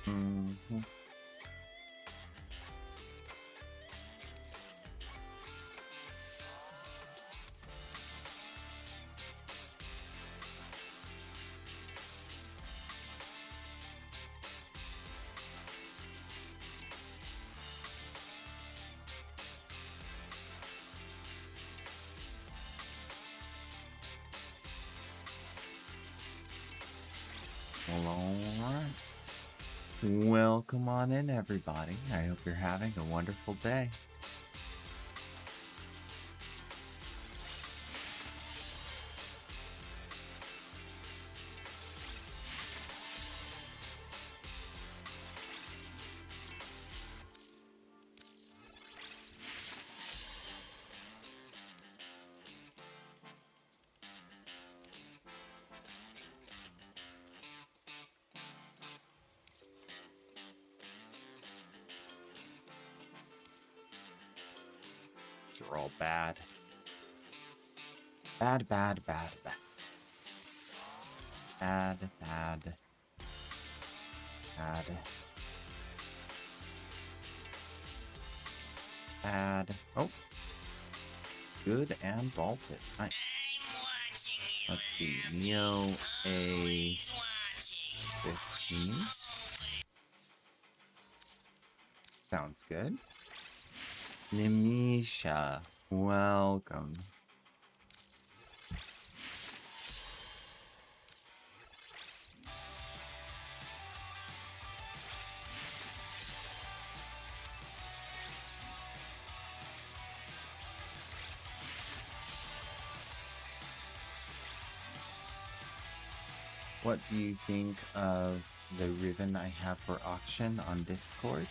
Mhm. Well, alright. Welcome on in, everybody. I hope you're having a wonderful day. These are all bad. Bad, bad, bad, bad. Bad, bad. Bad. Bad. Oh. Good and vaulted. Nice. Let's see. Neo A 15. Sounds good. Nimisha, welcome. What do you think of the ribbon I have for auction on Discord?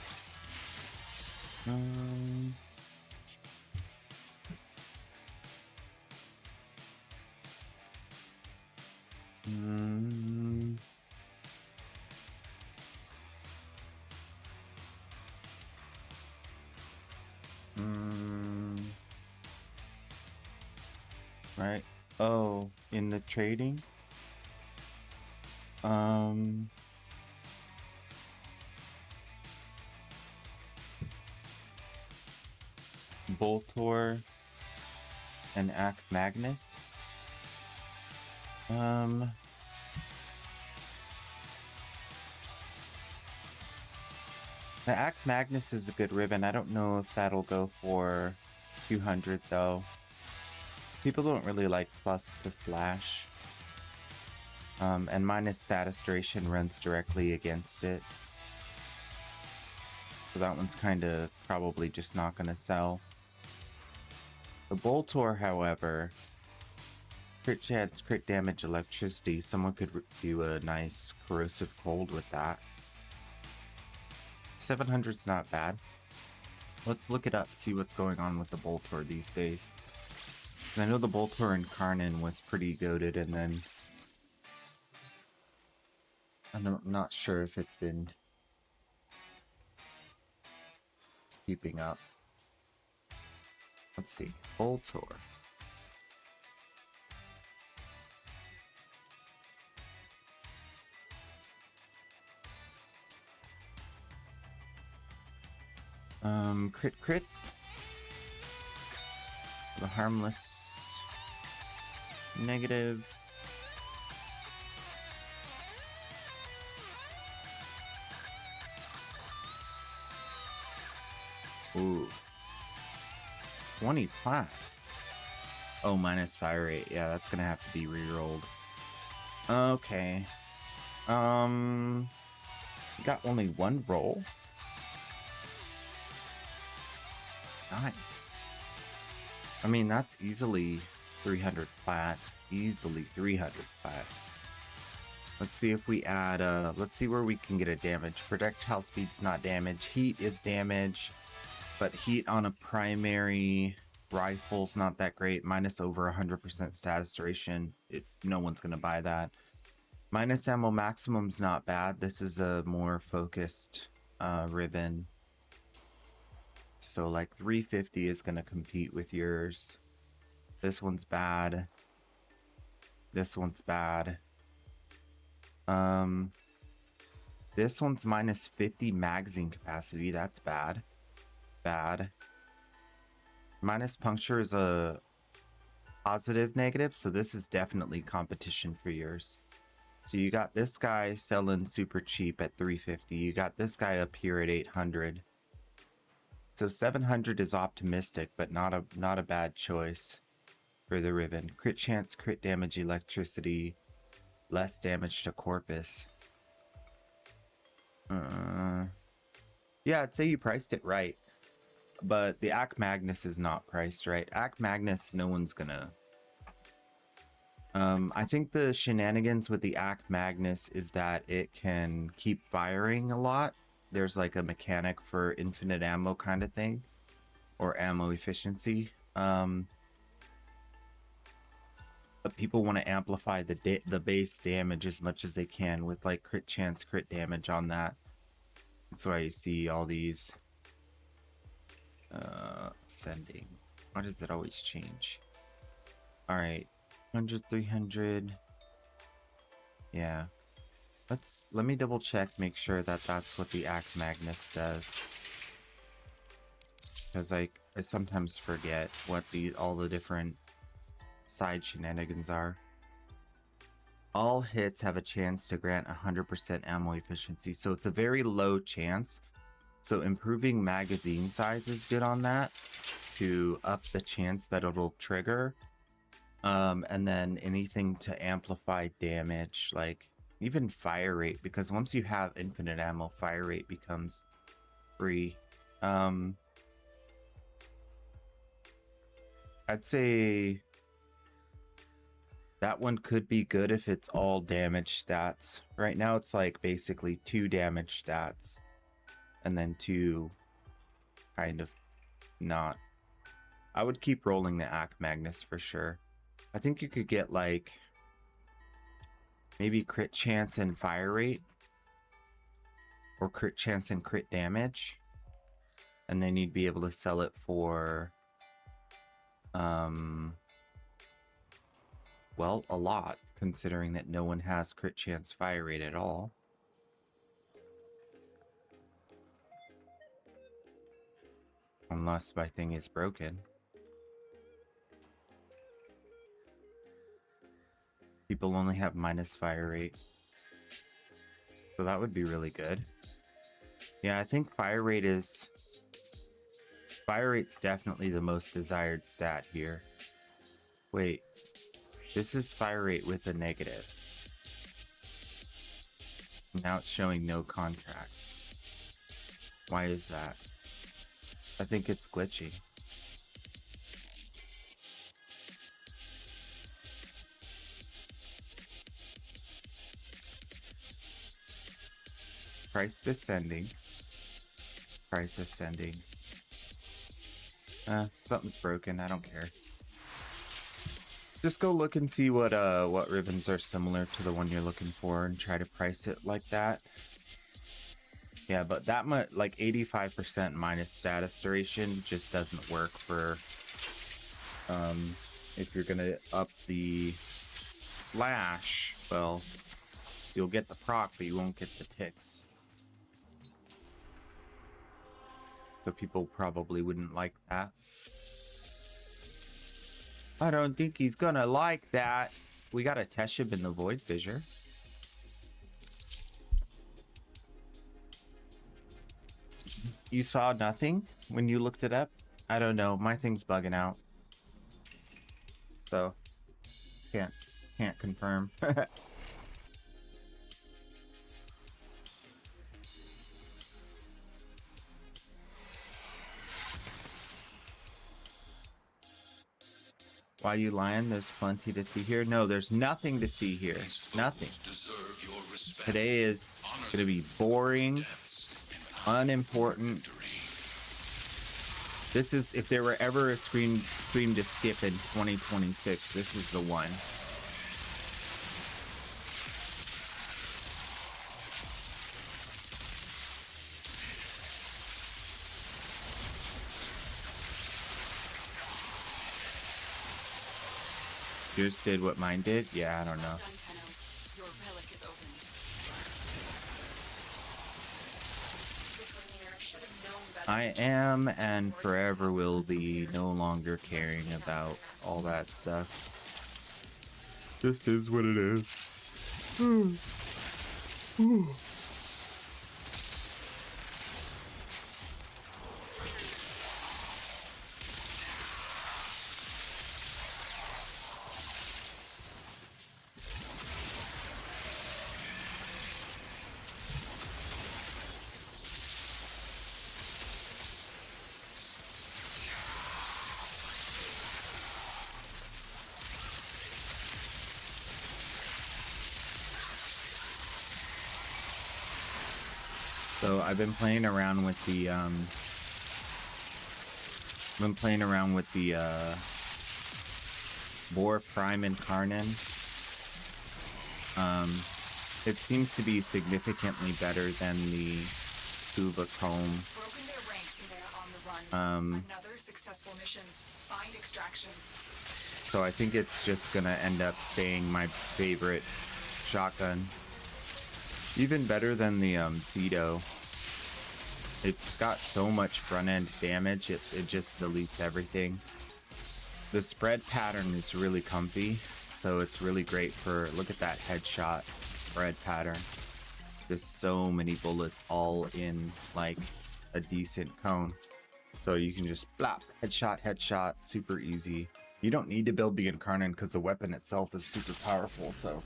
Right. Oh, in the trading? Voltor and Act Magnus. The Act Magnus is a good ribbon. I don't know if that'll go for 200 though. People don't really like plus to slash. And minus status duration runs directly against it. So that one's kind of probably just not going to sell. The Boltor, however, crit chance, crit damage, electricity. Someone could do a nice corrosive cold with that. 700's not bad. Let's look it up, see what's going on with the Boltor these days. I know the Boltor in Karnan was pretty goated, and then I'm not sure if it's been keeping up. Let's see. Boltor. Crit. The harmless negative. Ooh. 20 plat. Oh, minus fire rate. Yeah, that's gonna have to be re-rolled. Okay. Got only one roll. Nice. I mean, that's easily 300 plat. Easily 300 plat. Let's see if we add, let's see where we can get a damage. Projectile speed's not damage. Heat is damage. But heat on a primary rifle's not that great. Minus over 100% status duration. No one's going to buy that. Minus ammo maximum's not bad. This is a more focused ribbon. So like 350 is going to compete with yours. This one's bad. This one's bad. This one's minus 50 magazine capacity. That's bad. Bad. Minus puncture is a positive negative, so this is definitely competition for yours. So you got this guy selling super cheap at 350. You got this guy up here at 800. So 700 is optimistic, but not a bad choice for the Riven. Crit chance, crit damage, electricity, less damage to corpus. Yeah, I'd say you priced it right. But the Ac Magnus is not priced right. Ac Magnus, no one's gonna... I think the shenanigans with the Ac Magnus is that it can keep firing a lot. There's like a mechanic for infinite ammo kind of thing. Or ammo efficiency. But people want to amplify the base damage as much as they can with like crit chance, crit damage on that. That's why you see all these ascending. Why does it always change? All right, 100, 300. Yeah, let me double check, make sure that that's what the Ac Magnus does, because I sometimes forget what all the different side shenanigans are. All hits have a chance to grant 100% ammo efficiency, so it's a very low chance. So improving magazine size is good on that to up the chance that it'll trigger. And then anything to amplify damage, like even fire rate, because once you have infinite ammo, fire rate becomes free. I'd say that one could be good if it's all damage stats. Right now it's like basically 2 damage stats and then 2 kind of not. I would keep rolling the Ac Magnus for sure. I think you could get like maybe crit chance and fire rate, or crit chance and crit damage, and then you'd be able to sell it for well, a lot, considering that no one has crit chance fire rate at all. Unless my thing is broken. People only have minus fire rate. So that would be really good. Yeah, I think fire rate's definitely the most desired stat here. Wait, this is fire rate with a negative. Now it's showing no contracts. Why is that? I think it's glitchy. Price descending. Price ascending. Something's broken. I don't care. Just go look and see what ribbons are similar to the one you're looking for and try to price it like that. Yeah, but that much, like 85% minus status duration just doesn't work for if you're gonna up the slash. Well, you'll get the proc, but you won't get the ticks. So people probably wouldn't like that. I don't think he's gonna like that. We got a Teshib in the Void Fissure. You saw nothing when you looked it up? I don't know. My thing's bugging out. So, can't confirm. Why you lying? There's plenty to see here. No, there's nothing to see here. Nothing. Today is going to be boring, unimportant. This is, if there were ever a stream to skip in 2026, this is the one. Yours did what mine did? Yeah, I don't know. I am and forever will be no longer caring about all that stuff. This is what it is. So I've been playing around with the warframe incarnate. It seems to be significantly better than the Kuva comb. Another successful mission. Find extraction. So I think it's just gonna end up staying my favorite shotgun. Even better than the Cedo. It's got so much front end damage, it just deletes everything. The spread pattern is really comfy, so it's really great for, look at that headshot spread pattern. Just so many bullets all in like a decent cone. So you can just blop, headshot, headshot, super easy. You don't need to build the incarnate because the weapon itself is super powerful, so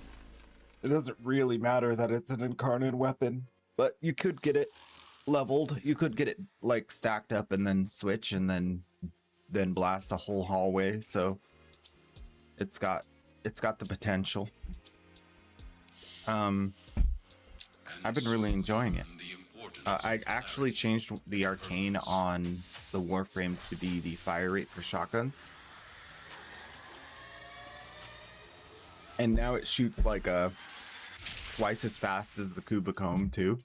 it doesn't really matter that it's an incarnate weapon. But you could get it leveled, you could get it like stacked up and then switch and then blast a whole hallway. So it's got the potential. I've been really enjoying it. I actually changed the arcane on the warframe to be the fire rate for shotguns, and now it shoots like twice as fast as the Kuva comb too.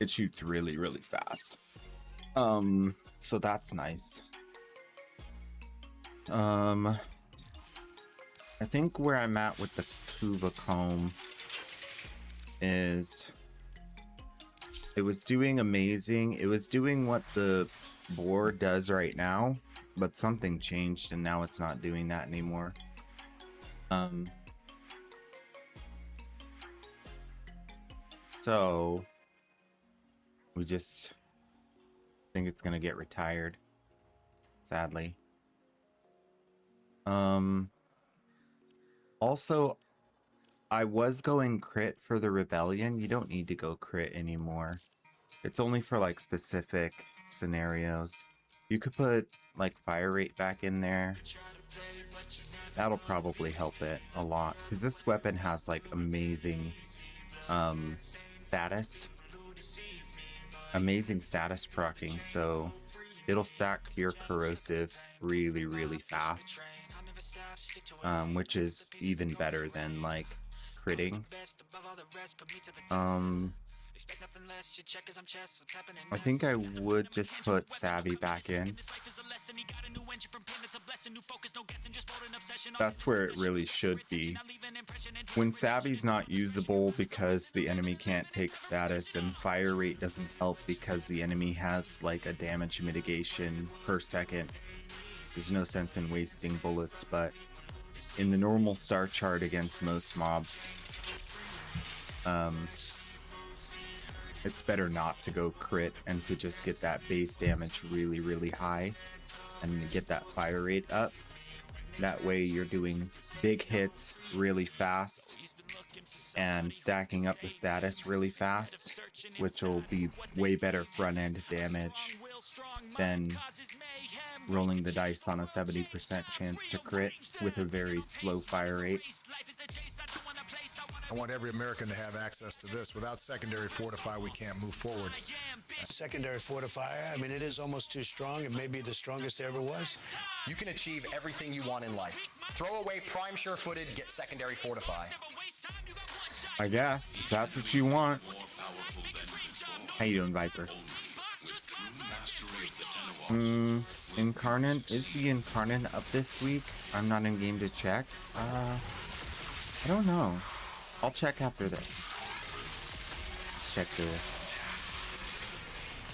It shoots really, really fast. So that's nice. I think where I'm at with the Kuva comb is it was doing amazing. It was doing what the board does right now, but something changed and now it's not doing that anymore. So we just think it's gonna get retired, sadly. Also, I was going crit for the rebellion. You don't need to go crit anymore. It's only for like specific scenarios. You could put like fire rate back in there. That'll probably help it a lot because this weapon has like amazing status proccing, so it'll stack your corrosive really, really fast, which is even better than like critting. I think I would just put Savvy back in. That's where it really should be. When Savvy's not usable because the enemy can't take status, and fire rate doesn't help because the enemy has like a damage mitigation per second, there's no sense in wasting bullets. But in the normal star chart against most mobs, it's better not to go crit and to just get that base damage really, really high and get that fire rate up. That way you're doing big hits really fast and stacking up the status really fast, which will be way better front end damage than rolling the dice on a 70% chance to crit with a very slow fire rate. I want every American to have access to this. Without secondary fortify, we can't move forward. Secondary fortifier, I mean, it is almost too strong. It may be the strongest there ever was. You can achieve everything you want in life. Throw away prime sure-footed, get secondary fortify. I guess, if that's what you want. How you doing, Viper? Incarnate? Is the Incarnate up this week? I'm not in game to check. I don't know. I'll check after this. Check the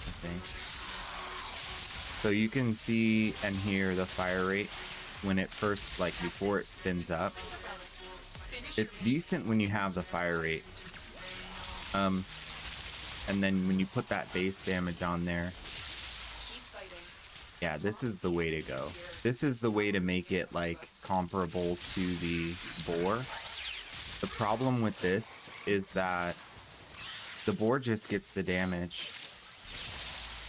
think. So you can see and hear the fire rate when it first, like before it spins up. It's decent when you have the fire rate. And then when you put that base damage on there, yeah, this is the way to go. This is the way to make it like comparable to the boar. The problem with this is that the boar just gets the damage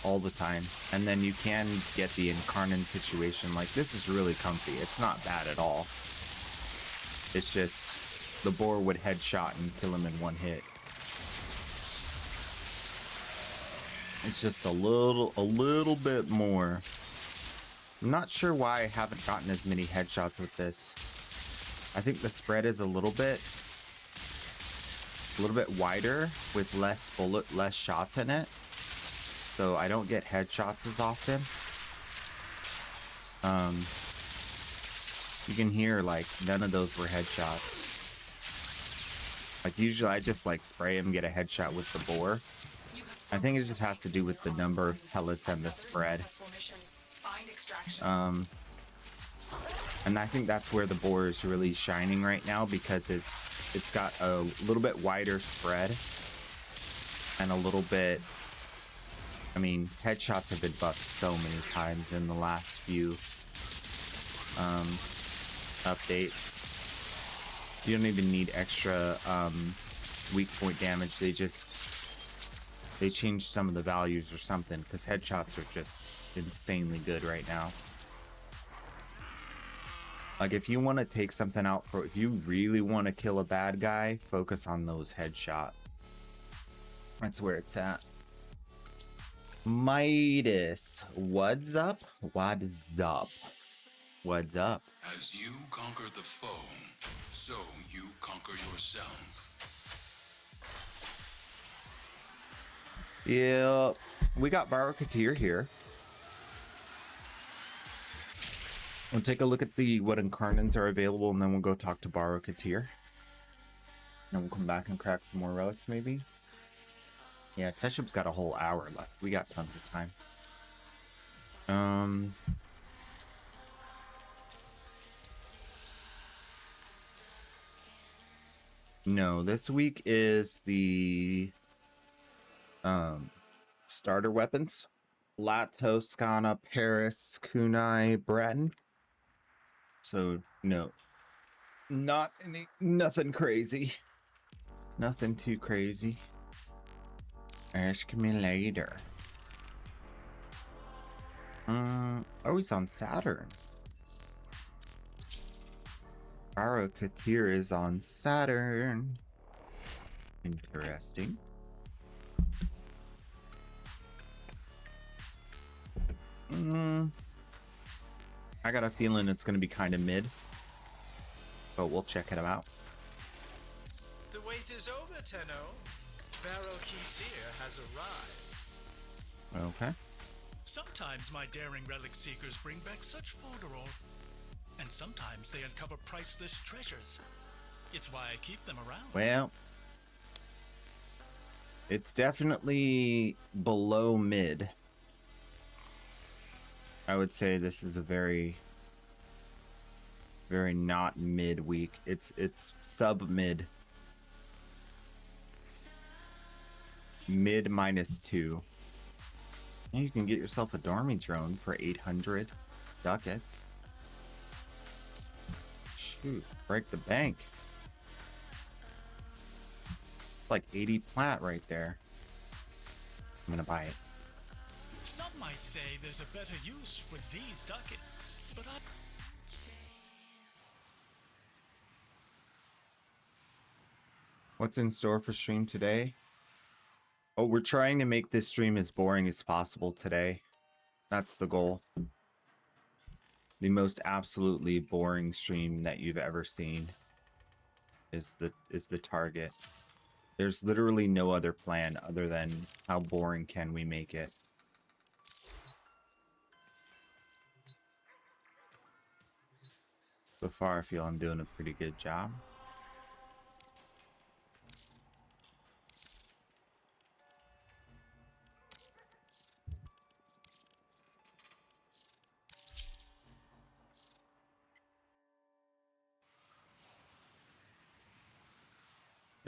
all the time, and then you can get the incarnate situation. Like, this is really comfy. It's not bad at all. It's just the boar would headshot and kill him in one hit. It's just a little bit more. I'm not sure why I haven't gotten as many headshots with this. I think the spread is a little bit wider with less shots in it. So I don't get headshots as often. You can hear like none of those were headshots. Like usually I just like spray him, get a headshot with the boar. I think it just has to do with the number of pellets and the spread. And I think that's where the boar is really shining right now, because it's got a little bit wider spread and a little bit, I mean, headshots have been buffed so many times in the last few updates. You don't even need extra weak point damage. They changed some of the values or something, because headshots are just insanely good right now. Like, if you want to take something out, if you really want to kill a bad guy, focus on those headshots. That's where it's at. Midas, what's up? What's up? What's up? As you conquer the foe, so you conquer yourself. Yeah, we got Barakatir here. We'll take a look at what incarnates are available, and then we'll go talk to Barakatir. And we'll come back and crack some more relics, maybe. Yeah, Teshub's got a whole hour left. We got tons of time. No, this week is the starter weapons. Lato, Skana, Paris, Kunai, Breton. So no, nothing crazy. Nothing too crazy. Ask me later. Oh, he's on Saturn. Barakatir is on Saturn. Interesting. I got a feeling it's going to be kind of mid, but we'll check it out. The wait is over, Tenno. Barakatir has arrived. Okay. Sometimes my daring relic seekers bring back such folderol, and sometimes they uncover priceless treasures. It's why I keep them around. Well, it's definitely below mid. I would say this is a very not mid week. It's sub mid. Mid -2. And you can get yourself a Dormy drone for 800 ducats. Shoot, break the bank. Like 80 plat right there. I'm gonna buy it. Some might say there's a better use for these ducats, but I... What's in store for stream today? Oh, we're trying to make this stream as boring as possible today. That's the goal. The most absolutely boring stream that you've ever seen is the target. There's literally no other plan other than how boring can we make it. So far, I feel I'm doing a pretty good job.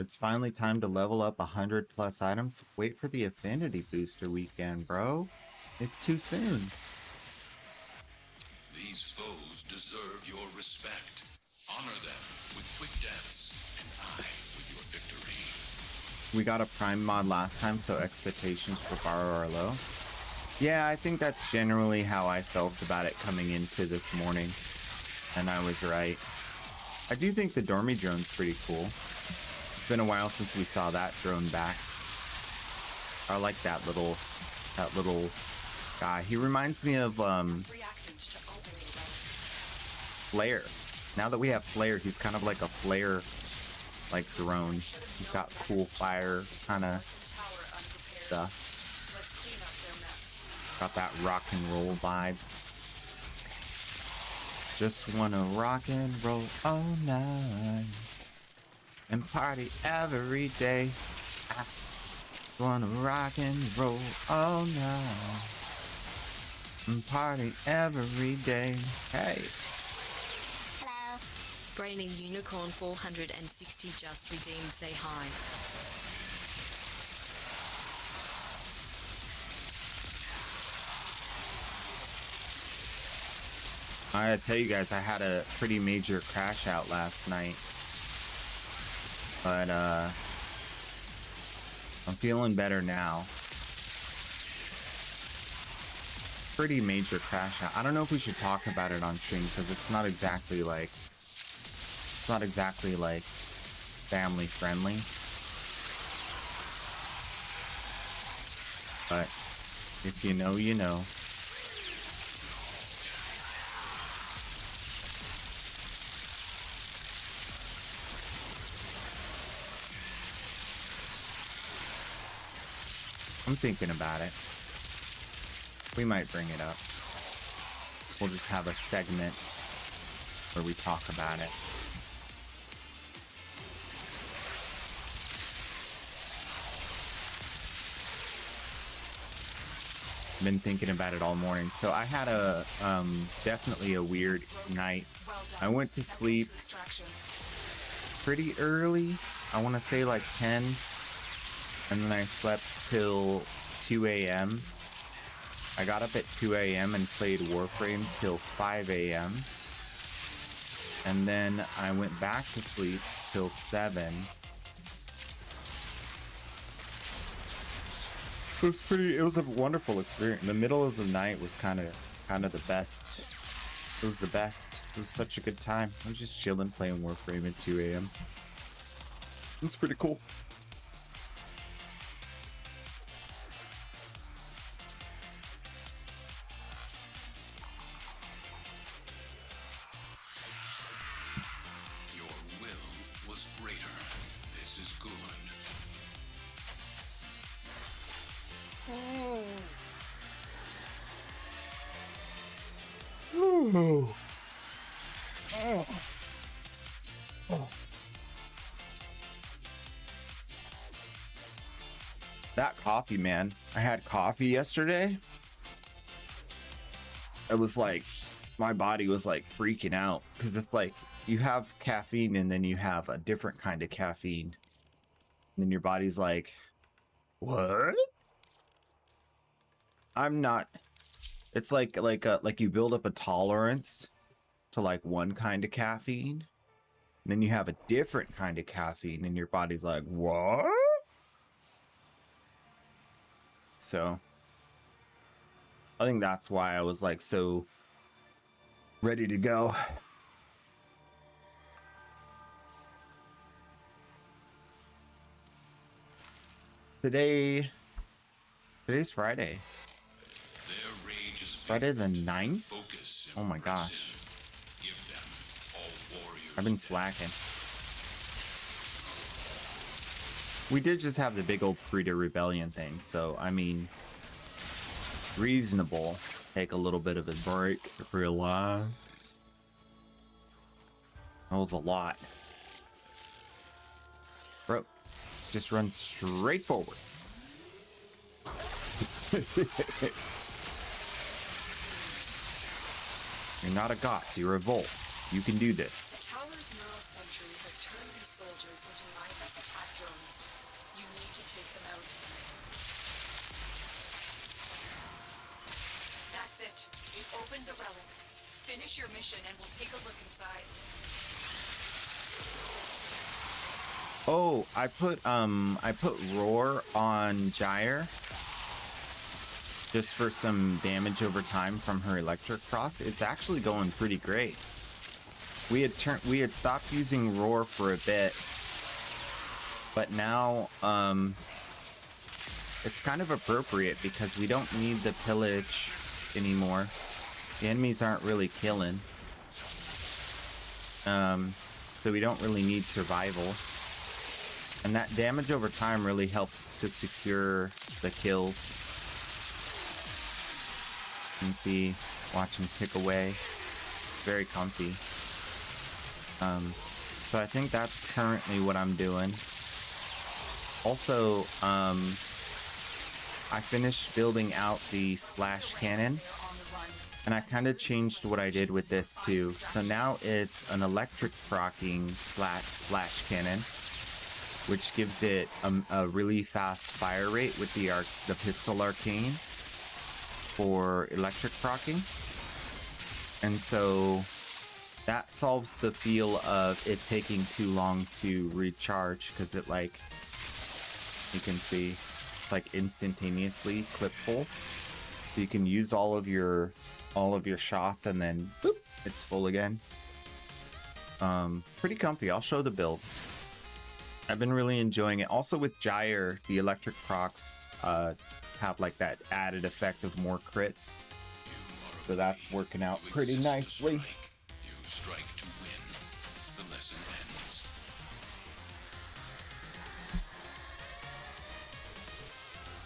It's finally time to level up 100 plus items. Wait for the affinity booster weekend, bro. It's too soon. These foes deserve your respect. Honor them with quick deaths, and I with your victory. We got a prime mod last time, so expectations for Borrow are low. Yeah, I think that's generally how I felt about it coming into this morning. And I was right. I do think the Dormy drone's pretty cool. It's been a while since we saw that drone back. I like that little guy. He reminds me of Flare. Now that we have Flare, he's kind of like a Flare like drone. He's got cool fire kind of stuff. Got that rock and roll vibe. Just wanna rock and roll all night and party every day. I wanna rock and roll all night and party every day. Hey. Hello. Brainy Unicorn 460 just redeemed. Say hi. I gotta tell you guys, I had a pretty major crash out last night. But, I'm feeling better now. Pretty major crash out. I don't know if we should talk about it on stream, because it's not exactly like family friendly. But, if you know, you know. I'm thinking about it. We might bring it up. We'll just have a segment where we talk about it. Been thinking about it all morning. So I had a definitely a weird night. I went to sleep pretty early. I want to say like 10. And then I slept till 2 a.m. I got up at 2 a.m. and played Warframe till 5 a.m. And then I went back to sleep till 7. It was a wonderful experience. The middle of the night was kind of the best. It was the best. It was such a good time. I was just chilling playing Warframe at 2 a.m. It was pretty cool. That coffee, man. I had coffee yesterday. It was like, my body was like freaking out. Because if like, you have caffeine and then you have a different kind of caffeine. And then your body's like, what? I'm not. It's like you build up a tolerance to like one kind of caffeine. And then you have a different kind of caffeine and your body's like, what? So I think that's why I was like so ready to go. Today's Friday. Friday the 9th? Oh my gosh. I've been slacking. We did just have the big old Frida Rebellion thing, so I mean, reasonable. Take a little bit of a break, relax. That was a lot. Bro, just run straight forward. You're not a goss, you're a Volt. You can do this. Reaper's neural sentry has turned these soldiers into mindless attack drones. You need to take them out. That's it. We've opened the relic. Finish your mission and we'll take a look inside. Oh, I put roar on Gyre just for some damage over time from her electric procs. It's actually going pretty great. We had stopped using roar for a bit, but now it's kind of appropriate because we don't need the pillage anymore. The enemies aren't really killing, so we don't really need survival. And that damage over time really helps to secure the kills. You can see, watch him tick away. Very comfy. So I think that's currently what I'm doing. Also, I finished building out the splash cannon, and I kind of changed what I did with this too. So now it's an electric proccing splash cannon, which gives it a really fast fire rate with the pistol arcane for electric proccing. And so that solves the feel of it taking too long to recharge, because it, like, you can see, like, instantaneously clip full. So you can use all of your shots and then boop, it's full again. Pretty comfy. I'll show the build. I've been really enjoying it. Also with Gyre, the electric procs have like that added effect of more crit. So that's working out pretty nicely. You strike to win. The lesson ends.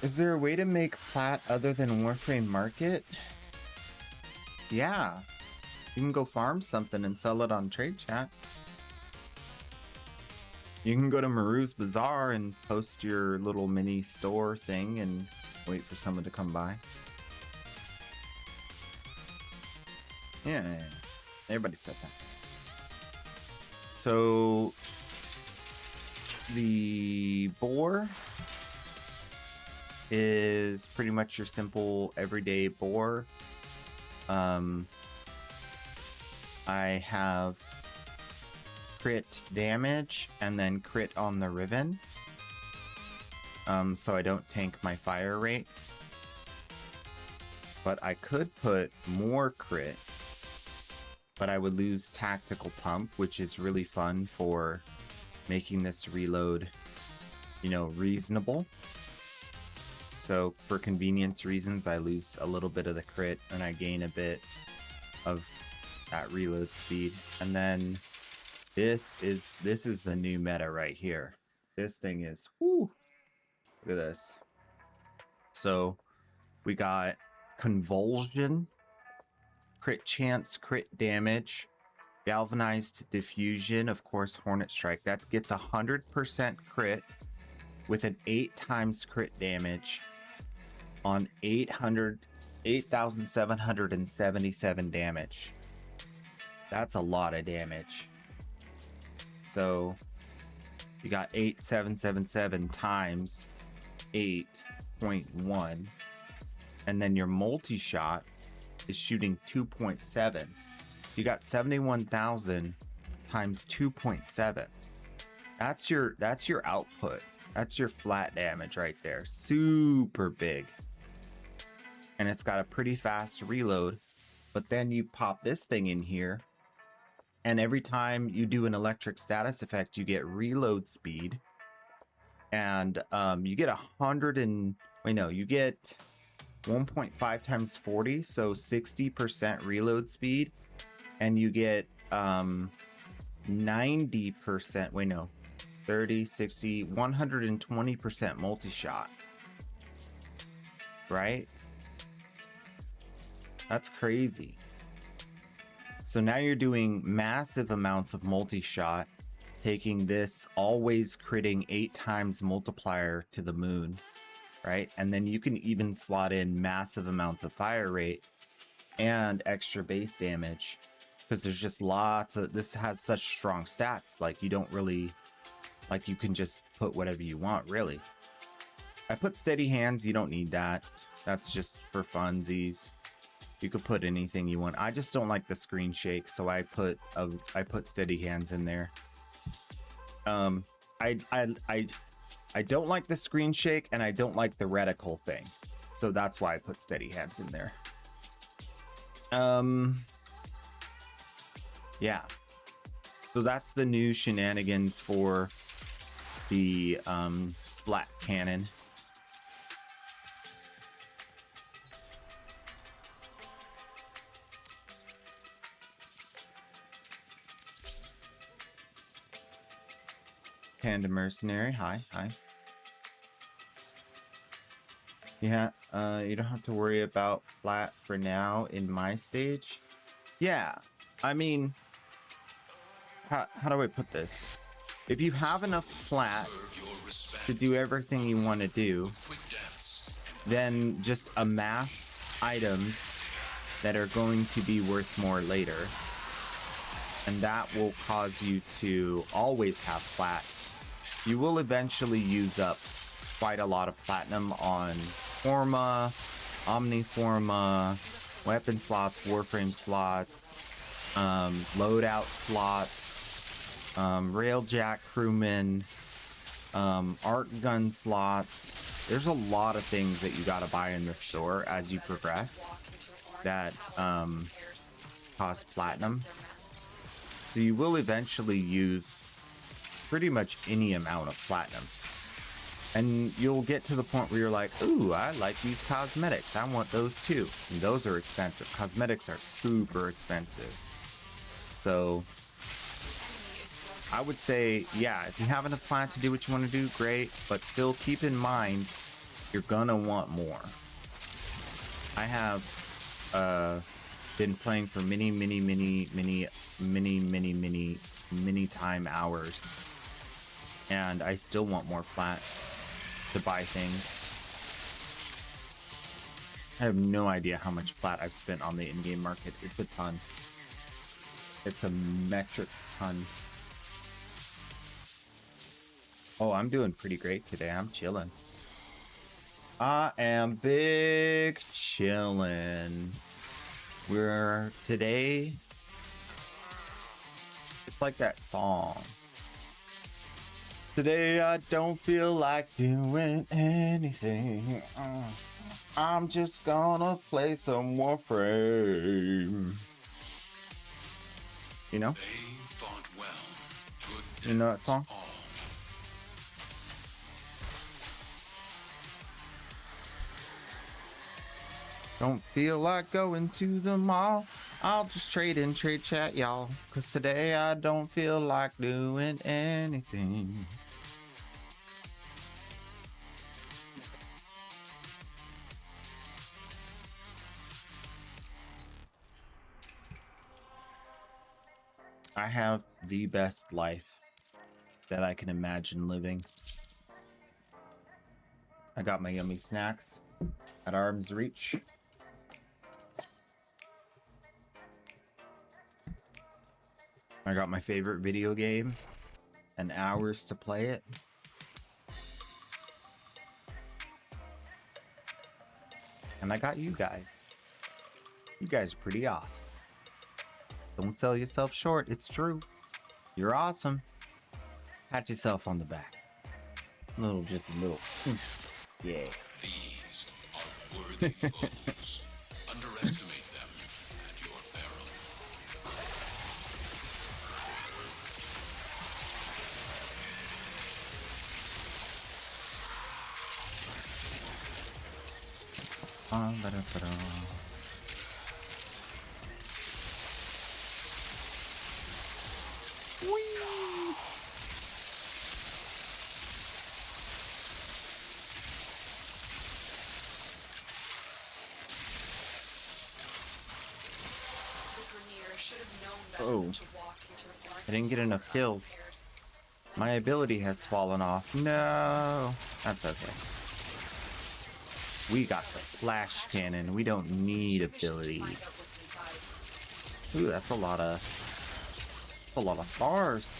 Is there a way to make plat other than Warframe Market? Yeah. You can go farm something and sell it on Trade Chat. You can go to Maru's Bazaar and post your little mini store thing and wait for someone to come by. Yeah, everybody said that. So the boar is pretty much your simple everyday boar. I have crit damage and then crit on the Riven, so I don't tank my fire rate. But I could put more crit, but I would lose tactical pump, which is really fun for making this reload, you know, reasonable. So for convenience reasons, I lose a little bit of the crit and I gain a bit of that reload speed. And then this is the new meta right here. This thing is, whoo, look at this. So we got Convulsion, crit chance, crit damage, galvanized diffusion, of course, Hornet Strike. That gets 100% crit with an 8 times crit damage on 8,777 damage. That's a lot of damage. So you got 8,777 times 8.1, and then your multi-shot is shooting 2.7. So you got 71,000 times 2.7. That's your output. That's your flat damage right there. Super big. And it's got a pretty fast reload. But then you pop this thing in here, and every time you do an electric status effect, you get reload speed. And you get 1.5 times 40, so 60% reload speed, and you get 90%, 30, 60, 120% multi-shot, right? That's crazy. So now you're doing massive amounts of multi-shot, taking this always critting 8 times multiplier to the moon, right? And then you can even slot in massive amounts of fire rate and extra base damage because there's just lots of, this has such strong stats, like you don't really, like you can just put whatever you want, really. I put steady hands, you don't need that. That's just for funsies. You could put anything you want. I just don't like the screen shake, so I put steady hands in there. I don't like the screen shake, and I don't like the reticle thing, so that's why I put steady hands in there. Yeah. So that's the new shenanigans for the splat cannon. Panda Mercenary, hi. Yeah, you don't have to worry about flat for now in my stage. Yeah, I mean, how do I put this? If you have enough flat to do everything you want to do, then just amass items that are going to be worth more later. And that will cause you to always have flat. You will eventually use up quite a lot of platinum on Forma, Omniforma, weapon slots, warframe slots, loadout slots, railjack crewmen, arc gun slots. There's a lot of things that you gotta buy in the store as you progress that cost platinum. So you will eventually use pretty much any amount of platinum. And you'll get to the point where you're like, ooh, I like these cosmetics. I want those too. And those are expensive. Cosmetics are super expensive. So I would say, yeah, if you have enough plat to do what you want to do, great. But still keep in mind, you're gonna want more. I have been playing for many time hours, and I still want more plat to buy things. I have no idea how much plat I've spent on the in-game market. It's a ton. It's a metric ton. Oh, I'm doing pretty great today. I'm chilling. I am big chillin'. We're today. It's like that song. Today I don't feel like doing anything. I'm just gonna play some warframe. You know? You know that song? Don't feel like going to the mall. I'll just trade in trade chat, y'all. Cause today I don't feel like doing anything. I have the best life that I can imagine living. I got my yummy snacks at arm's reach. I got my favorite video game and hours to play it. And I got you guys. You guys are pretty awesome. Don't sell yourself short, it's true. You're awesome. Pat yourself on the back. Just a little. Yeah. These are worthy foes. Underestimate them at your peril. Oh, I didn't get enough kills. My ability has fallen off. No, that's okay. We got the splash cannon. We don't need abilities. Ooh, that's a lot of stars.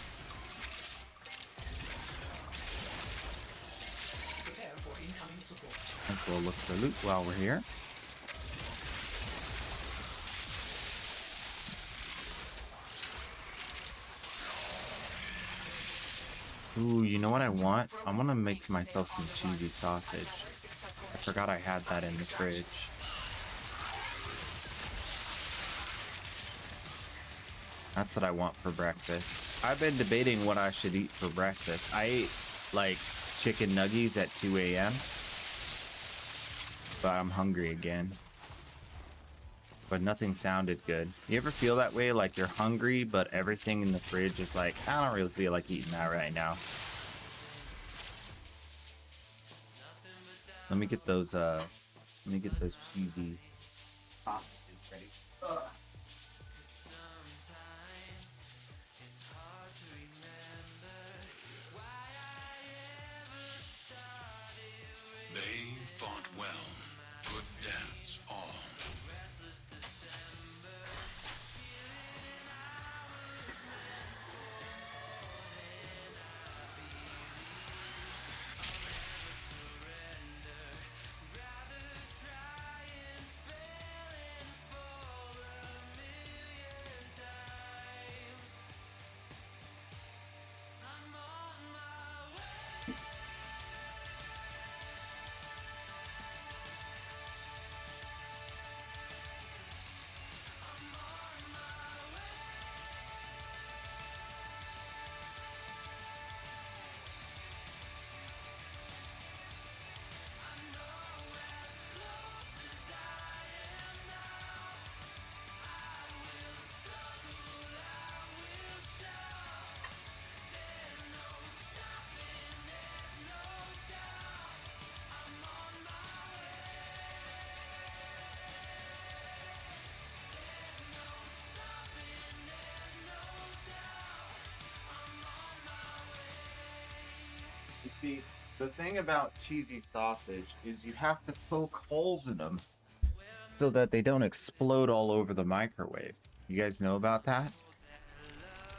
Let's go look for loot while we're here. Ooh, you know what I want? I want to make myself some cheesy sausage. I forgot I had that in the fridge. That's what I want for breakfast. I've been debating what I should eat for breakfast. I ate like chicken nuggies at 2 a.m. But I'm hungry again. But nothing sounded good. You ever feel that way? Like you're hungry, but everything in the fridge is like, I don't really feel like eating that right now. Let me get those cheesy sausages ready. Ugh. They fought well. Good deaths all. You see, the thing about cheesy sausage is you have to poke holes in them so that they don't explode all over the microwave. You guys know about that?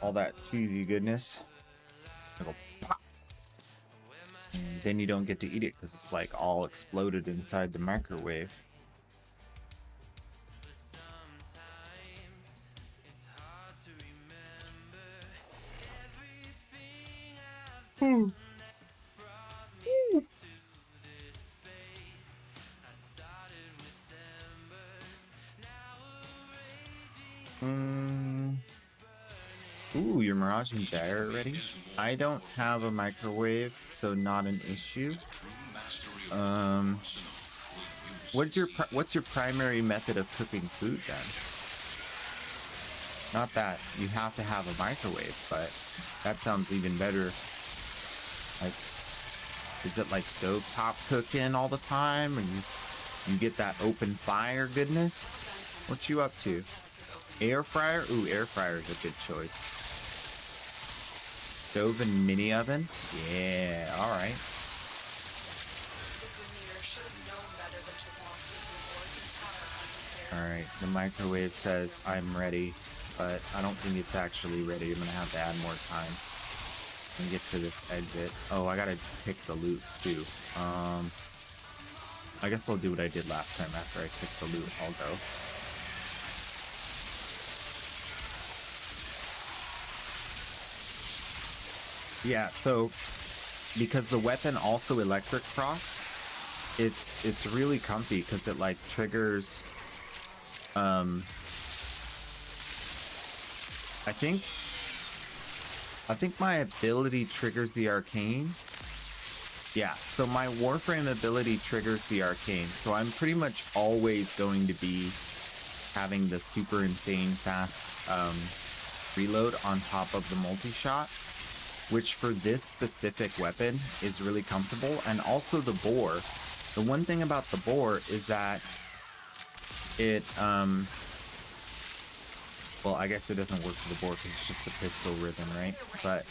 All that cheesy goodness. It'll pop. And then you don't get to eat it because it's like all exploded inside the microwave. Ooh, your Mirage and Gyre ready? I don't have a microwave, so not an issue. What's your primary method of cooking food then? Not that you have to have a microwave, but that sounds even better. Like, is it like stovetop cooking all the time, and you get that open fire goodness? What you up to? Air fryer? Ooh, air fryer is a good choice. Stove and mini oven? Yeah, all right. All right, the microwave says I'm ready, but I don't think it's actually ready. I'm gonna have to add more time and get to this exit. Oh, I gotta pick the loot too. I guess I'll do what I did last time. After I pick the loot, I'll go. Yeah, so because the weapon also electric procs, it's really comfy because it like triggers. I think my ability triggers the arcane. Yeah, so my warframe ability triggers the arcane, so I'm pretty much always going to be having the super insane fast reload on top of the multi-shot, which for this specific weapon is really comfortable. And also the bore. The one thing about the bore is that it, well, I guess it doesn't work for the bore because it's just a pistol ribbon, right? But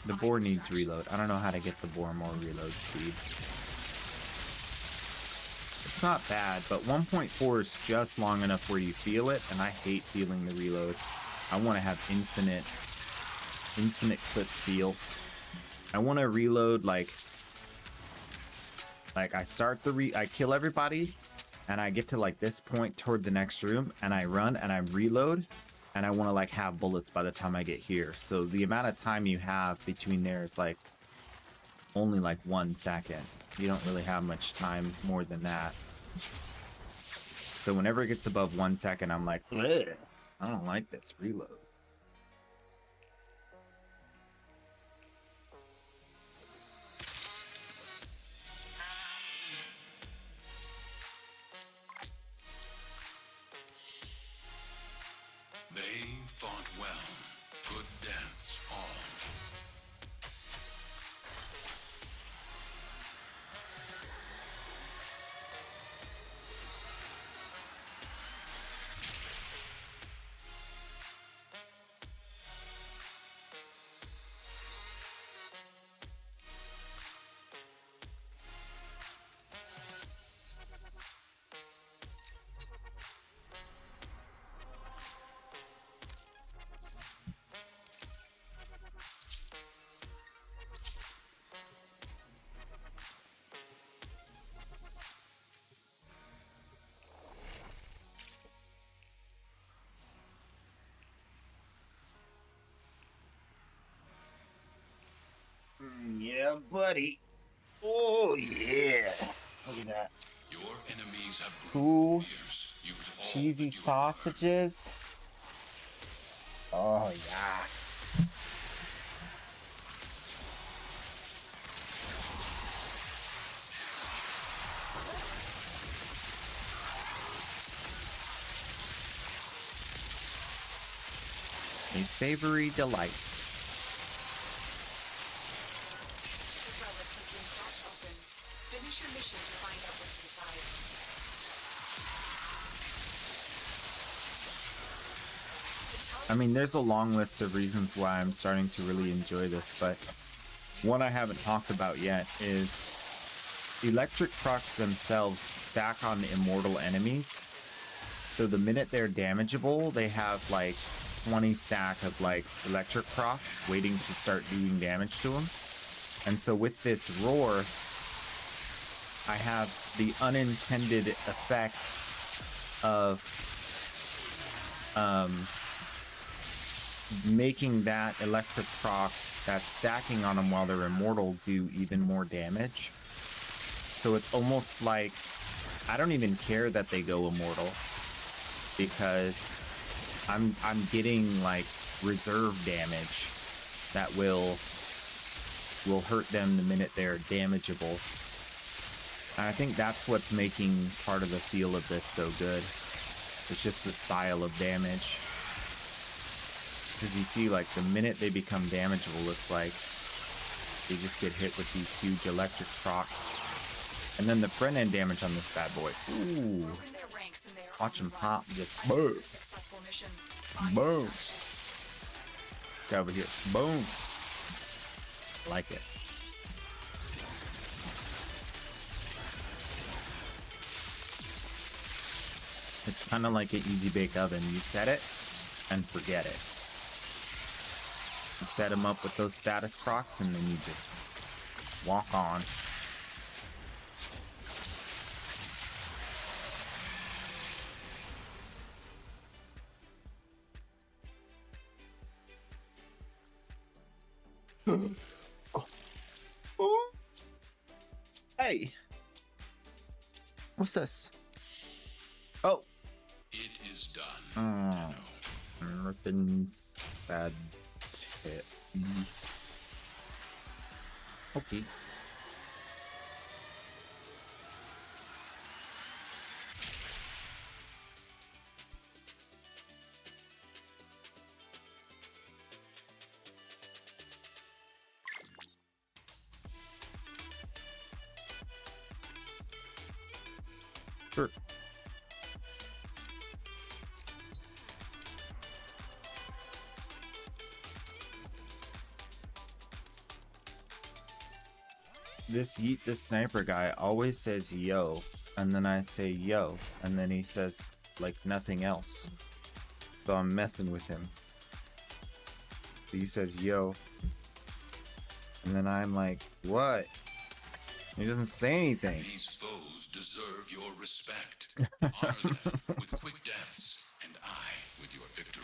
the bore needs reload. I don't know how to get the bore more reload speed. It's not bad, but 1.4 is just long enough where you feel it, and I hate feeling the reload. I want to have infinite clip feel. I want to reload like I start I kill everybody, and I get to like this point toward the next room, and I run and I reload, and I want to like have bullets by the time I get here. So the amount of time you have between there is like only like 1 second. You don't really have much time more than that. So whenever it gets above 1 second, I'm like, ugh, I don't like this reload. They fought well. Good dance, all. Yeah, buddy. Oh, yeah. Look at that. Your enemies have Cool. fierce. Use all Cheesy that you sausages. Oh, yeah. A savory delight. The relic has been cracked open. Finish your mission to find out what's inside. I mean, there's a long list of reasons why I'm starting to really enjoy this, but one I haven't talked about yet is electric procs themselves stack on the immortal enemies. So the minute they're damageable, they have like 20 stack of like electric procs waiting to start doing damage to them. And so with this roar, I have the unintended effect of making that electric proc that's stacking on them while they're immortal do even more damage. So it's almost like I don't even care that they go immortal, because I'm getting like reserve damage that will hurt them the minute they're damageable. And I think that's what's making part of the feel of this so good. It's just the style of damage. Because you see, like, the minute they become damageable, it's like they just get hit with these huge electric procs. And then the front end damage on this bad boy. Ooh. Broken their ranks and they are Watch him pop. Just After boom. your successful mission, find Boom. your This guy over here. Boom. Like it. It's kind of like an easy bake oven. You set it and forget it. You set them up with those status procs and then you just walk on. Hey, what's this? Oh, It is done. oh, ripping sad tip. Okay. Sure. This Yeet the Sniper guy always says yo, And then I say, yo. And then he says, like, nothing else. So I'm messing with him. So he says, yo. And then I'm like, what? He doesn't say anything. These foes deserve your respect. Honor them with quick deaths, and I with your victory.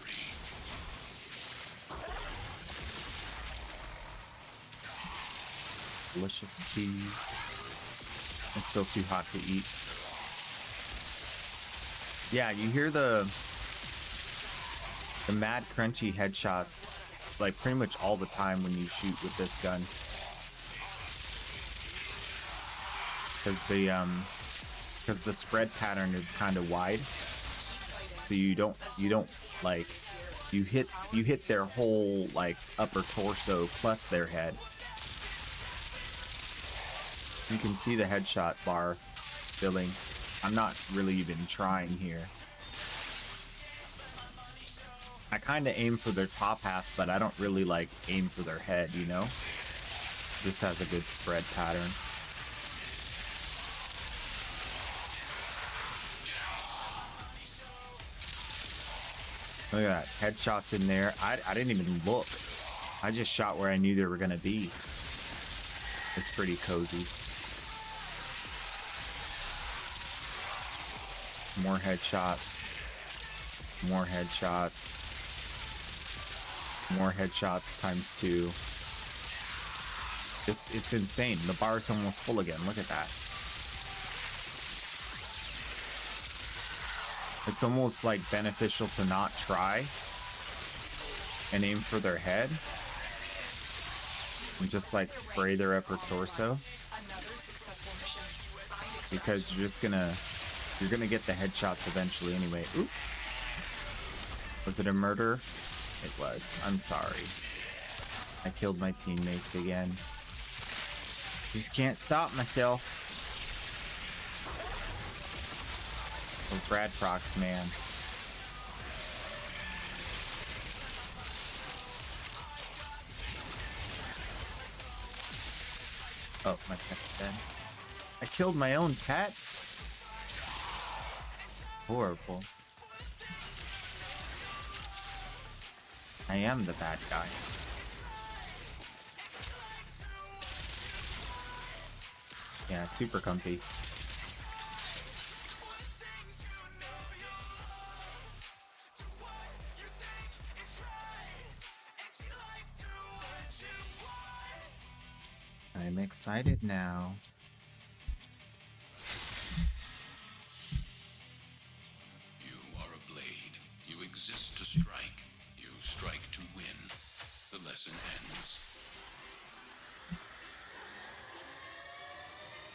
Delicious cheese. It's still too hot to eat. Yeah, you hear the mad crunchy headshots like pretty much all the time when you shoot with this gun. Because the spread pattern is kind of wide, so you don't like you hit their whole like upper torso plus their head. You can see the headshot bar filling. I'm not really even trying here. I kind of aim for their top half, but I don't really like aim for their head, you know? This has a good spread pattern. Look at that, headshots in there. I didn't even look. I just shot where I knew they were gonna be. It's pretty cozy. More headshots. More headshots. More headshots times 2. It's insane. The bar's almost full again. Look at that. It's almost like beneficial to not try and aim for their head and just like spray their upper torso, because you're gonna get the headshots eventually anyway. Oop. Was it a murder? It was. I'm sorry. I killed my teammates again. Just can't stop myself. Those rad procs, man. Oh, my pet's dead. I killed my own pet? Horrible. I am the bad guy. Yeah, super comfy. I'm excited now. You are a blade. You exist to strike. You strike to win. The lesson ends.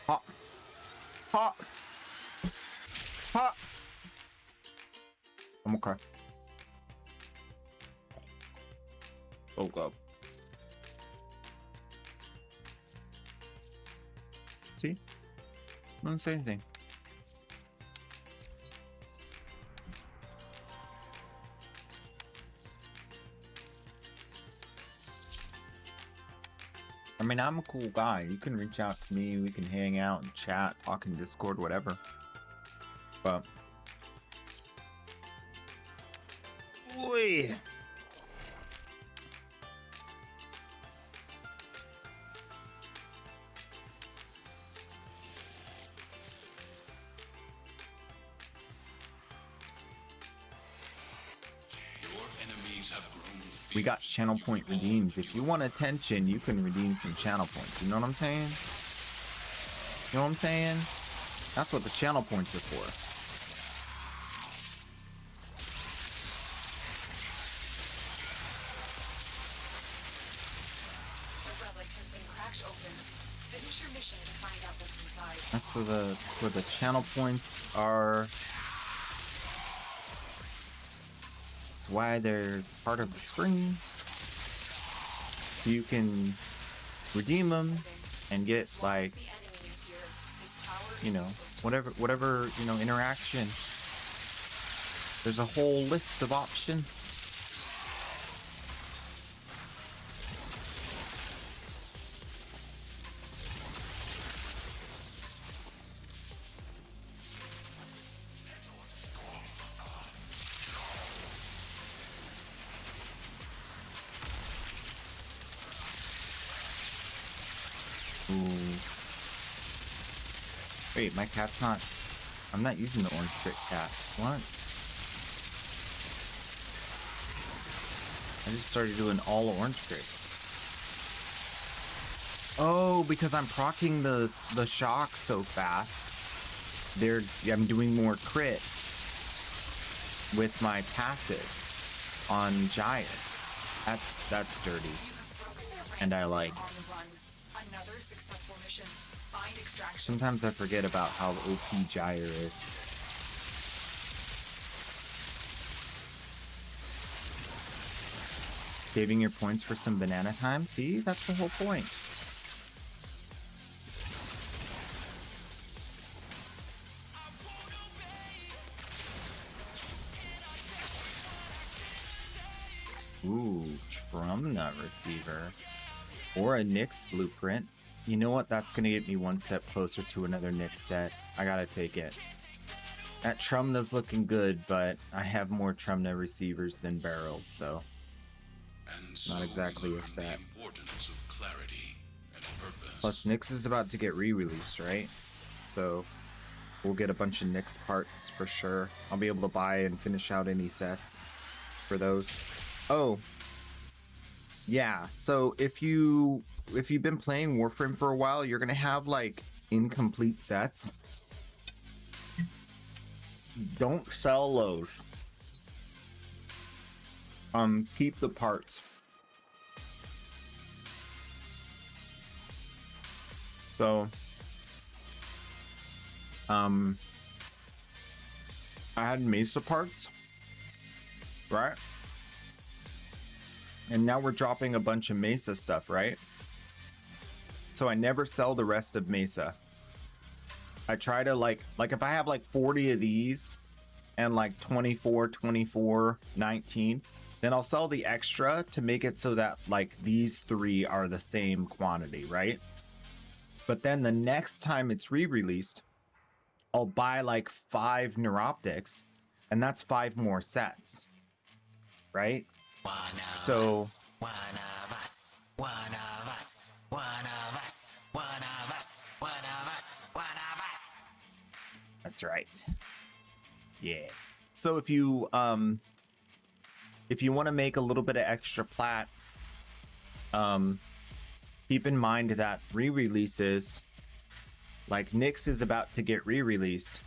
Hop. Hop. Hop. I'm okay. Oh god. See? I don't say anything. I mean, I'm a cool guy. You can reach out to me. We can hang out and chat, talk in Discord, whatever. But... Oy. We got channel point redeems. If you want attention, you can redeem some channel points. You know what I'm saying? You know what I'm saying? That's what the channel points are for. The relic has been cracked open. Finish your mission to find out what's inside. That's where the channel points are. Why they're part of the screen, so you can redeem them and get like, you know, whatever you know, interaction. There's a whole list of options. Ooh. Wait, my cat's not... I'm not using the orange crit cat. What? I just started doing all orange crits. Oh, because I'm proccing the shock so fast. I'm doing more crit with my passive on Giant. That's dirty. And I like it. Another successful mission. Find extraction. Sometimes I forget about how OP Gyre is. Saving your points for some banana time? See, that's the whole point. Ooh, Nut Receiver. Or a Nyx Blueprint. You know what? That's gonna get me one step closer to another Nyx set. I gotta take it. That Trumna's looking good, but I have more Trumna receivers than barrels, so... Not exactly a set. Plus, Nyx is about to get re-released, right? So, we'll get a bunch of Nyx parts for sure. I'll be able to buy and finish out any sets for those. Oh, yeah. So if you've been playing Warframe for a while, you're gonna have like incomplete sets. Don't sell those. Keep the parts. So, I had Mesa parts, right? And now we're dropping a bunch of Mesa stuff, right? So I never sell the rest of Mesa. I try to like if I have like 40 of these and like 24, 19, then I'll sell the extra to make it so that like these three are the same quantity, right? But then the next time it's re-released, I'll buy like 5 Neuroptics, and that's 5 more sets, right? So that's right. Yeah. So if you want to make a little bit of extra plat, keep in mind that re-releases, like Nyx is about to get re-released,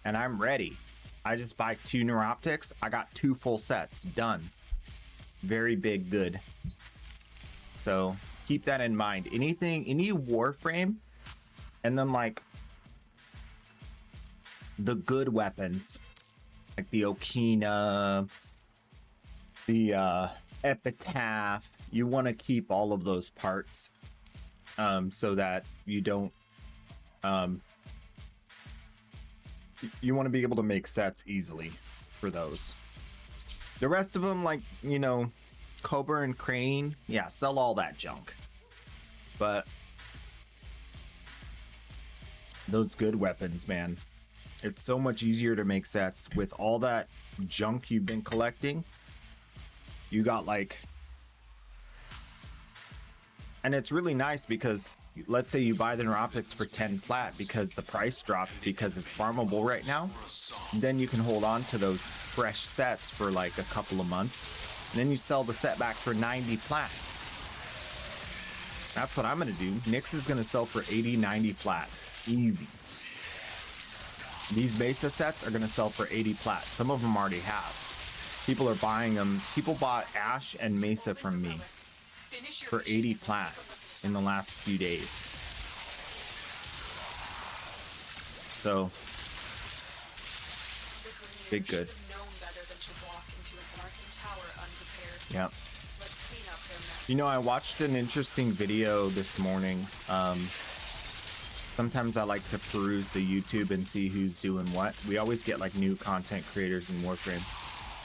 and I'm ready. I just buy 2 Neuroptics. I got 2 full sets done. Very big good. So keep that in mind. Any Warframe, and then like the good weapons, like the Okina, the Epitaph, you want to keep all of those parts so that you don't you want to be able to make sets easily for those. The rest of them, like, you know, Cobra and Crane, yeah, sell all that junk. But those good weapons, man, it's so much easier to make sets with all that junk you've been collecting. You got like, and it's really nice because let's say you buy the Neuroptics for 10 plat because the price dropped because it's farmable right now. Then you can hold on to those fresh sets for like a couple of months. And then you sell the set back for 90 plat. That's what I'm going to do. Nyx is going to sell for 80, 90 plat. Easy. These Mesa sets are going to sell for 80 plat. Some of them already have. People are buying them. People bought Ash and Mesa from me for 80 plat in the last few days. So, big good. Yep. You know, I watched an interesting video this morning. Sometimes I like to peruse the YouTube and see who's doing what. We always get like new content creators in Warframe.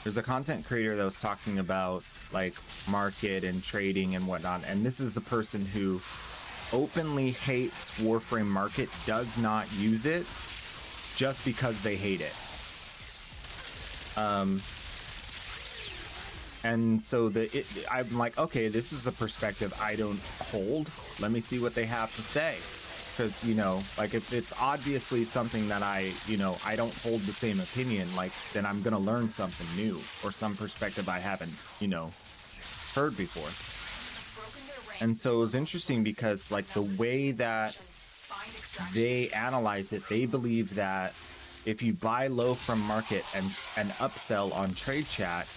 There's a content creator that was talking about like market and trading and whatnot, and this is a person who openly hates Warframe market, does not use it just because they hate it. And so I'm like, okay, this is a perspective I don't hold. Let me see what they have to say. Because, you know, like if it's obviously something that I don't hold the same opinion, like then I'm going to learn something new or some perspective I haven't, heard before. And so it was interesting because like the way that they analyze it, they believe that if you buy low from market and upsell on trade chat,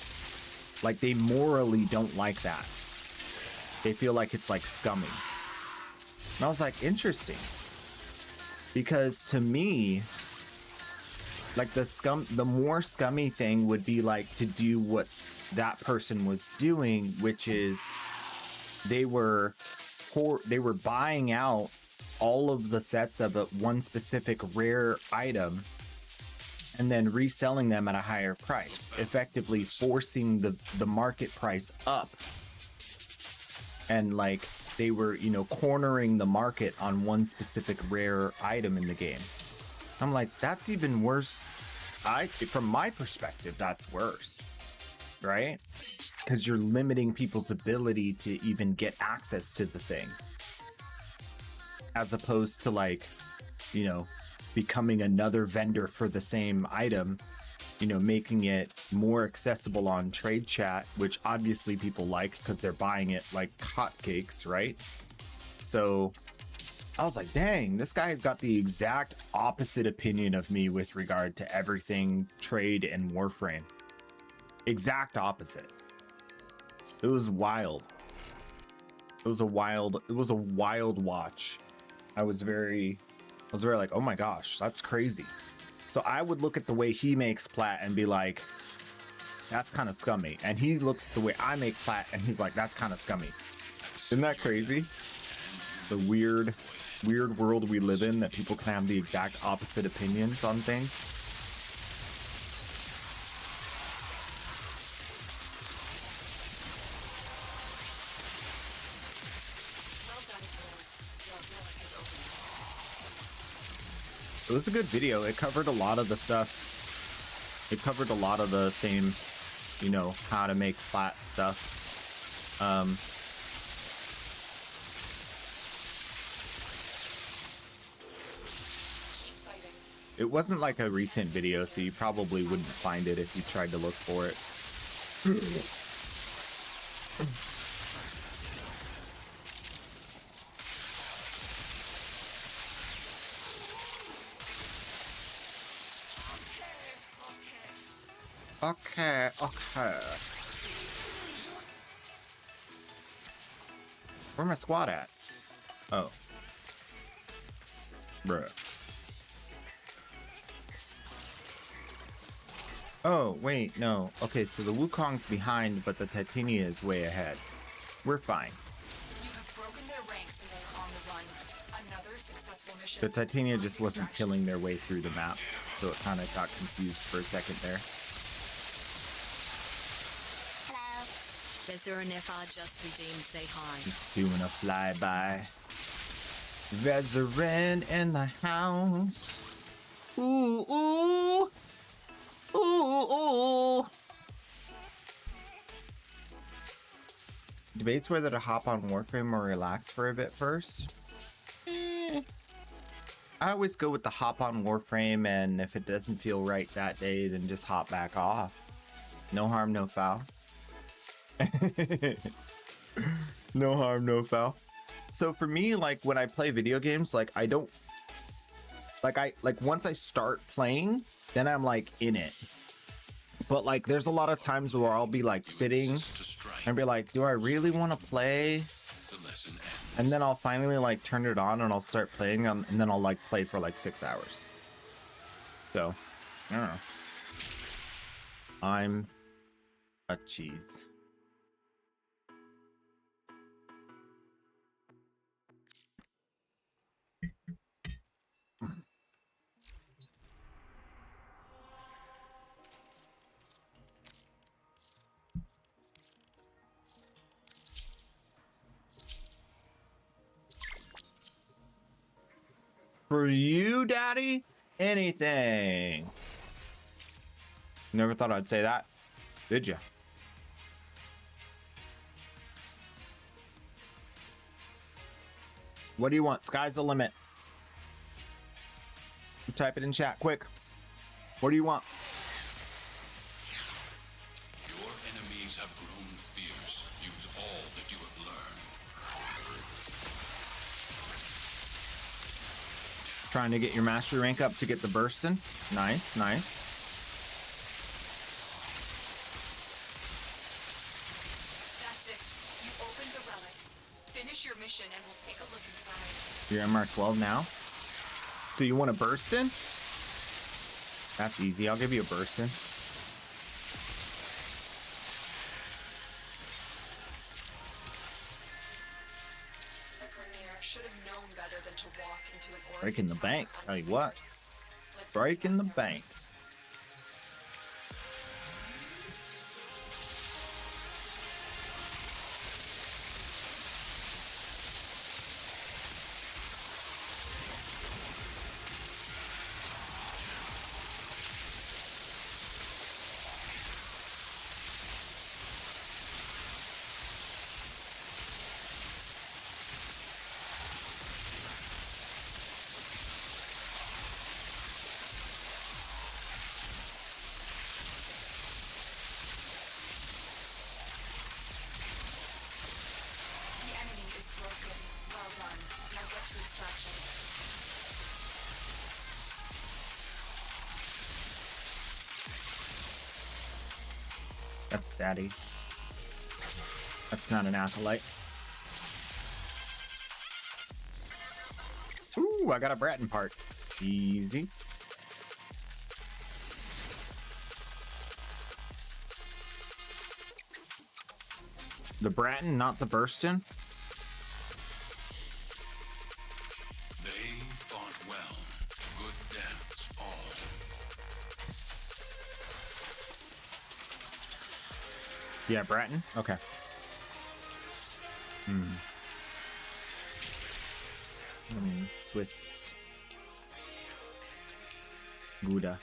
like they morally don't like that. They feel like it's like scummy. And I was like, interesting. Because to me, like the more scummy thing would be like to do what that person was doing, which is they were buying out all of the sets of one specific rare item and then reselling them at a higher price, effectively forcing the market price up. And like they were, cornering the market on one specific rare item in the game. I'm like, that's even worse. From my perspective, that's worse, right? Because you're limiting people's ability to even get access to the thing, as opposed to like, becoming another vendor for the same item, making it more accessible on trade chat, which obviously people like because they're buying it like hotcakes, right? So I was like, dang, this guy's got the exact opposite opinion of me with regard to everything trade and Warframe. Exact opposite. It was wild. It was a wild watch. I was very like, oh my gosh, that's crazy. So I would look at the way he makes plat and be like, that's kind of scummy. And he looks at the way I make plat and he's like, that's kind of scummy. Isn't that crazy? The weird world we live in, that people can have the exact opposite opinions on things. It was a good video. It covered a lot of the stuff. It covered a lot of the same, how to make flat stuff. It wasn't like a recent video, so you probably wouldn't find it if you tried to look for it. Okay. Where my squad at? Oh. Bruh. Oh, wait, no. Okay, so the Wukong's behind, but the Titania is way ahead. We're fine. You have broken their ranks and they are on the run. Another successful mission. The Titania just wasn't killing their way through the map, so it kind of got confused for a second there. Hello. Vezzer and FR just redeemed, say hi. Just doing a flyby. Veteran in the house. Ooh, ooh. Ooh, ooh. Debates whether to hop on Warframe or relax for a bit first. I always go with the hop on Warframe, and if it doesn't feel right that day, then just hop back off. No harm, no foul. No harm, no foul. So for me, like when I play video games, like I don't like once I start playing, then I'm like in it. But like there's a lot of times where I'll be like sitting and be like, do I really want to play? And then I'll finally like turn it on and I'll start playing and then I'll like play for like 6 hours. So I don't know. I'm a cheese. For you, Daddy, anything. Never thought I'd say that, did you? What do you want? Sky's the limit. Type it in chat quick. What do you want? Your enemies have grown fierce. Use all that you have learned. Trying to get your mastery rank up to get the bursting. Nice, nice. That's it. You opened the relic. Finish your mission and we'll take a look inside. You're MR 12 now. So you want a bursting? That's easy. I'll give you a bursting. The Grenier should have known better than to walk into an Oregon Breaking the town bank. Tell you what. unprepared. Let's Breaking the hope bank. this. The enemy is broken. Well done. Now get to extraction. That's daddy. That's not an acolyte. Ooh, I got a Bratton part. Easy. The Bratton, not the Burstin. They fought well. Good deaths all. Yeah, Bratton. Okay. Swiss Gouda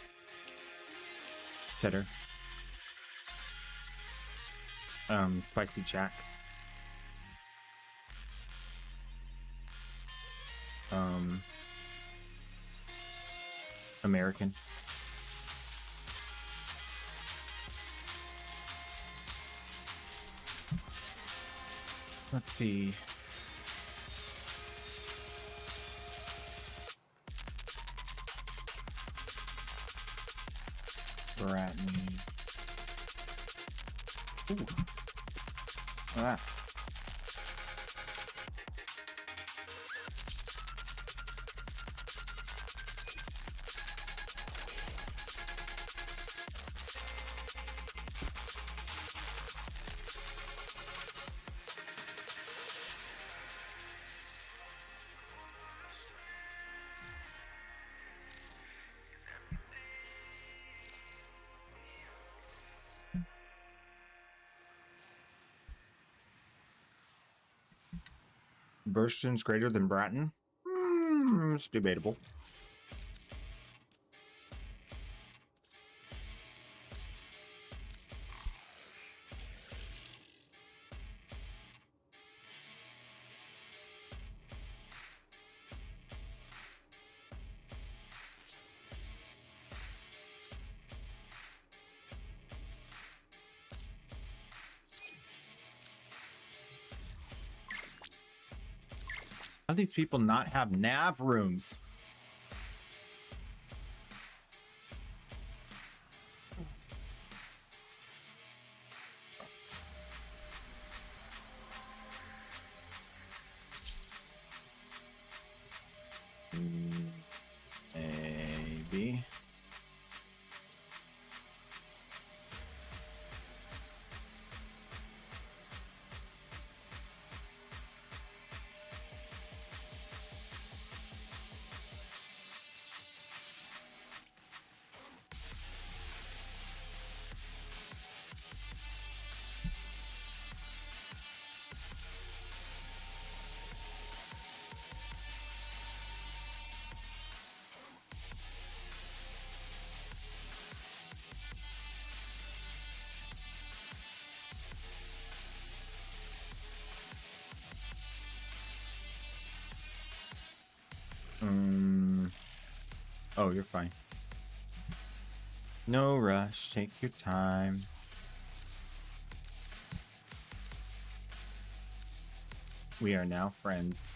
cheddar. Spicy Jack. American. Let's see. Bratton. Ooh. Ah. Burston's greater than Bratton? It's debatable. How do these people not have nav rooms? Maybe. Oh, you're fine. No rush. Take your time. We are now friends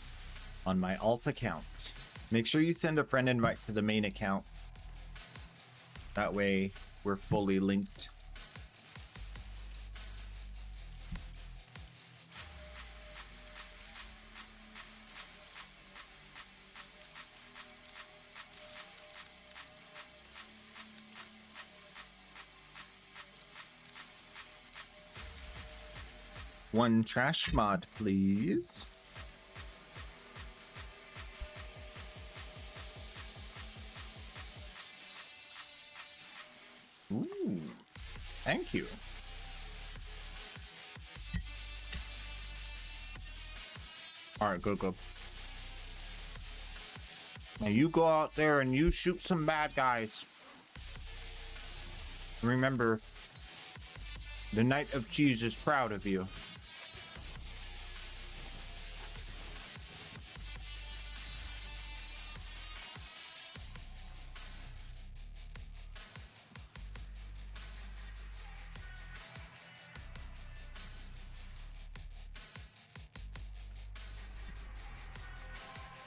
on my alt account. Make sure you send a friend invite to the main account. That way we're fully linked. One trash mod, please. Ooh, thank you. All right, go. Now you go out there and you shoot some bad guys. Remember, the Knight of Cheese is proud of you.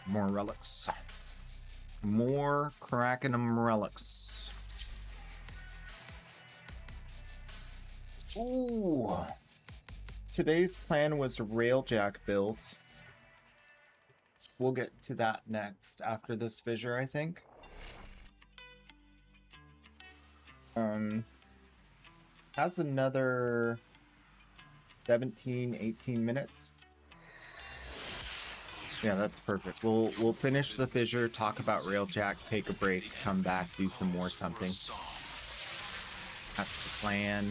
More relics. More Crackenum relics. Ooh. Today's plan was railjack builds. We'll get to that next after this fissure, I think. Has another 17, 18 minutes. Yeah, that's perfect. We'll finish the fissure, talk about railjack, take a break, come back, do some more something. That's the plan.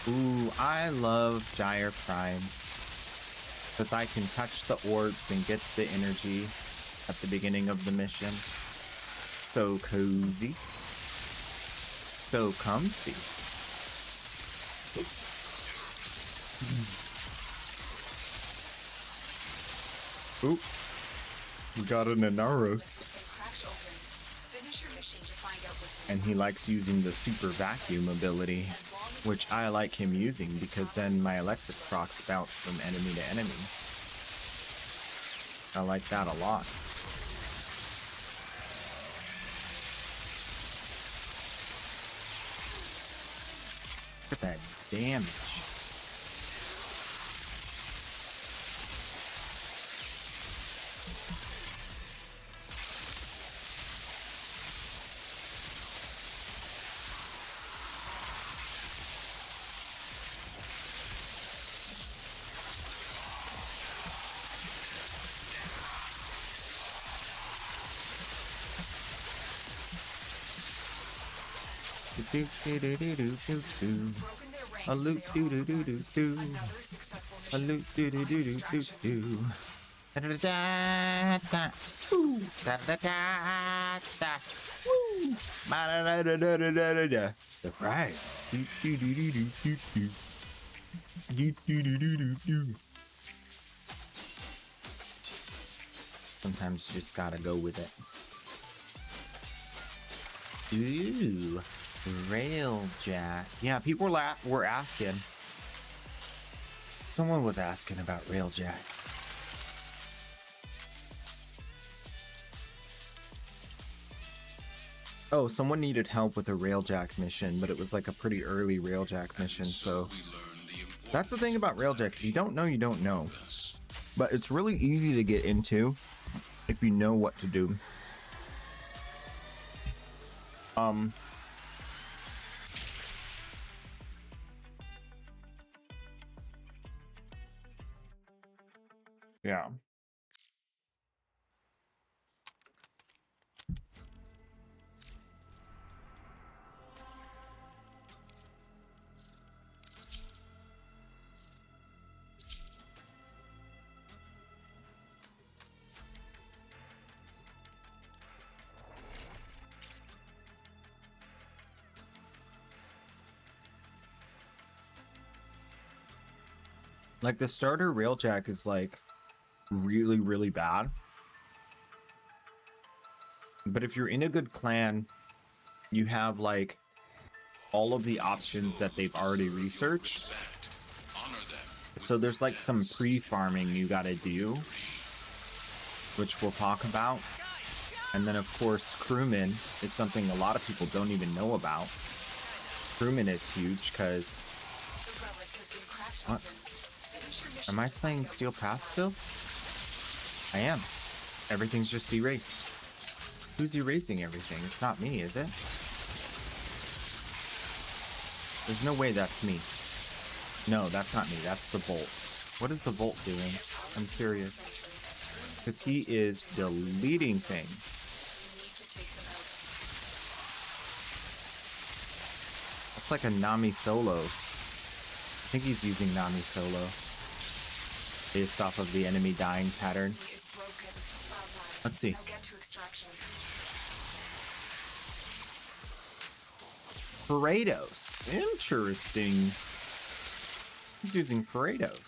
Ooh, I love Gyre Prime. Because I can touch the orbs and get the energy at the beginning of the mission. So cozy. So comfy. Oop. We got an Inaros. And he likes using the super vacuum ability, which I like him using because then my electric procs bounce from enemy to enemy. I like that a lot. Look at that damage. A loot doo doo doo doo doo. A loot doo doo doo doo doo doo. Da da da da. Woo. Da da da da. Woo. Da da da da da da da. The prize. Doo doo doo doo doo doo doo. Doo doo doo doo doo doo. Sometimes you just gotta go with it. Ooh. Railjack. Yeah, people were asking. Someone was asking about Railjack. Oh, someone needed help with a Railjack mission, but it was like a pretty early Railjack mission, so that's the thing about Railjack. If you don't know, you don't know. But it's really easy to get into if you know what to do. Yeah. Like the starter Railjack is like really, really bad. But if you're in a good clan, you have like all of the options that they've already researched. So there's like some pre-farming you gotta do, which we'll talk about. And then of course, crewman is something a lot of people don't even know about. Crewman is huge because... What? Am I playing Steel Path still? I am. Everything's just erased. Who's erasing everything? It's not me, is it? There's no way that's me. No, that's not me. That's the Volt. What is the Volt doing? I'm curious. Because he is deleting things. That's like a Nami solo. I think he's using Nami solo. Based off of the enemy dying pattern. Let's see. Paredos. Interesting. He's using Paredos.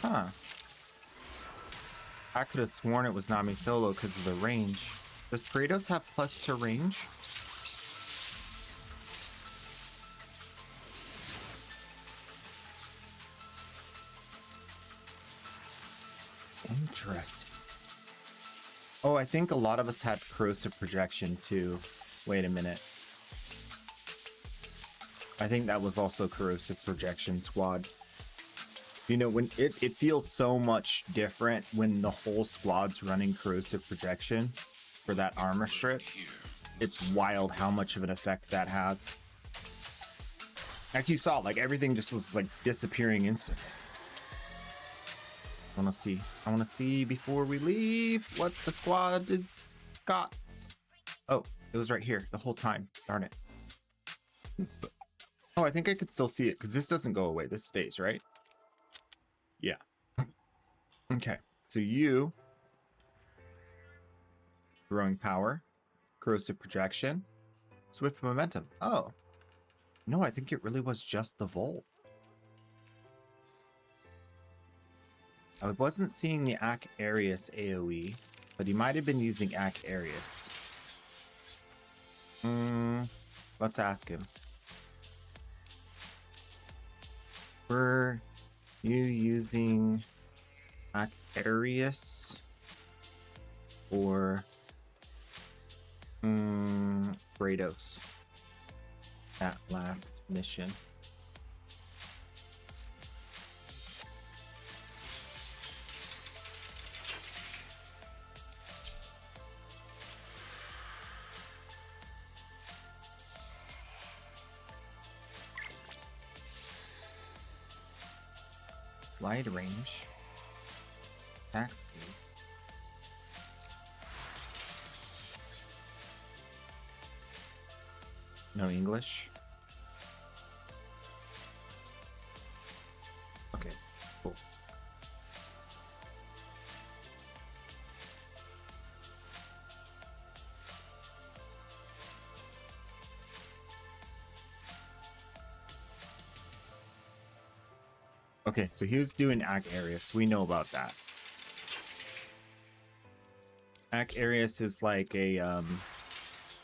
Huh. I could have sworn it was Nami solo because of the range. Does Paredos have +2 range? Interesting. Oh, I think a lot of us had corrosive projection too. Wait a minute. I think that was also corrosive projection squad. You know, when it feels so much different when the whole squad's running corrosive projection for that armor strip. It's wild how much of an effect that has. Like you saw, like everything just was like disappearing instantly. I want to see before we leave what the squad has got. Oh, it was right here the whole time. Darn it. Oh, I think I could still see it because this doesn't go away. This stays, right? Yeah. Okay. So you... Growing power. Corrosive projection. Swift momentum. Oh. No, I think it really was just the Volt. I wasn't seeing the Ak Arius AoE, but he might have been using Ak Arius. Let's ask him. Were you using Ak Arius or Kratos that last mission? Slide range, attack speed, no English. Okay, cool. Okay, so he was doing Ak Arius. We know about that. Ak Arius is like a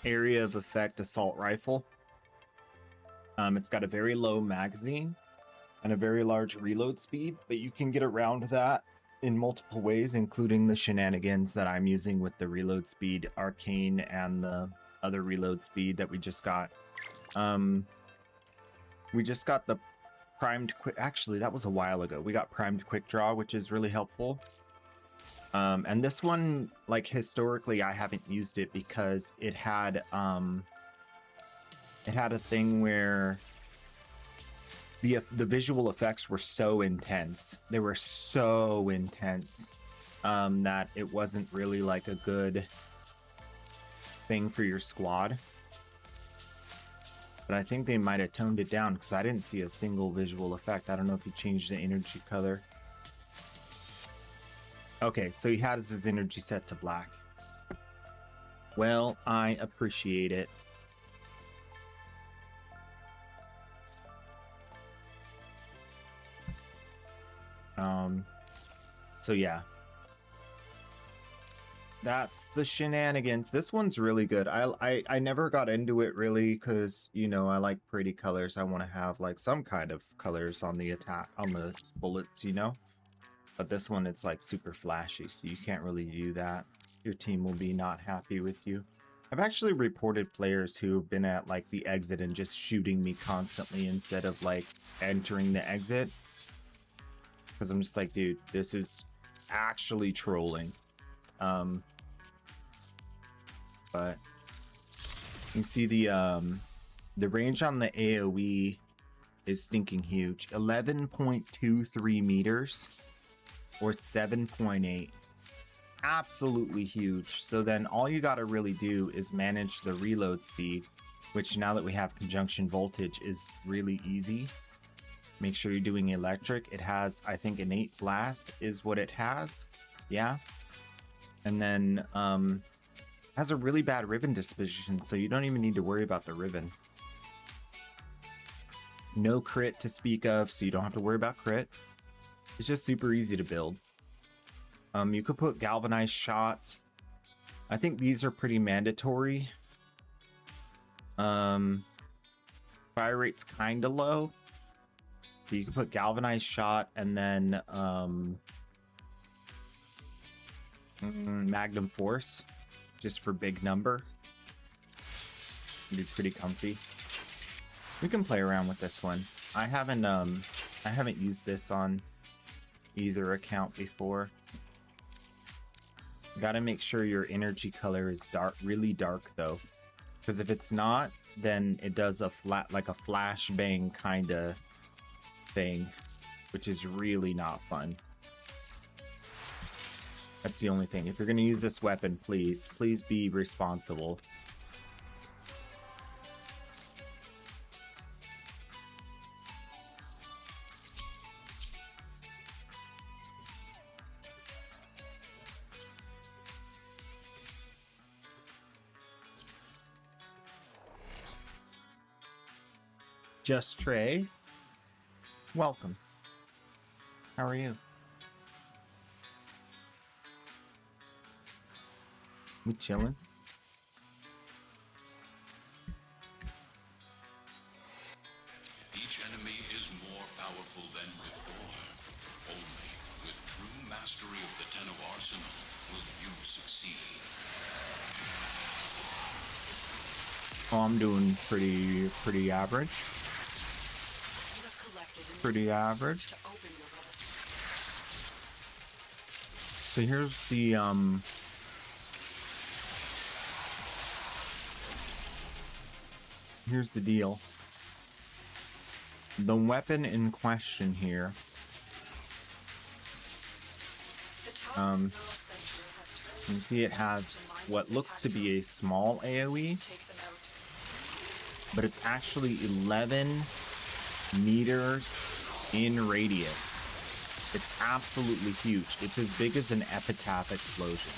area of effect assault rifle. It's got a very low magazine and a very large reload speed, but you can get around that in multiple ways, including the shenanigans that I'm using with the reload speed arcane and the other reload speed that we just got. We just got the primed quick, actually that was a while ago. We got primed quick draw, which is really helpful. And this one, like historically, I haven't used it because it had a thing where the visual effects were so intense. They were so intense that it wasn't really like a good thing for your squad. But I think they might have toned it down because I didn't see a single visual effect. I don't know if he changed the energy color. Okay, so he has his energy set to black. Well, I appreciate it. So yeah. that's the shenanigans. This one's really good. I never got into it really because, you know, I like pretty colors. I want to have like some kind of colors on the attack, on the bullets, you know? But this one, it's like super flashy, so you can't really do that. Your team will be not happy with you. I've actually reported players who have been at like the exit and just shooting me constantly instead of like entering the exit. Because I'm just like, dude, this is actually trolling. But you see the range on the AoE is stinking huge. 11.23 meters or 7.8. Absolutely huge. So then all you got to really do is manage the reload speed, which now that we have conjunction voltage is really easy. Make sure you're doing electric. It has, I think, innate blast is what it has. Yeah. And then has a really bad ribbon disposition, so you don't even need to worry about the ribbon. No crit to speak of, so you don't have to worry about crit. It's just super easy to build. You could put galvanized shot. I think these are pretty mandatory. Fire rate's kind of low, so you could put galvanized shot and then magnum force, just for big number. It'd be pretty comfy. We can play around with this one. I haven't used this on either account before. Gotta make sure your energy color is dark, really dark though, because if it's not, then it does a flat, like a flashbang kind of thing, which is really not fun. That's the only thing. If you're gonna use this weapon, please be responsible. Just Trey, welcome. How are you? We chilling? Each enemy is more powerful than before. Only with true mastery of the Tenno arsenal will you succeed. Oh, I'm doing pretty average. Pretty average. So here's the here's the deal. The weapon in question here, you see it has what looks to be a small AoE, but it's actually 11 meters in radius. It's absolutely huge. It's as big as an epitaph explosion.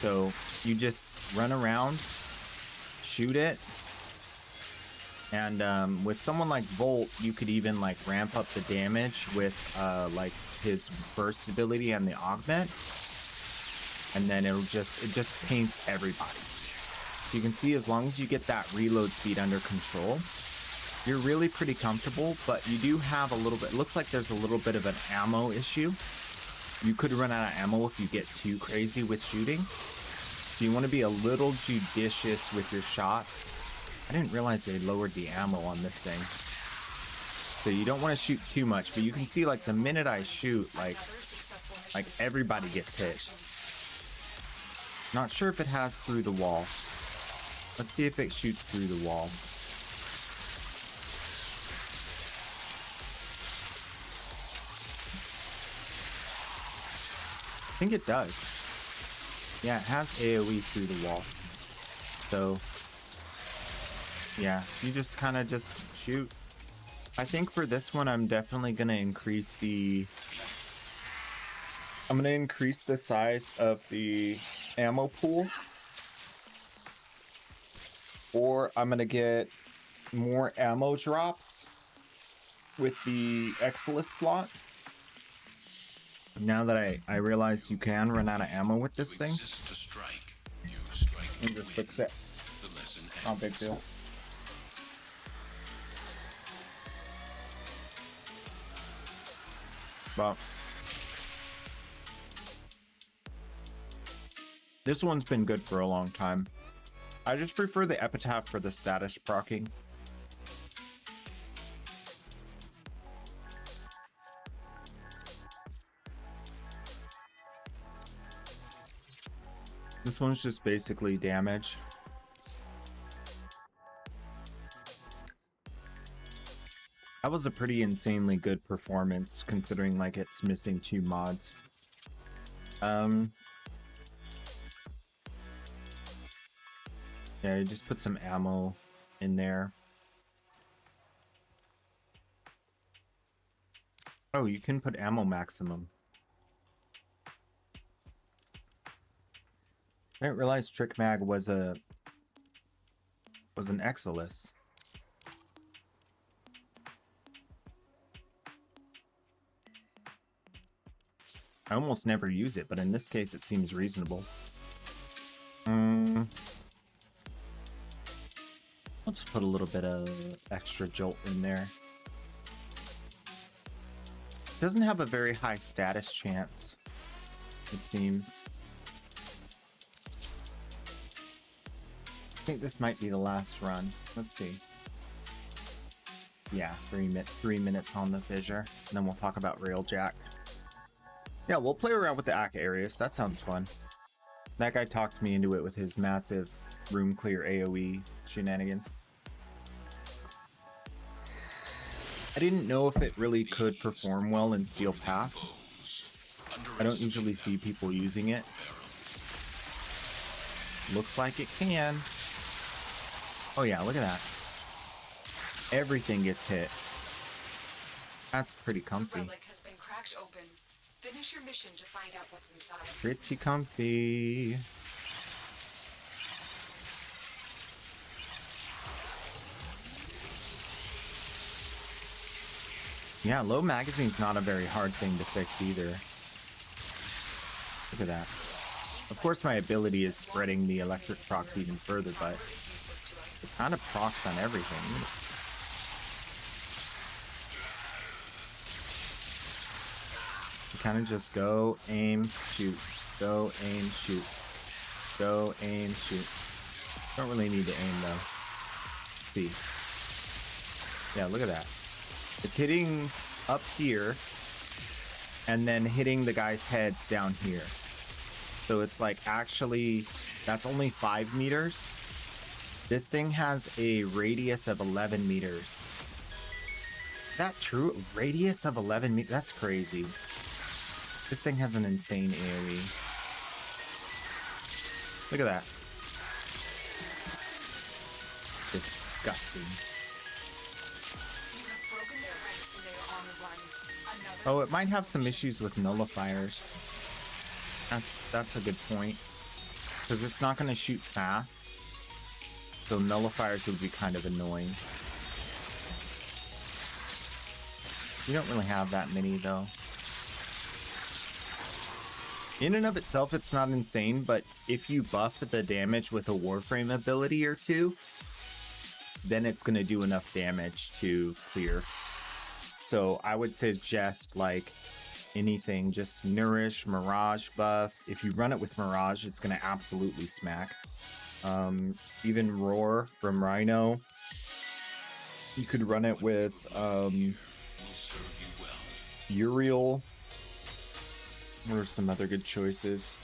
So you just run around, shoot it, and with someone like Volt, you could even like ramp up the damage with like his burst ability and the augment, and then it just paints everybody. You can see as long as you get that reload speed under control, you're really pretty comfortable, but you do have a little bit, it looks like there's a little bit of an ammo issue. You could run out of ammo if you get too crazy with shooting. So you want to be a little judicious with your shots. I didn't realize they lowered the ammo on this thing. So you don't want to shoot too much, but you can see like the minute I shoot, like everybody gets hit. Not sure if it has through the wall. Let's see if it shoots through the wall. I think it does. Yeah, it has AoE through the wall. So, yeah, you just kind of just shoot. I think for this one, I'm definitely going to increase the... I'm going to increase the size of the ammo pool. Or I'm going to get more ammo drops with the Exilus slot. Now that I realize you can run out of ammo with this You thing, exist to strike. You strike to and just win. fix it. The lesson Not a big ends. deal. But this one's been good for a long time. I just prefer the epitaph for the status proccing. This one's just basically damage. That was a pretty insanely good performance considering like it's missing 2 mods. Yeah, you just put some ammo in there. Oh, you can put ammo maximum. I didn't realize Trick Mag was an Exilus. I almost never use it, but in this case it seems reasonable. I'll just put a little bit of extra jolt in there. Doesn't have a very high status chance, it seems. I think this might be the last run. Let's see. Yeah, 3 minutes on the fissure, and then we'll talk about Railjack. Yeah, we'll play around with the AK areas. That sounds fun. That guy talked me into it with his massive room clear AoE shenanigans. I didn't know if it really could perform well in Steel Path. I don't usually see people using it. Looks like it can. Oh yeah, look at that. Everything gets hit. That's pretty comfy. Relic has been cracked open. Finish your mission to find out what's inside. Pretty comfy. Yeah, low magazine's not a very hard thing to fix either. Look at that. Of course my ability is spreading the electric procs even further, but it kind of procs on everything. You kind of just go, aim, shoot. Go, aim, shoot. Go, aim, shoot. Don't really need to aim though. Let's see. Yeah, look at that. It's hitting up here and then hitting the guys' heads down here. So it's like actually, that's only 5 meters. This thing has a radius of 11 meters. Is that true? Radius of 11 meters? That's crazy. This thing has an insane AoE. Look at that. Disgusting. Oh, it might have some issues with nullifiers. That's a good point. Because it's not going to shoot fast. So nullifiers would be kind of annoying. You don't really have that many though. In and of itself, it's not insane, but if you buff the damage with a warframe ability or two, then it's going to do enough damage to clear. So I would suggest like anything, just Nourish, Mirage buff. If you run it with Mirage, it's going to absolutely smack. Even Roar from Rhino. You could run it with Uriel. What are some other good choices?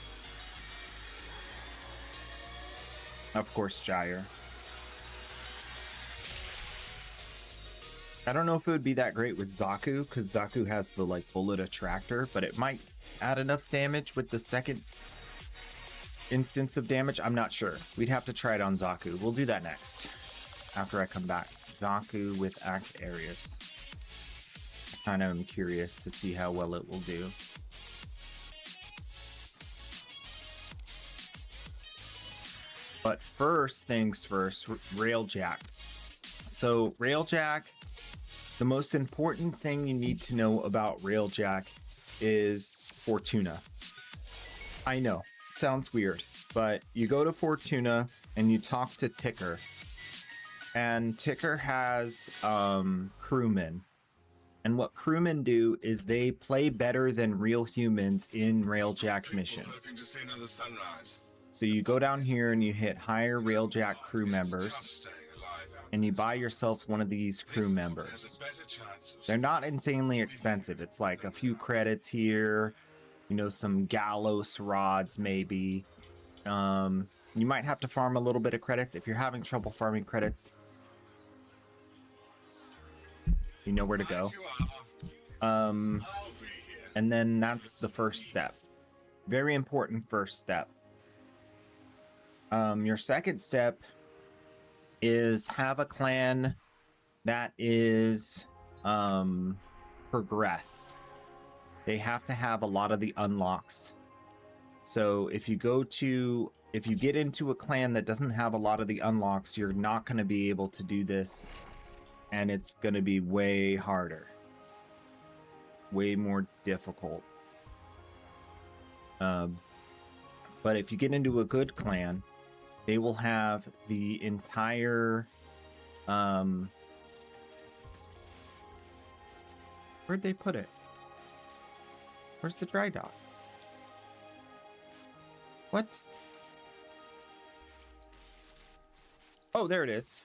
Of course, Gyre. I don't know if it would be that great with Zaku, because Zaku has the like bullet attractor, but it might add enough damage with the second instance of damage. I'm not sure. We'd have to try it on Zaku. We'll do that next after I come back. Zaku with Act Areas. I kind of am curious to see how well it will do. But first things first, Railjack. So Railjack, the most important thing you need to know about Railjack is Fortuna. I know, sounds weird, but you go to Fortuna and you talk to Ticker. And Ticker has crewmen. And what crewmen do is they play better than real humans in Railjack missions. So you go down here and you hit hire Railjack crew members, and you buy yourself one of these crew members. They're not insanely expensive. It's like a few credits here, you know, some gallows rods maybe. You might have to farm a little bit of credits. If you're having trouble farming credits, you know where to go. And then that's the first step. Very important first step. Your second step is have a clan that is progressed. They have to have a lot of the unlocks. So if you get into a clan that doesn't have a lot of the unlocks, you're not going to be able to do this. And it's going to be way harder. Way more difficult. But if you get into a good clan, they will have the entire... where'd they put it? Where's the dry dock? What? Oh, there it is.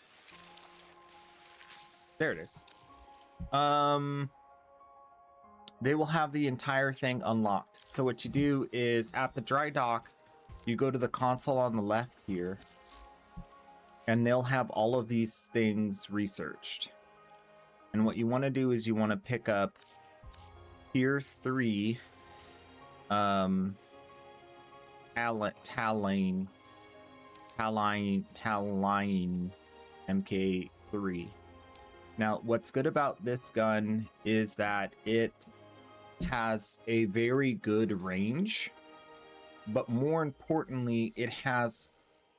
There it is. They will have the entire thing unlocked. So what you do is at the dry dock, you go to the console on the left here, and they'll have all of these things researched. And what you want to do is you want to pick up tier 3 Taline MK3. Now, what's good about this gun is that it has a very good range, but more importantly, it has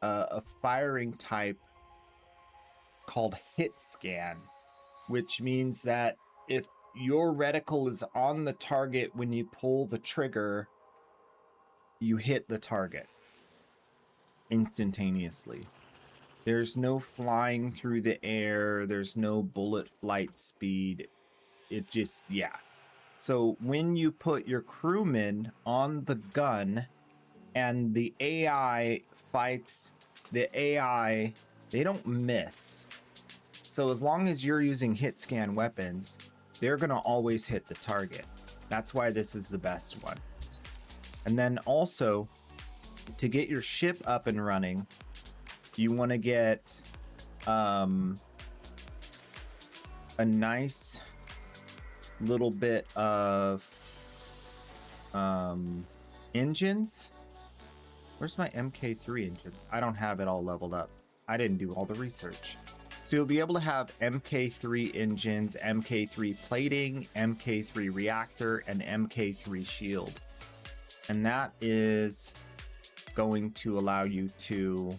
a firing type called hit scan, which means that if your reticle is on the target when you pull the trigger, you hit the target instantaneously. There's no flying through the air. There's no bullet flight speed. It just, yeah. So when you put your crewmen on the gun and the AI fights the AI, they don't miss. So as long as you're using hit scan weapons, they're going to always hit the target. That's why this is the best one. And then also, to get your ship up and running, you want to get a nice little bit of engines. Where's my MK3 engines? I don't have it all leveled up. I didn't do all the research. So you'll be able to have MK3 engines, MK3 plating, MK3 reactor, and MK3 shield. And that is going to allow you to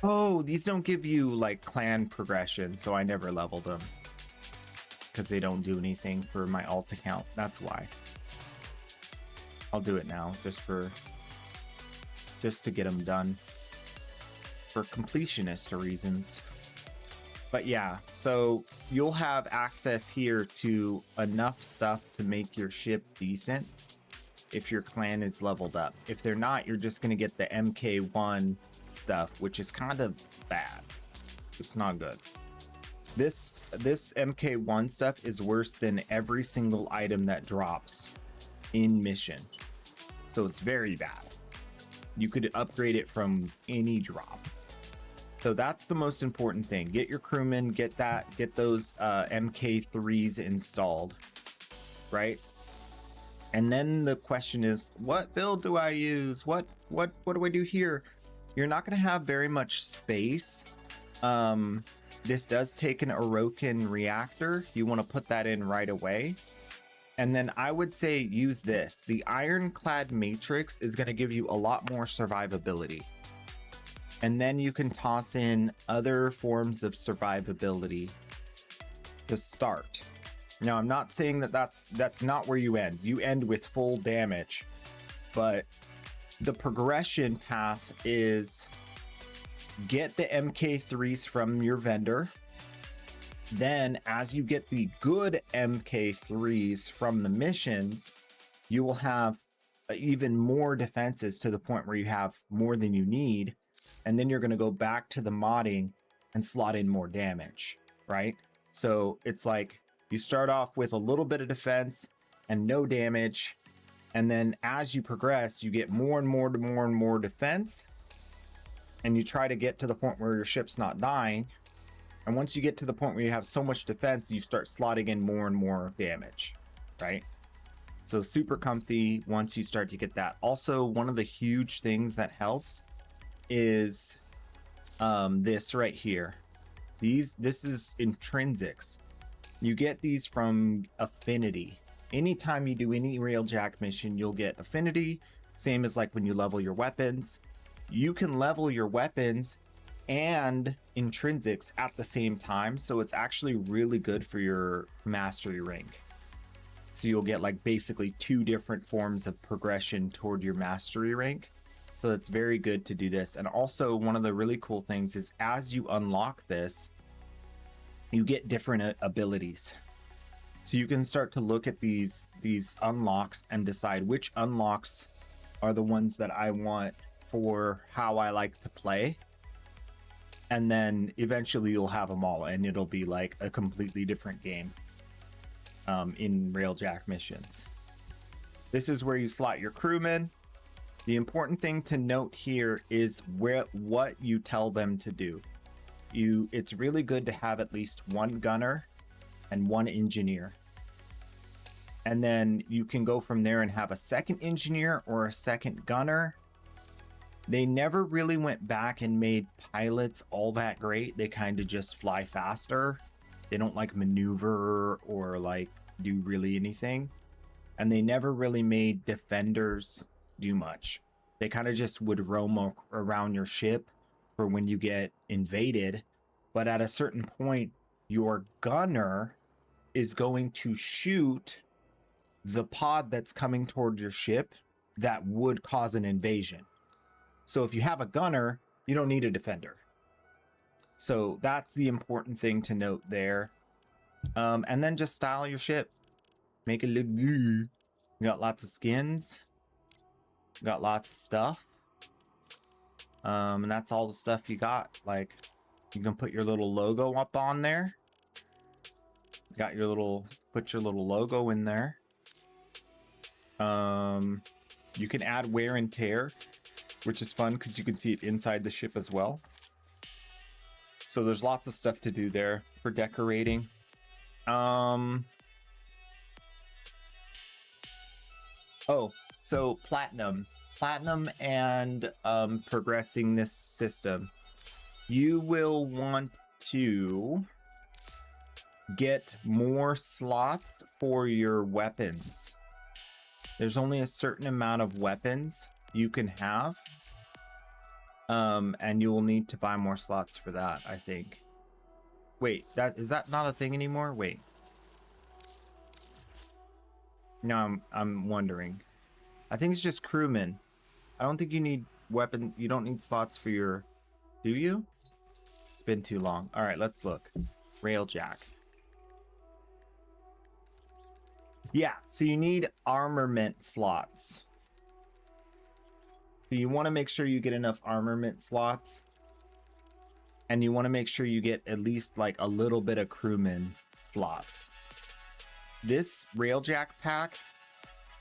oh, these don't give you like clan progression, so I never leveled them because they don't do anything for my alt account. That's why. I'll do it now just to get them done for completionist reasons. But yeah, so you'll have access here to enough stuff to make your ship decent if your clan is leveled up. If they're not, you're just going to get the MK1 stuff, which is kind of bad. It's not good. This MK1 stuff is worse than every single item that drops in mission. So it's very bad. You could upgrade it from any drop. So that's the most important thing. Get your crewmen, get those MK3s installed, right? And then the question is, what build do I use? What do I do here? You're not going to have very much space. This does take an Orokin reactor. You want to put that in right away. And then I would say use this. The Ironclad Matrix is going to give you a lot more survivability. And then you can toss in other forms of survivability to start. Now, I'm not saying that that's not where you end. You end with full damage, but the progression path is get the MK3s from your vendor. Then as you get the good MK3s from the missions, you will have even more defenses to the point where you have more than you need. And then you're going to go back to the modding and slot in more damage, right? So it's like you start off with a little bit of defense and no damage. And then as you progress, you get more and more defense. And you try to get to the point where your ship's not dying. And once you get to the point where you have so much defense, you start slotting in more and more damage, right? So super comfy once you start to get that. Also, one of the huge things that helps is this right here. This is intrinsics. You get these from affinity. Anytime you do any railjack mission, you'll get affinity. Same as like when you level your weapons. You can level your weapons and intrinsics at the same time, so it's actually really good for your mastery rank. So you'll get like basically 2 different forms of progression toward your mastery rank. So it's very good to do this. And also one of the really cool things is as you unlock this, you get different abilities. So you can start to look at these unlocks and decide which unlocks are the ones that I want for how I like to play. And then eventually you'll have them all and it'll be like a completely different game in railjack missions. This is where you slot your crewmen. The important thing to note here is what you tell them to do. It's really good to have at least 1 gunner and 1 engineer. And then you can go from there and have a 2nd engineer or a 2nd gunner. They never really went back and made pilots all that great. They kind of just fly faster. They don't like maneuver or like do really anything. And they never really made defenders do much. They kind of just would roam around your ship for when you get invaded. But at a certain point, your gunner is going to shoot the pod that's coming toward your ship that would cause an invasion. So if you have a gunner, you don't need a defender. So that's the important thing to note there. And then just style your ship. Make it look good. You got lots of skins. You got lots of stuff. And that's all the stuff you got. Like, you can put your little logo up on there. Got your little, put your little logo in there. You can add wear and tear, which is fun because you can see it inside the ship as well. So there's lots of stuff to do there for decorating. Oh, so platinum and progressing this system. You will want to get more slots for your weapons. There's only a certain amount of weapons you can have. And you will need to buy more slots for that, I think. Wait, is that not a thing anymore? Wait. No, I'm wondering. I think it's just crewmen. I don't think you need weapon. You don't need slots for your. Do you? It's been too long. All right, let's look. Railjack. Yeah, so you need armament slots. So you want to make sure you get enough armament slots. And you want to make sure you get at least like a little bit of crewman slots. This railjack pack,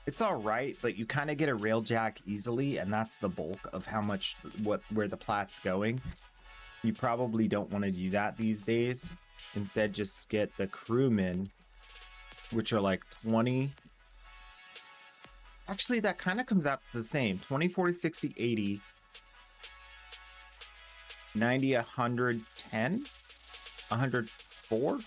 it's all right, but you kind of get a railjack easily, and that's the bulk of how much where the plat's going. You probably don't want to do that these days. Instead, just get the crewmen, which are like 20. Actually, that kind of comes out the same. 20, 40, 60, 80, 90, 110, 104.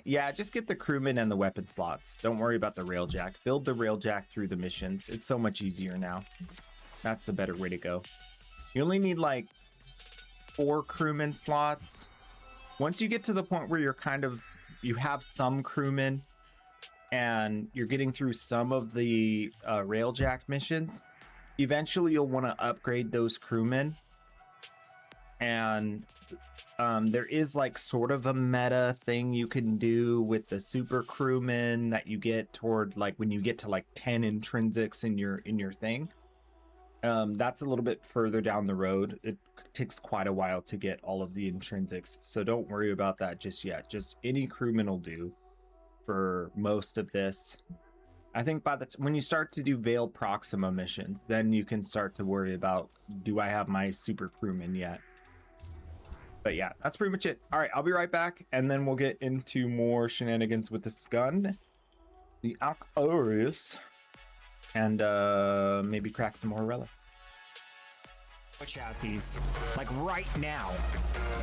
Yeah, just get the crewman and the weapon slots. Don't worry about the railjack. Build the railjack through the missions. It's so much easier now. That's the better way to go. You only need like 4 crewman slots. Once you get to the point where you're kind of you have some crewmen and you're getting through some of the railjack missions, eventually you'll want to upgrade those crewmen. And there is like sort of a meta thing you can do with the super crewmen that you get toward like when you get to like 10 intrinsics in your thing. That's a little bit further down the road. It takes quite a while to get all of the intrinsics, so don't worry about that just yet. Just any crewman will do for most of this. I think by the when you start to do Veiled Proxima missions, then you can start to worry about, do I have my super crewman yet? But yeah, that's pretty much it. All right, I'll be right back, and then we'll get into more shenanigans with this gun, the Aquarius, and maybe crack some more relics. Chassis, like right now.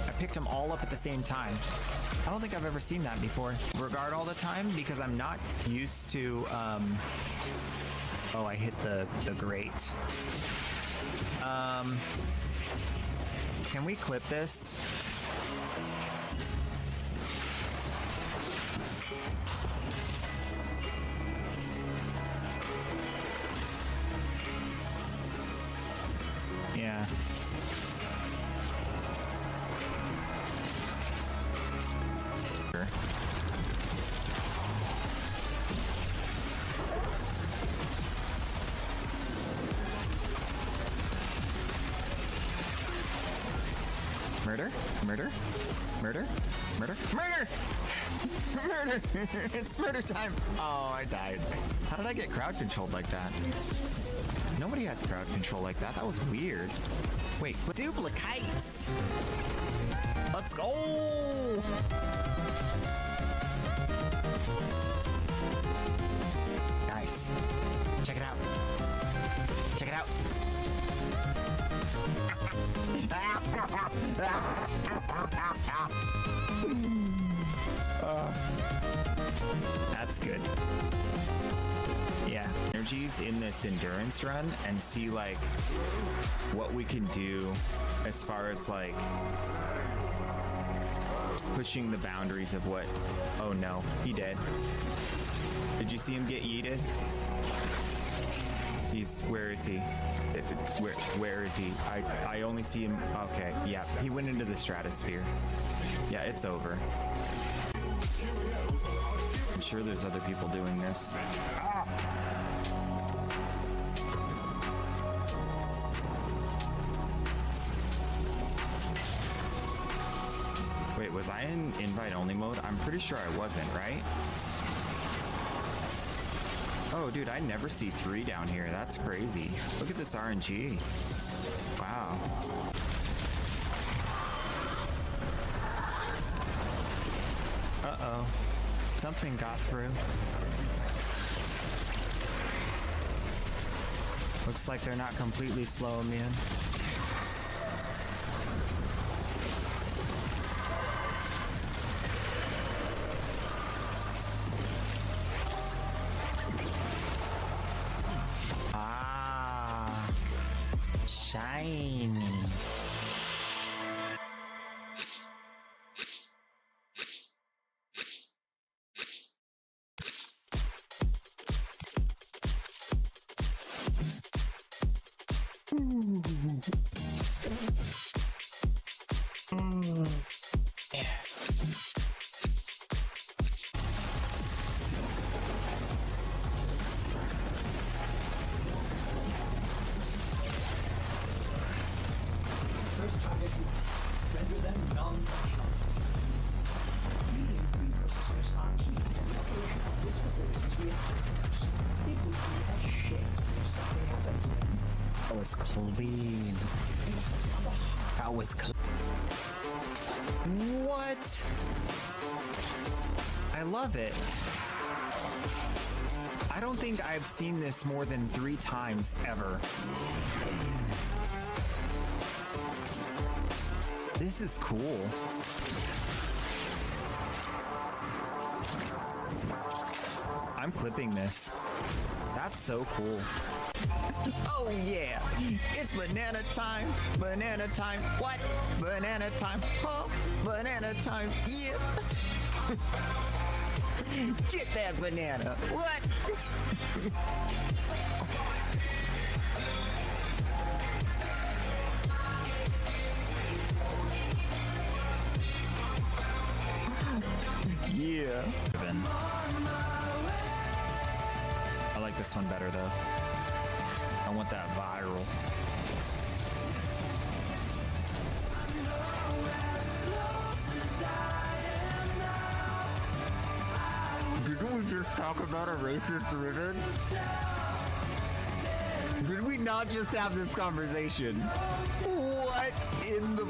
I picked them all up at the same time. I don't think I've ever seen that before. Regard all the time because I'm not used to, oh, I hit the grate. Can we clip this? Yeah. Sure. Murder? Murder? Murder? Murder? Murder! Murder! It's murder time! Oh, I died. How did I get crowd controlled like that? Nobody has crowd control like that. That was weird. Wait, duplicates! Let's go! Nice. Check it out. Check it out. That's good. Yeah, energies in this endurance run and see like what we can do as far as like pushing the boundaries of what. Oh no, he dead. Did you see him get yeeted? He's, where is he? Where is he? I only see him. Okay, yeah, he went into the stratosphere. Yeah, it's over. I'm sure there's other people doing this. Wait, was I in invite only mode? I'm pretty sure I wasn't, right? Oh, dude, I never see 3 down here. That's crazy. Look at this RNG. Wow. Uh-oh. Something got through. Looks like they're not completely slowing me in. Ah, shiny. That was clean. That was clean. What? I love it. I don't think I've seen this more than 3 times ever. This is cool. I'm clipping this. That's so cool. Oh yeah, it's banana time, banana time, what? Banana time, huh? Banana time, yeah. Get that banana. What? Yeah. I like this one better though. I want that viral. Didn't we just talk about a racist ribbon? Did we not just have this conversation? What in the...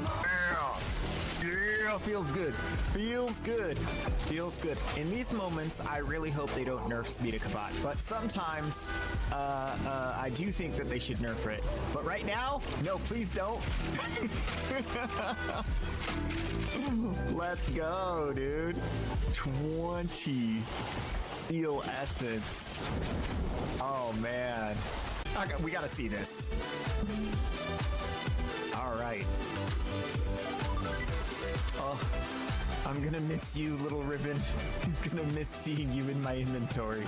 Yeah, feels good. Feels good. Feels good. In these moments, I really hope they don't nerf Speed of Kabat, but sometimes I do think that they should nerf it. But right now, no, please don't. Let's go, dude. 20 Steel Essence. Oh, man. Okay, we gotta see this. All right. Oh, I'm gonna miss you, little ribbon. I'm gonna miss seeing you in my inventory.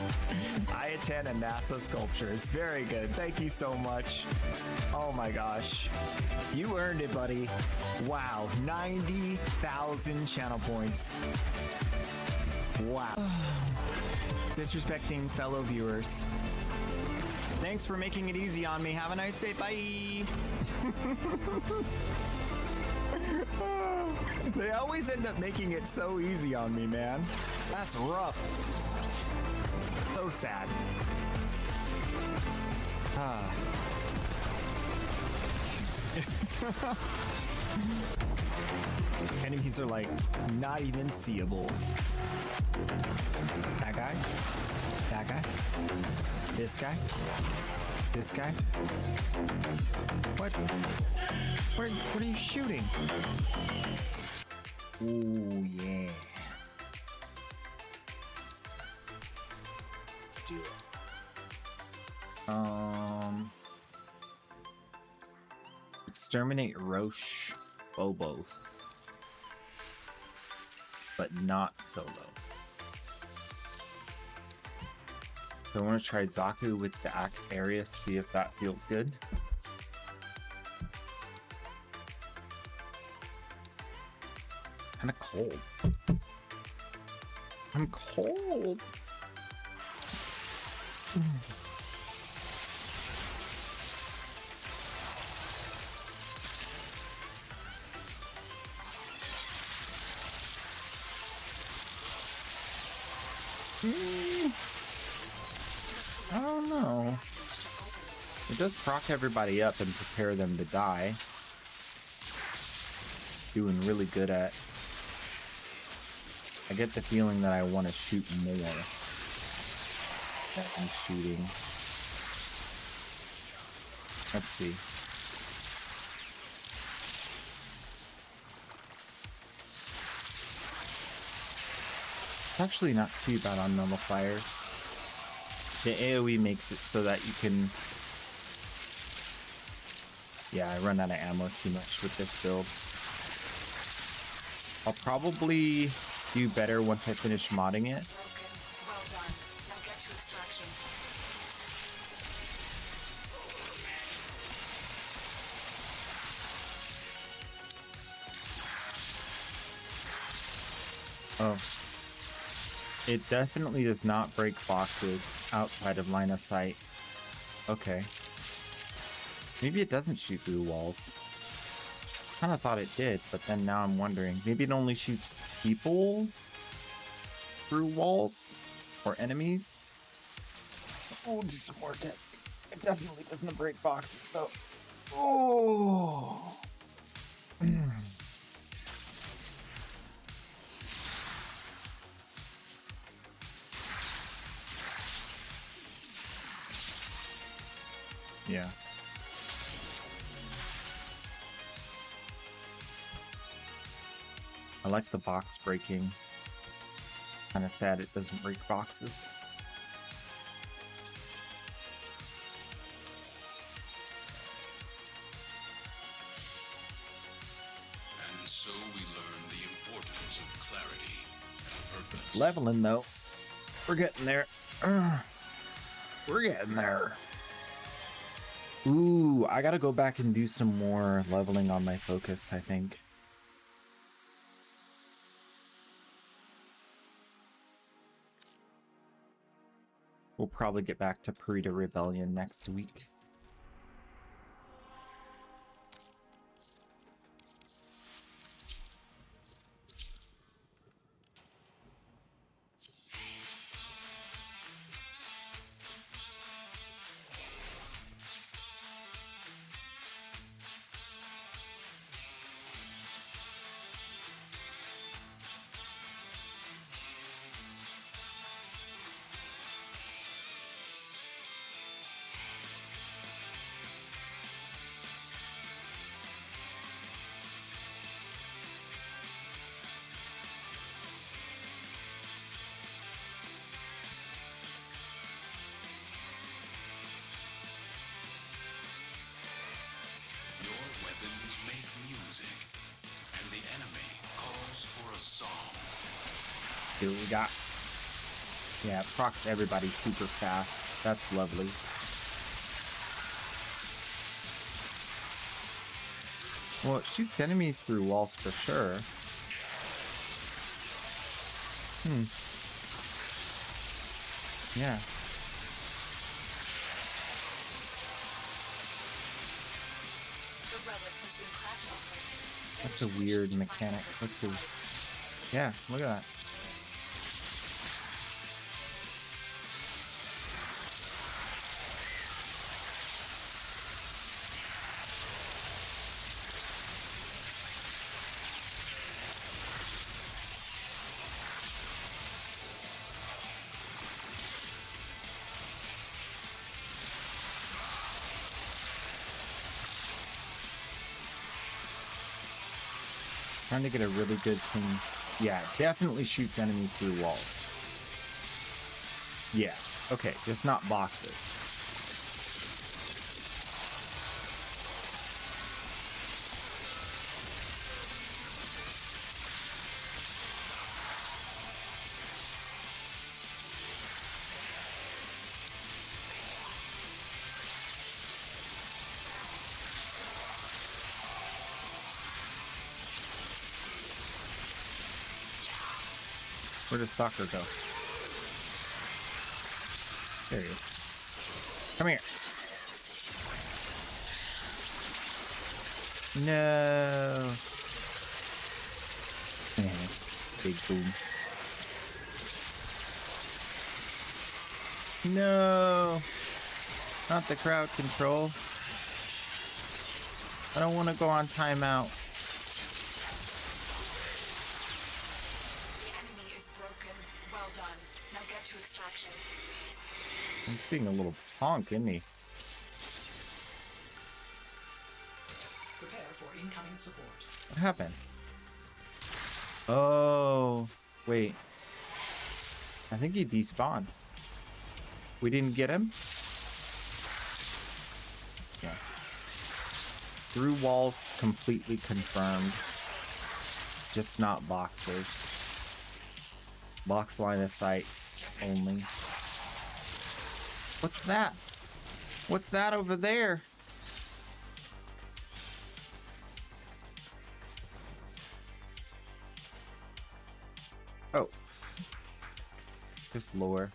Ayatan and NASA sculptures. Very good. Thank you so much. Oh my gosh. You earned it, buddy. Wow. 90,000 channel points. Wow. Disrespecting fellow viewers. Thanks for making it easy on me. Have a nice day. Bye. They always end up making it so easy on me, man. That's rough. So sad. Enemies are like not even seeable. That guy? That guy? This guy? This guy? What? What are you shooting? Ooh, yeah. Let's do it. Exterminate Roche Bobos. But not solo. So I want to try Zaku with the area, see if that feels good. Kind of cold. I'm cold. I don't know. It does proc everybody up and prepare them to die. It's doing really good at... I get the feeling that I want to shoot more than I'm shooting. Let's see. It's actually not too bad on nullifiers. The AoE makes it so that you can... Yeah, I run out of ammo too much with this build. I'll probably do better once I finish modding it. Well done. Now get to extraction. Oh. It definitely does not break boxes outside of line of sight. Okay. Maybe it doesn't shoot through walls. Kind of thought it did, but then now I'm wondering. Maybe it only shoots people through walls or enemies. Oh, do some more death. It definitely doesn't break boxes, though. Oh. Yeah. I like the box breaking. Kind of sad it doesn't break boxes. And so we learn the importance of clarity and leveling though. We're getting there. We're getting there. Ooh, I gotta go back and do some more leveling on my focus, I think. We'll probably get back to Purita Rebellion next week. Here we got. Yeah, it procs everybody super fast. That's lovely. Well, it shoots enemies through walls for sure. Yeah. That's a weird mechanic. Let's see. Yeah, look at that. Trying to get a really good thing. Yeah, it definitely shoots enemies through walls. Yeah, okay, just not boxes. Where does soccer go? There he is. Come here. No. Big boom. No. Not the crowd control. I don't want to go on timeout. He's being a little punk, isn't he? Prepare for incoming support. What happened? Oh, wait. I think he despawned. We didn't get him? Yeah. Through walls, completely confirmed. Just not boxes. Box line of sight only. What's that? What's that over there? Oh. Just lore.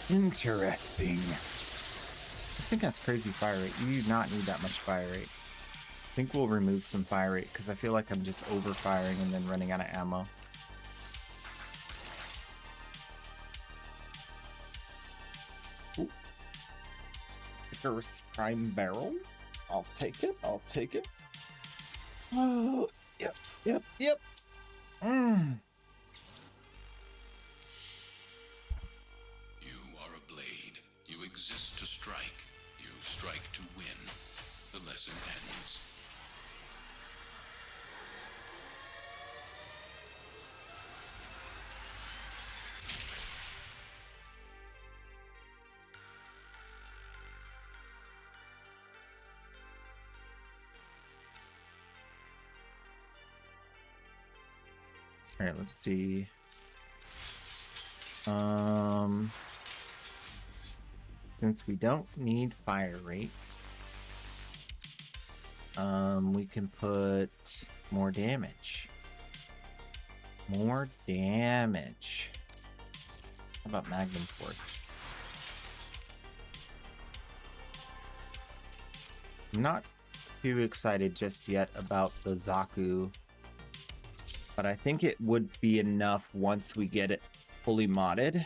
Interesting. This thing has crazy fire rate. You do not need that much fire rate. I think we'll remove some fire rate because I feel like I'm just over firing and then running out of ammo. Ooh. Icarus Prime Barrel. I'll take it. I'll take it. Oh, yep. Mmm. You are a blade. You exist to strike. You strike to lesson ends. All right, let's see. Since we don't need fire rate, we can put more damage. More damage. How about Magnum Force? I'm not too excited just yet about the Zaku, but I think it would be enough once we get it fully modded.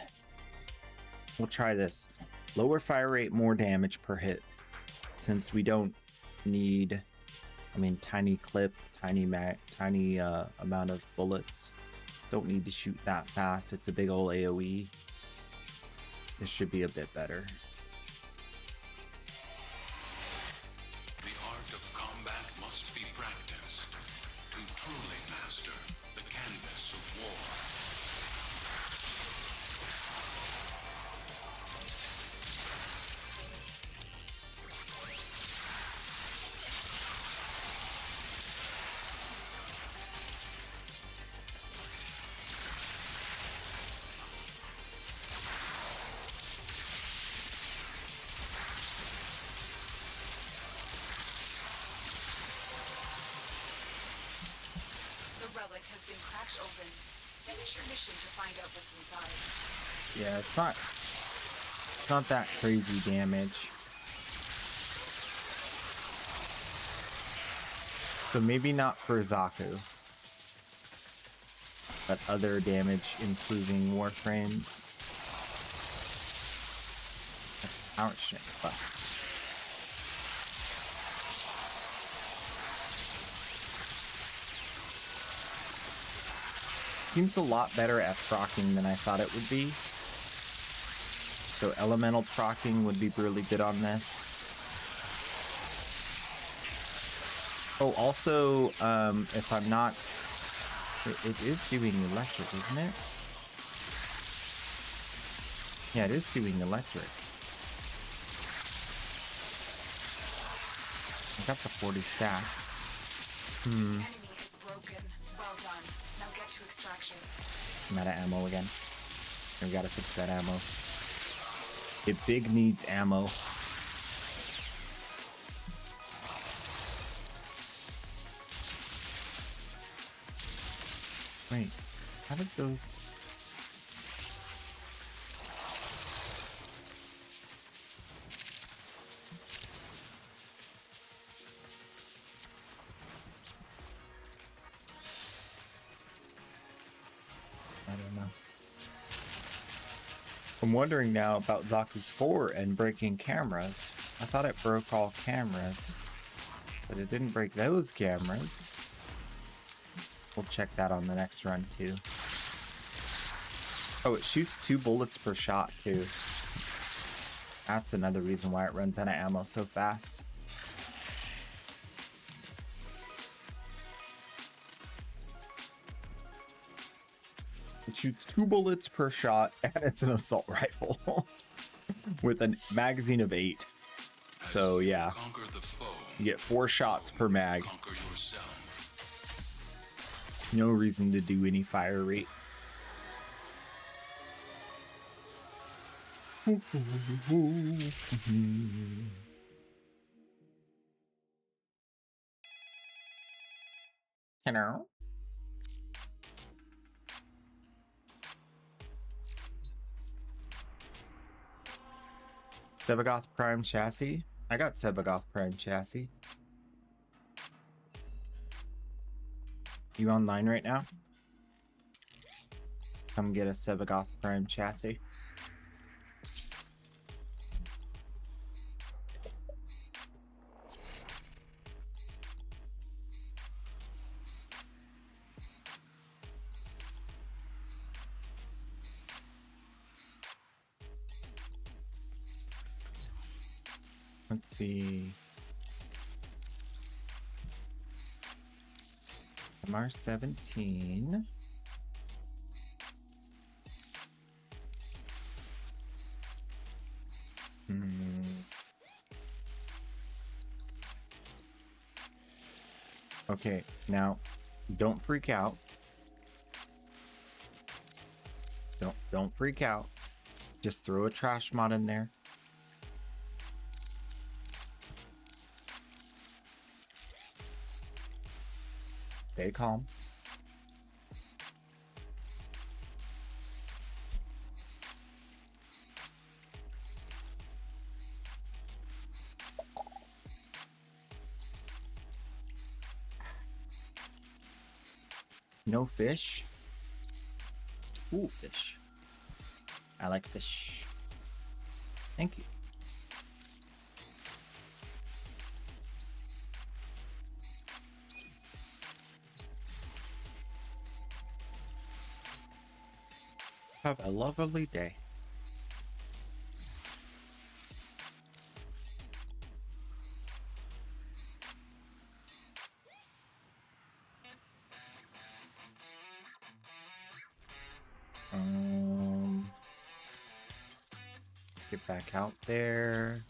We'll try this. Lower fire rate, more damage per hit. Since we don't need, I mean, tiny clip, tiny amount of bullets. Don't need to shoot that fast. It's a big old AoE. This should be a bit better. The art of combat must be practiced to truly master the canvas of war. The relic has been cracked open. Finish your mission to find out what's inside. Yeah, it's not that crazy damage. So maybe not for Zaku, but other damage improving warframes. Power strength, but seems a lot better at proccing than I thought it would be. So elemental proccing would be really good on this. Oh, also, if I'm not, it is doing electric, isn't it? Yeah, it is doing electric. I got the 40 stacks. Enemy is broken. Well done. Now get to extraction. I'm out of ammo again. We gotta fix that ammo. It big needs ammo. Wait, how did those... I don't know. I'm wondering now about Zaku's 4 and breaking cameras. I thought it broke all cameras, but it didn't break those cameras. We'll check that on the next run too. Oh, it shoots 2 bullets per shot too. That's another reason why it runs out of ammo so fast. It shoots 2 bullets per shot, and it's an assault rifle with a magazine of 8. So yeah, you get 4 shots per mag. No reason to do any fire rate. Hello? Sebagoth Prime Chassis? I got Sebagoth Prime Chassis. You online right now? Come get a Sebagoth Prime Chassis. Let's see. MR17. Okay, now don't freak out. Don't freak out. Just throw a trash mod in there. Stay calm. No fish? Ooh, fish. I like fish. Thank you. Have a lovely day. Let's get back out there.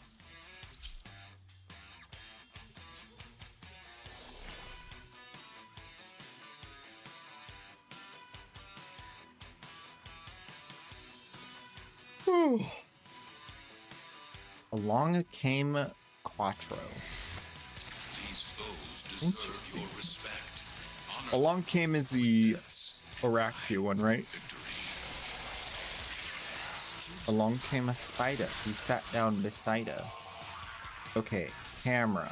Whew. Along came Quattro. These foes deserve your respect. Honor Along came is the Araxia one, right? Along came a spider who sat down beside her. Okay, camera.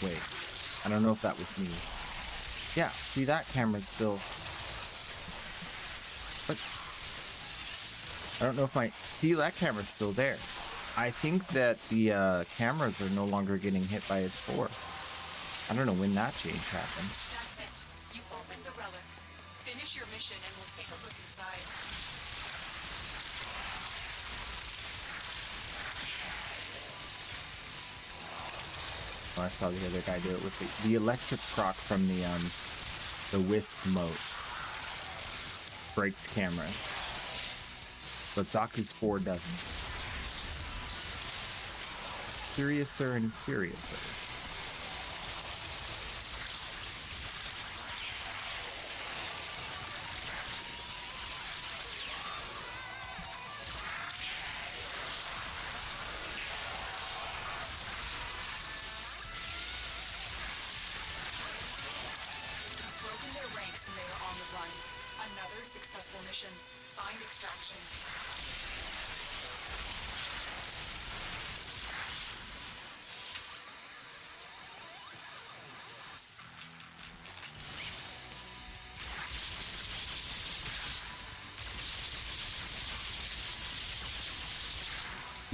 Wait, I don't know if that was me. Yeah, see, that camera's still... But I don't know if my... See, that camera's still there. I think that the cameras are no longer getting hit by his spore. I don't know when that change happened. That's it. You opened the relic. Finish your mission and we'll take a look inside. Oh, I saw the other guy do it with the electric proc from the Wisp mote. Breaks cameras. But Zaku's 4 doesn't. Curiouser and curiouser. Broken their ranks and they are on the run. Another successful mission. Find extraction.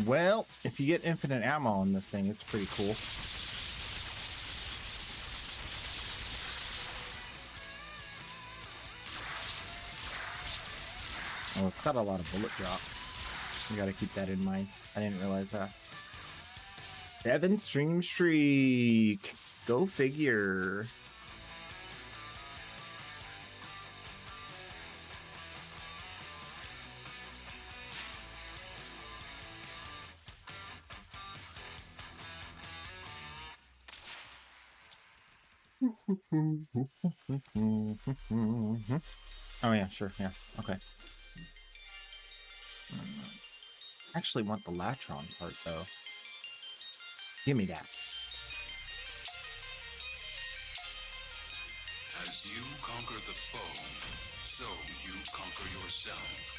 Well, if you get infinite ammo on this thing, it's pretty cool. Oh, it's got a lot of bullet drop. You gotta keep that in mind. I didn't realize that. 7 stream streak. Go figure. Oh yeah, sure, yeah, okay. I actually want the Latron part though. Give me that. As you conquer the foe, so you conquer yourself.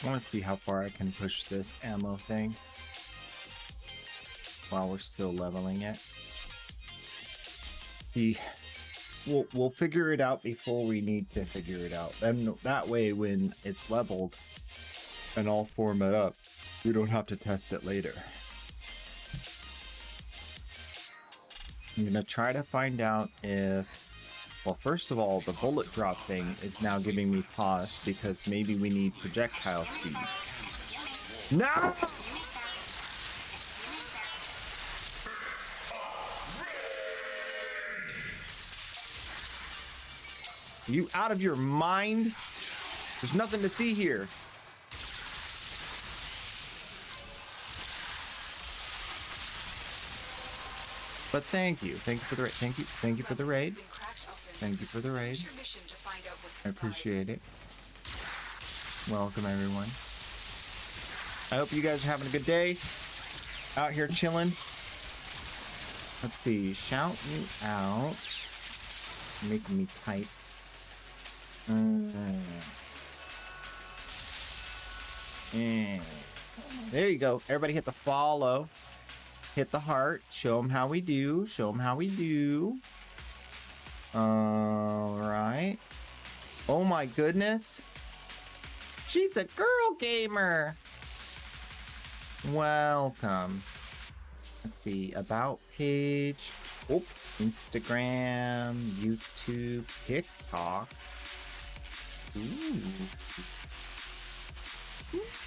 I want to see how far I can push this ammo thing while we're still leveling it. We'll figure it out before we need to figure it out. Then that way, when it's leveled and all format up, we don't have to test it later. I'm gonna try to find out if, well, first of all, the bullet drop thing is now giving me pause because maybe we need projectile speed. No! Are you out of your mind? There's nothing to see here. But thank you for the raid. Thank you for the raid. Thank you for the raid. I appreciate it. Welcome everyone. I hope you guys are having a good day. Out here chilling. Let's see. Shout me out. Making me type. There you go. Everybody hit the follow. Hit the heart. Show them how we do. Show them how we do. All right. Oh my goodness. She's a girl gamer. Welcome. Let's see. About page. Oh, Instagram, YouTube, TikTok.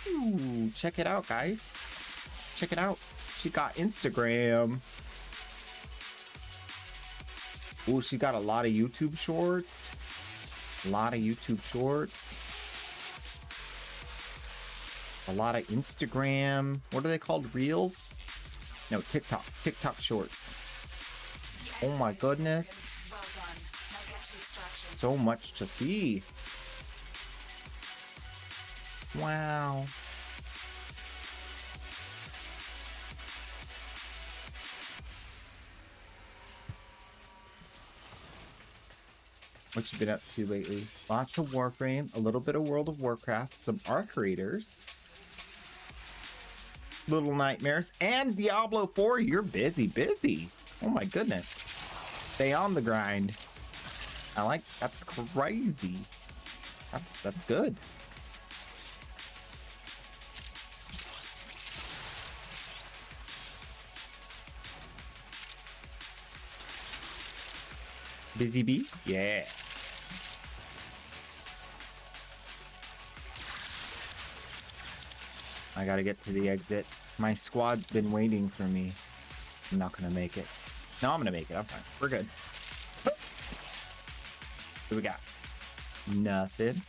Ooh. Check it out, guys. Check it out. She got Instagram. Ooh, she got a lot of YouTube shorts. A lot of YouTube shorts. A lot of Instagram. What are they called? Reels? No, TikTok. TikTok shorts. Oh my goodness. So much to see. Wow. What you been up to lately? Lots of Warframe, a little bit of World of Warcraft, some Arc Raiders, Little Nightmares, and Diablo 4. You're busy. Oh my goodness. Stay on the grind. I like, that's crazy. That's good. Busy bee? Yeah. I gotta get to the exit. My squad's been waiting for me. I'm not gonna make it. No, I'm gonna make it. I'm fine. We're good. What do we got? Nothing.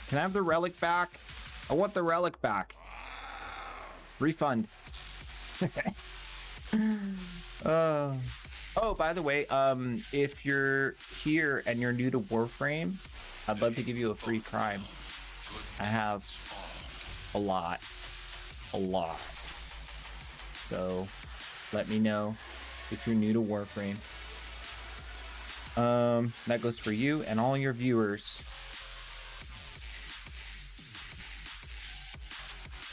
Can I have the relic back? I want the relic back. Refund. Oh, by the way, if you're here and you're new to Warframe, I'd love to give you a free prime. I have a lot. So let me know if you're new to Warframe. That goes for you and all your viewers.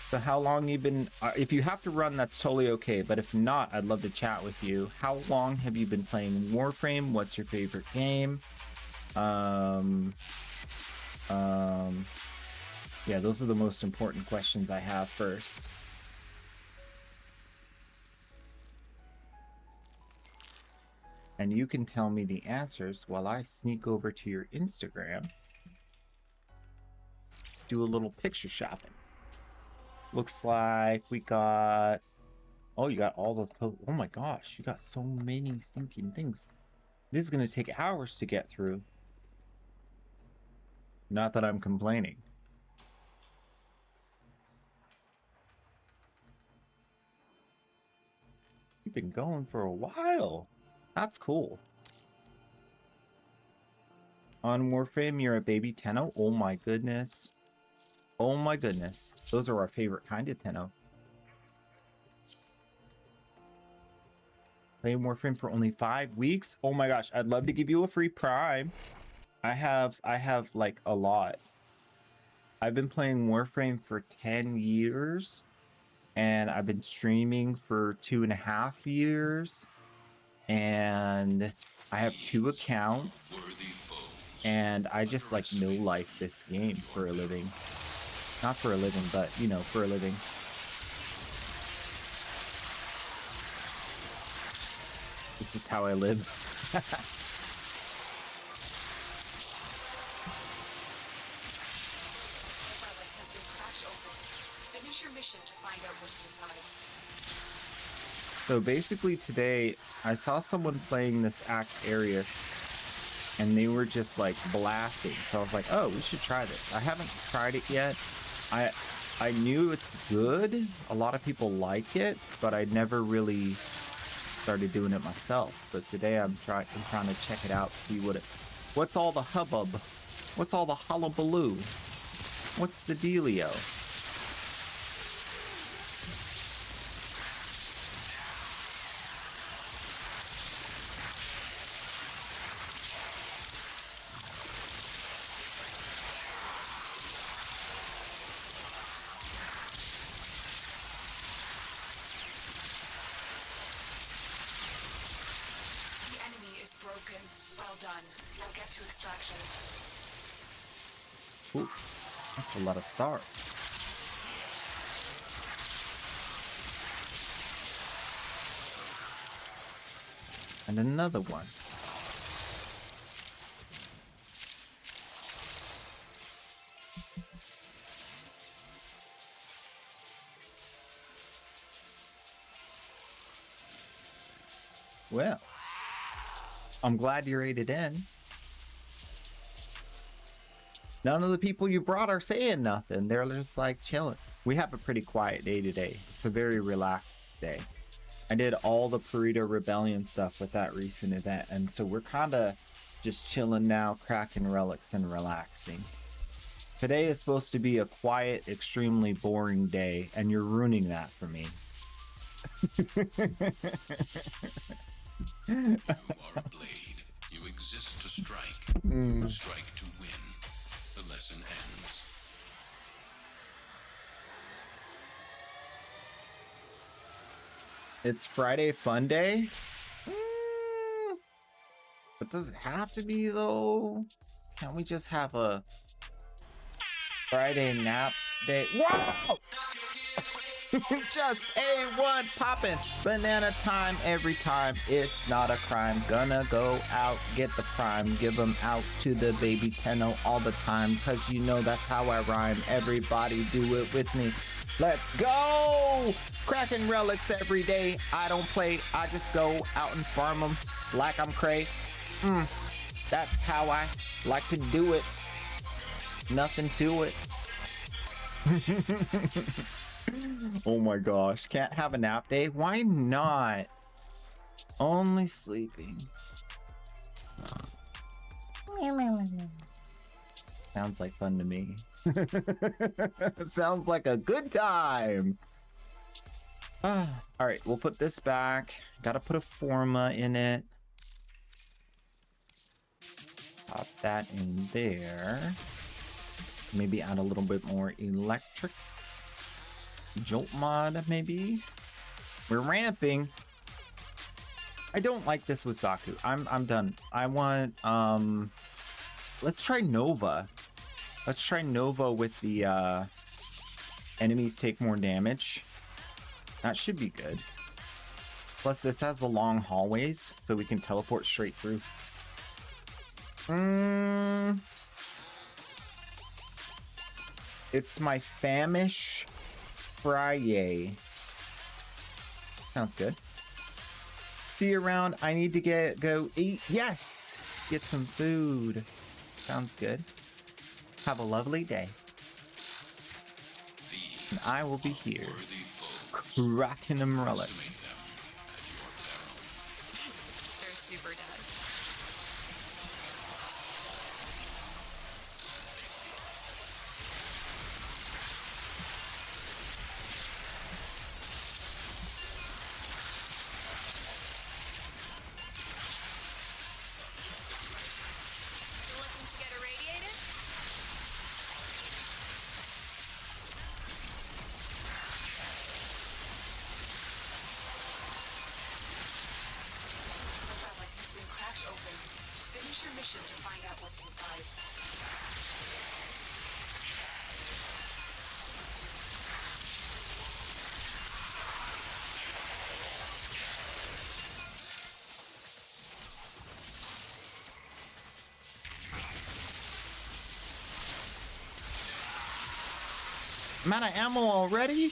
So how long you've been, if you have to run, that's totally okay. But if not, I'd love to chat with you. How long have you been playing Warframe? What's your favorite game? Yeah, those are the most important questions I have first. And you can tell me the answers while I sneak over to your Instagram. Do a little picture shopping. Looks like we got... Oh, you got all the... Oh my gosh, you got so many stinking things. This is going to take hours to get through. Not that I'm complaining. You've been going for a while. That's cool. On Warframe, you're a baby Tenno. Oh my goodness. Oh my goodness. Those are our favorite kind of Tenno. Playing Warframe for only 5 weeks? Oh my gosh, I'd love to give you a free prime. I have like a lot. I've been playing Warframe for 10 years, and I've been streaming for 2.5 years, and I have 2 accounts, and I just like no life this game for a living. Not for a living, but you know, for a living. This is how I live. So basically today, I saw someone playing this Act Arius, and they were just like blasting. So I was like, oh, we should try this. I haven't tried it yet. I knew it's good. A lot of people like it, but I never really started doing it myself. But today I'm trying to check it out, see what's all the hubbub, what's all the hullabaloo, what's the dealio. Ooh, that's a lot of stars. And another one. Well, I'm glad you rated in. None of the people you brought are saying nothing. They're just like chilling. We have a pretty quiet day today. It's a very relaxed day. I did all the Burrito Rebellion stuff with that recent event, and so we're kind of just chilling now, cracking relics and relaxing. Today is supposed to be a quiet, extremely boring day, and you're ruining that for me. You are a blade. You exist to strike. You strike to win. The lesson ends. It's Friday Fun Day? But does it have to be though? Can't we just have a Friday nap day? Wow! Just A1 poppin'. Banana time every time. It's not a crime. Gonna go out, get the prime. Give them out to the baby Tenno all the time. Cause you know that's how I rhyme. Everybody do it with me. Let's go! Cracking relics every day. I don't play. I just go out and farm them like I'm cray. That's how I like to do it. Nothing to it. Oh my gosh, can't have a nap day? Why not? Only sleeping. Sounds like fun to me. Sounds like a good time. All right, we'll put this back. Gotta put a forma in it. Pop that in there. Maybe add a little bit more electric. Jolt mod, maybe. We're ramping. I don't like this with Zaku. I'm done. I want let's try Nova. Let's try Nova with the enemies take more damage. That should be good. Plus this has the long hallways, so we can teleport straight through. It's my famish Friday. Sounds good. See you around. I need to go eat. Yes! Get some food. Sounds good. Have a lovely day. And I will be here. Cracking them relics. They're super dead. I'm out of ammo already?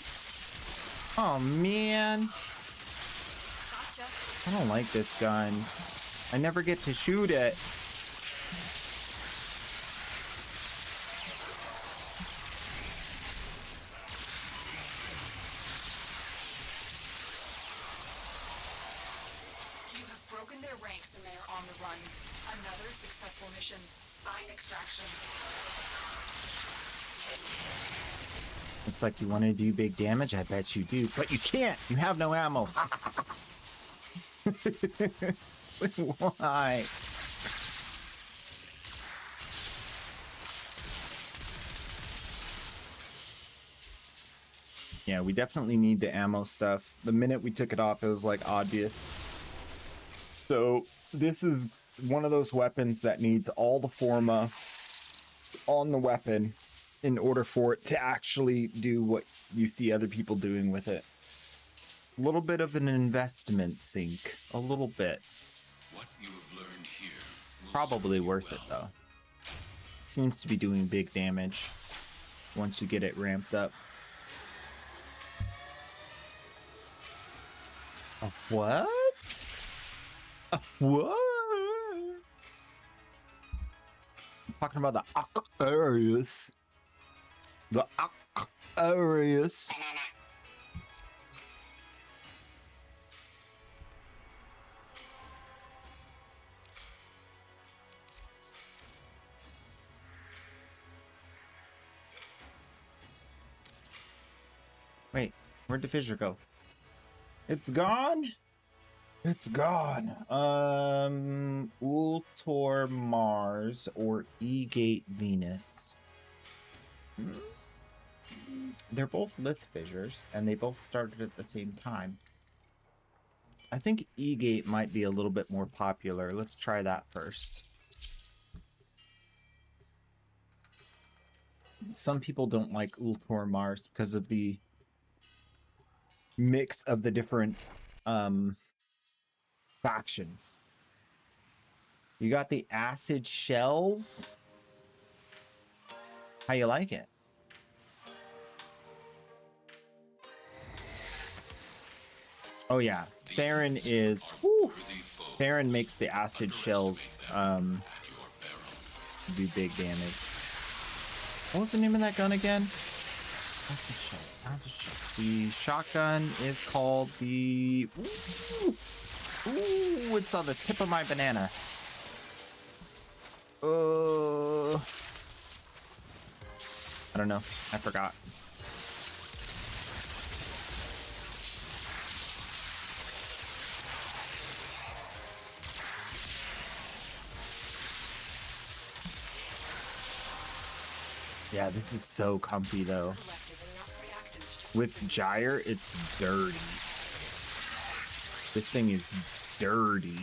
Oh, man. Gotcha. I don't like this gun. I never get to shoot it. You have broken their ranks and they are on the run. Another successful mission. Find extraction. It's like you want to do big damage. I bet you do, but you can't. You have no ammo. Why? Yeah, we definitely need the ammo stuff. The minute we took it off, it was like obvious. So this is one of those weapons that needs all the forma on the weapon in order for it to actually do what you see other people doing with it. A little bit of an investment sink. A little bit. What you have learned here will Probably serve you worth it well. though. Seems to be doing big damage once you get it ramped up. A what? A what? I'm talking about the Aquarius. The Aquarius. Wait, where'd the fissure go? It's gone? It's gone. Ultor Mars or E-Gate Venus. They're both lith fissures, and they both started at the same time. I think E-Gate might be a little bit more popular. Let's try that first. Some people don't like Ultor Mars because of the mix of the different factions. You got the acid shells. How you like it? Oh yeah, Saren is. Whew, Saren makes the acid shells do big damage. What was the name of that gun again? Acid shell. Acid shell. The shotgun is called the. Ooh, it's on the tip of my banana. I don't know. I forgot. Yeah, this is so comfy though. With Gyre, it's dirty. This thing is dirty.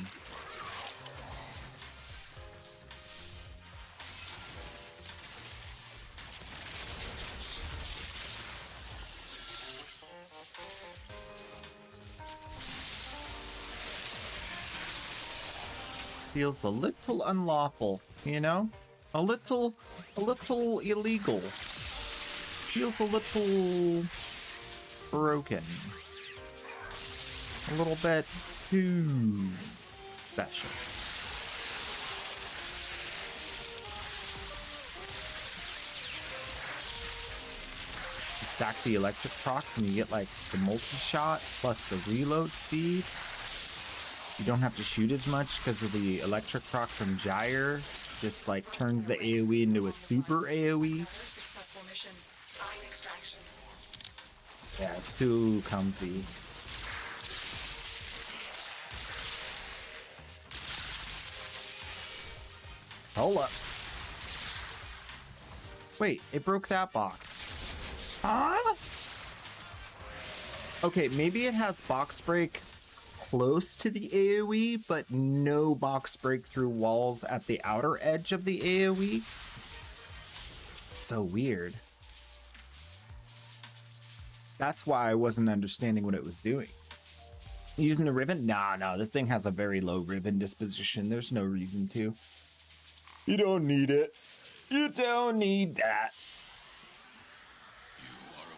Feels a little unlawful, you know? A little illegal. Feels a little broken. A little bit too special. You stack the electric procs and you get like the multi-shot plus the reload speed. You don't have to shoot as much because of the electric proc from Gyre. Just like turns the AoE into a super AoE. Successful mission. Find extraction. Yeah, so comfy. Hold up. Wait, it broke that box. Huh? Okay, maybe it has box breaks close to the AoE, but no box break through walls at the outer edge of the AoE. So weird. That's why I wasn't understanding what it was doing. Using the ribbon? Nah, no, this thing has a very low ribbon disposition. There's no reason to. You don't need it. You don't need that. You are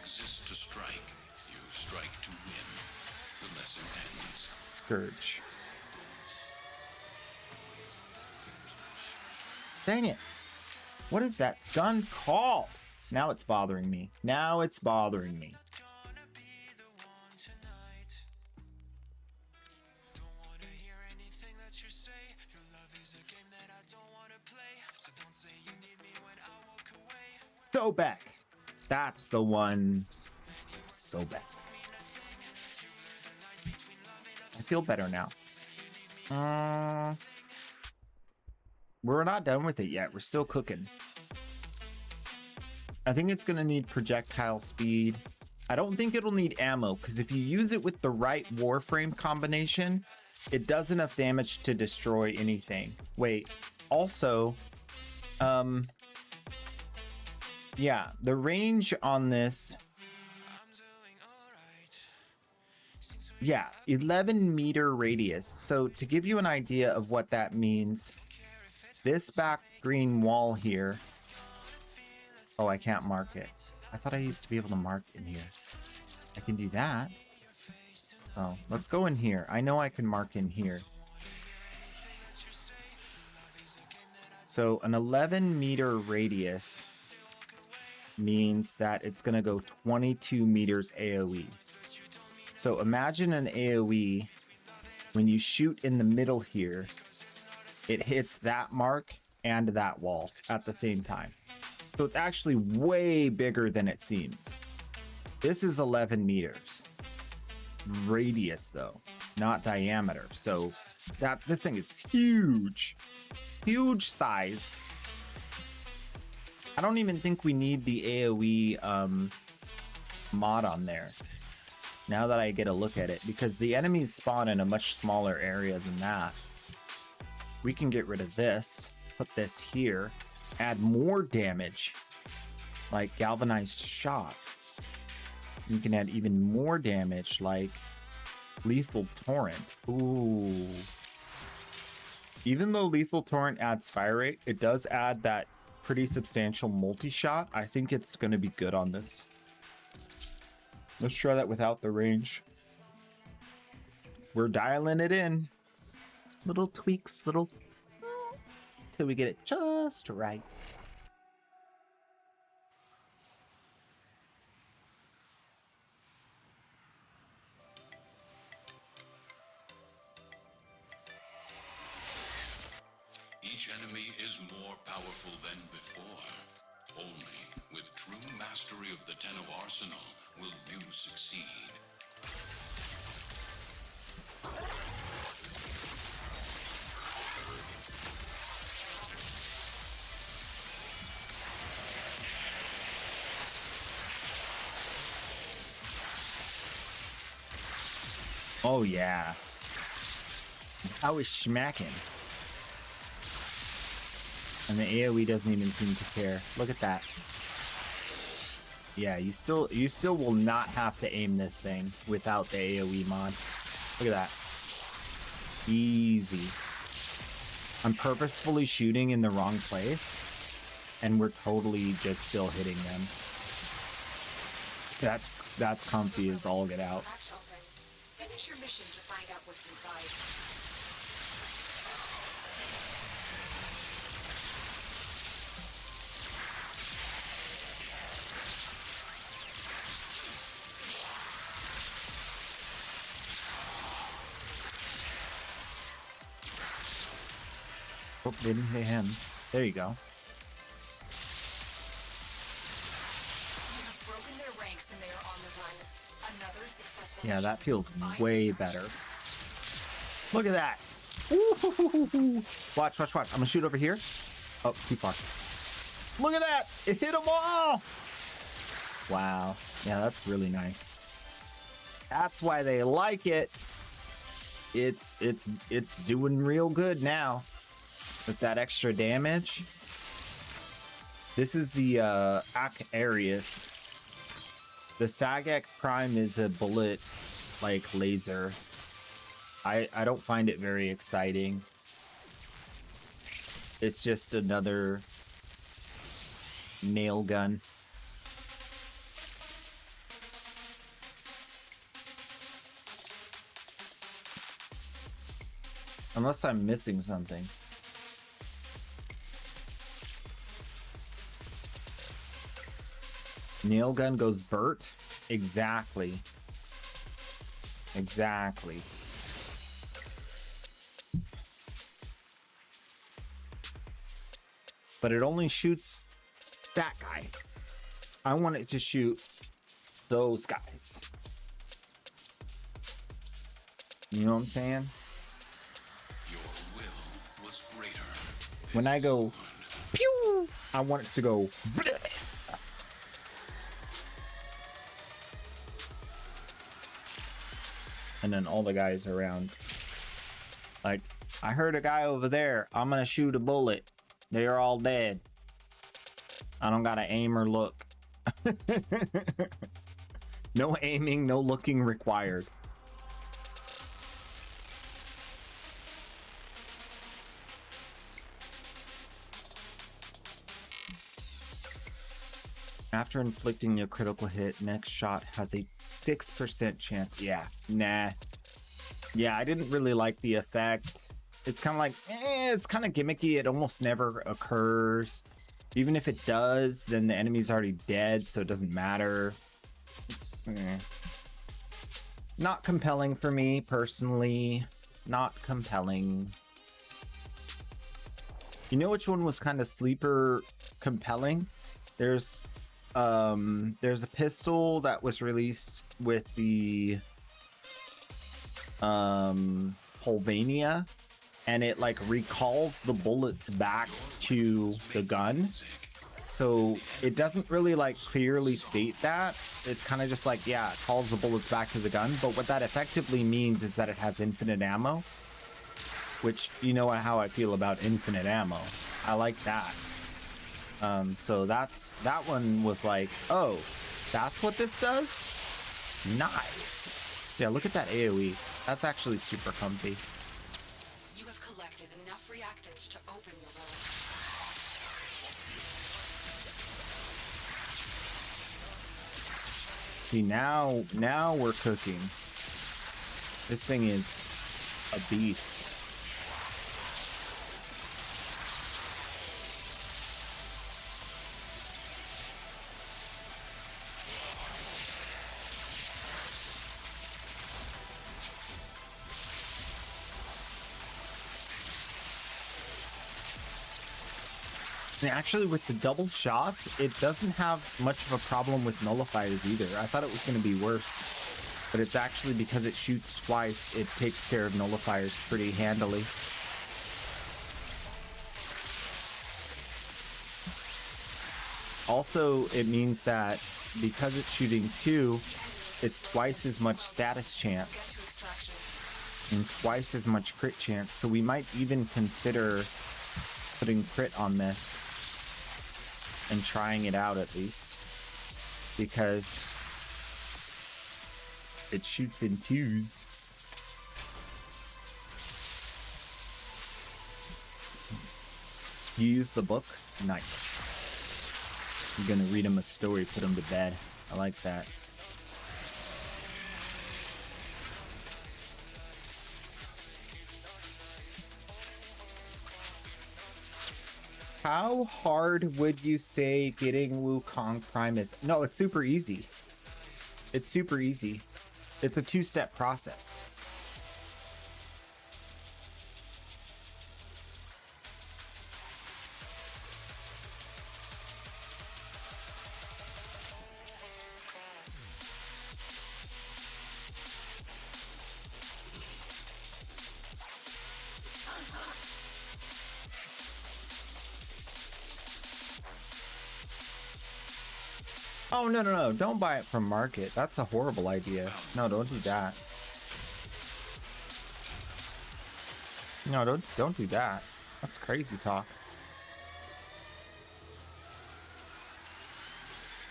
exists to strike. You strike to win. The lesson ends. Scourge. Dang it. What is that gun called? Now it's bothering me. Now it's bothering me. So back. That's the one. So back. I feel better now. We're not done with it yet. We're still cooking. I think it's gonna need projectile speed. I don't think it'll need ammo, because if you use it with the right warframe combination, it does enough damage to destroy anything. Wait, also, yeah, the range on this, yeah, 11-meter radius. So to give you an idea of what that means, this back green wall here, oh, I can't mark it. I thought I used to be able to mark in here. I can do that. Oh, let's go in here. I know I can mark in here. So an 11-meter radius means that it's going to go 22 meters AoE. So imagine an AoE, when you shoot in the middle here, it hits that mark and that wall at the same time. So it's actually way bigger than it seems. This is 11 meters. Radius though, not diameter. So this thing is huge. Huge size. I don't even think we need the AoE mod on there. Now that I get a look at it, because the enemies spawn in a much smaller area than that. We can get rid of this, put this here, add more damage, like galvanized shot. You can add even more damage, like lethal torrent. Ooh. Even though lethal torrent adds fire rate, it does add that pretty substantial multi-shot. I think it's going to be good on this. Let's try that without the range. We're dialing it in. Little tweaks, till we get it just right. Each enemy is more powerful than before. Only with true mastery of the Ten of Arsenal will you succeed. Oh yeah. I was smacking. And the AoE doesn't even seem to care. Look at that. Yeah, you still will not have to aim this thing without the AoE mod. Look at that. Easy. I'm purposefully shooting in the wrong place, and we're totally just still hitting them. That's comfy as all get out. Finish your mission to find out what's inside. Oh, didn't hit him. There you go. You have broken their ranks and they are on the run. Another successful Yeah, that feels Find way treasure. better. Look at that. Ooh. Watch. I'm gonna shoot over here. Oh, too far. Look at that. It hit them all. Wow. Yeah, that's really nice. That's why they like it. It's doing real good now. With that extra damage. This is the Ak Arius. The Sagak Prime is a bullet like laser. I don't find it very exciting. It's just another nail gun. Unless I'm missing something. Nail gun goes Bert? Exactly. Exactly. But it only shoots that guy. I want it to shoot those guys. You know what I'm saying? Your will was greater. When I go pew, I want it to go bleh. And then all the guys around. Like, I heard a guy over there. I'm gonna shoot a bullet. They are all dead. I don't gotta aim or look. No aiming, no looking required. After inflicting a critical hit, next shot has a 6% chance. Yeah, nah. Yeah, I didn't really like the effect. It's kind of like, it's kind of gimmicky. It almost never occurs. Even if it does, then the enemy's already dead, so it doesn't matter. It's, not compelling for me, personally. Not compelling. You know which one was kind of sleeper compelling? There's a pistol that was released with the Pulvania, and it like recalls the bullets back to the gun. So it doesn't really like clearly state that. It's kind of just like, yeah, it calls the bullets back to the gun. But what that effectively means is that it has infinite ammo, which, you know how I feel about infinite ammo. I like that. So that one was like, oh, that's what this does? Nice. Yeah, look at that AoE. That's actually super comfy. You have collected enough reactants to open your relic. See, now we're cooking. This thing is a beast. And actually, with the double shots, it doesn't have much of a problem with nullifiers either. I thought it was going to be worse, but it's actually because it shoots twice, it takes care of nullifiers pretty handily. Also, it means that because it's shooting two, it's twice as much status chance and twice as much crit chance. So we might even consider putting crit on this and trying it out at least, because it shoots in twos. You use the book? Nice. You're gonna read him a story, put him to bed. I like that. How hard would you say getting Wukong Prime is? No, it's super easy. It's super easy. It's a two-step process. Oh, no. Don't buy it from market. That's a horrible idea. No, don't do that. No, don't do that. That's crazy talk.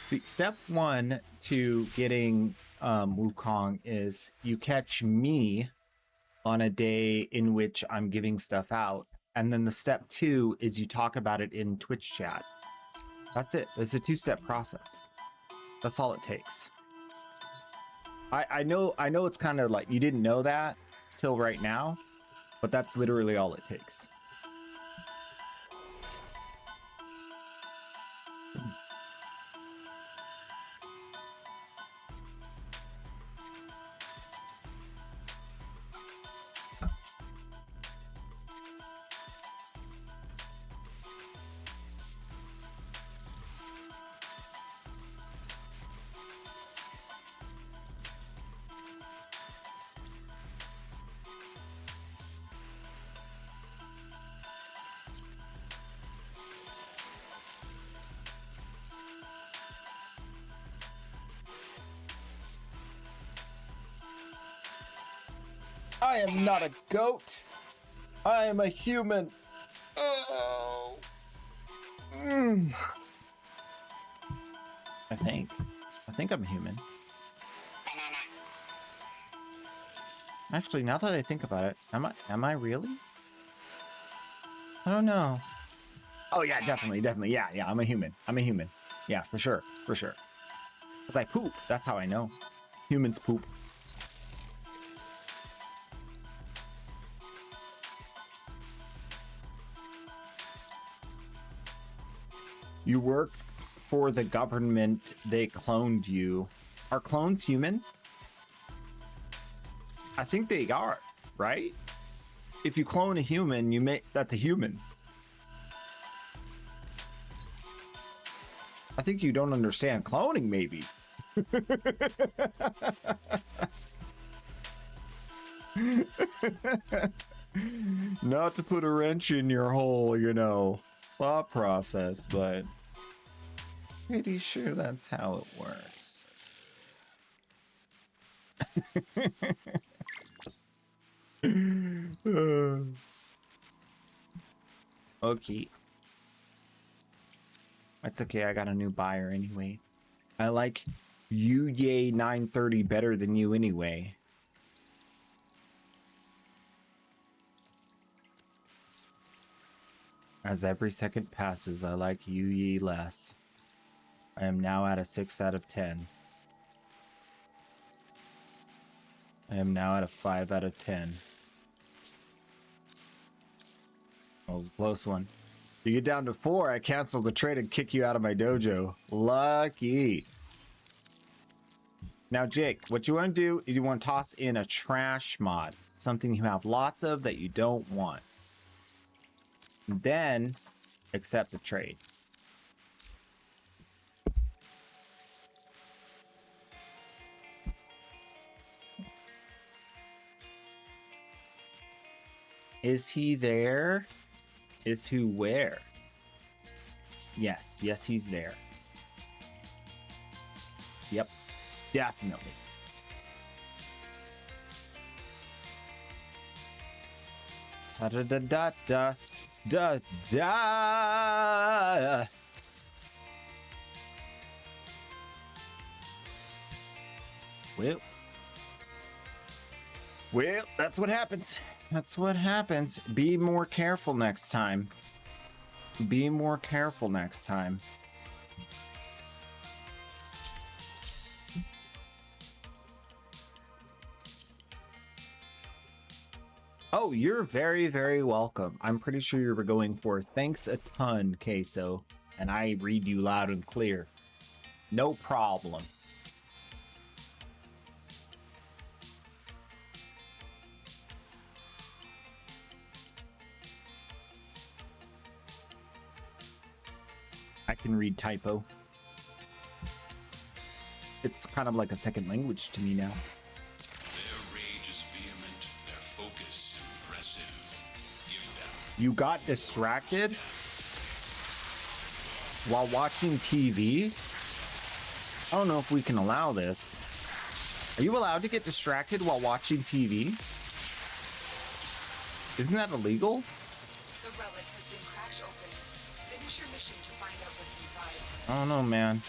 See, step one to getting Wukong is you catch me on a day in which I'm giving stuff out. And then the step two is you talk about it in Twitch chat. That's it. It's a two-step process. That's all it takes. I know it's kind of like you didn't know that till right now, But that's literally all it takes. I am not a goat. I am a human. Oh. I think I'm human. Actually, now that I think about it, am I really? I don't know. Oh yeah, definitely. Yeah, I'm a human. Yeah, for sure. Because I poop. That's how I know. Humans poop. You work for the government. They cloned you. Are clones human? I think they are, right? If you clone a human, that's a human. I think you don't understand cloning, maybe. Not to put a wrench in your whole, thought process, but pretty sure that's how it works. Okay. That's okay, I got a new buyer anyway. I like Yay 930 better than you anyway. As every second passes, I like Yay less. I am now at a 6 out of 10. I am now at a 5 out of 10. That was a close one. You get down to 4, I cancel the trade and kick you out of my dojo. Lucky. Now, Jake, what you want to do is you want to toss in a trash mod. Something you have lots of that you don't want. And then, accept the trade. Is he there? Is who where? Yes, he's there. Yep, definitely. Da da da da da da da. Well, that's what happens. That's what happens. Be more careful next time. Be more careful next time. Oh, you're very, very welcome. I'm pretty sure you were going for thanks a ton, Queso. And I read you loud and clear. No problem. I can read typo. It's kind of like a second language to me now. Their rage is vehement, their focus impressive. Give them. You got distracted while watching TV? I don't know if we can allow this. Are you allowed to get distracted while watching TV? Isn't that illegal? The relic has been cracked open. Finish your mission to find out what's inside. I don't know, man.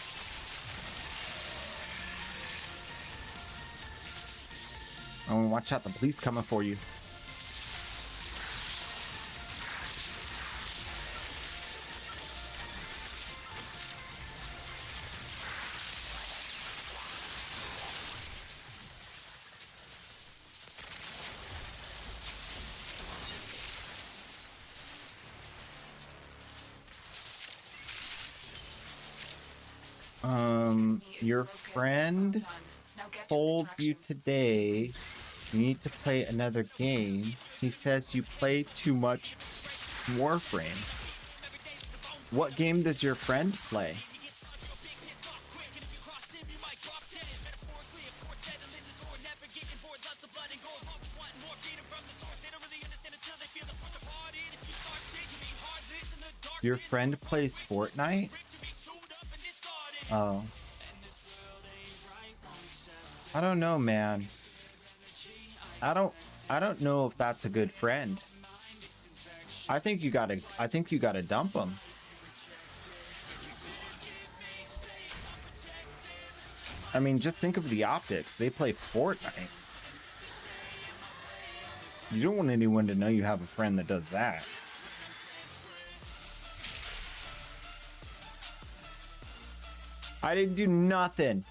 Oh, watch out, the police coming for you. Your friend told you today you need to play another game. He says you play too much Warframe. What game does your friend play? Your friend plays Fortnite? Oh. I don't know, man. I don't know if that's a good friend. I think you gotta dump him. I mean, just think of the optics. They play Fortnite. You don't want anyone to know you have a friend that does that. I didn't do nothing.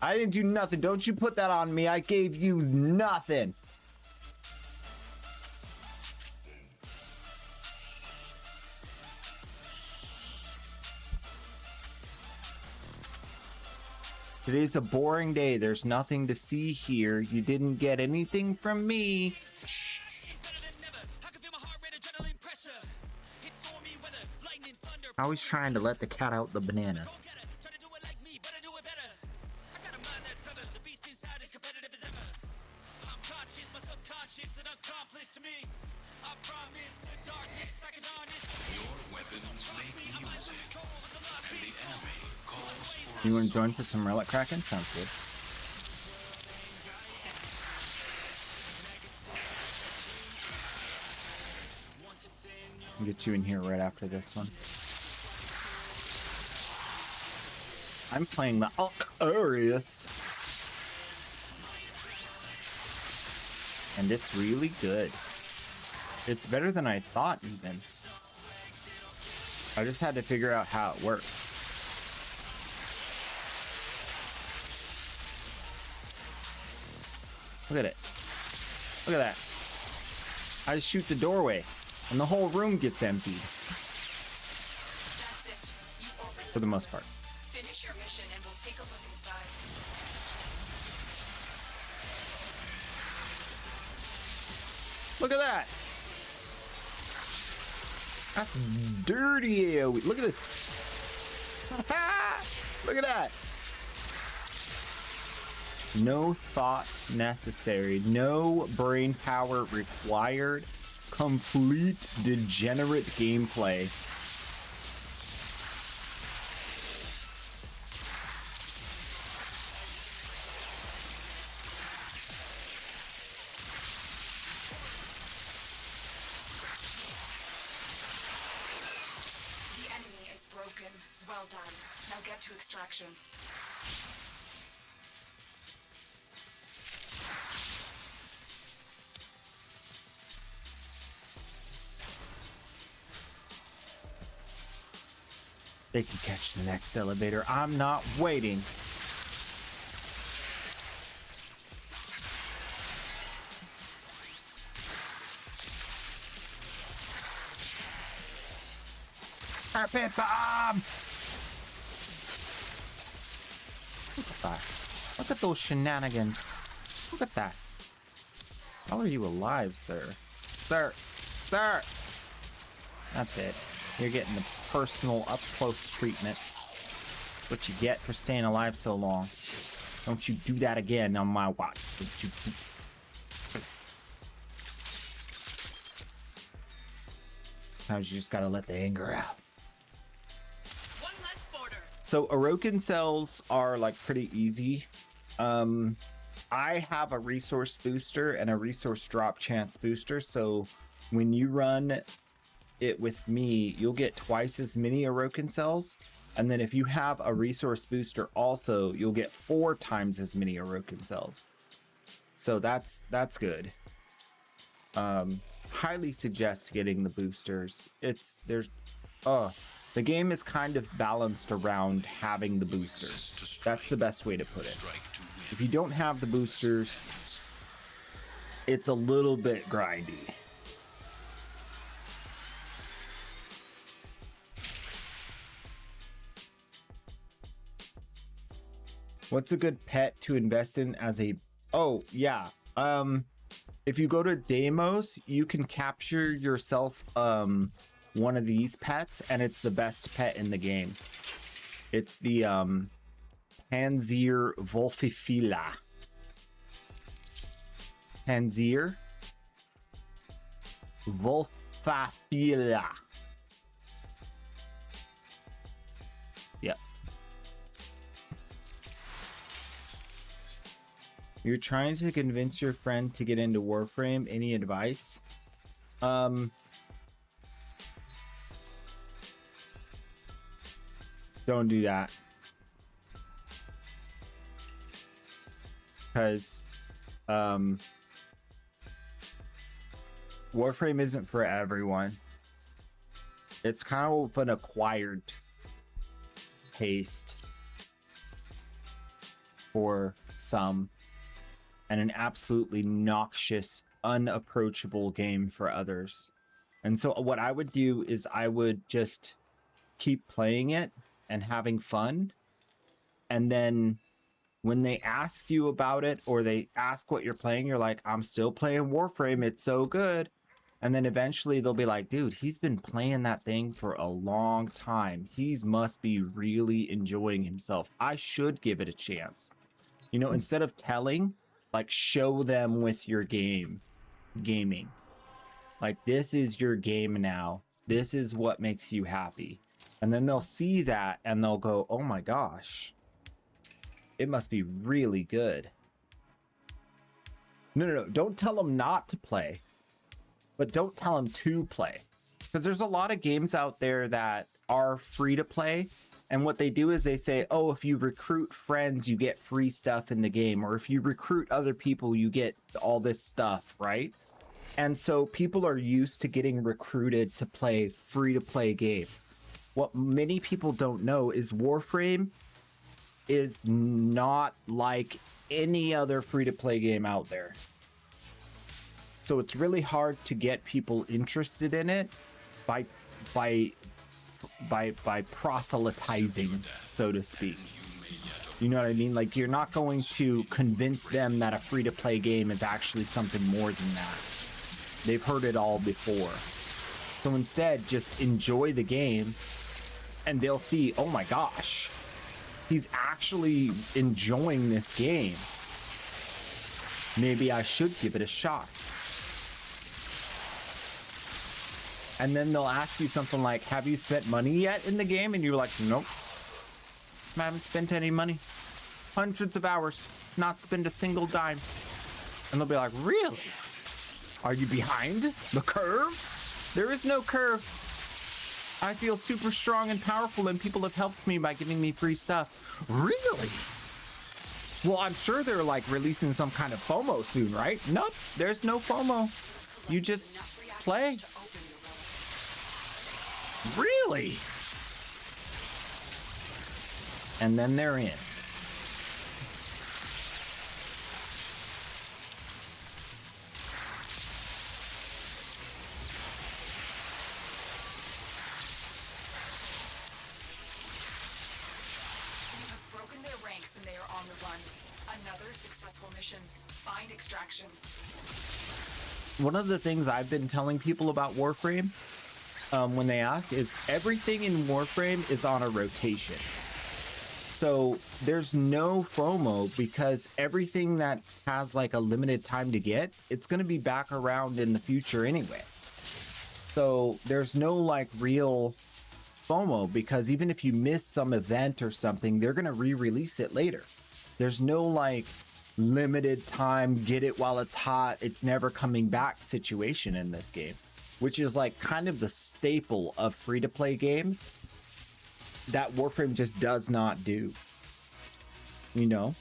I didn't do nothing. Don't you put that on me. I gave you nothing. Today's a boring day. There's nothing to see here. You didn't get anything from me. Always trying to let the cat out the banana. You want to join for some relic cracking? Sounds good. I'll get you in here right after this one. I'm playing the Arius. And it's really good. It's better than I thought, even. I just had to figure out how it worked. Look at it. Look at that. I just shoot the doorway, and the whole room gets emptied. That's it. You opened For the most part. Finish your mission and we'll take a look inside. Look at that. That's dirty AoE. Look at this. Look at that. No thought necessary. No brain power required. Complete degenerate gameplay. The enemy is broken. Well done. Now get to extraction. They can catch the next elevator. I'm not waiting. Carpet bomb! Look at that. Look at those shenanigans. Look at that. How are you alive, sir? Sir! Sir! That's it. You're getting the personal up-close treatment. What you get for staying alive so long. Don't you do that again on my watch. Don't you do... Sometimes you just gotta let the anger out. One less border. So Orokin cells are like pretty easy. I have a resource booster and a resource drop chance booster. So when you run it with me, you'll get twice as many Orokin cells. And then if you have a resource booster also, you'll get 4 times as many Orokin cells. So that's good. Highly suggest getting the boosters. The game is kind of balanced around having the boosters. That's the best way to put it. If you don't have the boosters, it's a little bit grindy. What's a good pet to invest in as a... Oh, yeah. If you go to Deimos, you can capture yourself one of these pets, and it's the best pet in the game. It's the Panzer Wolfifila. Panzer Wolfifila. Yep. You're trying to convince your friend to get into Warframe. Any advice? Don't do that. Because Warframe isn't for everyone. It's kind of an acquired taste for some, and an absolutely noxious, unapproachable game for others. And so what I would do is I would just keep playing it and having fun, and then when they ask you about it or they ask what you're playing, you're like, I'm still playing Warframe, it's so good. And then eventually they'll be like, dude, he's been playing that thing for a long time. He must be really enjoying himself. I should give it a chance. You know, instead of telling, like, show them with your gaming. Like, this is your game now. This is what makes you happy. And then they'll see that and they'll go, oh my gosh, it must be really good. No. Don't tell them not to play, but don't tell them to play. Because there's a lot of games out there that are free to play. And what they do is they say, oh, if you recruit friends, you get free stuff in the game. Or if you recruit other people, you get all this stuff, right? And so people are used to getting recruited to play free-to-play games. What many people don't know is Warframe is not like any other free-to-play game out there. So it's really hard to get people interested in it by proselytizing, so to speak. You know what I mean? Like, you're not going to convince them that a free-to-play game is actually something more than that. They've heard it all before. So instead, just enjoy the game, and they'll see, oh my gosh, he's actually enjoying this game. Maybe I should give it a shot. And then they'll ask you something like, have you spent money yet in the game? And you're like, nope, I haven't spent any money. Hundreds of hours, not spend a single dime. And they'll be like, really? Are you behind the curve? There is no curve. I feel super strong and powerful, and people have helped me by giving me free stuff. Really? Well, I'm sure they're like releasing some kind of FOMO soon, right? Nope, there's no FOMO. You just play. Really? And then they're in. And they are on the run. Another successful mission. Find extraction. One of the things I've been telling people about Warframe, when they ask, is everything in Warframe is on a rotation. So there's no FOMO because everything that has like a limited time to get, it's going to be back around in the future anyway. So there's no like real FOMO, because even if you miss some event or something, they're going to re-release it later. There's no like limited time, get it while it's hot, it's never coming back situation in this game, which is like kind of the staple of free-to-play games that Warframe just does not do, you know?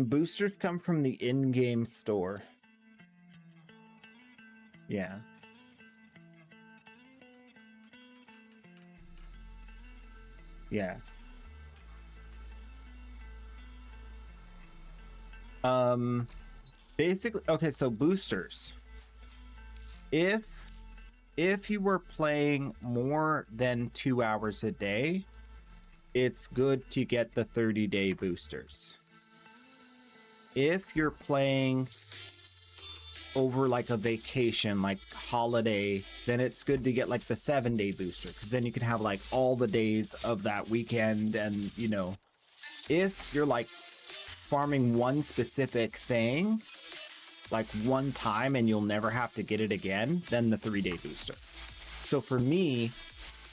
Boosters come from the in-game store. Yeah. Yeah. Basically, okay, so boosters. If you were playing more than 2 hours a day, it's good to get the 30-day boosters. If you're playing over like a vacation, like holiday, then it's good to get like the 7-day booster, because then you can have like all the days of that weekend. And you know, if you're like farming one specific thing like one time and you'll never have to get it again, then the 3-day booster. So for me,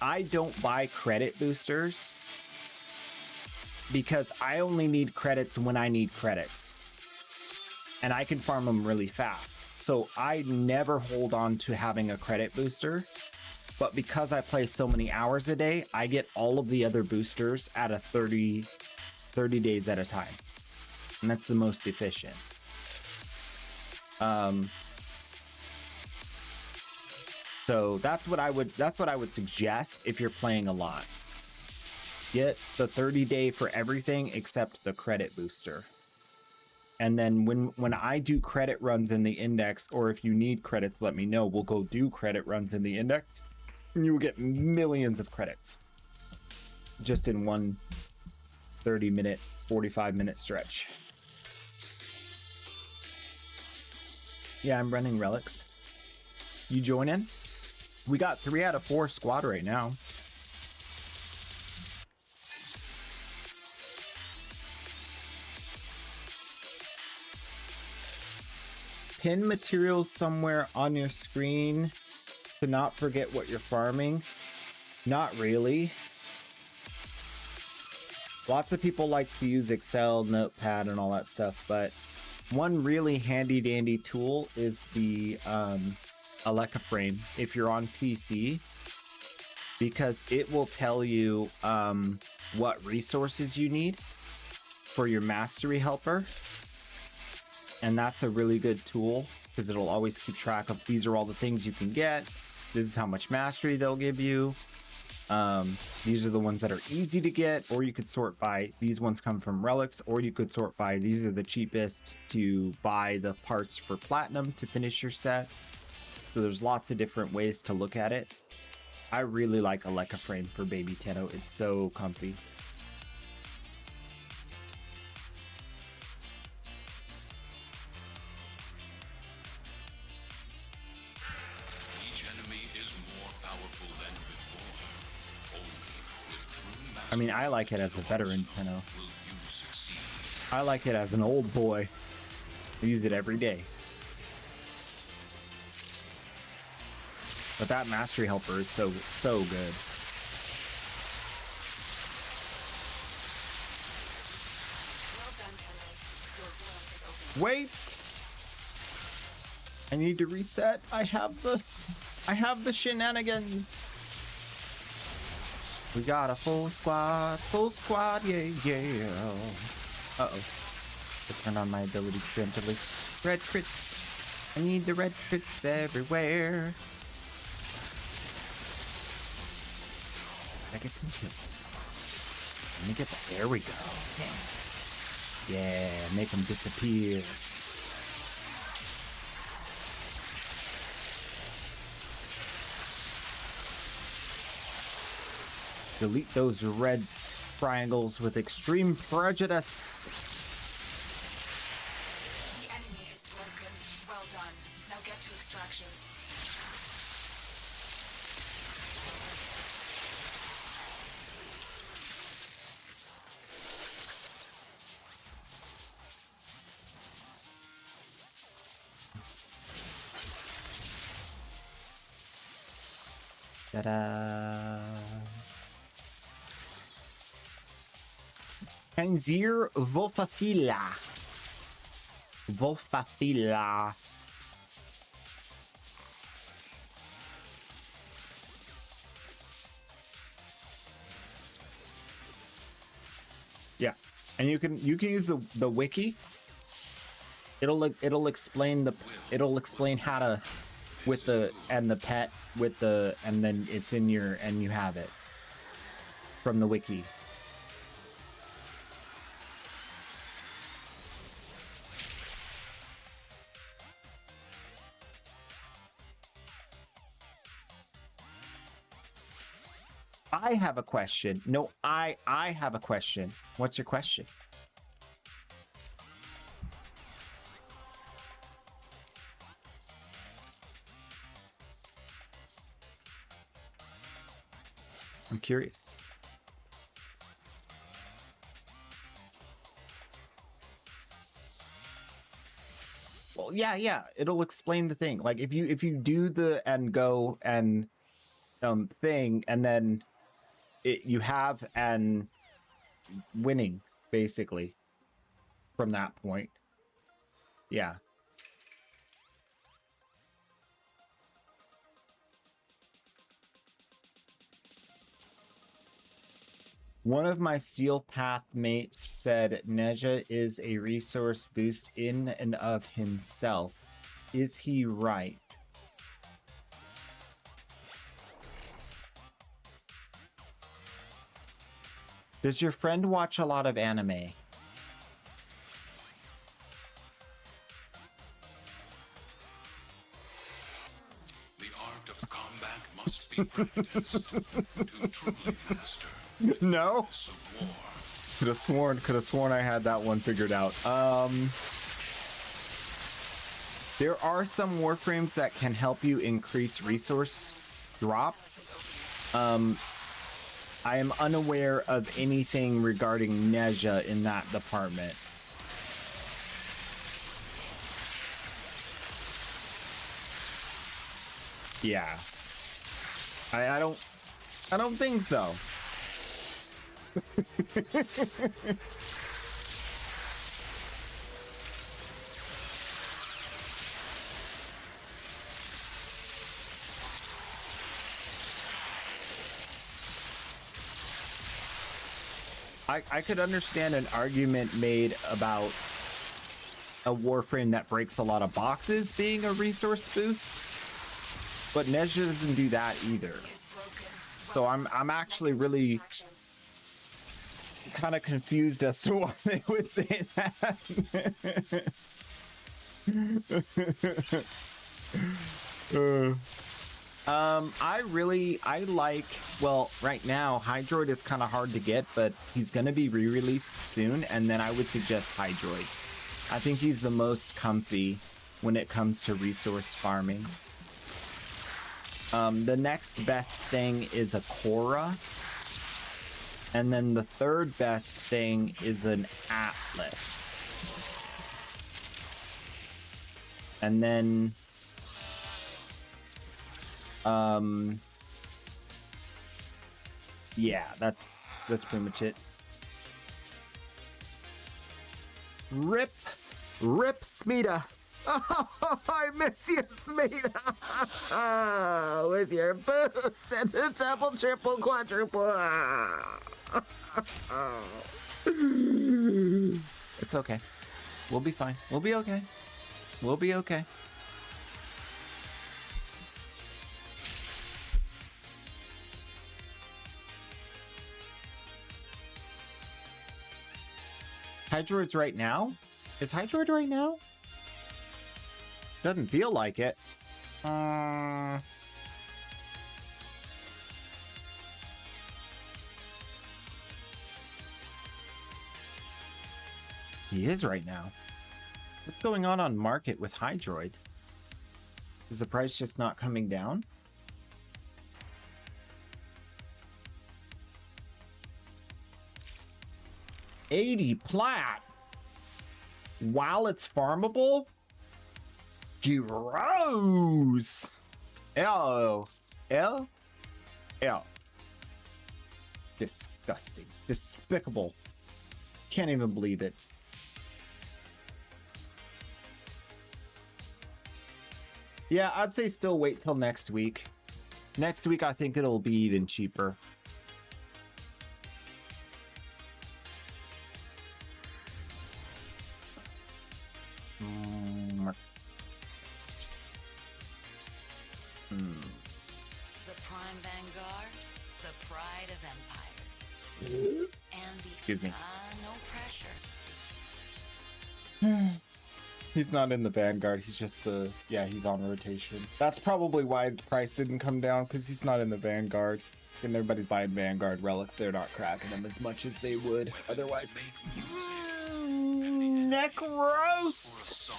I don't buy credit boosters because I only need credits when I need credits, and I can farm them really fast. So I never hold on to having a credit booster, but because I play so many hours a day, I get all of the other boosters at a 30 days at a time. And that's the most efficient. So that's what I would suggest if you're playing a lot. Get the 30-day for everything except the credit booster. And then when I do credit runs in the index, or if you need credits, let me know. We'll go do credit runs in the index, and you will get millions of credits just in one 30-minute, 45-minute stretch. Yeah, I'm running relics. You join in? We got 3 out of 4 squad right now. Pin materials somewhere on your screen to not forget what you're farming. Not really. Lots of people like to use Excel, Notepad, and all that stuff, but one really handy dandy tool is the warframe if you're on PC, because it will tell you what resources you need for your mastery helper. And that's a really good tool because it'll always keep track of, these are all the things you can get. This is how much mastery they'll give you. These are the ones that are easy to get, or you could sort by, these ones come from relics, or you could sort by, these are the cheapest to buy the parts for platinum to finish your set. So there's lots of different ways to look at it. I really like a warframe for Baby Tenno. It's so comfy. I mean, I like it as a veteran Tenno. I like it as an old boy. I use it every day. But that mastery helper is so good. Wait! I need to reset. I have the shenanigans. We got a full squad, yeah, yeah. Uh-oh. I turned on my abilities preemptively. Red crits. I need the red crits everywhere. I get some kills. Let me get that. There we go. Yeah, make them disappear. Delete those red triangles with extreme prejudice. The enemy is broken. Well done. Now get to extraction. Ta-da! Kenzir Wolfafila. Wolfafila. Yeah, and you can use the wiki. It'll explain how to, with the and the pet with the, and then it's in your, and you have it. from the wiki. I have a question. No, I have a question. What's your question? I'm curious. Well, yeah. It'll explain the thing. Like if you do the and go and thing, and then you have an winning basically from that point. Yeah. One of my Steel Path mates said Neja is a resource boost in and of himself. Is he right? Does your friend watch a lot of anime? The art of combat must be practiced to truly master No. this of war. Could have sworn I had that one figured out. There are some warframes that can help you increase resource drops. I am unaware of anything regarding Neja in that department. Yeah. I don't think so. I could understand an argument made about a warframe that breaks a lot of boxes being a resource boost, but Neja doesn't do that either. So I'm actually really kind of confused as to why they would say that. I like, well, right now Hydroid is kind of hard to get, but he's going to be re-released soon, and then I would suggest Hydroid. I think he's the most comfy when it comes to resource farming. The next best thing is a Korra, and then the third best thing is an Atlas. And then yeah, that's pretty much it. Rip Smita. Oh, I miss you, Smita. With your boost and the double, triple, quadruple. It's okay. We'll be fine. We'll be okay. We'll be okay. Hydroid's right now? Is Hydroid right now? Doesn't feel like it. He is right now. What's going on market with Hydroid? Is the price just not coming down? $80 plat while it's farmable? Gross. L. Disgusting. Despicable. Can't even believe it. Yeah, I'd say still wait till next week. Next week, I think it'll be even cheaper. The Prime Vanguard, the pride of Empire. Excuse me. No pressure. He's not in the Vanguard. He's just the, yeah, he's on rotation. That's probably why the price didn't come down, because he's not in the Vanguard. And everybody's buying Vanguard relics. They're not cracking them as much as they would otherwise. Necros!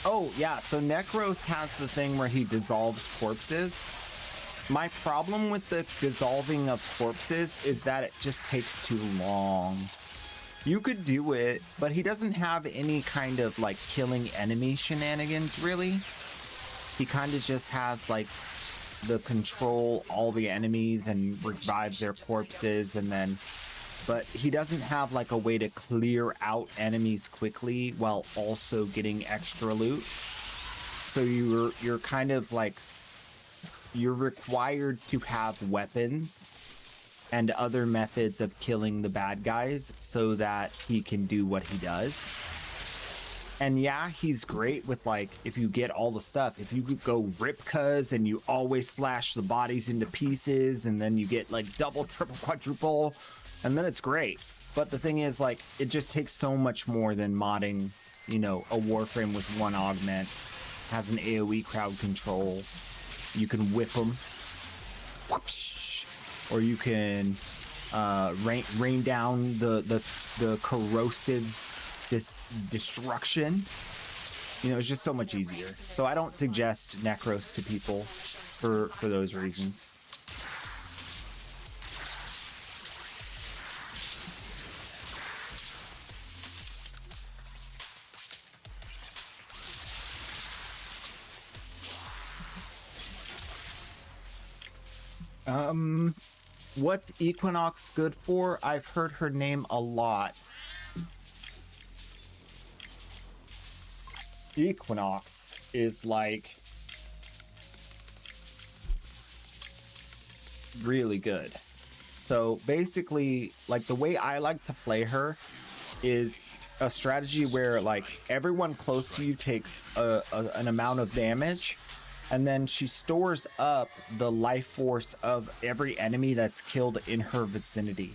Oh, yeah, so Necros has the thing where he dissolves corpses. My problem with the dissolving of corpses is that it just takes too long. You could do it, but he doesn't have any kind of like killing enemy shenanigans, really. He kind of just has like the control all the enemies and revives their corpses, and then, but he doesn't have like a way to clear out enemies quickly while also getting extra loot. So you're kind of like, you're required to have weapons and other methods of killing the bad guys so that he can do what he does. And yeah, he's great with like, if you get all the stuff, if you could go Ripkas and you always slash the bodies into pieces, and then you get like double, triple, quadruple, and then it's great. But the thing is, like, it just takes so much more than modding, you know, a warframe with one augment, has an AoE crowd control. You can whip them. Or you can rain down the corrosive destruction. You know, it's just so much easier. So I don't suggest Necros to people for those reasons. What's Equinox good for? I've heard her name a lot. Equinox is like really good. So basically, like, the way I like to play her is a strategy where like everyone close to you takes an amount of damage, and then she stores up the life force of every enemy that's killed in her vicinity.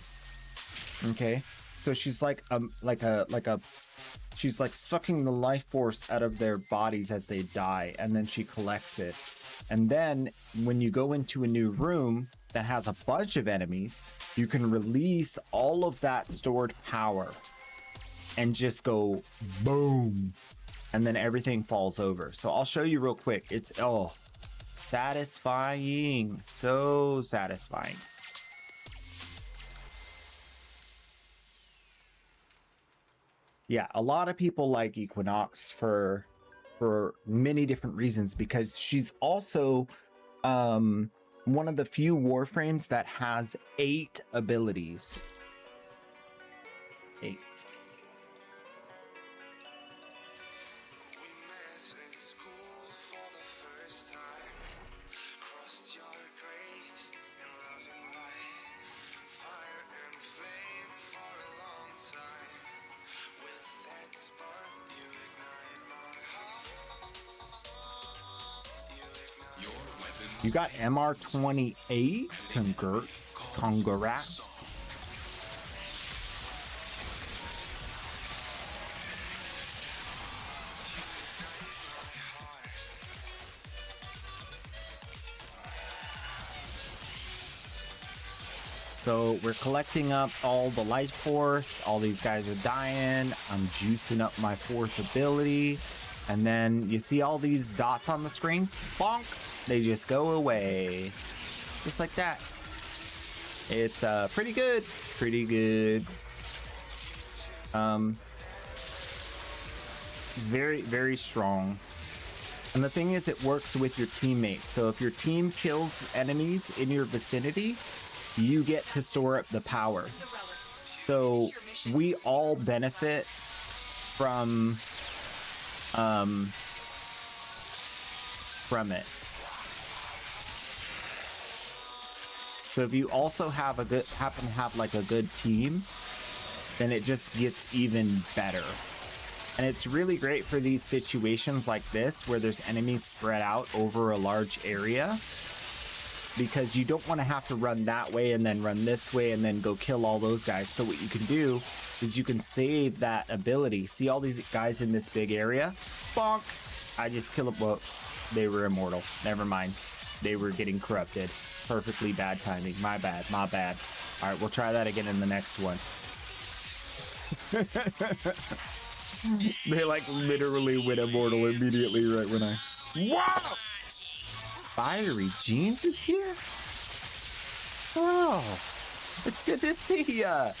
Okay, so she's like she's like sucking the life force out of their bodies as they die, and then she collects it. And then when you go into a new room that has a bunch of enemies, you can release all of that stored power and just go boom, and then everything falls over. So I'll show you real quick. It's, oh, satisfying. So satisfying. Yeah, a lot of people like Equinox for many different reasons, because she's also one of the few warframes that has 8 abilities. 8. You got MR28. Congrats. So we're collecting up all the life force. All these guys are dying. I'm juicing up my 4th ability. And then you see all these dots on the screen? Bonk! They just go away. Just like that. It's pretty good. Pretty good. Very, very strong. And the thing is, it works with your teammates. So if your team kills enemies in your vicinity, you get to store up the power. So we all benefit from it. So if you also have happen to have like a good team, then it just gets even better. And it's really great for these situations like this, where there's enemies spread out over a large area. because you don't want to have to run that way and then run this way and then go kill all those guys. So what you can do is you can save that ability. See all these guys in this big area? Bonk! I just kill them. Well, they were immortal. Never mind. They were getting corrupted. Perfectly bad timing. My bad. My bad. All right, we'll try that again in the next one. They like literally went immortal immediately right when I... Wow! Fiery Jeans is here? Oh, it's good to see ya.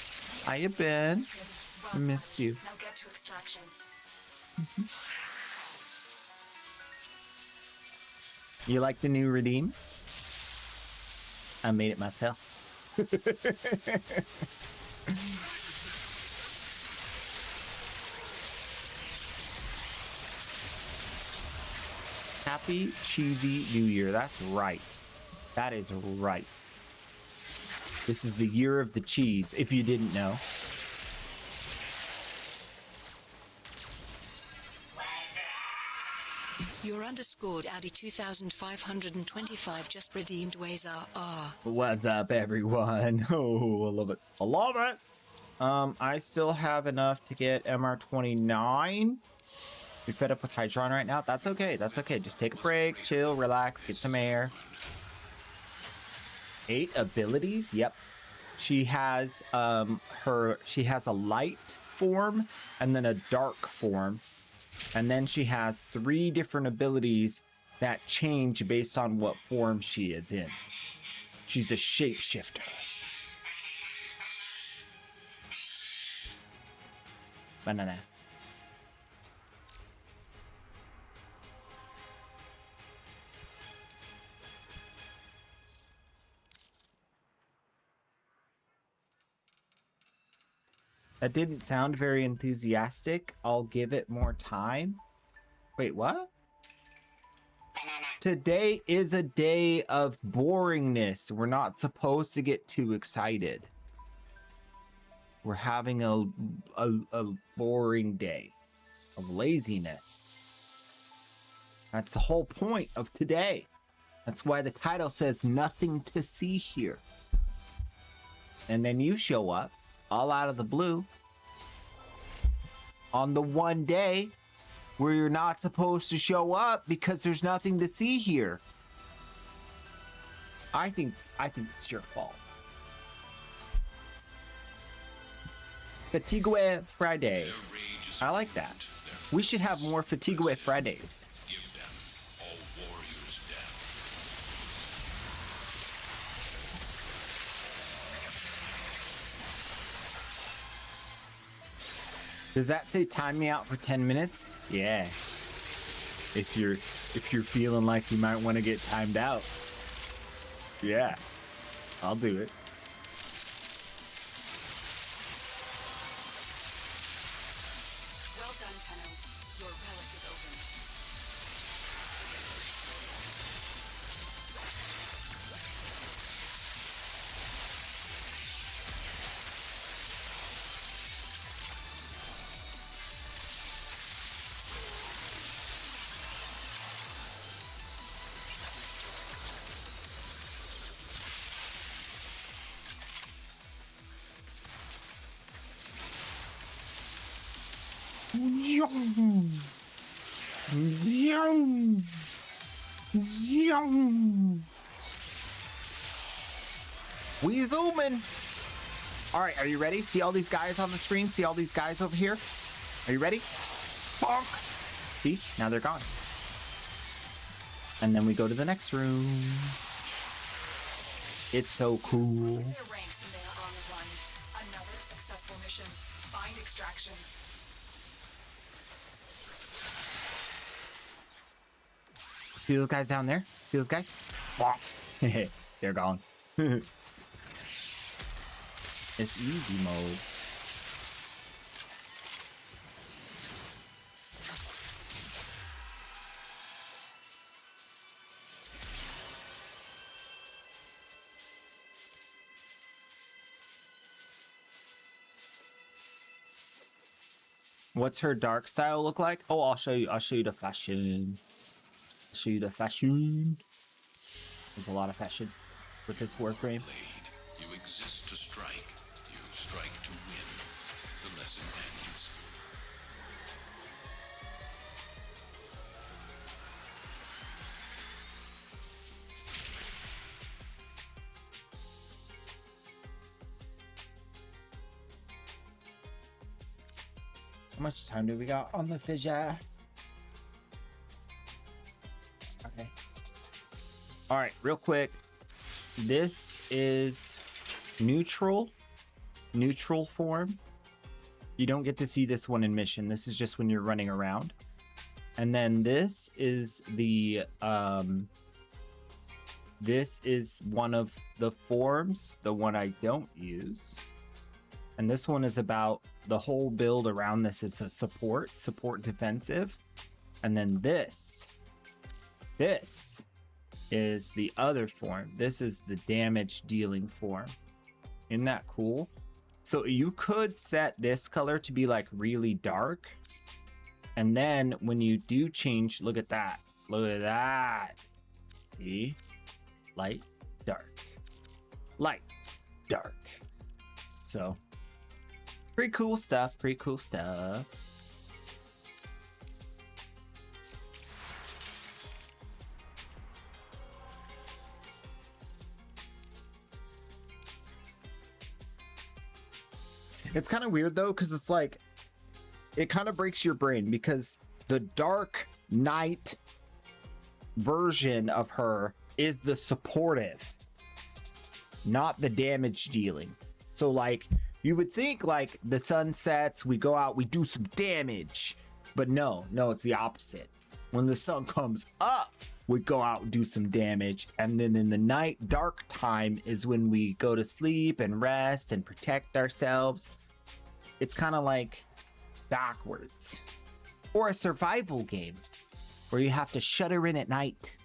How you been? I missed you. Now get to extraction. You like the new redeem? I made it myself. Happy cheesy new year. That's right. That is right. This is the year of the cheese, if you didn't know. Your underscored Addy 2525 just redeemed Wazar R. What's up, everyone? Oh, I love it. I love it. I still have enough to get MR29. You're fed up with Hydron right now? That's okay. That's okay. Just take a break, chill, relax, get some air. 8 abilities? Yep. She has she has a light form and then a dark form. And then she has 3 different abilities that change based on what form she is in. She's a shapeshifter. Banana. That didn't sound very enthusiastic. I'll give it more time. Wait, what? Today is a day of boringness. We're not supposed to get too excited. We're having a boring day of laziness. That's the whole point of today. That's why the title says nothing to see here. And then you show up all out of the blue on the one day where you're not supposed to show up because there's nothing to see here. I think it's your fault. Fatigue Friday. I like that. We should have more Fatigue Fridays. Give them all warriors' death. Does that say time me out for 10 minutes? Yeah. If you're feeling like you might want to get timed out. Yeah. I'll do it. Well done, Tenno. Your relic is opened. We zooming. All right, are you ready? See all these guys on the screen? See all these guys over here? Are you ready? Bonk. See? Now they're gone. And then we go to the next room. It's so cool. With their ranks and they are on the run. Another successful mission. Find extraction. See those guys down there? See those guys? Bonk. They're gone. It's easy mode. What's her dark style look like? Oh, I'll show you. I'll show you the fashion. I'll show you the fashion. There's a lot of fashion. with this warframe. You exist to strike. You strike to win. The lesson ends. How much time do we got on the fidget? Okay. All right, real quick. This is neutral form. You don't get to see this one in mission. This is just when you're running around. And then this is the this is one of the forms, the one I don't use. And this one is about the whole build around this is a support defensive. And then this is the other form. This is the damage dealing form. Isn't that cool? So you could set this color to be like really dark. And then when you do change, look at that. Look at that. See? Light, dark. Light, dark. So pretty cool stuff. Pretty cool stuff. It's kind of weird though, because it's like, it kind of breaks your brain because the Dark Knight version of her is the supportive, not the damage dealing. So like, you would think like the sun sets, we go out, we do some damage, but no, it's the opposite. When the sun comes up, we go out and do some damage. And then in the night, dark time is when we go to sleep and rest and protect ourselves. It's kind of like backwards. Or a survival game where you have to shut her in at night.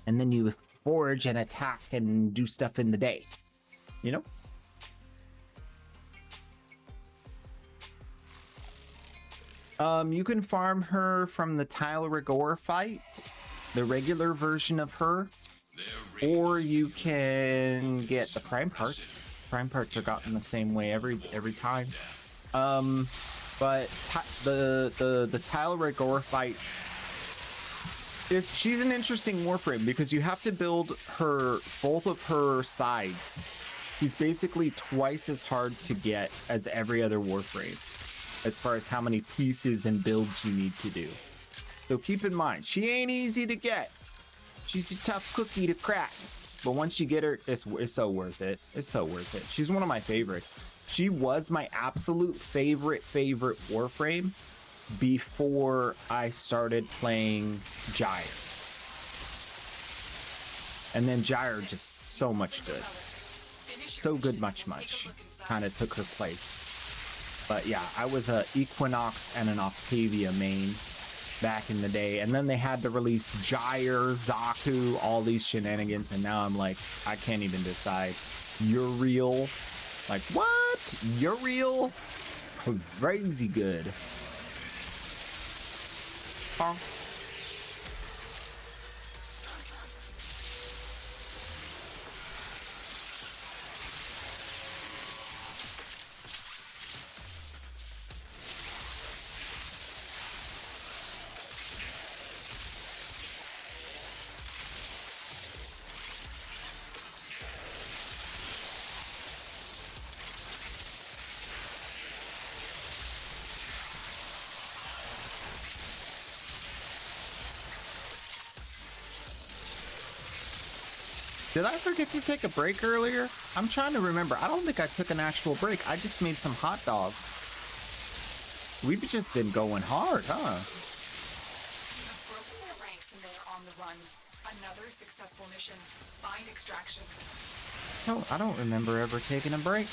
And then you forage and attack and do stuff in the day. You know? You can farm her from the Tile Rigor fight, the regular version of her, or you can get the prime parts. Prime parts are gotten the same way every time. But the Tile Rigor fight, she's an interesting warframe because you have to build both of her sides. She's basically twice as hard to get as every other warframe, as far as how many pieces and builds you need to do. So keep in mind, she ain't easy to get. She's a tough cookie to crack. But once you get her, it's so worth it. It's so worth it. She's one of my favorites. She was my absolute favorite warframe before I started playing Gyre. And then Gyre just so much good. So good, much. Kind of took her place. But yeah, I was a Equinox and an Octavia main back in the day, and then they had to release Gyre, Zaku, all these shenanigans, and now I'm like, I can't even decide. Uriel, like what? Uriel, crazy good. Huh? Did I forget to take a break earlier? I'm trying to remember. I don't think I took an actual break. I just made some hot dogs. We've just been going hard, huh? You have broken their ranks and they are on the run. Another successful mission. Find extraction. No, I don't remember ever taking a break.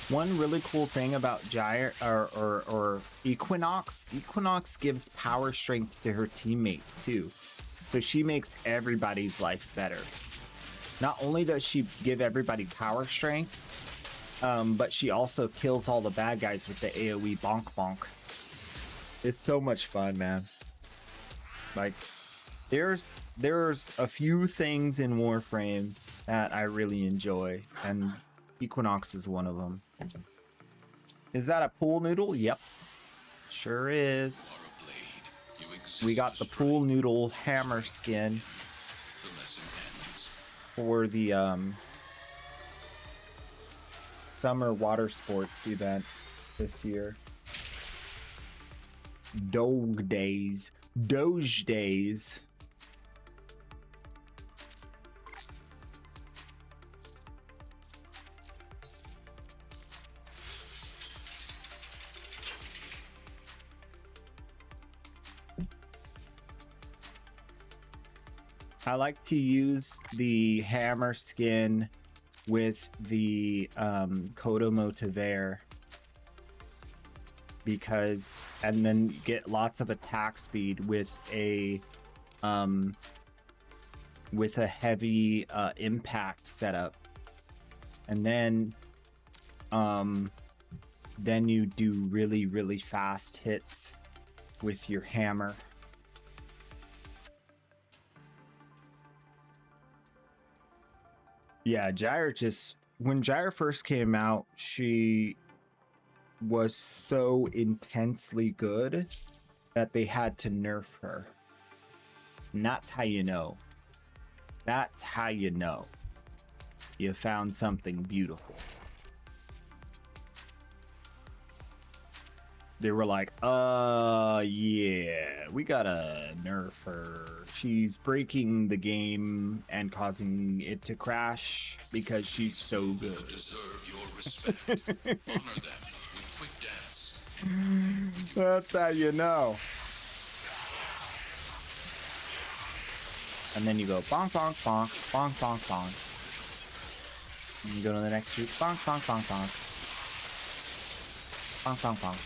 One really cool thing about Gyre or Equinox gives power strength to her teammates too. So she makes everybody's life better. Not only does she give everybody power strength, but she also kills all the bad guys with the AoE bonk bonk. It's so much fun, man. Like, there's a few things in Warframe that I really enjoy, and Equinox is one of them. Is that a pool noodle? Yep, sure is. We got the pool noodle hammer skin for the summer water sports event this year. Doge days. I like to use the hammer skin with the Kodomo Tavere because, and then get lots of attack speed with a heavy impact setup, and then you do really fast hits with your hammer. Yeah, Gyre when Gyre first came out, she was so intensely good that they had to nerf her. And that's how you know. That's how you know you found something beautiful. They were like, yeah, we gotta nerf her. She's breaking the game and causing it to crash because she's so good. Deserve your respect. Honor them with quick deaths. That's how you know. And then you go bonk, bonk, bonk, bonk, bonk, bonk. And you go to the next route, bonk, bonk, bonk, bonk. Bonk, bonk, bonk.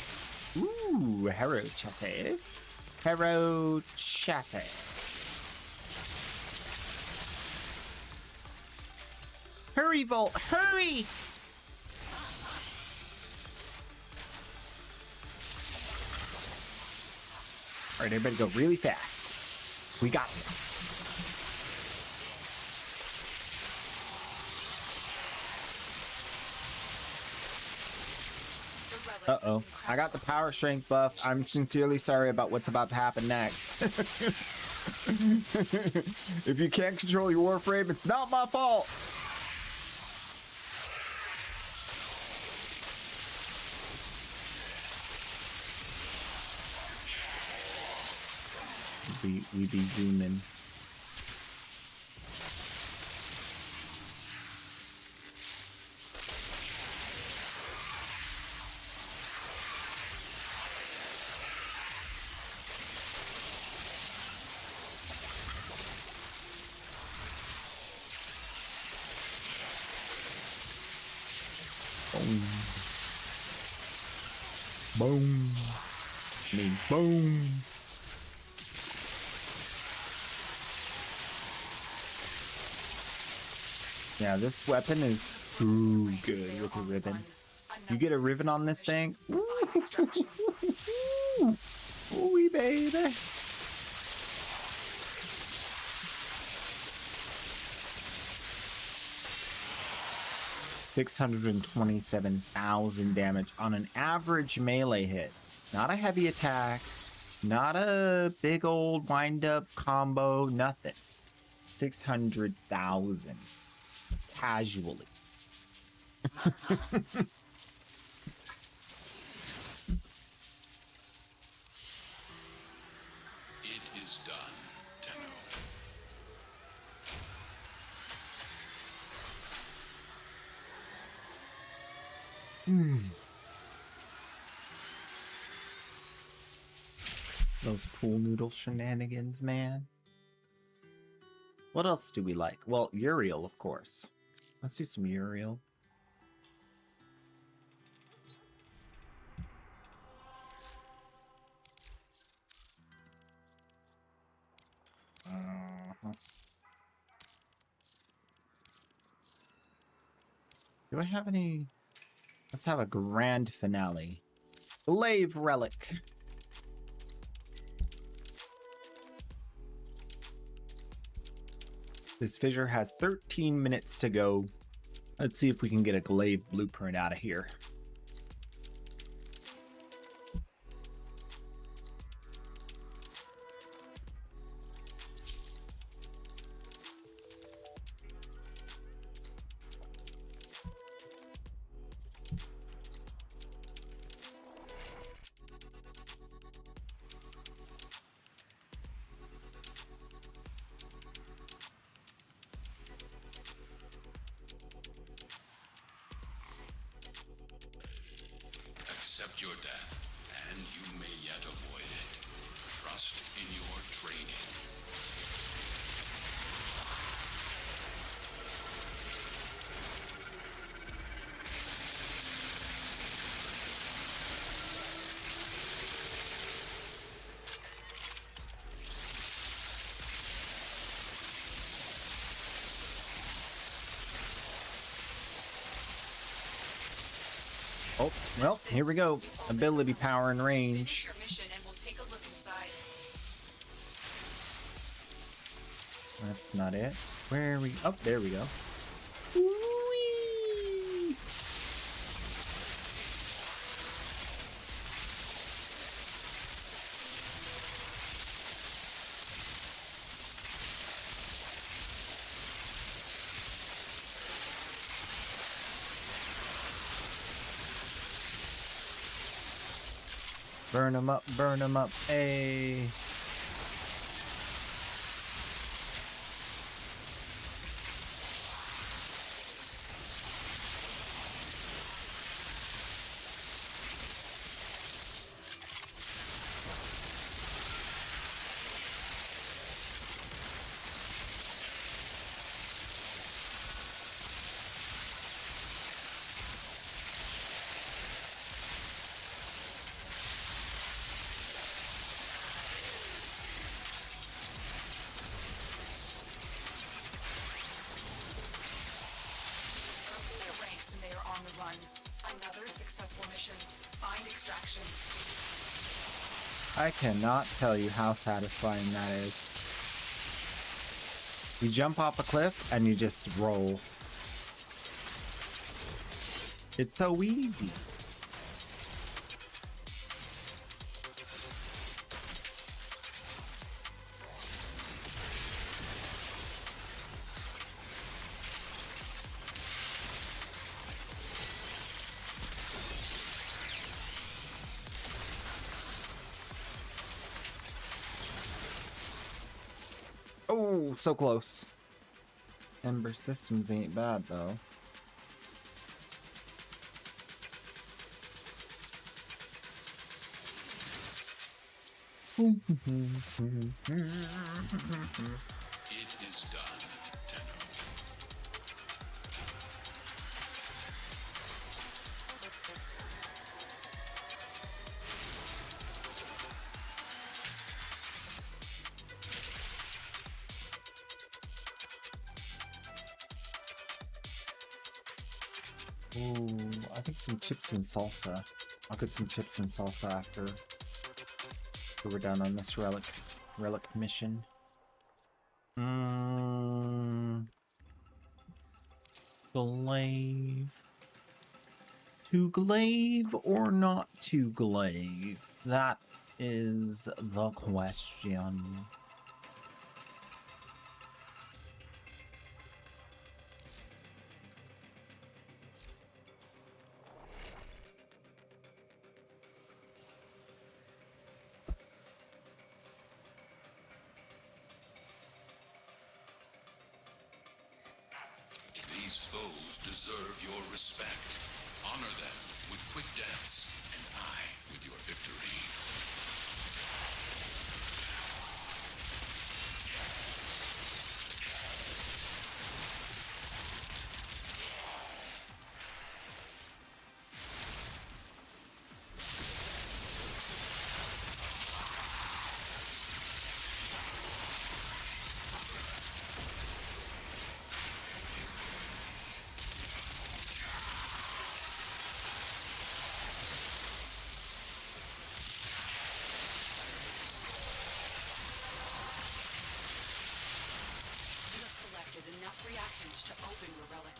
Ooh, hero chassis. Hero chassis. Hurry, Volt, hurry! Alright, everybody go really fast. We got it. Uh-oh. I got the power strength buff. I'm sincerely sorry about what's about to happen next. If you can't control your warframe, it's not my fault. We be zooming. Boom. Boom. I mean, boom. Yeah, this weapon is too good with a ribbon. You get a ribbon on this thing. Ooh, baby. $627,000 damage on an average melee hit. Not a heavy attack, not a big old wind-up combo, nothing. 600,000 casually. It is done, Tenno. Those pool noodle shenanigans, man. What else do we like? Well, Uriel, of course. Let's do some Uriel. Do I have any? Let's have a grand finale. Glaive Relic. This fissure has 13 minutes to go. Let's see if we can get a glaive blueprint out of here. Accept your death, and you may yet avoid it. Trust in your training. Oh, well, here we go. Ability power and Finish range. your mission and we'll take a look inside. That's not it. Where are we? Oh, there we go. Burn them up, burn them up. Hey. Their ranks and they are on the run. Another successful mission. Find extraction. I cannot tell you how satisfying that is. You jump off a cliff and you just roll. It's so easy. Oh, so close. Ember Systems ain't bad though. It is done, Tenno. Ooh, I think some chips and salsa. I'll get some chips and salsa after we're done on this relic mission. Glaive. To glaive or not to glaive? That is the question. These foes deserve your respect. Honor them with quick deaths, and I with your victory. extracted enough reactant to open your relic.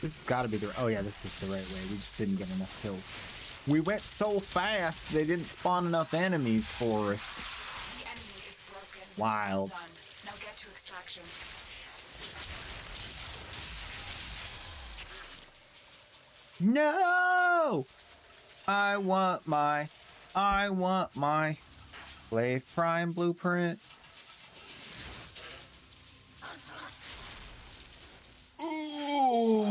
This has got to be the... Oh, yeah, this is the right way. We just didn't get enough kills. We went so fast, they didn't spawn enough enemies for us. The enemy is broken. Wild. Done. Now get to extraction. No! I want my Blade Prime blueprint. Ooh.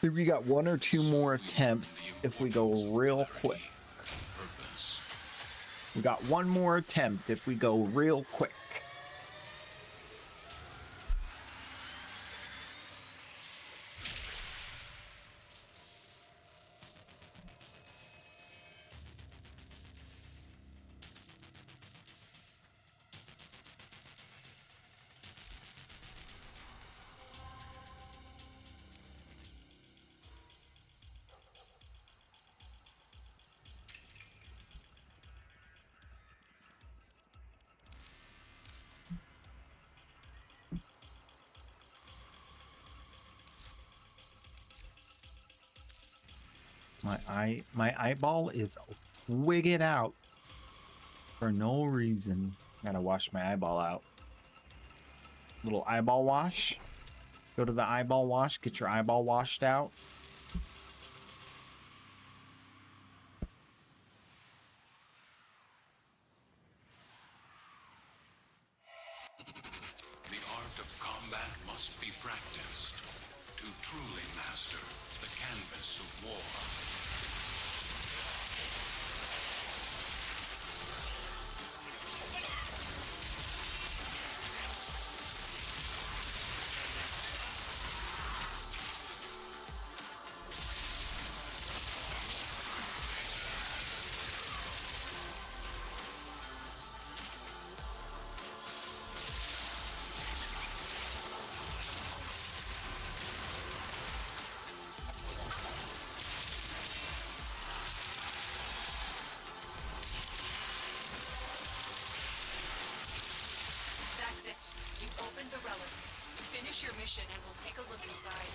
If we got one or two more attempts, if we go real quick. We got one more attempt if we go real quick. My eyeball is wigged out for no reason. Gotta wash my eyeball out. Little eyeball wash. Go to the eyeball wash, get your eyeball washed out. The art of combat must be practiced to truly master the canvas of war. That's it. You opened the relic. Finish your mission and we'll take a look inside.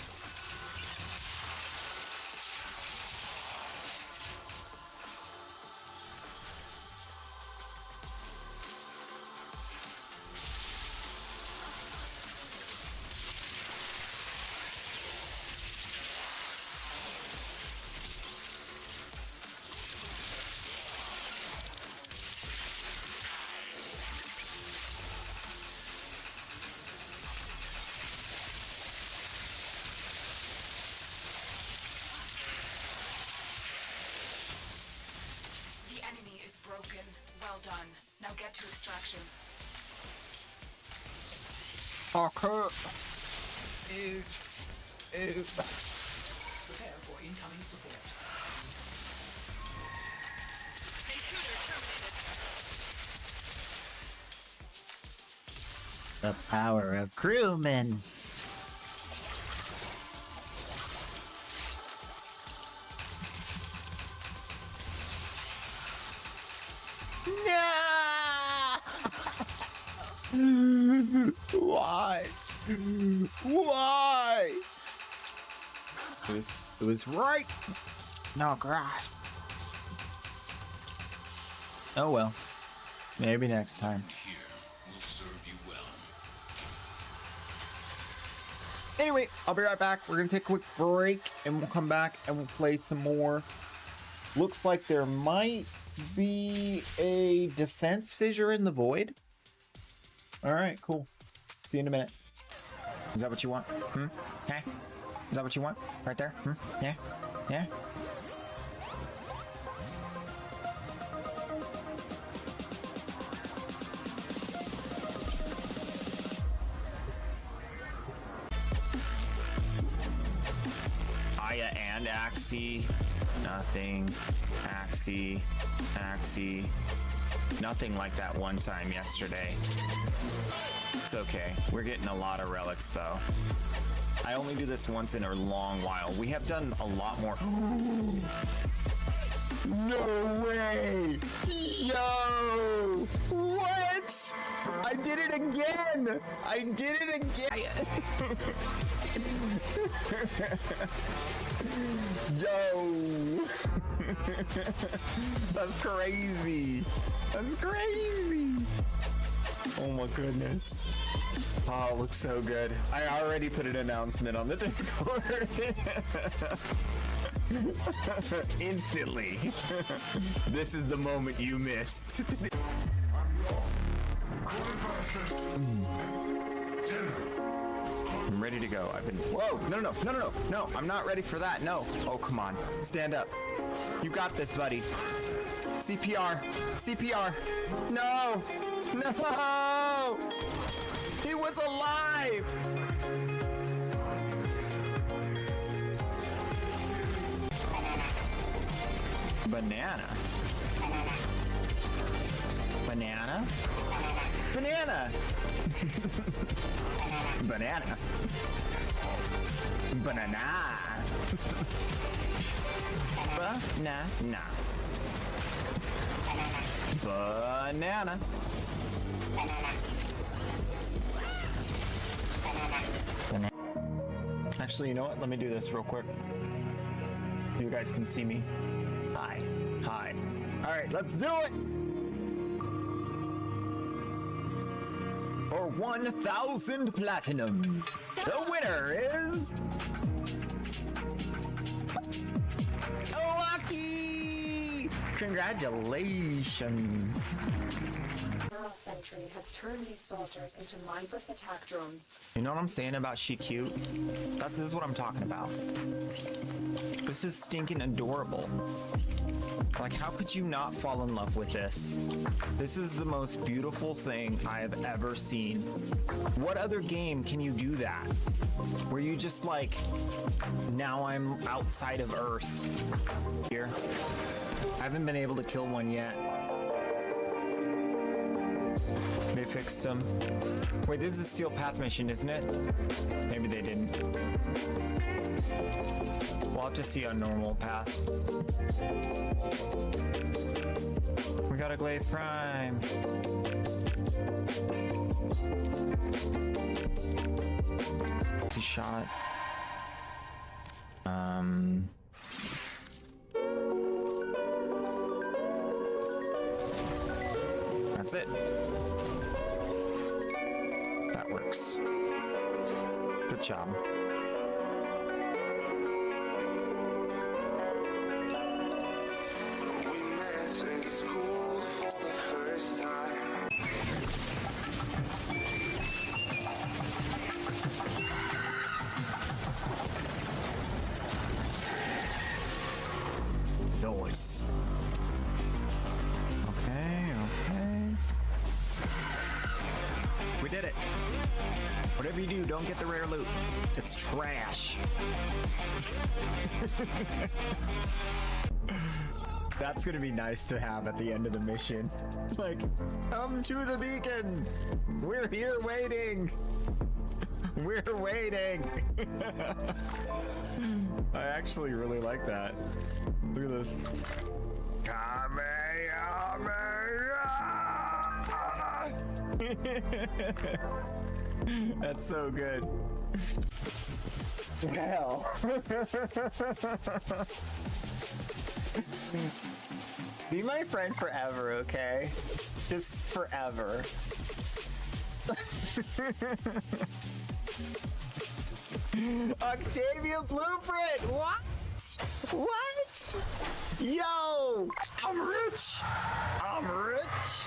Broken. Well done. Now get to extraction. Oh, crap. Ew. Ew. Prepare for incoming support. Intruder terminated. The power of crewmen. Why? Why? It was right. No grass. Oh well. Maybe next time. Here will serve you well. Anyway, I'll be right back. We're gonna take a quick break and we'll come back and we'll play some more. Looks like there might be a defense fissure in the void. All right, cool. See you in a minute. Is that what you want? Hey? Is that what you want? Right there? Yeah? Yeah? Gaia and Axie. Nothing. Axie. Axie. Nothing like that one time yesterday. It's okay. We're getting a lot of relics though. I only do this once in a long while. We have done a lot more. No way! Yo! What? I did it again! I did it again! Yo! That's crazy! That's crazy! Oh my goodness. Oh, it looks so good. I already put an announcement on the Discord. Instantly. This is the moment you missed. I'm ready to go. I've been. Whoa! No! I'm not ready for that. No. Oh, come on. Stand up. You got this, buddy. CPR. CPR. No! No! He was alive! Banana. Banana? Banana! Banana. Banana. Banana. Banana. Actually, you know what? Let me do this real quick. You guys can see me. Hi. Hi. All right, let's do it. For 1,000 platinum, the winner is Owaki! Congratulations. Sentry has turned these soldiers into mindless attack drones. You know what I'm saying about she cute? This is what I'm talking about. This is stinking adorable. Like, how could you not fall in love with this? This is the most beautiful thing I have ever seen. What other game can you do that? Where you just like, now I'm outside of Earth. Here. I haven't been able to kill one yet. They fixed some. Wait, this is a Steel Path mission, isn't it? Maybe they didn't. We'll have to see on normal path. We got a Glaive Prime. It's a shot. That's it. That works. Good job. Nice. Okay. We did it. Whatever you do, don't get the rare loot. It's trash. That's gonna be nice to have at the end of the mission. Like, come to the beacon. We're here waiting. We're waiting. I actually really like that. Look at this. That's so good. Hell. Be my friend forever, okay? Just forever. Octavia Blueprint! What? What? Yo! I'm rich! I'm rich!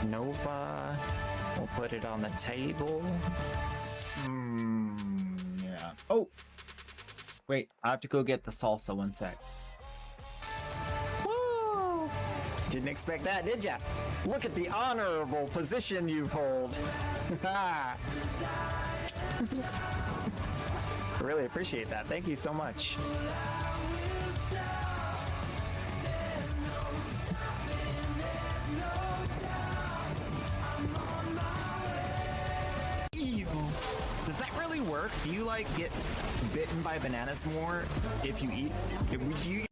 Nova. We'll put it on the table. Yeah. Oh! Wait, I have to go get the salsa, one sec. Woo! Didn't expect that, did ya? Look at the honorable position you hold. Ha! Really appreciate that. Thank you so much. Ew. Does that really work? Do you like get bitten by bananas more if you eat? Do you?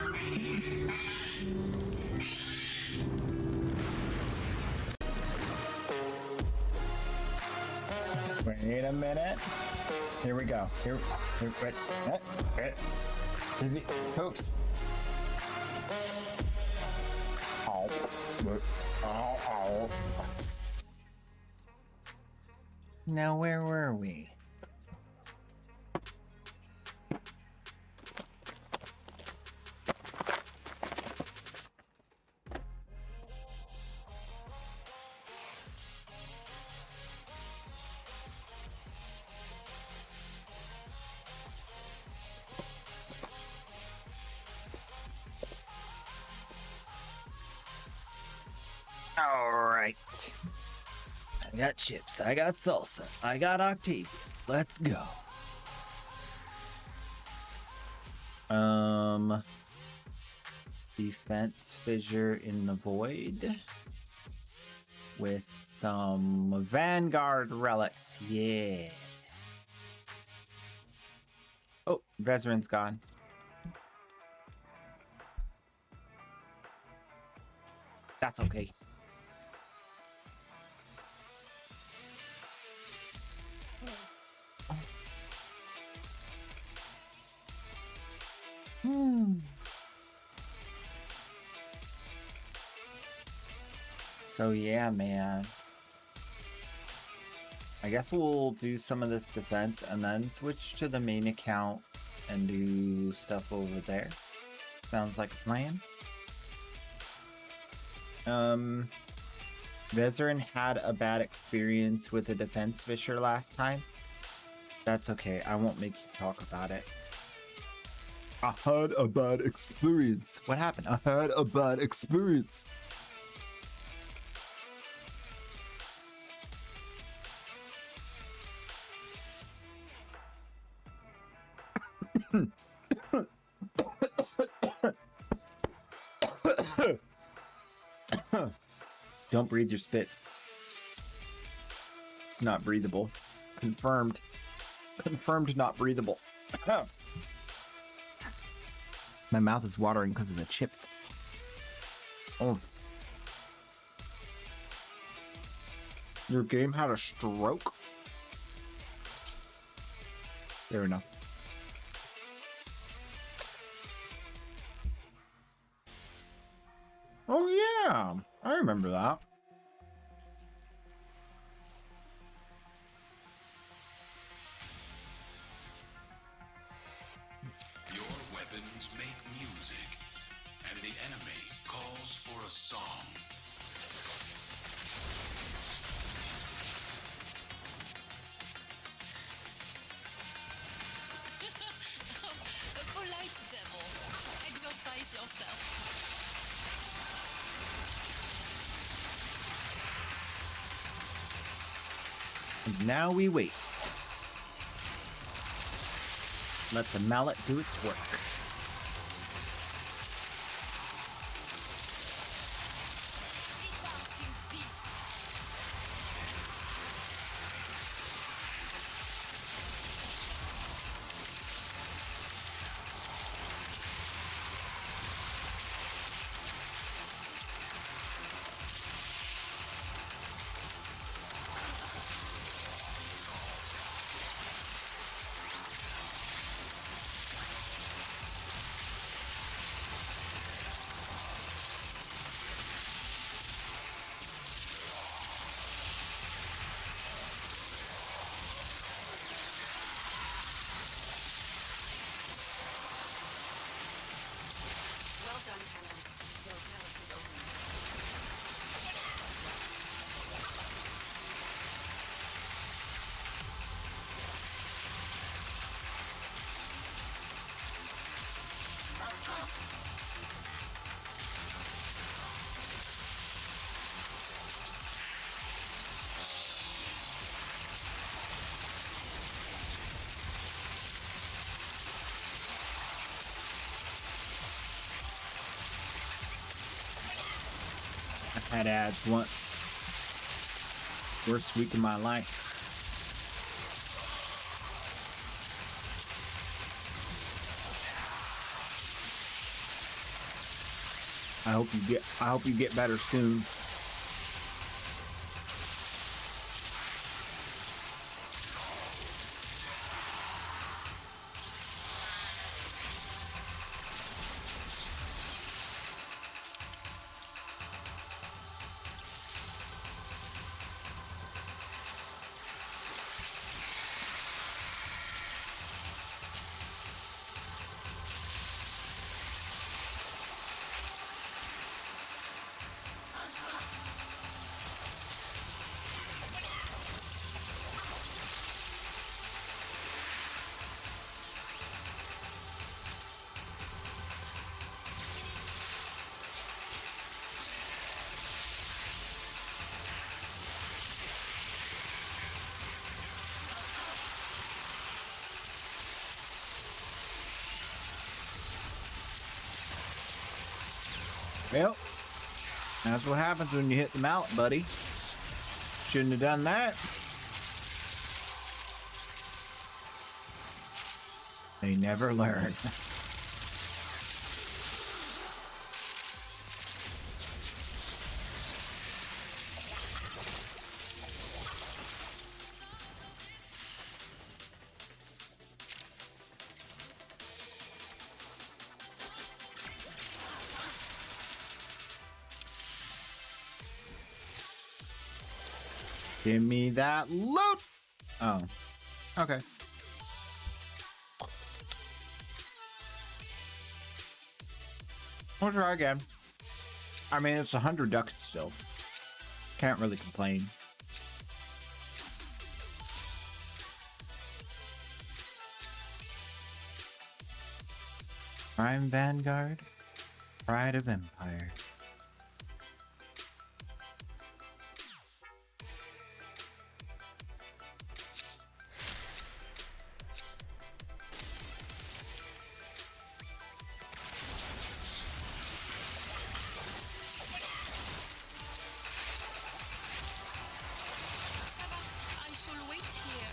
Wait a minute. Here we go. Here folks. Oh. Now, where were we? All right. I got chips. I got salsa. I got Octavia. Let's go. Defense fissure in the void with some Vanguard relics. Yeah. Oh, Vezarin's gone. That's okay. So yeah, man. I guess we'll do some of this defense and then switch to the main account and do stuff over there. Sounds like a plan. Vezarin had a bad experience with the defense fissure last time. That's okay. I won't make you talk about it. I had a bad experience. What happened? I had a bad experience. Don't breathe your spit. It's not breathable. Confirmed. Confirmed not breathable. My mouth is watering because of the chips. Oh. Your game had a stroke? Fair enough. Oh yeah, I remember that. Your weapons make music, and the enemy calls for a song. A polite devil. Exorcise yourself. And now we wait. Let the mallet do its work. Depart in peace. Had ads once. Worst week of my life. I hope you get better soon. Well, that's what happens when you hit the mallet, buddy. Shouldn't have done that. They never learn. Give me that loot! Oh. Okay. We'll try again. I mean, it's 100 ducats still. Can't really complain. Prime Vanguard, Pride of Empire. I shall wait here.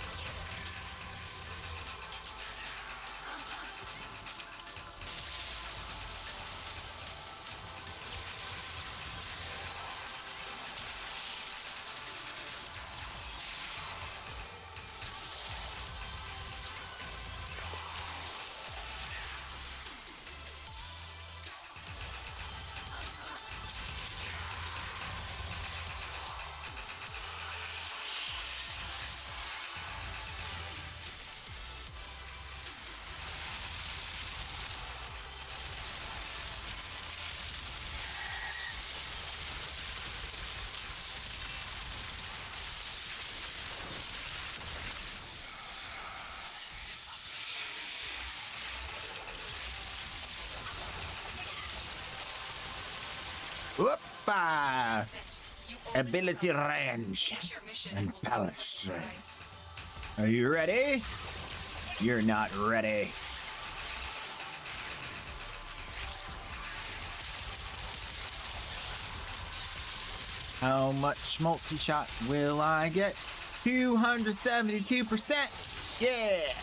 Whoop-ah! Ability range and power strength. Are you ready? You're not ready. How much multi-shot will I get? 272%! Yeah!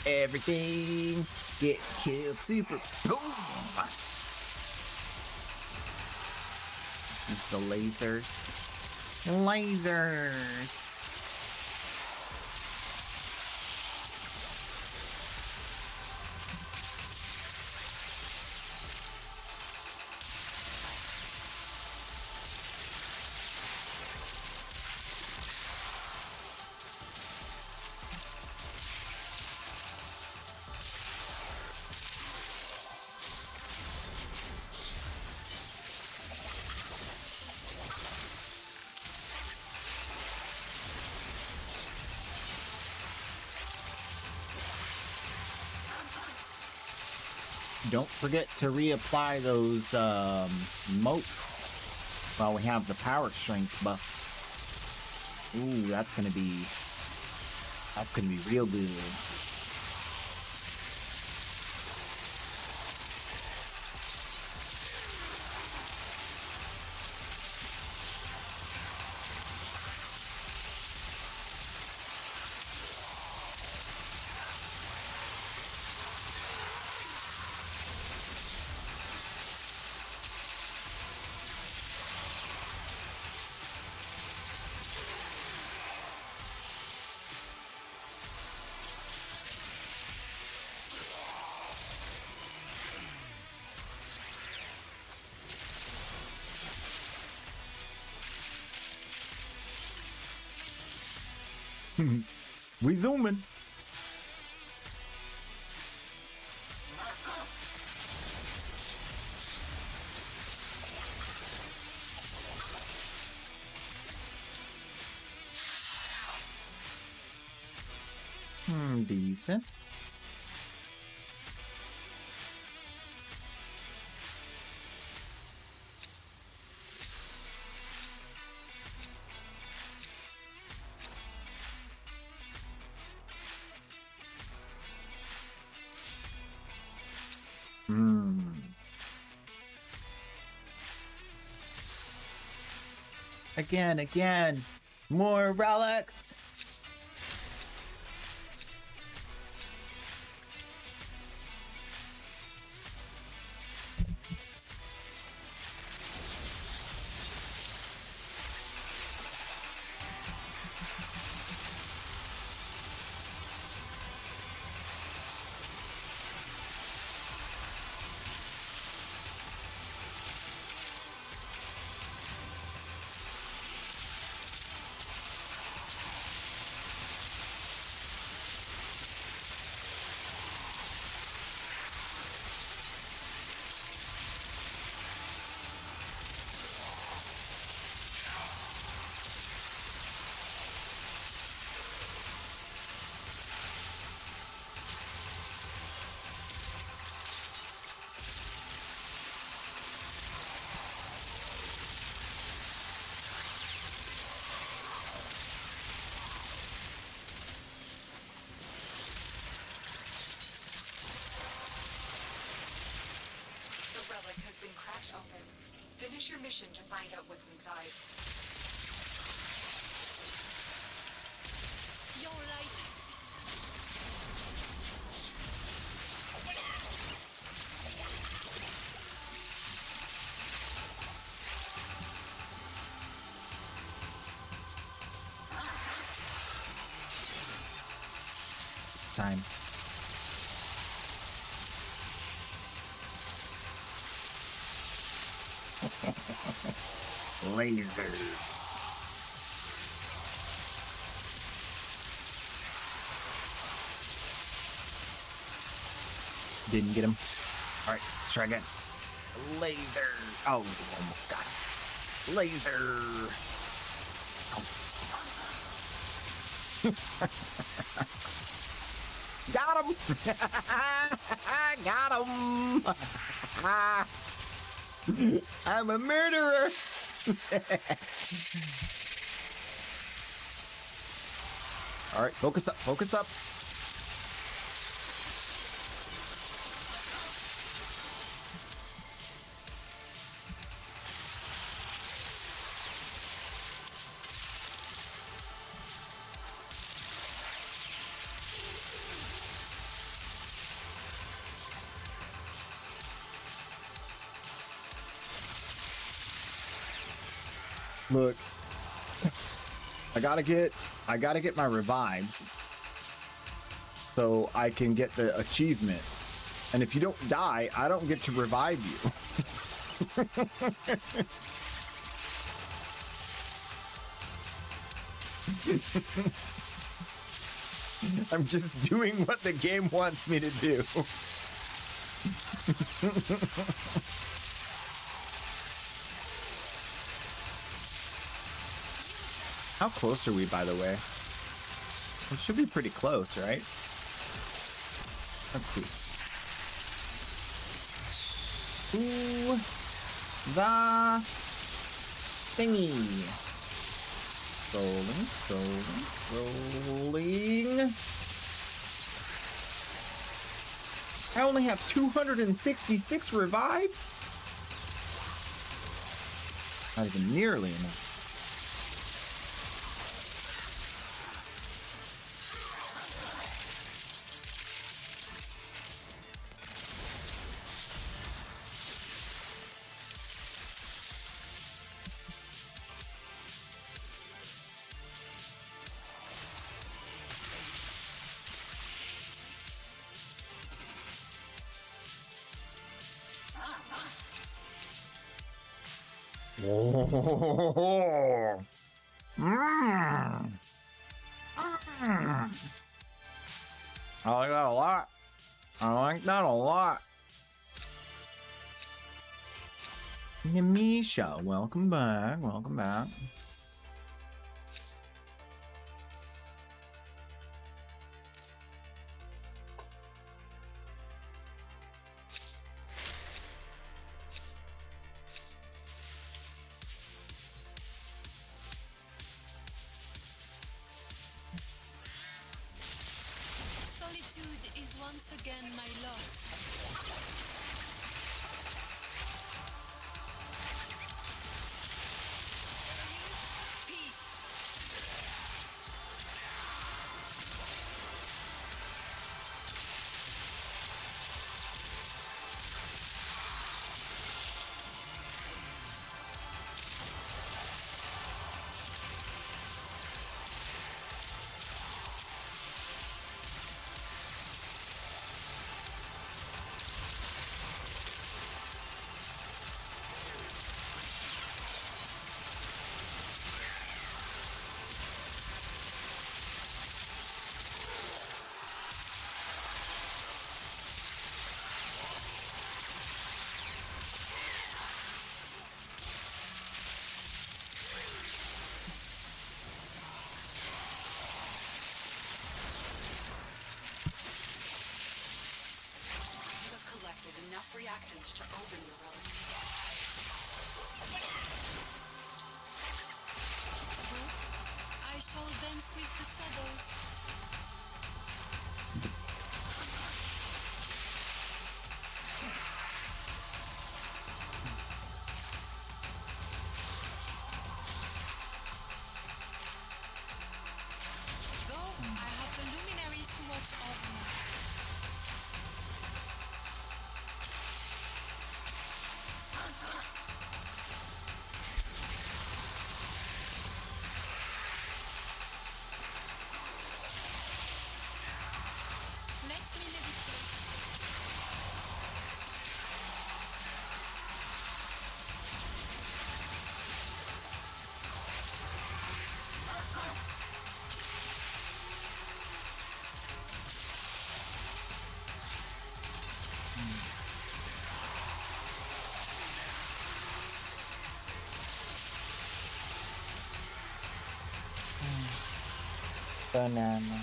Everything get killed super. Boom! Let's use the lasers. Lasers! Don't forget to reapply those motes while we have the power strength buff. Ooh, that's gonna be real good. We zooming. Decent. Again. More relics. The relic has been cracked open. Finish your mission to find out what's inside. Your life. Time. Lasers. Didn't get him. All right, let's try again. Laser. Oh, almost got him. Laser. Got him. Got him. I'm a murderer. All right, focus up, focus up. Look, I gotta get my revives so I can get the achievement. And if you don't die, I don't get to revive you. I'm just doing what the game wants me to do. How close are we, by the way? We should be pretty close, right? Let's see. Ooh, the thingy. Rolling. I only have 266 revives? Not even nearly enough. Oh. that. I like that a lot. I like that a lot. Yamisha, welcome back. Welcome back. Solitude is once again my lot. Peace. Enough reactants to open your relic. I shall dance with the shadows. Go, I have the luminaries to watch over me. Let me meditate. Banana.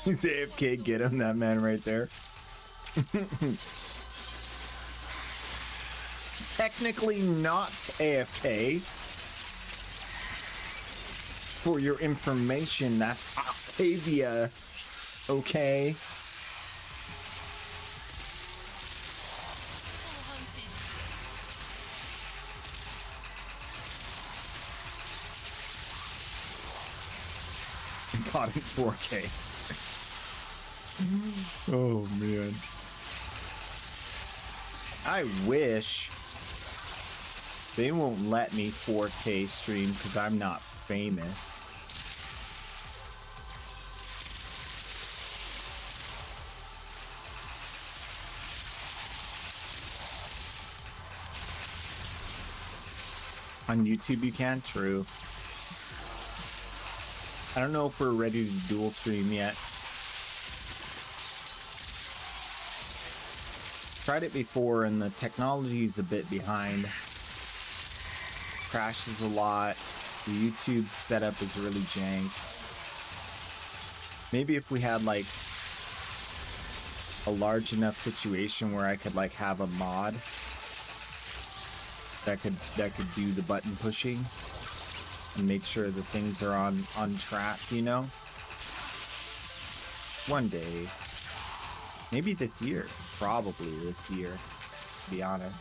He's AFK, get him, that man right there. Technically not AFK. For your information, that's Octavia. Okay. Caught in 4K. Oh man. I wish they won't let me 4K stream because I'm not famous. On YouTube you can? True. I don't know if we're ready to dual stream yet. Tried it before and the technology is a bit behind. Crashes a lot. The YouTube setup is really jank. Maybe if we had like a large enough situation where I could like have a mod that could do the button pushing and make sure that things are on track, you know? One day. Maybe this year. Probably this year, to be honest.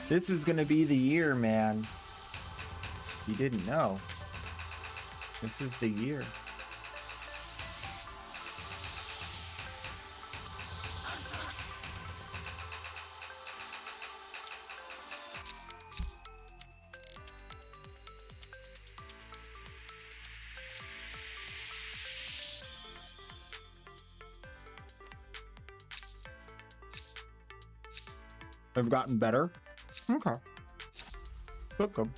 This is gonna be the year, man. You didn't know. This is the year. They've gotten better. Okay. Cook 'em.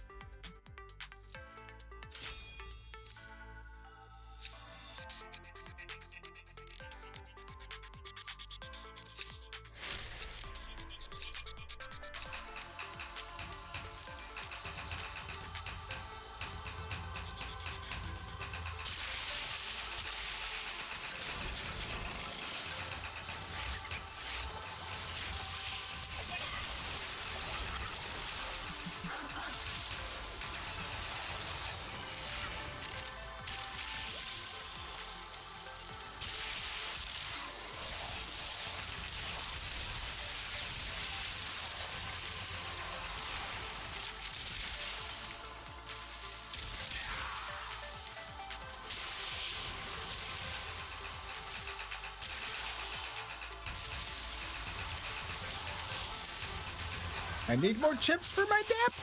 I need more chips for my dip.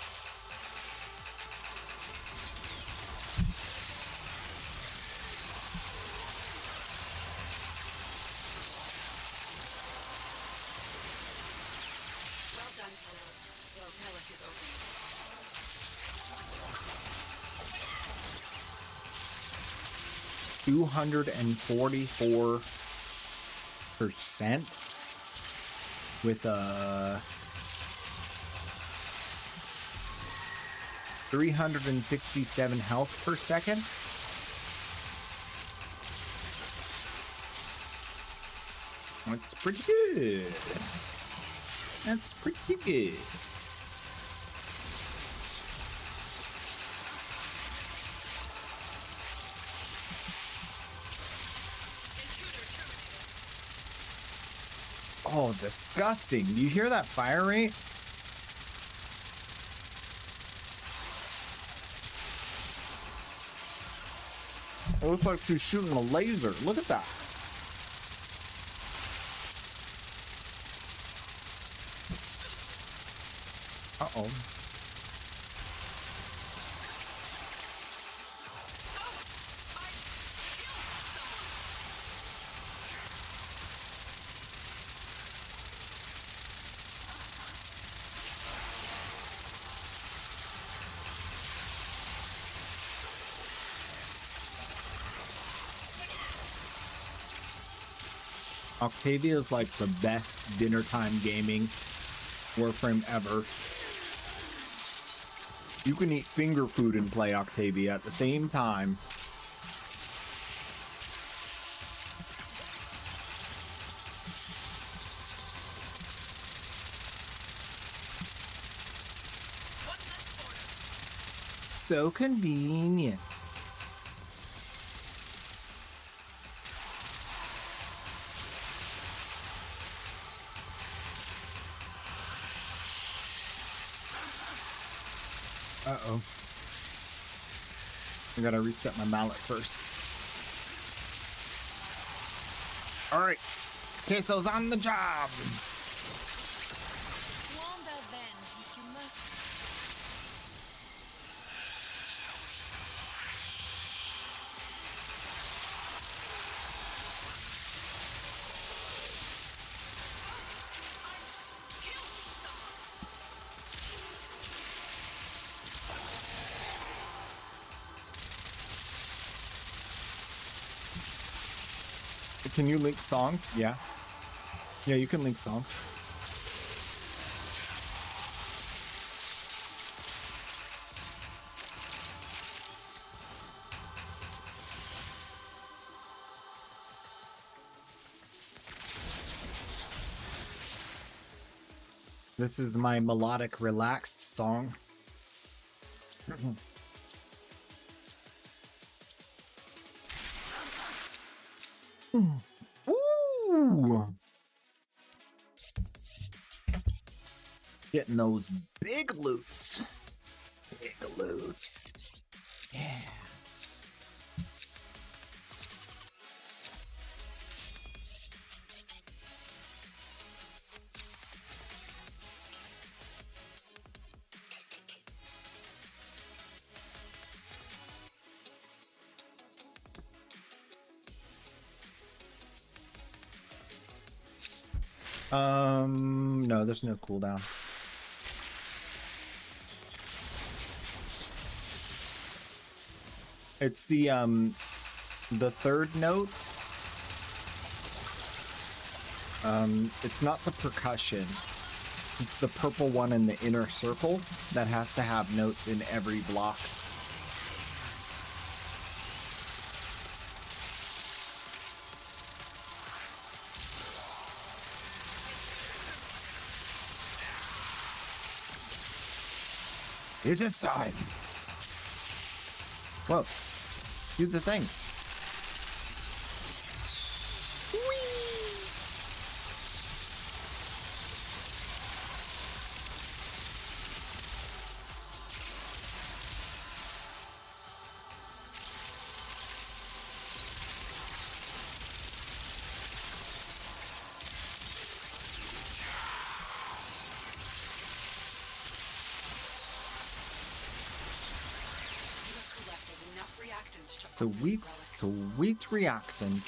Well done, Tenno. Your relic is open. 244% with a 367 health per second. That's pretty good. That's pretty good. Oh, disgusting. Do you hear that fire rate? It looks like she's shooting a laser. Look at that. Uh-oh. Octavia is like the best dinner time gaming warframe ever. You can eat finger food and play Octavia at the same time. So convenient. Uh-oh. I gotta reset my mallet first. Alright. Queso's on the job. Wander then, if you must. Can you link songs? Yeah. Yeah, you can link songs. This is my melodic, relaxed song. Ooh. Getting those big loots. Big loot. Yeah. No, there's no cooldown. It's the third note. It's not the percussion. It's the purple one in the inner circle that has to have notes in every block. You decide. Whoa. Do the thing. Sweet reactant.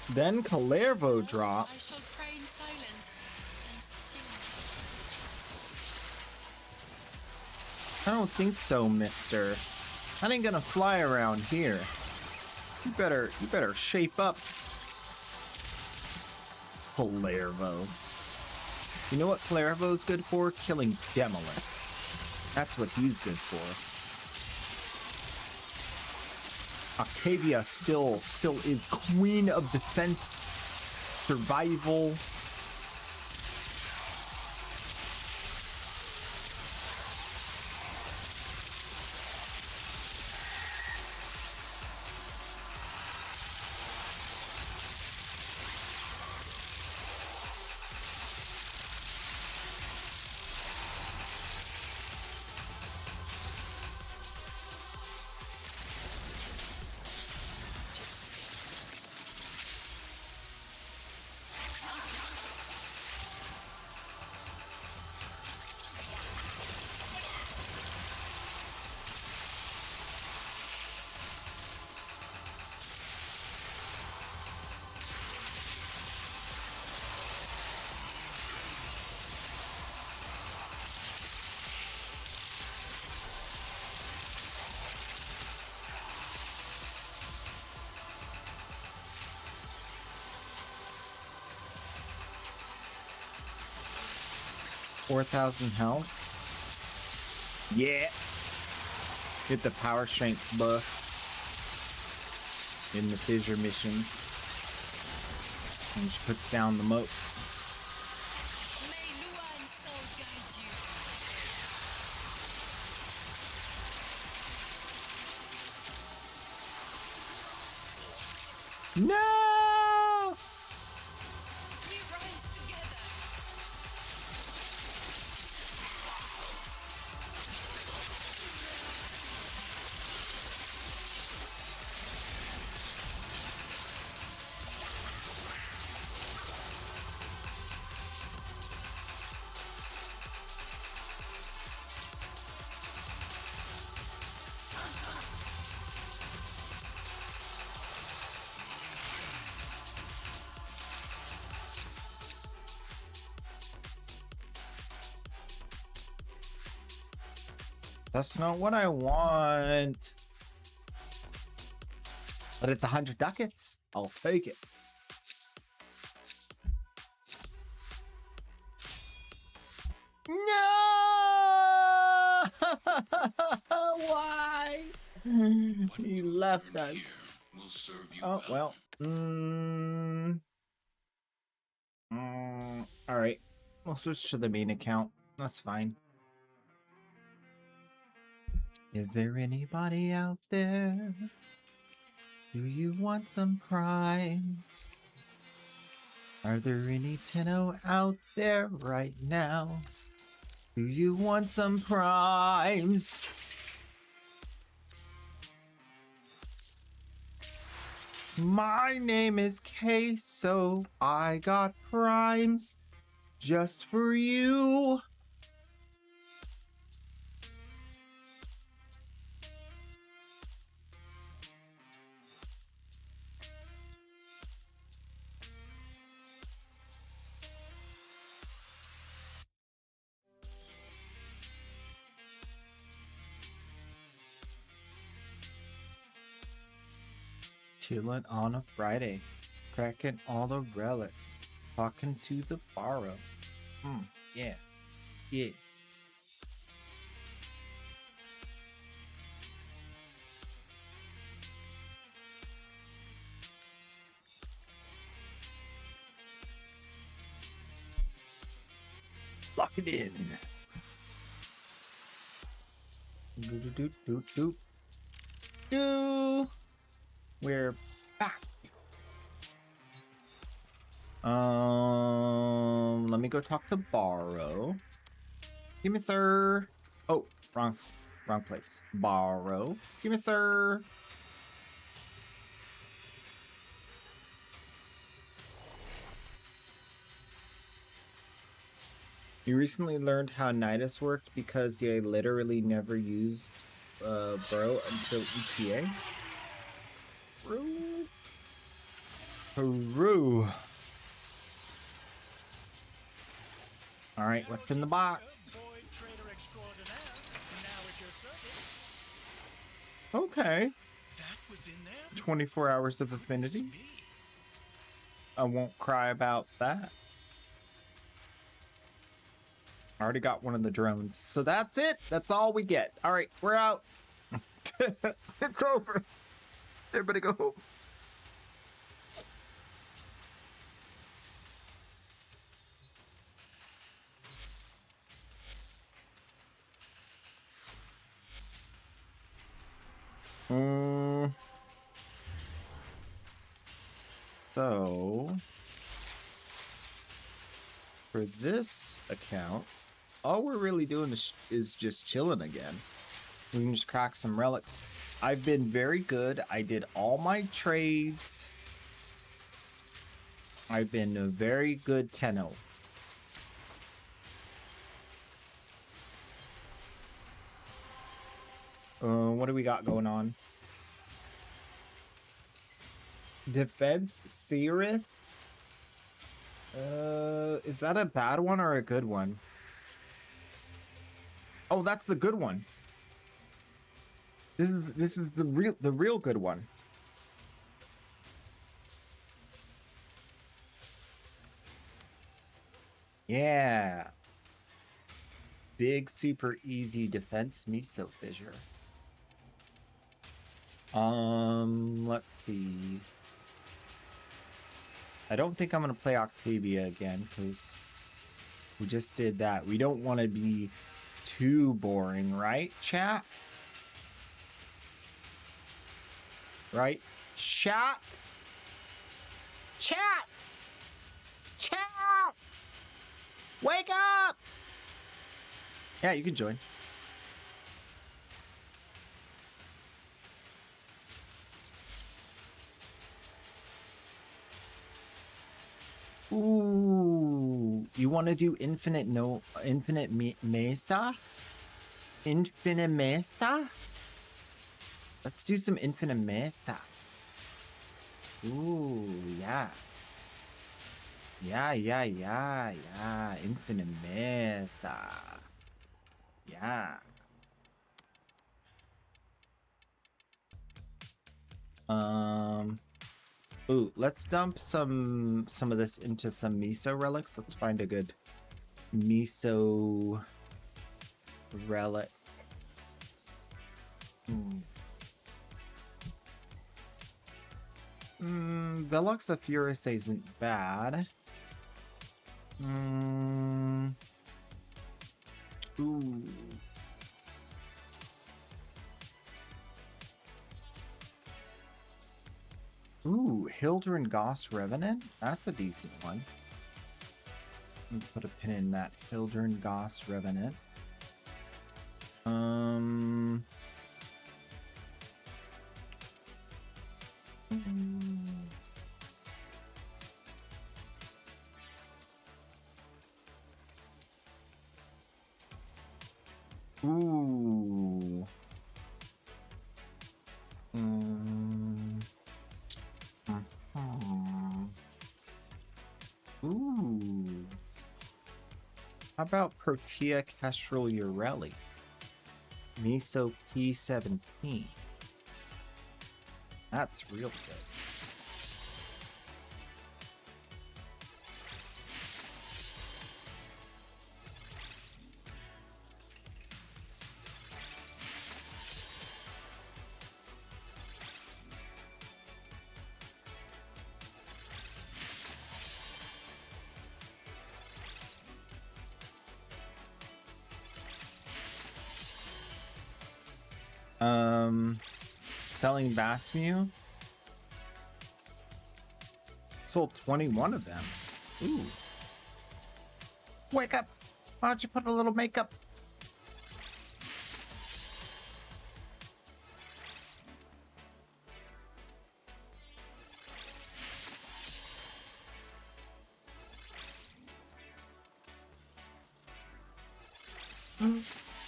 Then Calervo drop. I shall pray in silence and stillness. I don't think so, mister. I ain't gonna fly around here. You better shape up. Calervo. You know what Calervo's good for? Killing Demolists. That's what he's good for. Octavia still is queen of defense, survival. $4,000 health. Yeah. Get the power strength buff in the fissure missions. And she puts down the moats. May Luan's soul guide you. No! We rise together. That's not what I want. But it's 100 ducats. I'll take it. No! Why? He left us. Will serve you Oh, well. All right. We'll switch to the main account. That's fine. Is there anybody out there Do you want some primes? Are there any Tenno out there right now? Do you want some primes? My name is Queso. I got primes just for you. Chilling on a Friday, cracking all the relics, talking to the borrow. Yeah, yeah. Lock it in. Do do do do do. Do. We're back. Let me go talk to Borrow. Excuse me, sir. Oh, wrong place. Borrow. Excuse me, sir. You recently learned how Nidus worked because you literally never used Bro until ETA? Peru. Alright, what's in the box? Okay. That was in there? 24 hours of affinity. I won't cry about that. I already got one of the drones. So that's it. That's all we get. All right, we're out. It's over. Everybody go home. So for this account, all we're really doing is just chilling again. We can just crack some relics. I've been very good. I did all my trades. I've been a very good Tenno. What do we got going on? Defense Cirrus? Is that a bad one or a good one? Oh, that's the good one. This is the real good one. Yeah. Big super easy defense miso fissure. Let's see. I don't think I'm gonna play Octavia again because we just did that. We don't want to be too boring, right, chat? Right? Chat! Chat! Chat! Wake up! Yeah, you can join. Ooh, you want to do infinite mesa? Infinite mesa? Let's do some infinite mesa. Ooh, yeah. Yeah. Infinite mesa. Yeah. Ooh, let's dump some of this into some miso relics. Let's find a good miso relic. Velox Furus isn't bad. Ooh. Ooh, Hildren Goss Revenant? That's a decent one. Let me put a pin in that. Hildren Goss Revenant. Ooh. Ooh. How about Protea Kestrel Urelli? Miso P17. That's real good. Selling Basmew. Sold 21 of them. Ooh. Wake up! Why don't you put a little makeup?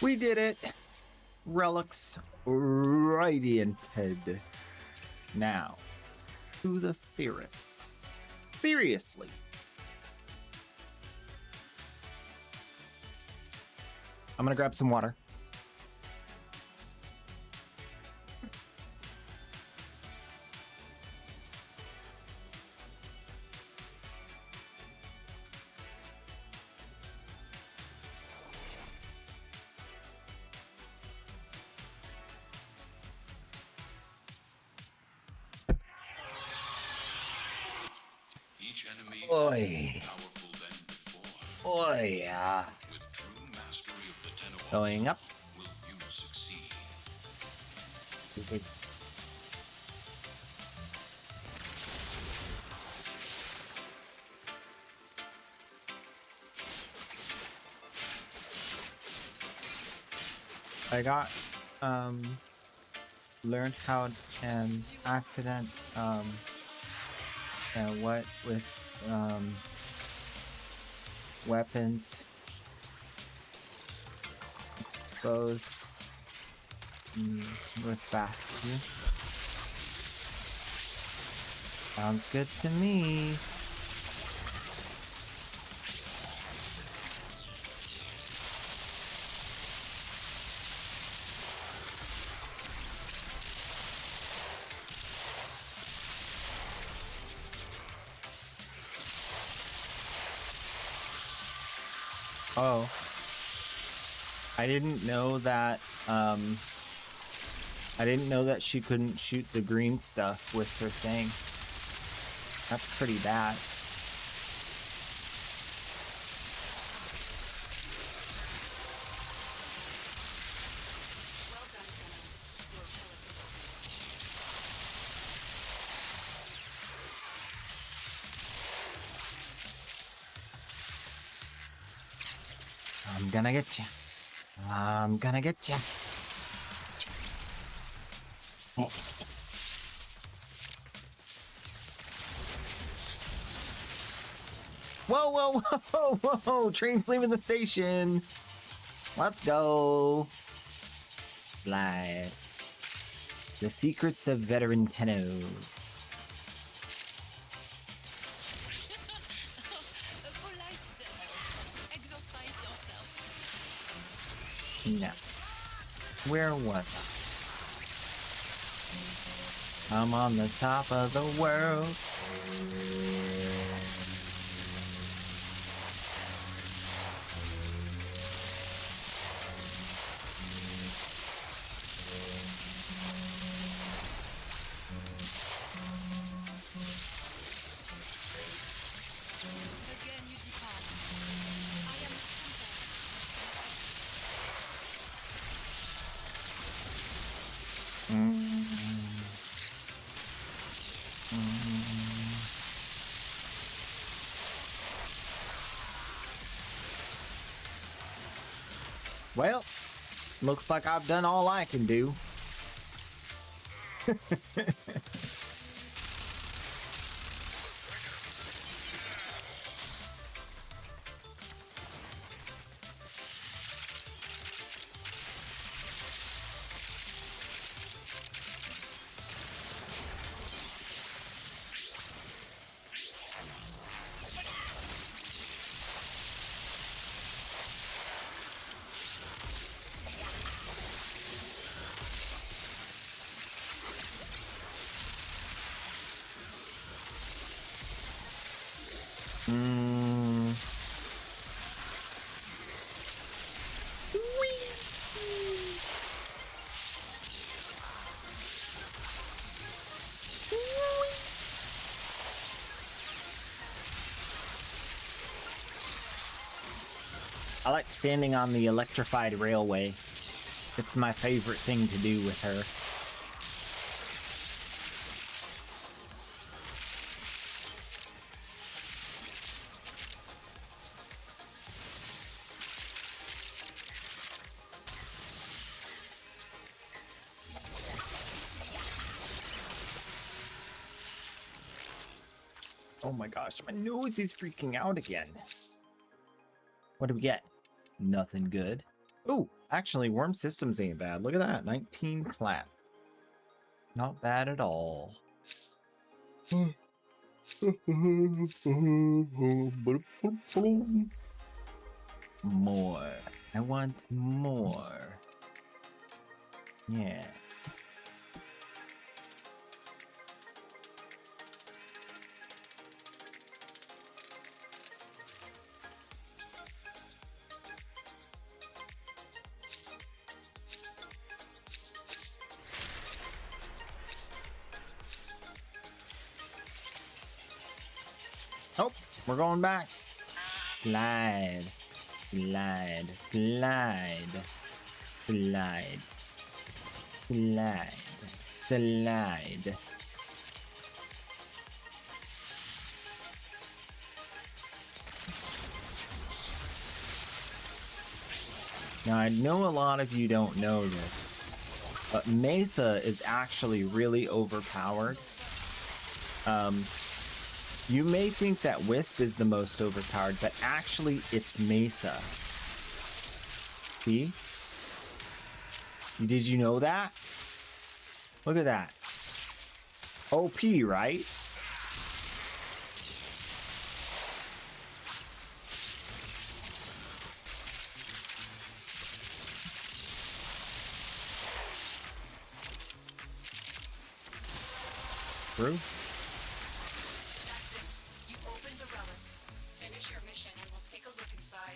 We did it! Relics radianted. Now, to the Cirrus. Seriously. I'm gonna grab some water. Each enemy Oi. more powerful than before. Oh yeah. With true mastery of the Ten of Going up. will you succeed. I got learned how an accident what with weapons exposed with fast. Sounds good to me. Oh, I didn't know that, I didn't know that she couldn't shoot the green stuff with her thing. That's pretty bad. I'm gonna get you. I'm gonna get you. Whoa, whoa, whoa, whoa! Train's leaving the station. Let's go. Slide. The secrets of veteran Tenno. A polite demo. Exercise yourself. No. Where was I? I'm on the top of the world. Again you depart. I am a Well, looks like I've done all I can do. I like standing on the electrified railway. It's my favorite thing to do with her. Oh my gosh, my nose is freaking out again. What do we get? Nothing good. Oh, actually, Worm Systems ain't bad. Look at that, 19 plat. Not bad at all. More. I want more. Yes. Oh, we're going back. Slide. Slide. Slide. Slide. Slide. Slide. Now, I know a lot of you don't know this, but Mesa is actually really overpowered. You may think that Wisp is the most overpowered, but actually it's Mesa. See? Did you know that? Look at that. OP, right? True. That's it. You opened the relic. Finish your mission and we'll take a look inside.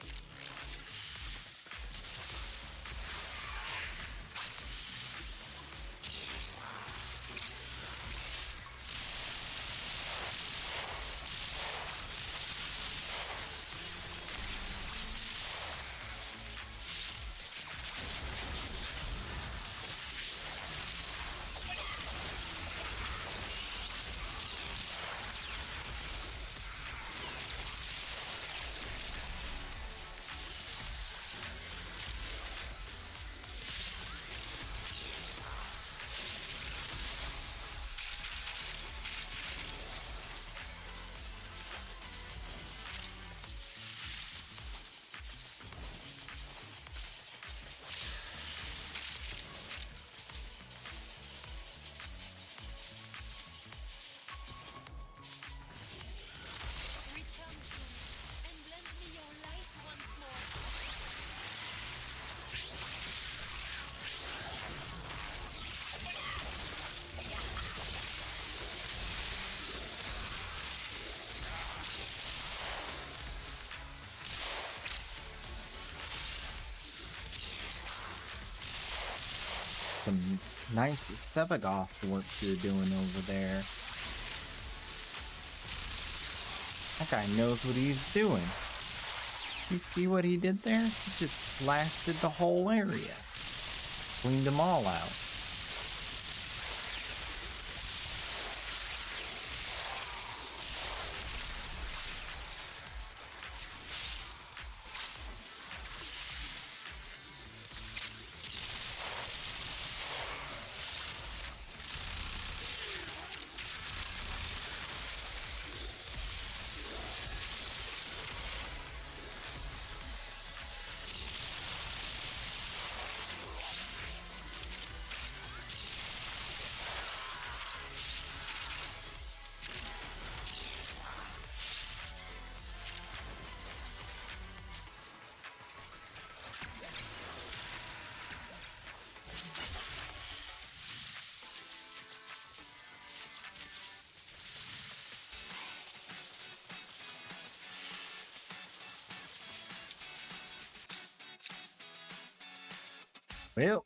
Return soon and lend me your light once more. Some nice Sevagoth work you're doing over there. That guy knows what he's doing. You see what he did there? He just blasted the whole area. Cleaned them all out. Well,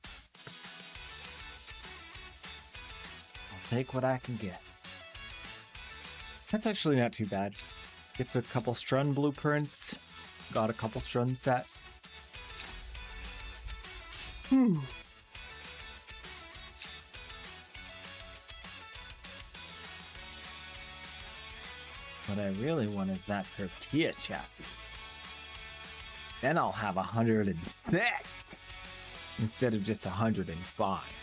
I'll take what I can get. That's actually not too bad. Gets a couple Strun blueprints. Got a couple Strun sets. Whew. What I really want is that tortilla chassis. Then I'll have 106 instead of just 105.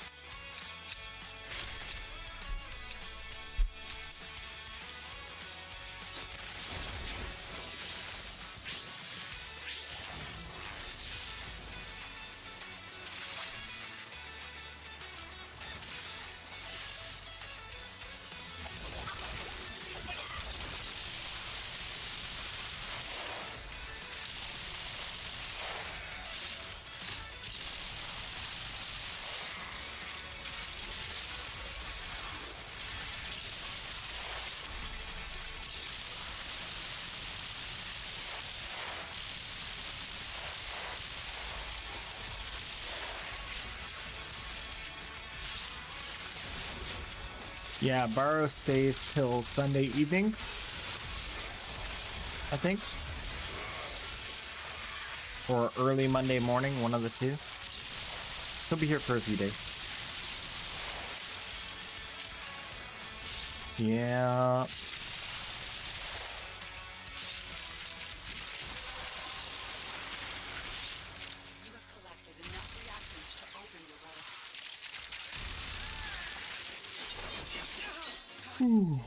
Yeah, Burrow stays till Sunday evening, I think. Or early Monday morning, one of the two. He'll be here for a few days. Yeah. You have collected enough reactants to open your relic. Whew.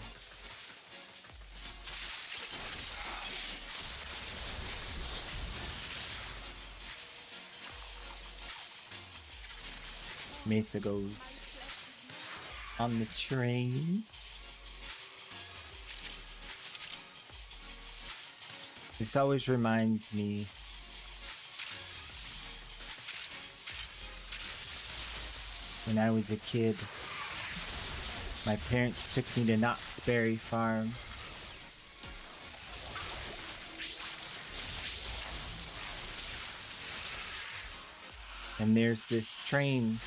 Mesa goes on the train. This always reminds me when I was a kid. My parents took me to Knott's Berry Farm. And there's this train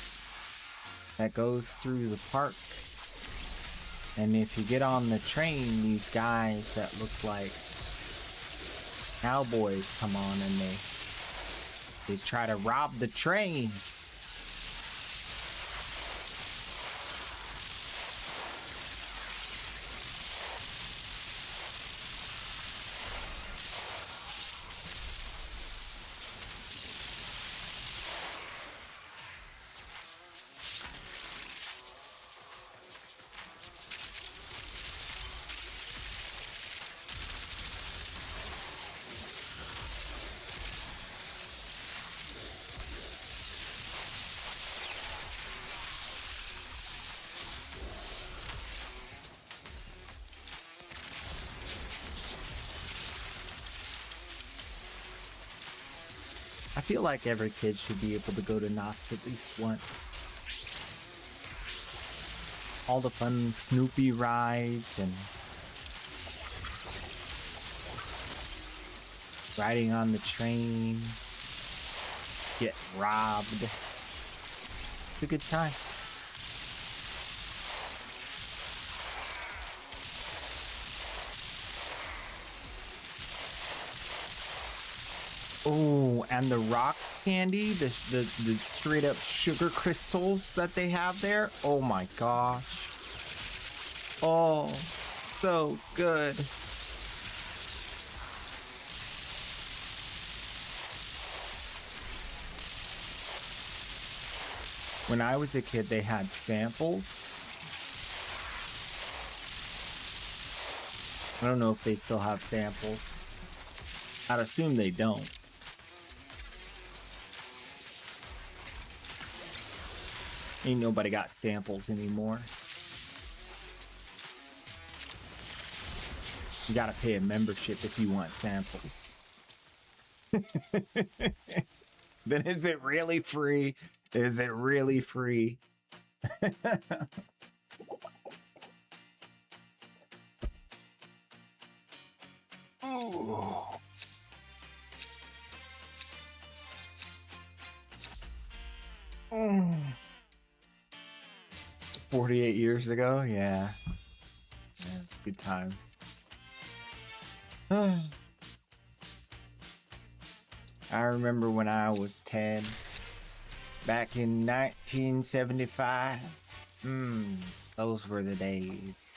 that goes through the park. And if you get on the train, these guys that look like cowboys come on and they try to rob the train. I feel like every kid should be able to go to Knott's at least once. All the fun Snoopy rides and riding on the train, getting robbed. It's a good time. Oh, and the rock candy, the straight up sugar crystals that they have there. Oh my gosh. Oh, so good. When I was a kid, they had samples. I don't know if they still have samples. I'd assume they don't. Ain't nobody got samples anymore. You gotta pay a membership if you want samples. Then is it really free? Is it really free? Ooh. 48 years ago, yeah. Yeah, it's good times. I remember when I was 10, back in 1975. Those were the days.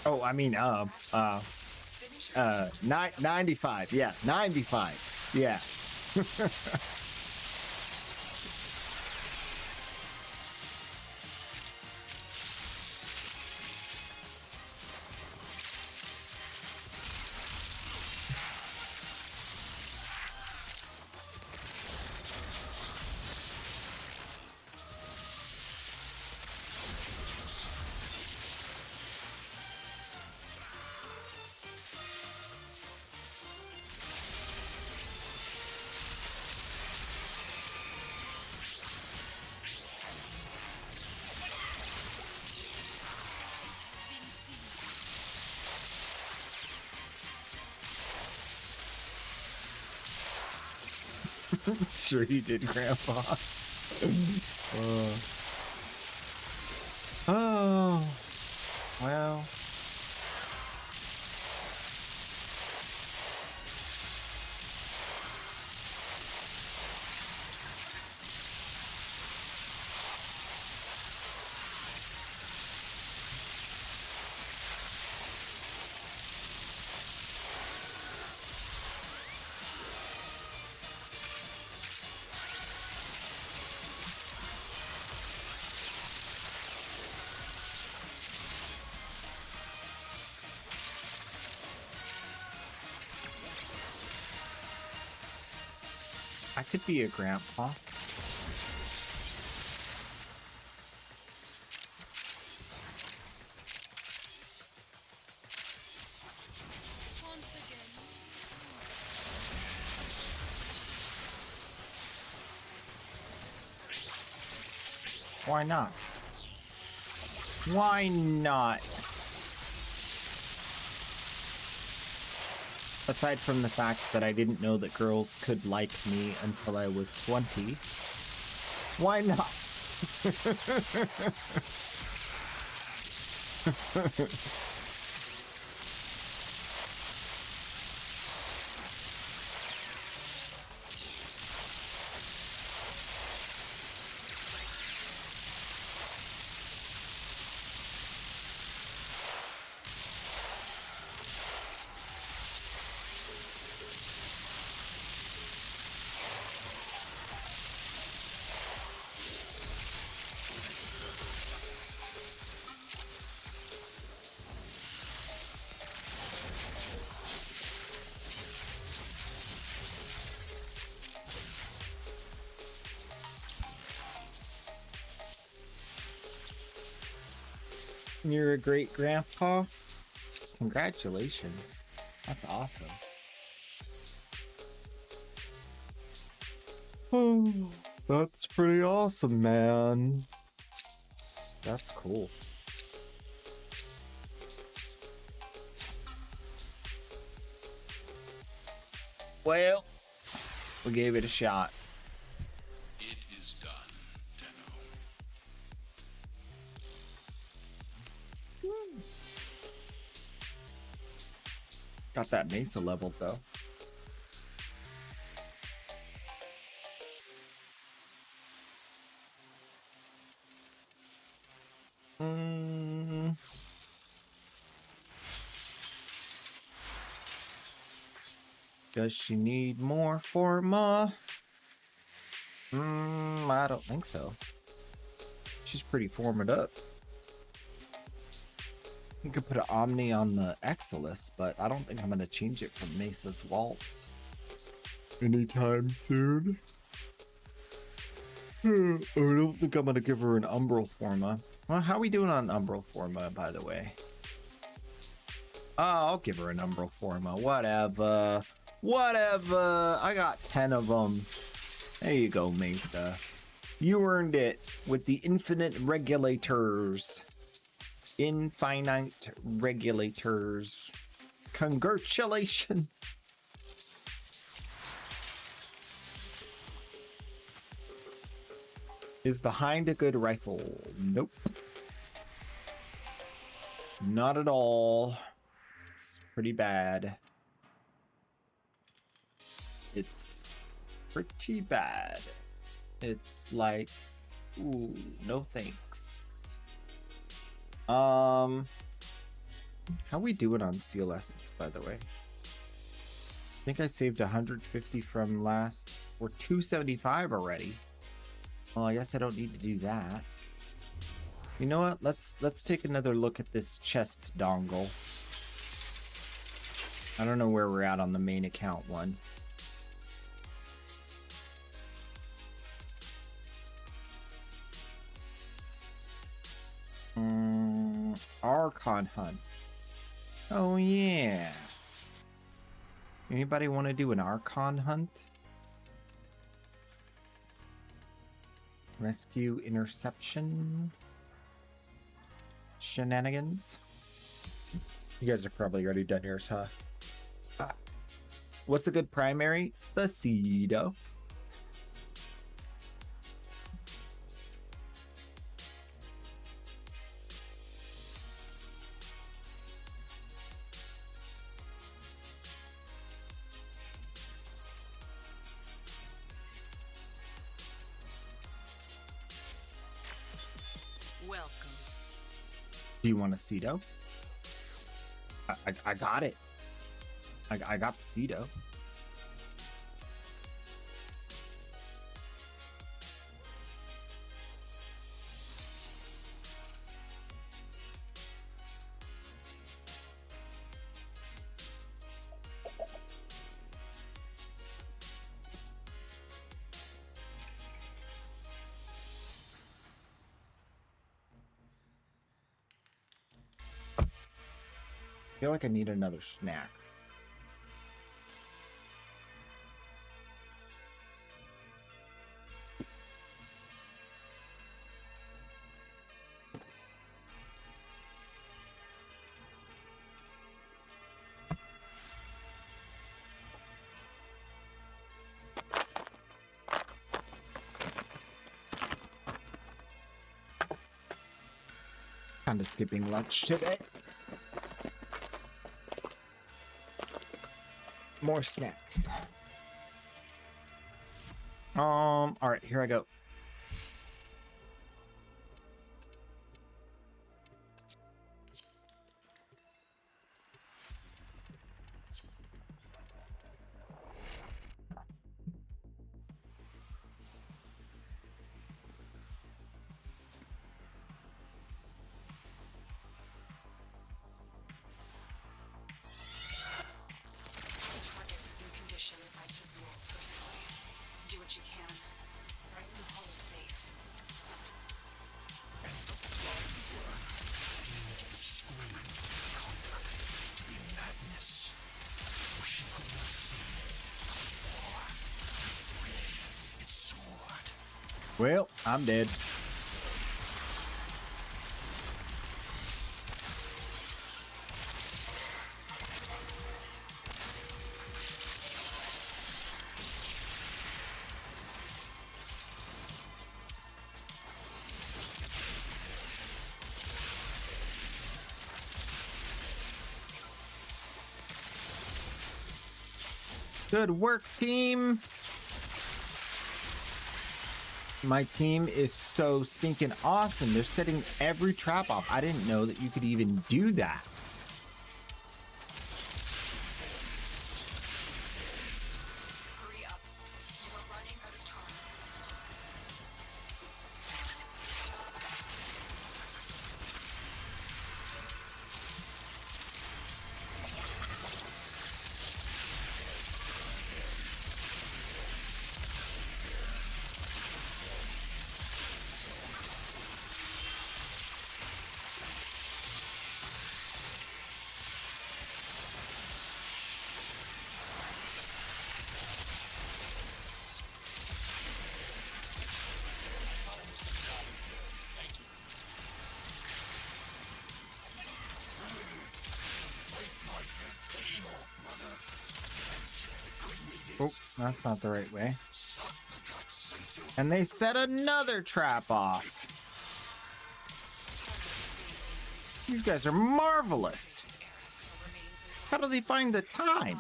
Oh, I mean, 95. Yeah, 95. Yeah. Sure you did, Grandpa. Oh, well. I could be a grandpa. Once again. Why not? Why not? Aside from the fact that I didn't know that girls could like me until I was 20, why not? You're a great grandpa? Congratulations. That's awesome. Oh, that's pretty awesome, man. That's cool. Well, we gave it a shot. It is done, Tenno. Got that Mesa leveled though. Does she need more for Ma? I don't think so. She's pretty formed up. You could put an Omni on the Exilus, but I don't think I'm going to change it from Mesa's Waltz anytime soon. I don't think I'm going to give her an Umbral Forma. Well, how are we doing on Umbral Forma, by the way? I'll give her an Umbral Forma. Whatever. Whatever. I got 10 of them. There you go, Mesa. You earned it with the infinite regulators. Infinite regulators. Congratulations. Is the Hind a good rifle? Nope. Not at all. It's pretty bad. It's pretty bad. It's like, ooh, no thanks. How we doing on Steel Essence, by the way? I think I saved 150 from last, or 275 already. Well, I guess I don't need to do that. You know what? Let's take another look at this chest dongle. I don't know where we're at on the main account one. Archon Hunt. Oh yeah. Anybody want to do an Archon Hunt? Rescue interception shenanigans. You guys are probably already done yours, huh? What's a good primary? The Cedo. Do you want a Cedo? I got it. I got the Cedo. I feel like I need another snack. Kind of skipping lunch today. More snacks. All right, here I go. Well, I'm dead. Good work, team. My team is so stinking awesome. They're setting every trap off. I didn't know that you could even do that. Hurry up. You are running out of time. That's not the right way. And they set another trap off. These guys are marvelous. How do they find the time?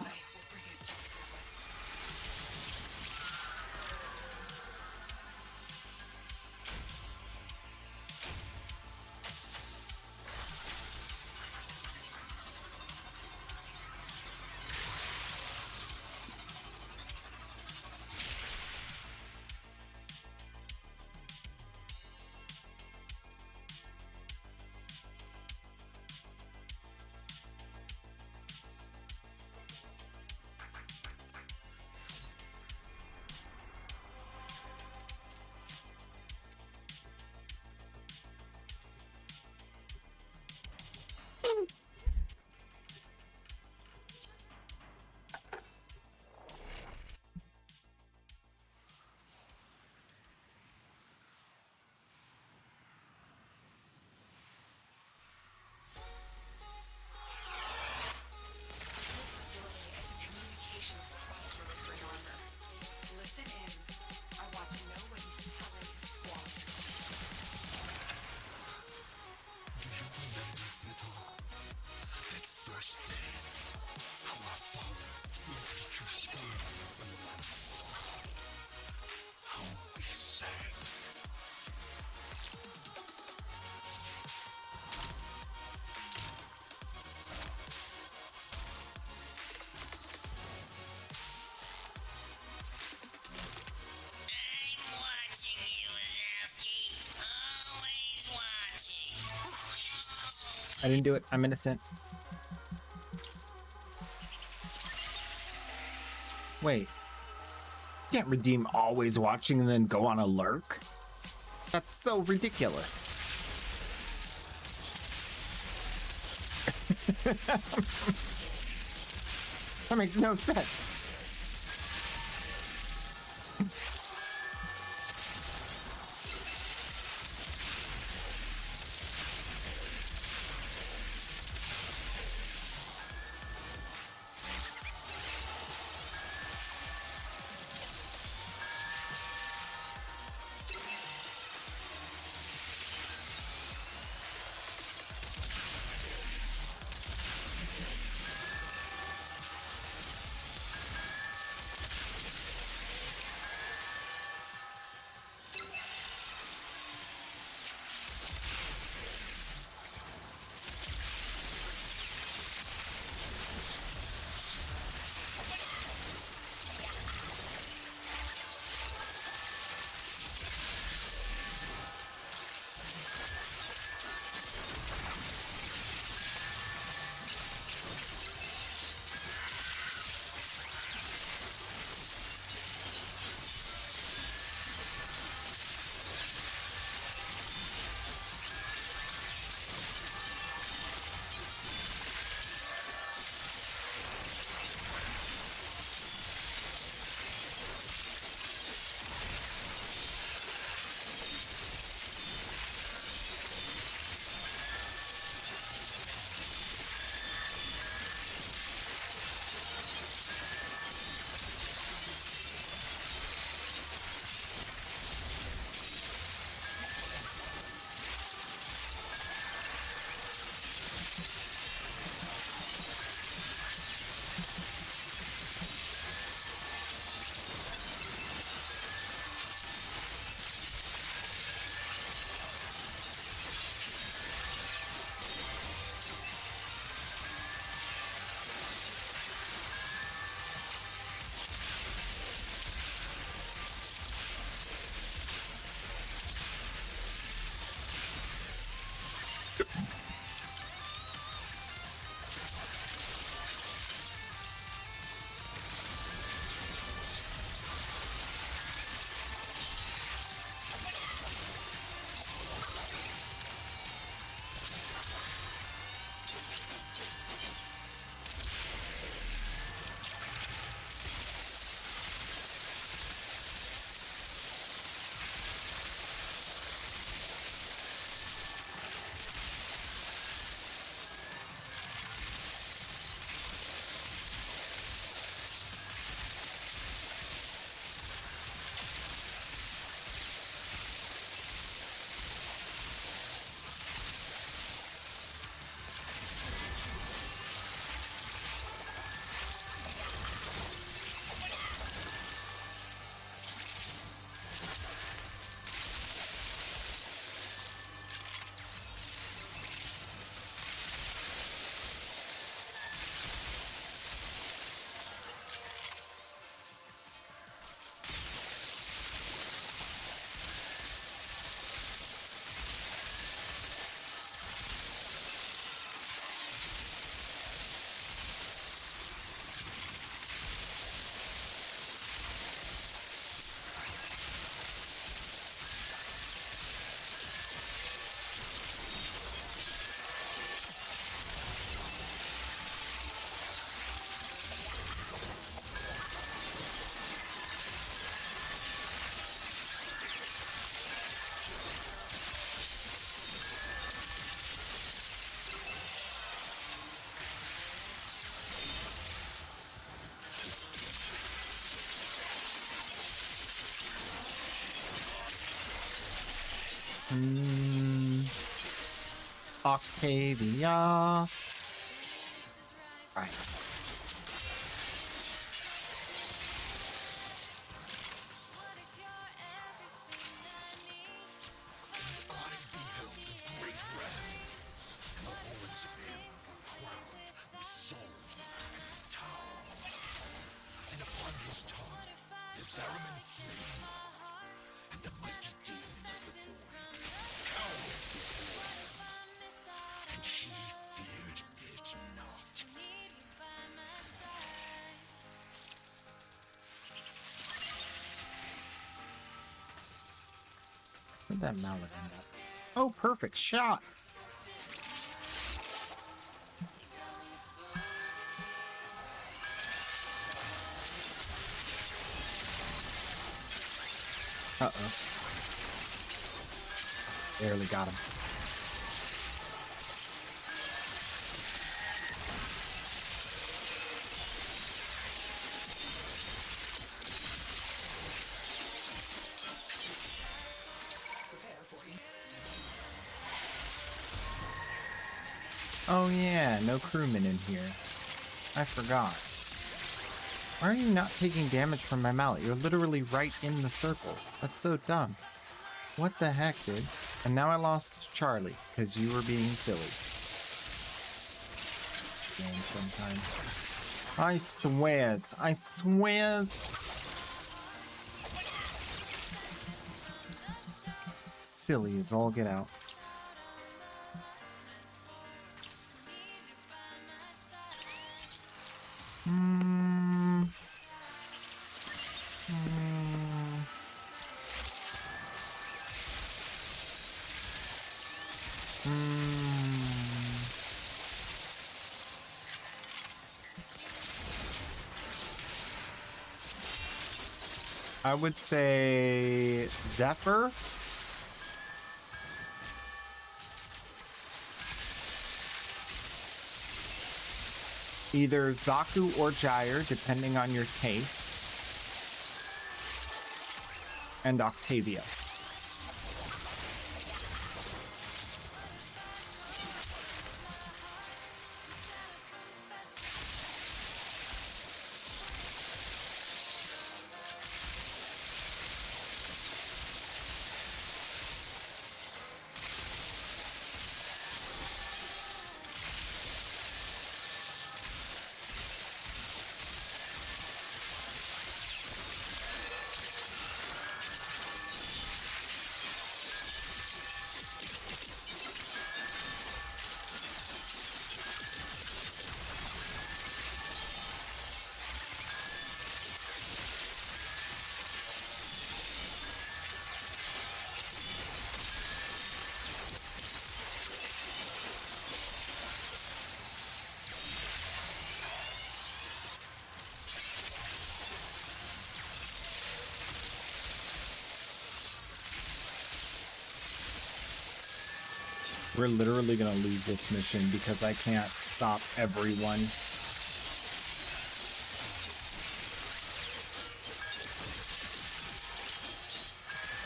This facility is a communications crossroad for Yonder. Listen in. I want to know what he's telling his flock. Do you remember, little? That first day, how our father lifted you scared from the land of war? How we sang. I'm watching you, Wazowski. Always watching. I didn't do it. I'm innocent. Wait. You can't redeem always watching and then go on a lurk? That's so ridiculous. That makes no sense. Octavia. Right. Where'd that mallet end up? Oh, perfect shot. Uh-oh. Barely got him. Oh yeah, no crewmen in here. I forgot. Why are you not taking damage from my mallet? You're literally right in the circle. That's so dumb. What the heck, dude? And now I lost Charlie, because you were being silly. Game sometime. I swears. I swears. Silly as all get out. I would say Zephyr. Either Zaku or Gyre, depending on your taste. And Octavia. We're literally gonna lose this mission because I can't stop everyone.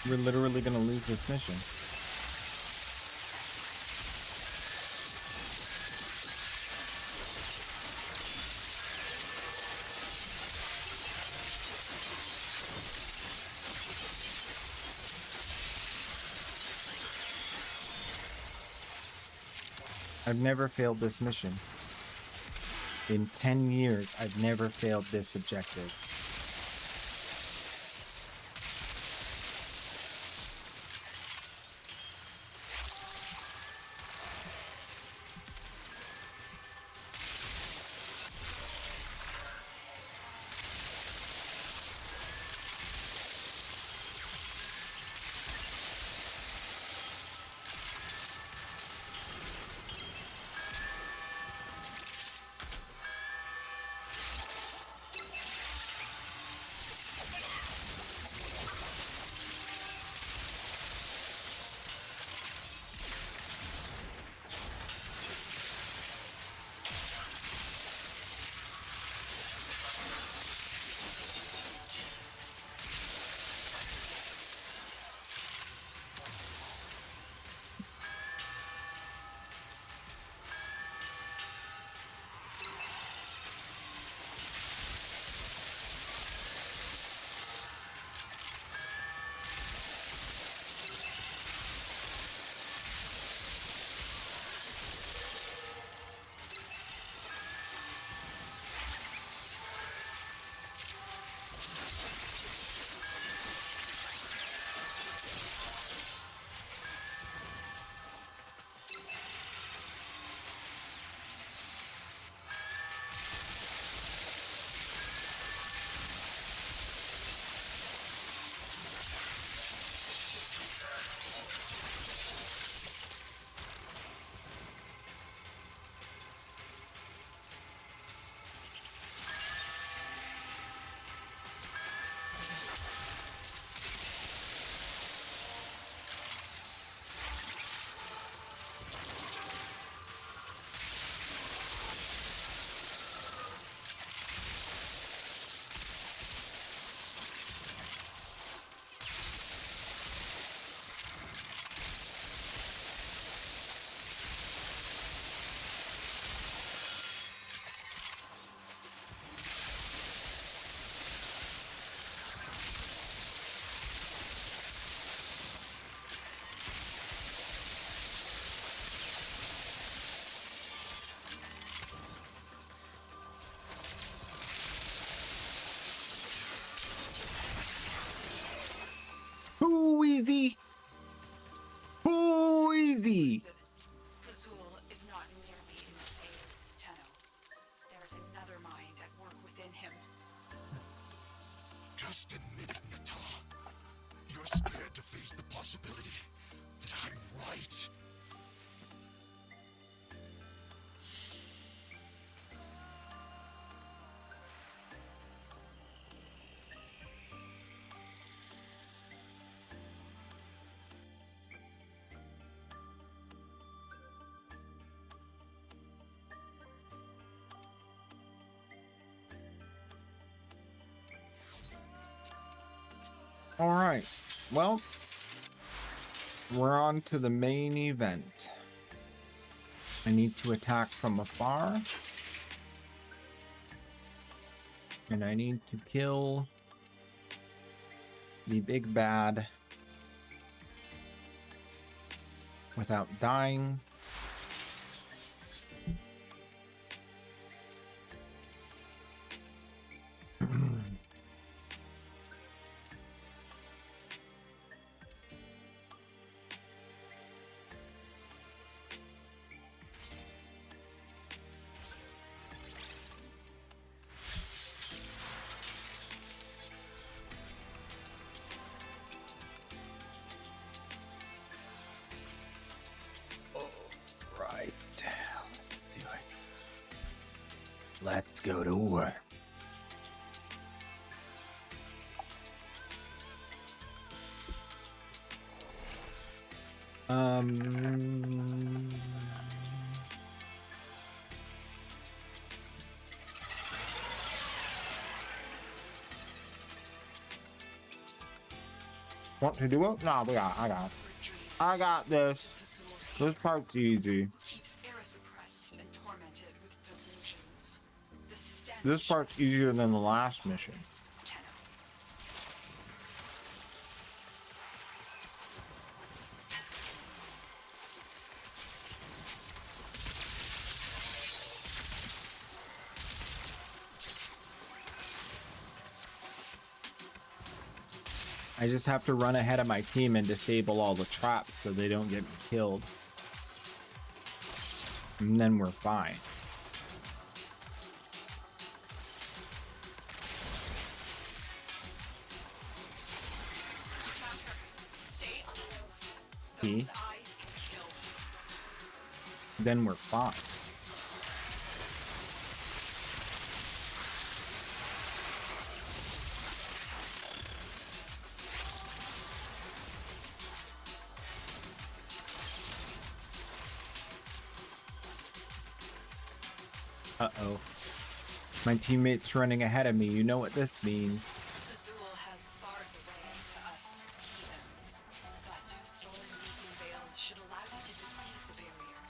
We're literally gonna lose this mission. I've never failed this mission. In 10 years, I've never failed this objective. Just admit it, Nata. You're scared to face the possibility that I'm right. All right. Well, we're on to the main event. I need to attack from afar. And I need to kill the big bad without dying. Right, let's do it. Let's go to work. Want to do it? No, I got this. This part's easy. Keeps Era suppressed and tormented with delusions. The stench This part's easier than the last mission. is Tenno. I just have to run ahead of my team and disable all the traps so they don't get me killed. And then we're fine. Found her. Stay on the move. See? Those eyes can kill. Then we're fine. Uh-oh. My teammate's running ahead of me. You know what this means. Azul has barred the way to us heathens, but stolen deacon veils should allow you to deceive the barrier.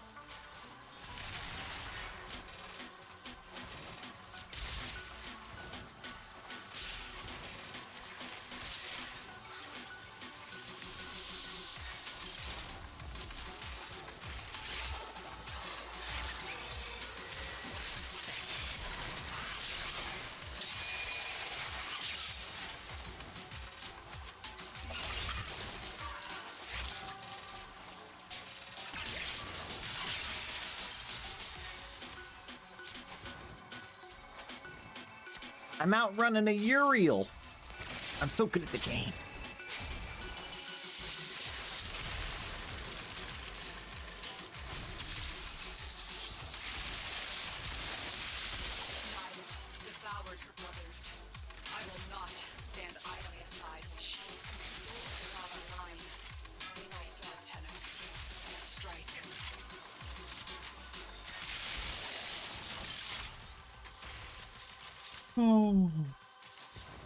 I'm outrunning a Uriel. I'm so good at the game. Devoured her brothers. I will not stand idly aside while she and Azul is out online. Be nice to our Tenno. Strike. Oh,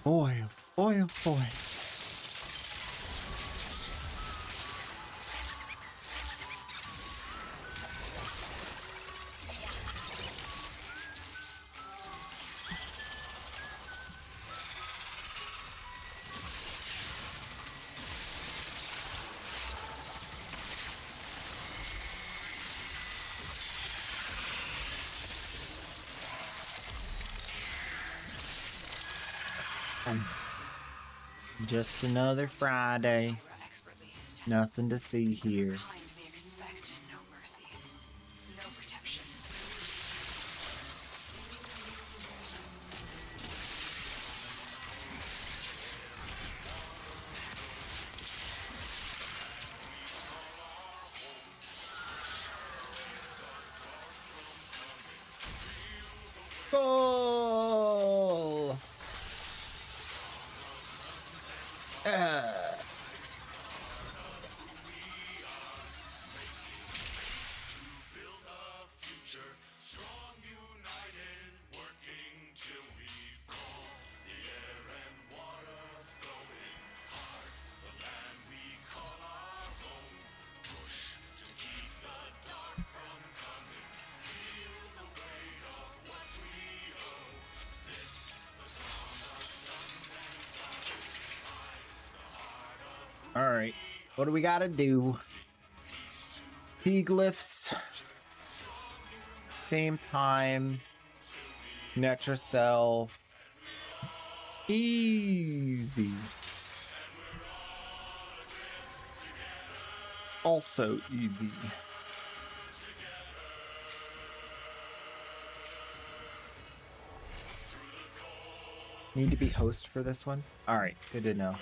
boy, boy, boy. Just another Friday. Expertly. Nothing to see here. Behind me expect no mercy. No protection. Goal! All right, what do we gotta do? P glyphs. Same time. Netracell. Easy. Also easy. Need to be host for this one? All right, good to know.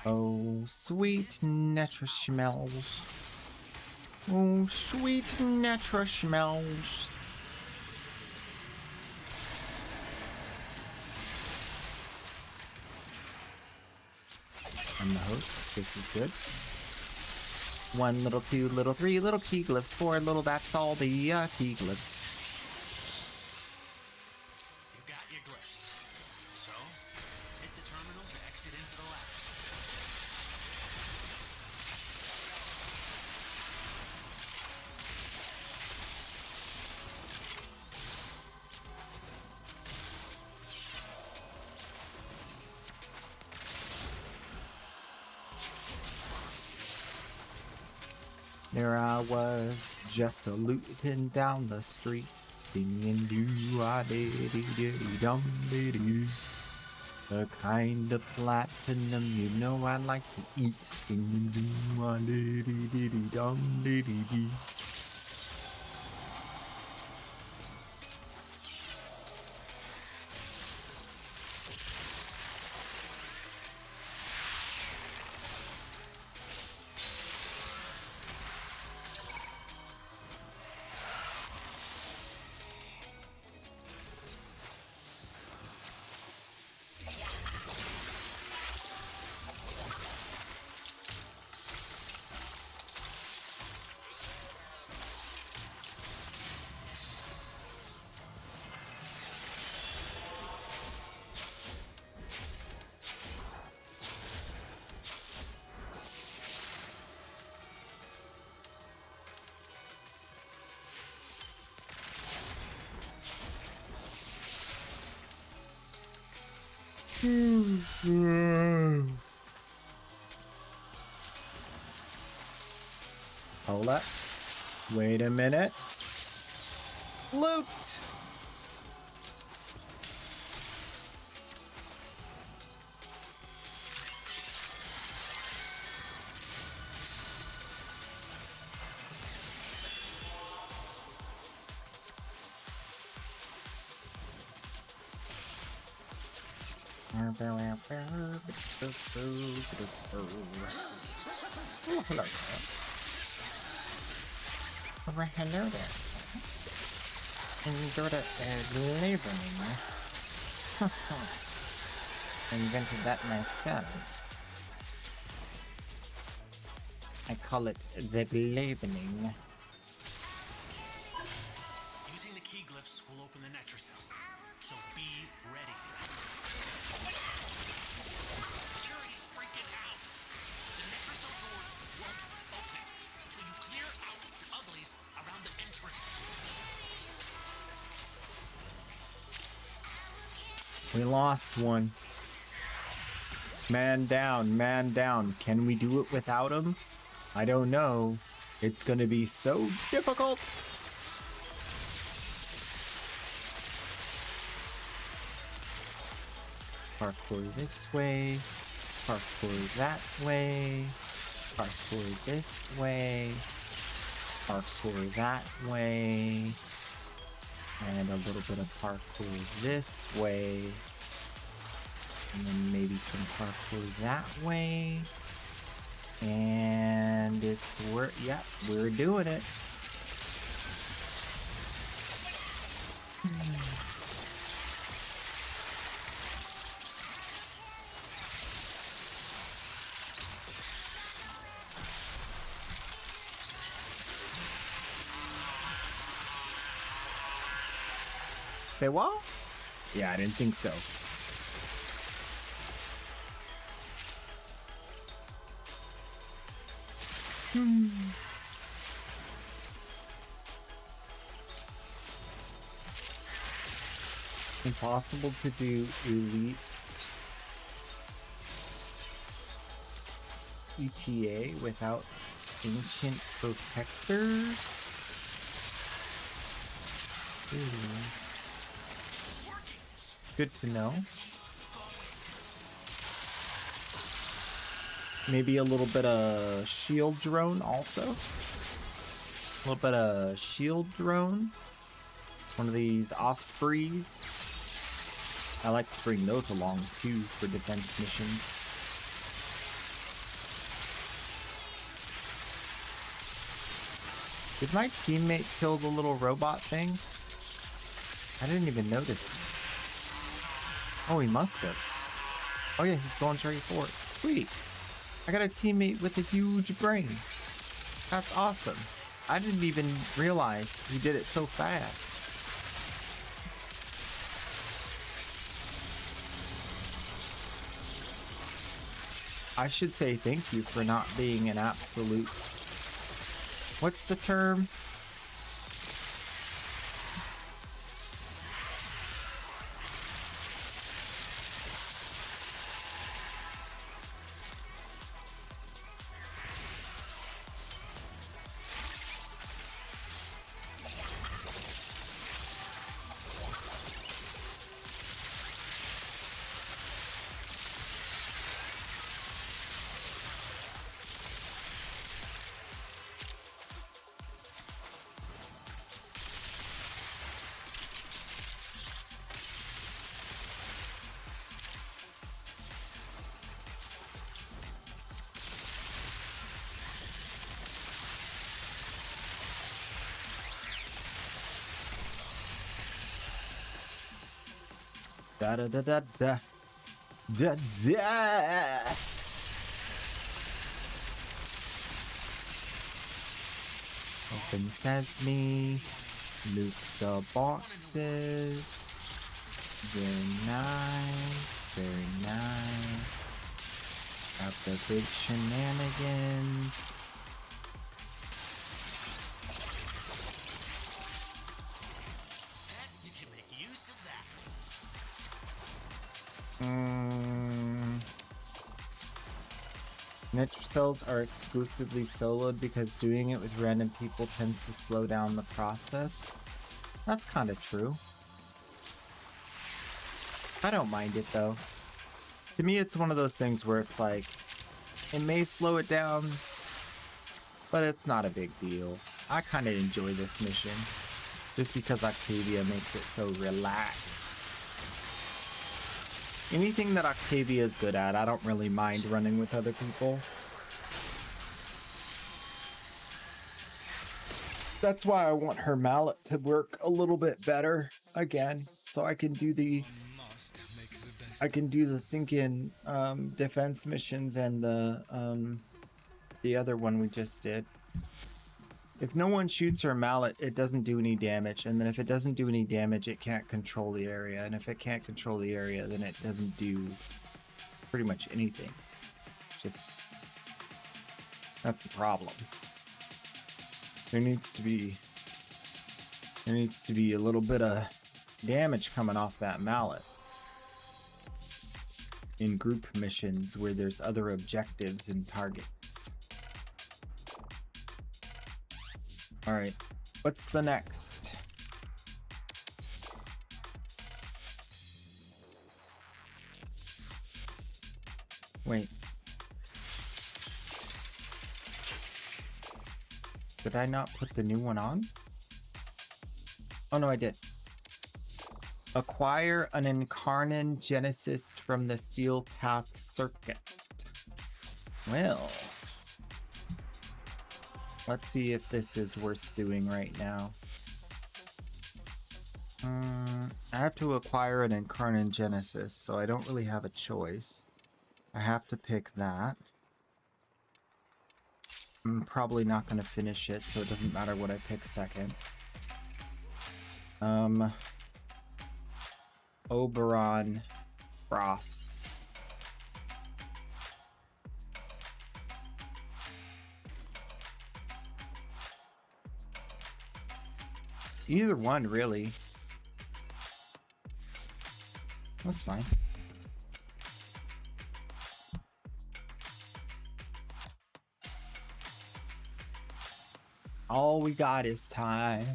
Oh, sweet Netra-Schmells. Oh, sweet Netra-Schmells. I'm the host. This is good. 1 little, 2 little, 3 little key glyphs, 4 little, that's all the key glyphs. You got your glyphs. So, hit the terminal to exit into the labs. There I was, just a looting down the street, singing do-ah-dee-dee-dee-dum-dee-dee. The kind of platinum you know I like to eat, singing do-ah-dee-dee-dee-dee-dum-dee-dee-dee. Hold up. Wait a minute. Loot! Oh, hello there. Well, hello there. Enjoyed it labeling. Invented that myself. I call it the labeling. Using the key glyphs will open the Netracell, so be ready. Security's freaking out. The Netracell doors won't open until you clear out the uglies around the entrance. We lost one. Man down, man down. Can we do it without him? I don't know. It's gonna be so difficult. Parkour this way. Parkour that way. Parkour this way. Parkour that way. And a little bit of parkour this way. And then maybe some parkour that way. And yeah, we're doing it. Say what? Yeah, I didn't think so. Impossible to do elite ETA without ancient protectors. Good to know. Maybe a little bit of shield drone also. A little bit of shield drone. One of these ospreys. I like to bring those along too for defense missions. Did my teammate kill the little robot thing? I didn't even notice. Oh, he must have. Oh yeah, he's going straight for it. Sweet. I got a teammate with a huge brain. That's awesome. I didn't even realize he did it so fast. I should say thank you for not being an absolute... What's the term? Da da da da da da da. Open sesame. Loot the boxes. Very nice. Very nice. Got the big shenanigans. You can make use of that. Nitro cells are exclusively soloed because doing it with random people tends to slow down the process. That's kind of true. I don't mind it though. To me, it's one of those things where it's like, it may slow it down, but it's not a big deal. I kind of enjoy this mission just because Octavia makes it so relaxed. Anything that Octavia is good at, I don't really mind running with other people. That's why I want her mallet to work a little bit better again, so I can do the stinking defense missions and the other one we just did. If no one shoots her mallet, it doesn't do any damage, and then if it doesn't do any damage, it can't control the area, and if it can't control the area, then it doesn't do pretty much anything. Just, that's the problem. There needs to be a little bit of damage coming off that mallet in group missions where there's other objectives and targets. All right, what's the next? Wait. Did I not put the new one on? Oh no, I did. Acquire an Incarnon Genesis from the Steel Path Circuit. Well, let's see if this is worth doing right now. I have to acquire an Incarnon Genesis, so I don't really have a choice. I have to pick that. I'm probably not going to finish it, so it doesn't matter what I pick second. Oberon Frost. Either one, really. That's fine. All we got is time.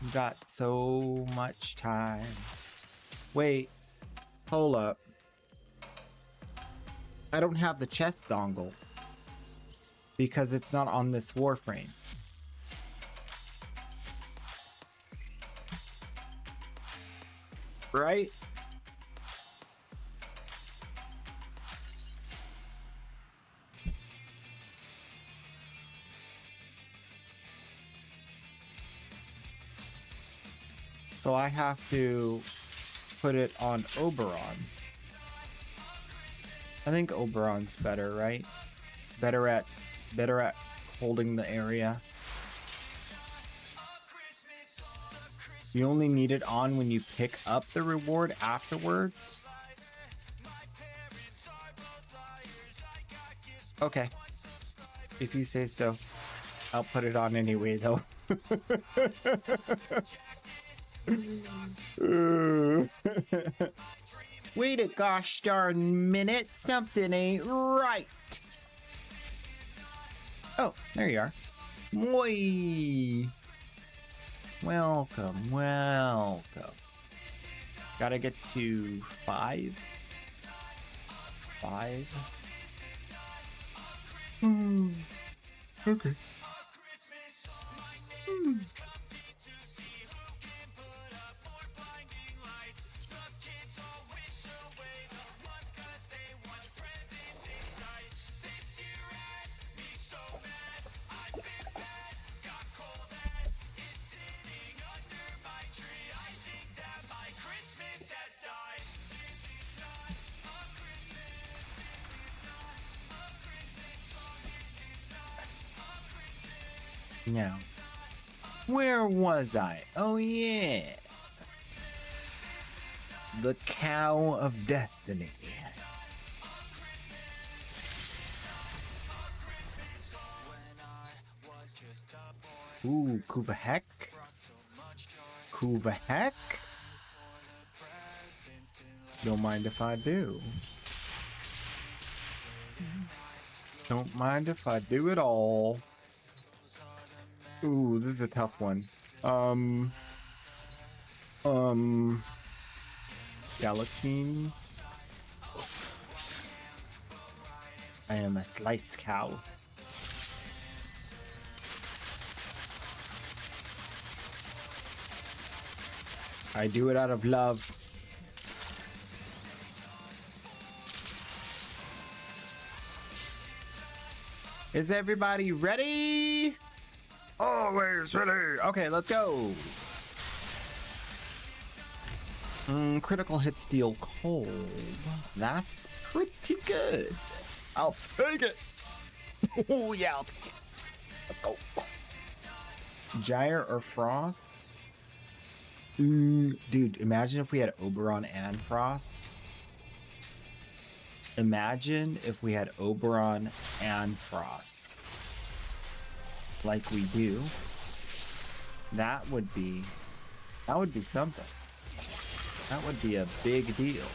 We got so much time. Wait, hold up. I don't have the chest dongle because it's not on this warframe. Right? So I have to put it on Oberon. I think Oberon's better, right? Better at holding the area. You only need it on when you pick up the reward afterwards. Okay. If you say so. I'll put it on anyway, though. Wait a gosh darn minute. Something ain't right. Oh, there you are. Moi. Welcome, welcome. Gotta get to 5. 5. Okay. Now, where was I? Oh yeah, the Cow of Destiny. Ooh, Kuba Heck. Kuba Heck. Don't mind if I do. Don't mind if I do it all. Ooh, this is a tough one. Galatine. I am a sliced cow. I do it out of love. Is everybody ready? Always ready. Okay, let's go. Critical hit steal cold. That's pretty good. I'll take it. Oh yeah, I'll take it. Let's go. Gyre or Frost? Dude, imagine if we had Oberon and Frost. Imagine if we had Oberon and Frost. Like we do. That would be something. That would be a big deal.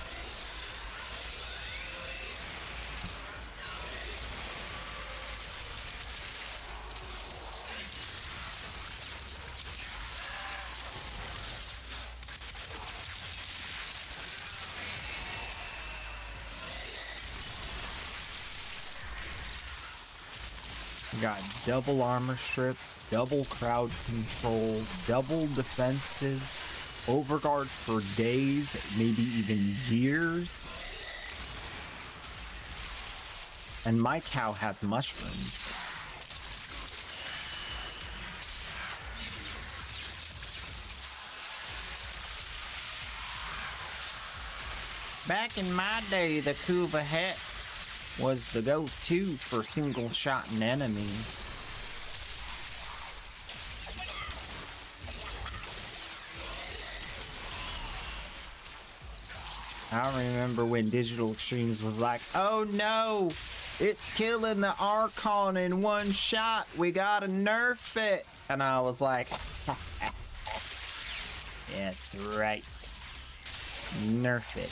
Got double armor strip, double crowd control, double defenses, overguard for days, maybe even years. And my cow has mushrooms. Back in my day, the Kuva Het was the go-to for single-shotting enemies. I remember when Digital Extremes was like, oh no, it's killing the Archon in one shot. We gotta nerf it. And I was like, that's right. Nerf it.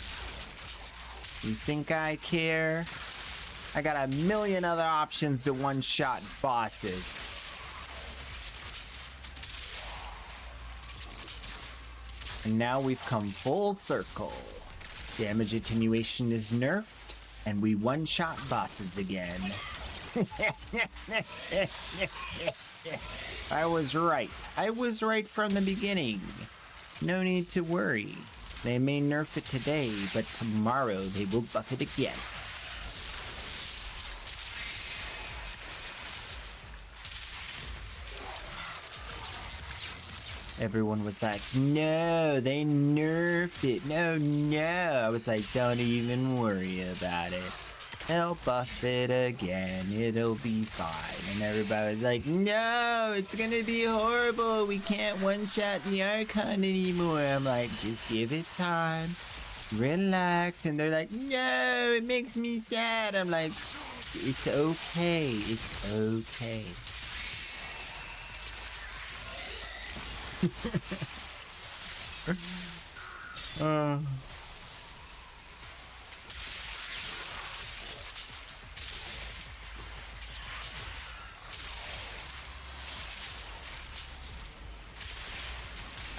You think I care? I got a million other options to one-shot bosses. And now we've come full circle. Damage attenuation is nerfed, and we one-shot bosses again. I was right. I was right from the beginning. No need to worry. They may nerf it today, but tomorrow they will buff it again. Everyone was like, no, they nerfed it. No, no. I was like, don't even worry about it. They'll buff it again. It'll be fine. And everybody was like, no, it's gonna be horrible. We can't one-shot the Archon anymore. I'm like, just give it time. Relax. And they're like, no, it makes me sad. I'm like, it's okay. It's okay.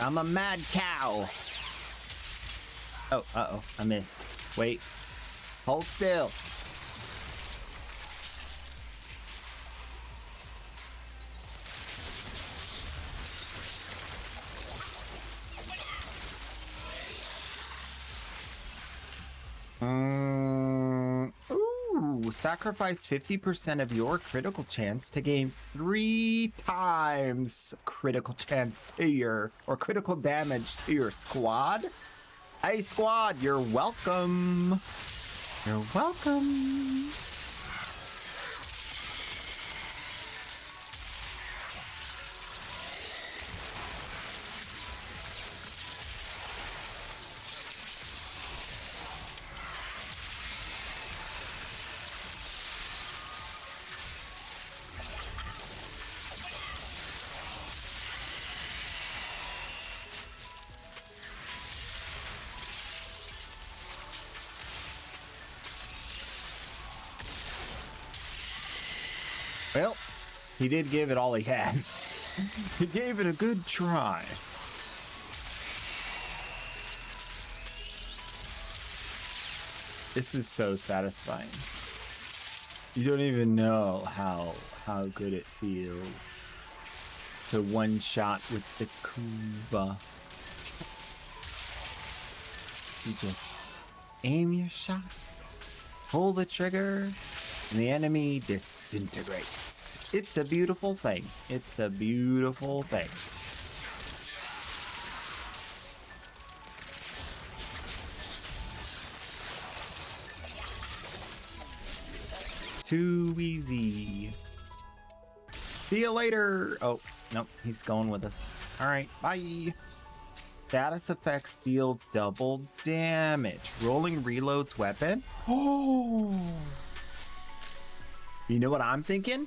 I'm a mad cow. Oh, uh-oh, I missed. Wait. Hold still. Ooh, sacrifice 50% of your critical chance to gain 3 times critical chance to your, or critical damage to your squad. Hey squad, you're welcome. You're welcome. Well, he did give it all he had. He gave it a good try. This is so satisfying. You don't even know how good it feels to one shot with the Kuva. You just aim your shot, pull the trigger, and the enemy disintegrates. It's a beautiful thing. It's a beautiful thing. Too easy. See you later. Oh, nope, he's going with us. All right, bye. Status effects deal double damage. Rolling reloads weapon. Oh. You know what I'm thinking?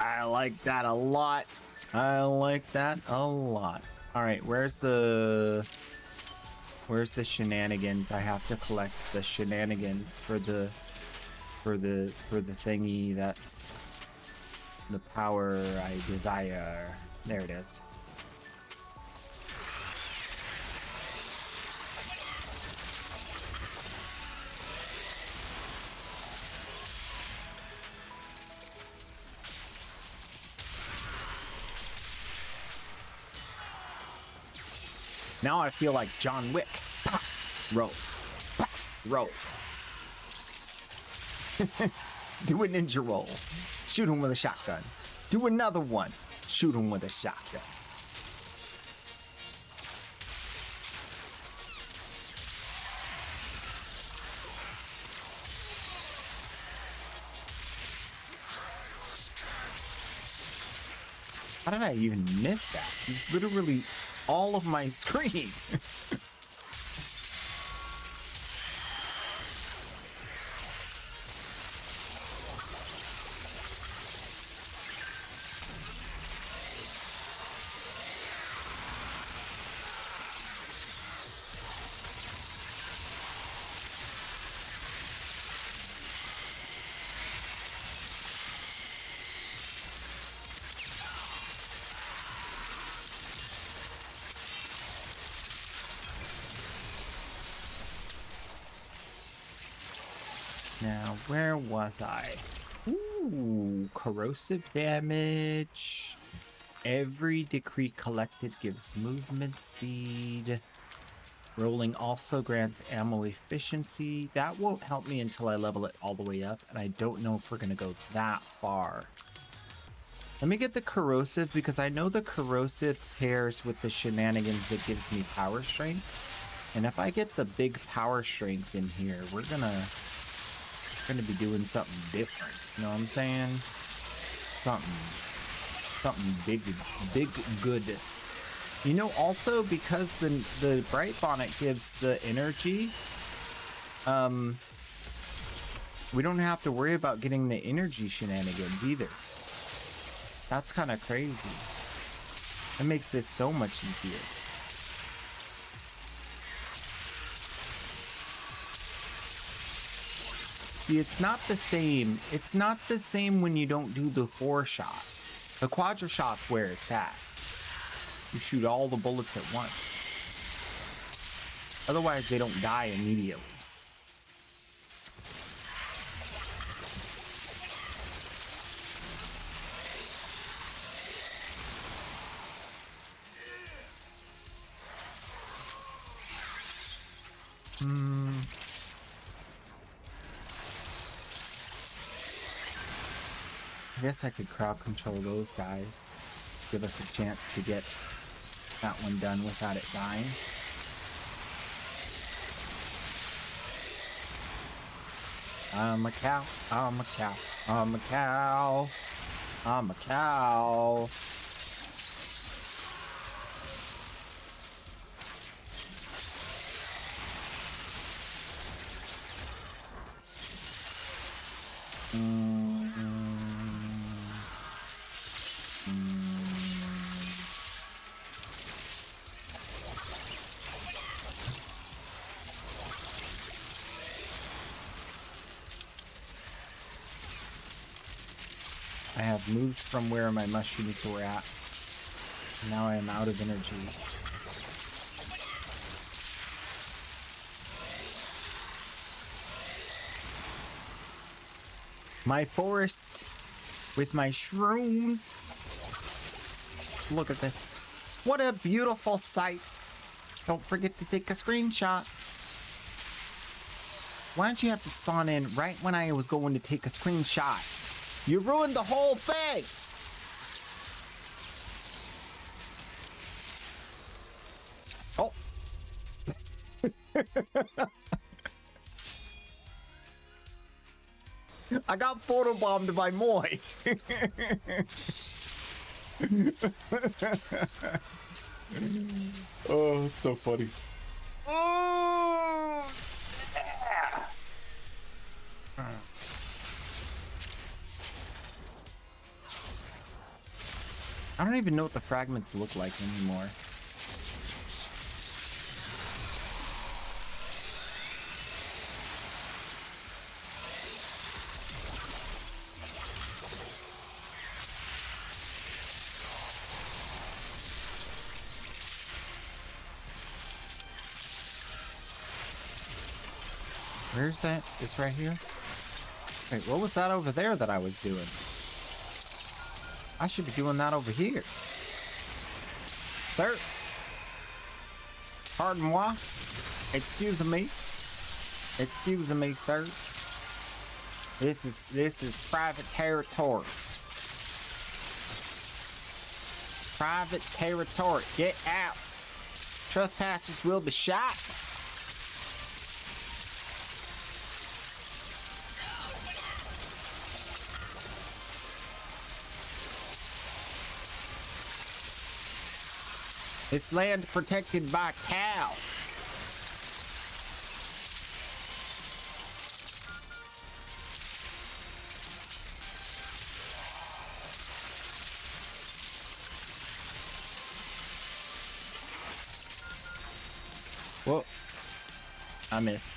I like that a lot. I like that a lot. All right, where's the shenanigans? I have to collect the shenanigans for the thingy that's the power I desire. There it is. Now I feel like John Wick. Roll. Roll. Do a ninja roll. Shoot him with a shotgun. Do another one. Shoot him with a shotgun. How did I even miss that? He's literally all of my screen. Now, where was I? Ooh, corrosive damage. Every decree collected gives movement speed. Rolling also grants ammo efficiency. That won't help me until I level it all the way up, and I don't know if we're going to go that far. Let me get the corrosive, because I know the corrosive pairs with the shenanigans that gives me power strength. And if I get the big power strength in here, we're gonna be doing something different. You know what I'm saying? Something big good. You know, also because the bright bonnet gives the energy, we don't have to worry about getting the energy shenanigans either. That's kind of crazy. It makes this so much easier. See, it's not the same. It's not the same when you don't do the 4-shot. The quadra shot's where it's at. You shoot all the bullets at once. Otherwise, they don't die immediately. I guess I could crowd control those guys. Give us a chance to get that one done without it dying. I'm a cow. I'm a cow. I'm a cow. I'm a cow. I have moved from where my mushrooms were at. Now I am out of energy. My forest with my shrooms. Look at this. What a beautiful sight. Don't forget to take a screenshot. Why don't you have to spawn in right when I was going to take a screenshot? You ruined the whole thing! Oh! I got photobombed by Moy. Oh, it's so funny. Oh! Yeah. I don't even know what the fragments look like anymore. Where's that? It's right here? Wait, what was that over there that I was doing? I should be doing that over here. Sir. Pardon moi. Excuse me. Excuse me, sir. This is private territory. Private territory. Get out. Trespassers will be shot. This land protected by cow. Whoa. I missed.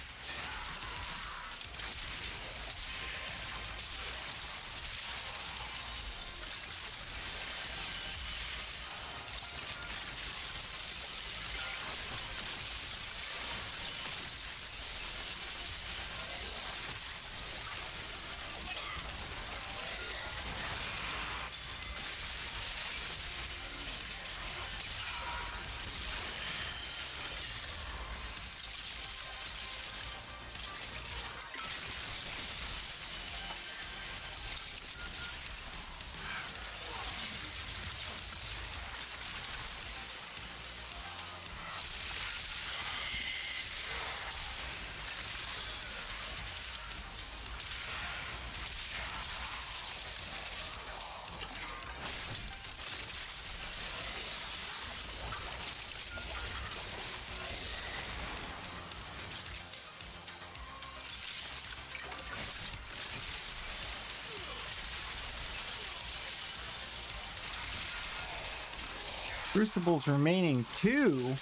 Crucibles remaining 2?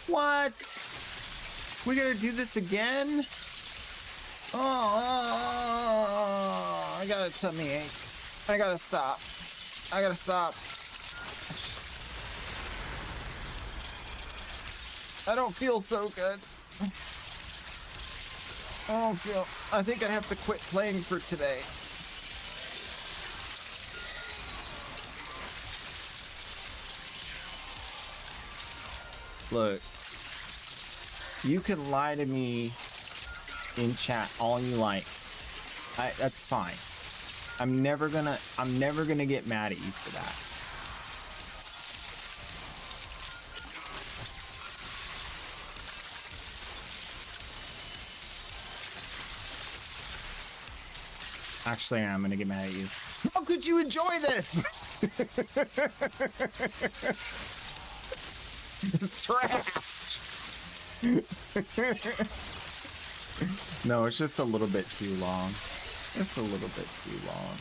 What? We gotta do this again? Oh, I got a tummy ache. I gotta stop. I gotta stop. I don't feel so good. I think I have to quit playing for today. Look, you can lie to me in chat all you like. That's fine. I'm never gonna get mad at you for that. Actually, I'm gonna get mad at you. How could you enjoy this? Trash. No, it's just a little bit too long. It's a little bit too long.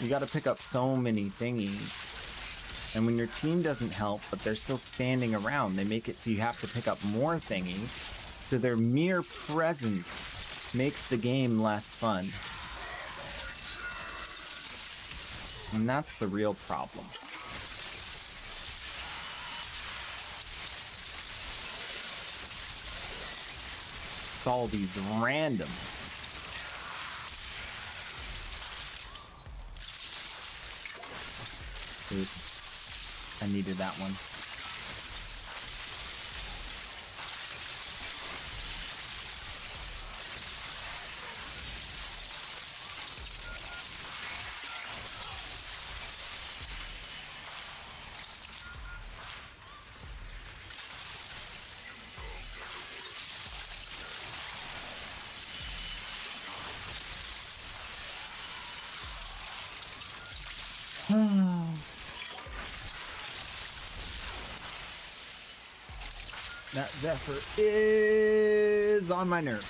You got to pick up so many thingies. And when your team doesn't help, but they're still standing around, they make it so you have to pick up more thingies. So their mere presence makes the game less fun. And that's the real problem. It's all these randoms. Oops. I needed that one. That Zephyr is on my nerves.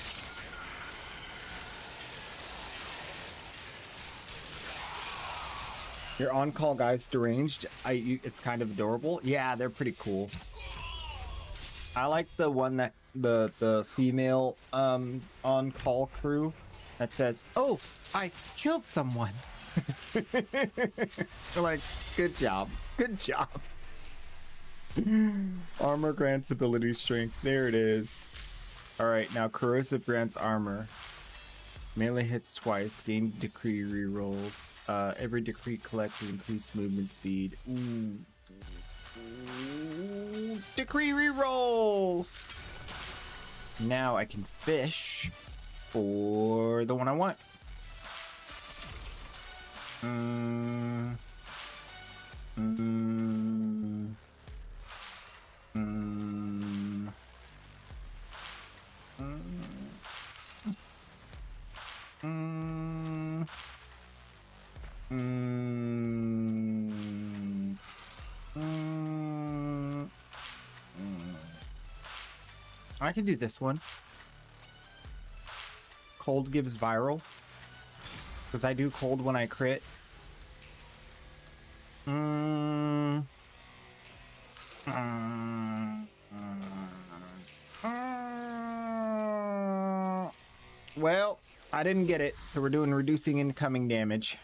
Your on-call guy's deranged. It's kind of adorable. Yeah, they're pretty cool. I like the one that the female on-call crew that says, "Oh, I killed someone." They're like, "Good job, good job." Armor grants ability strength. There it is. Alright, now corrosive grants armor. Melee hits twice. Gain decree rerolls. Every decree collected increased movement speed. Ooh. decree rerolls. Now I can fish for the one I want. I can do this one. Cold gives viral. Because I do cold when I crit. Well, I didn't get it, so we're doing reducing incoming damage.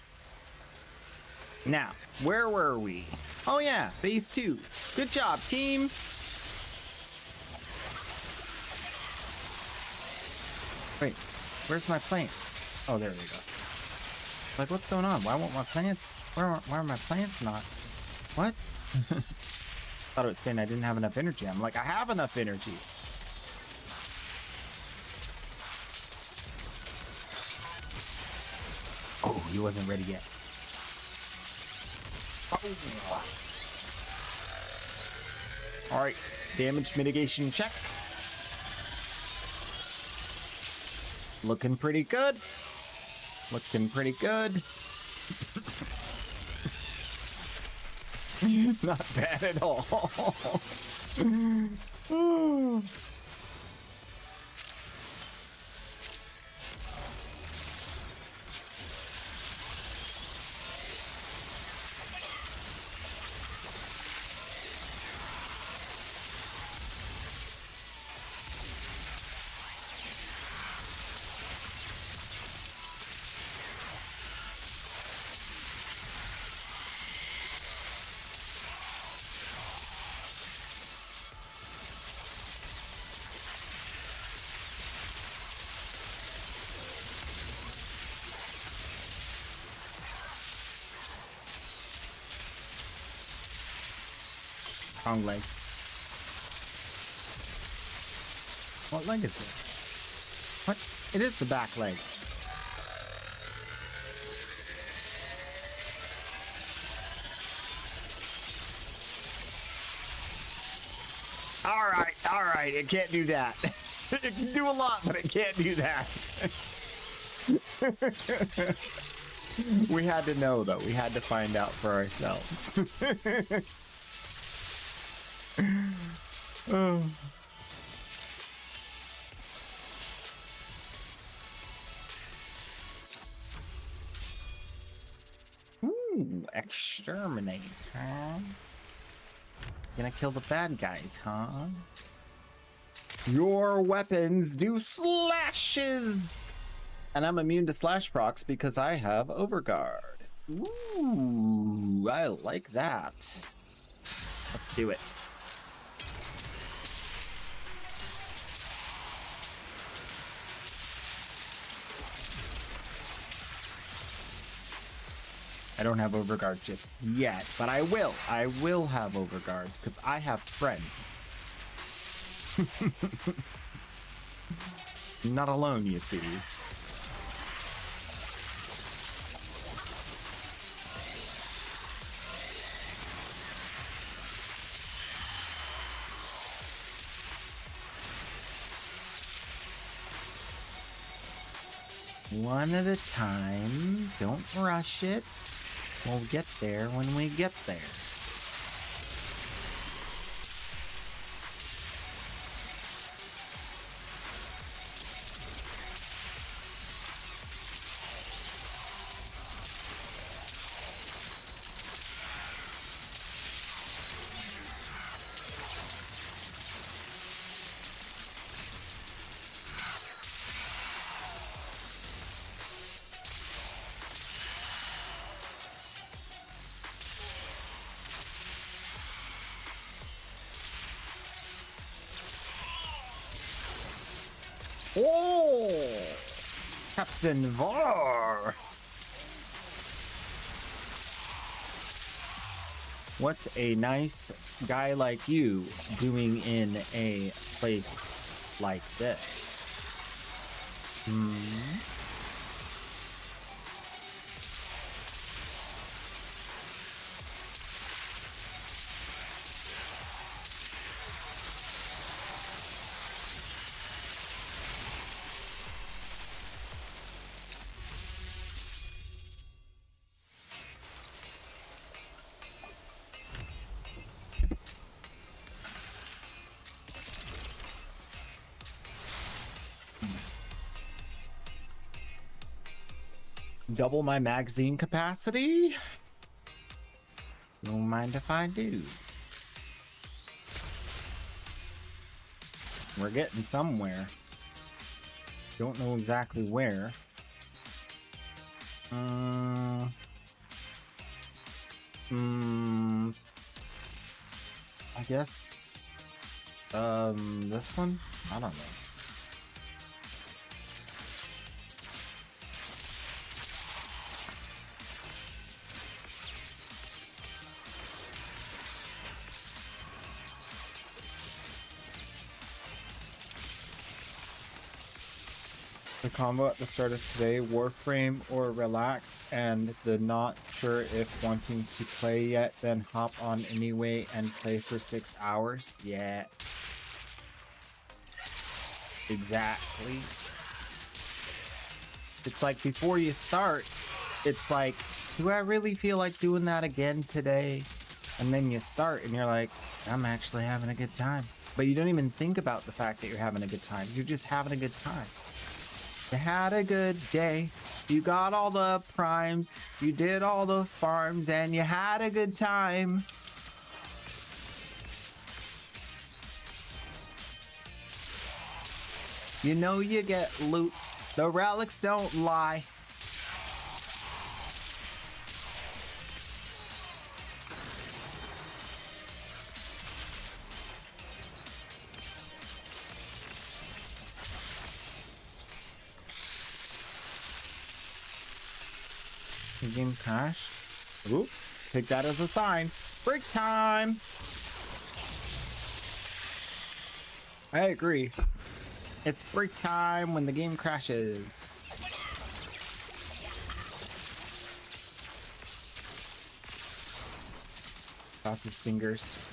Now, where were we? Oh yeah, phase 2. Good job, team. Wait, where's my plants? Oh, there we go. Like, what's going on? Why won't my plants? Why are my plants not? What? Thought it was saying I didn't have enough energy. I'm like, I have enough energy. Oh, he wasn't ready yet. Oh. All right, damage mitigation check. Looking pretty good. Looking pretty good. Not bad at all. Wrong leg. What leg is it? What? It is the back leg. All right, it can't do that. It can do a lot, but it can't do that. We had to know, though. We had to find out for ourselves. Oh. Ooh, exterminate, huh? Gonna kill the bad guys, huh? Your weapons do slashes! And I'm immune to slash procs because I have overguard. Ooh, I like that. Let's do it. I don't have overguard just yet, but I will. I will have overguard because I have friends. Not alone, you see. One at a time. Don't rush it. We'll get there when we get there. Oh! Captain Var! What's a nice guy like you doing in a place like this? Double my magazine capacity? Don't mind if I do. We're getting somewhere. Don't know exactly where. I guess this one? I don't know. The combo at the start of today, warframe or relax, and the not sure if wanting to play yet, then hop on anyway and play for 6 hours. Yeah. Exactly. It's like before you start, it's like, do I really feel like doing that again today? And then you start and you're like, I'm actually having a good time. But you don't even think about the fact that you're having a good time. You're just having a good time. You had a good day. You got all the primes. You did all the farms and you had a good time. You know you get loot. The relics don't lie. The game crashed. Oop, take that as a sign. Break time. I agree. It's break time when the game crashes. Cross his fingers.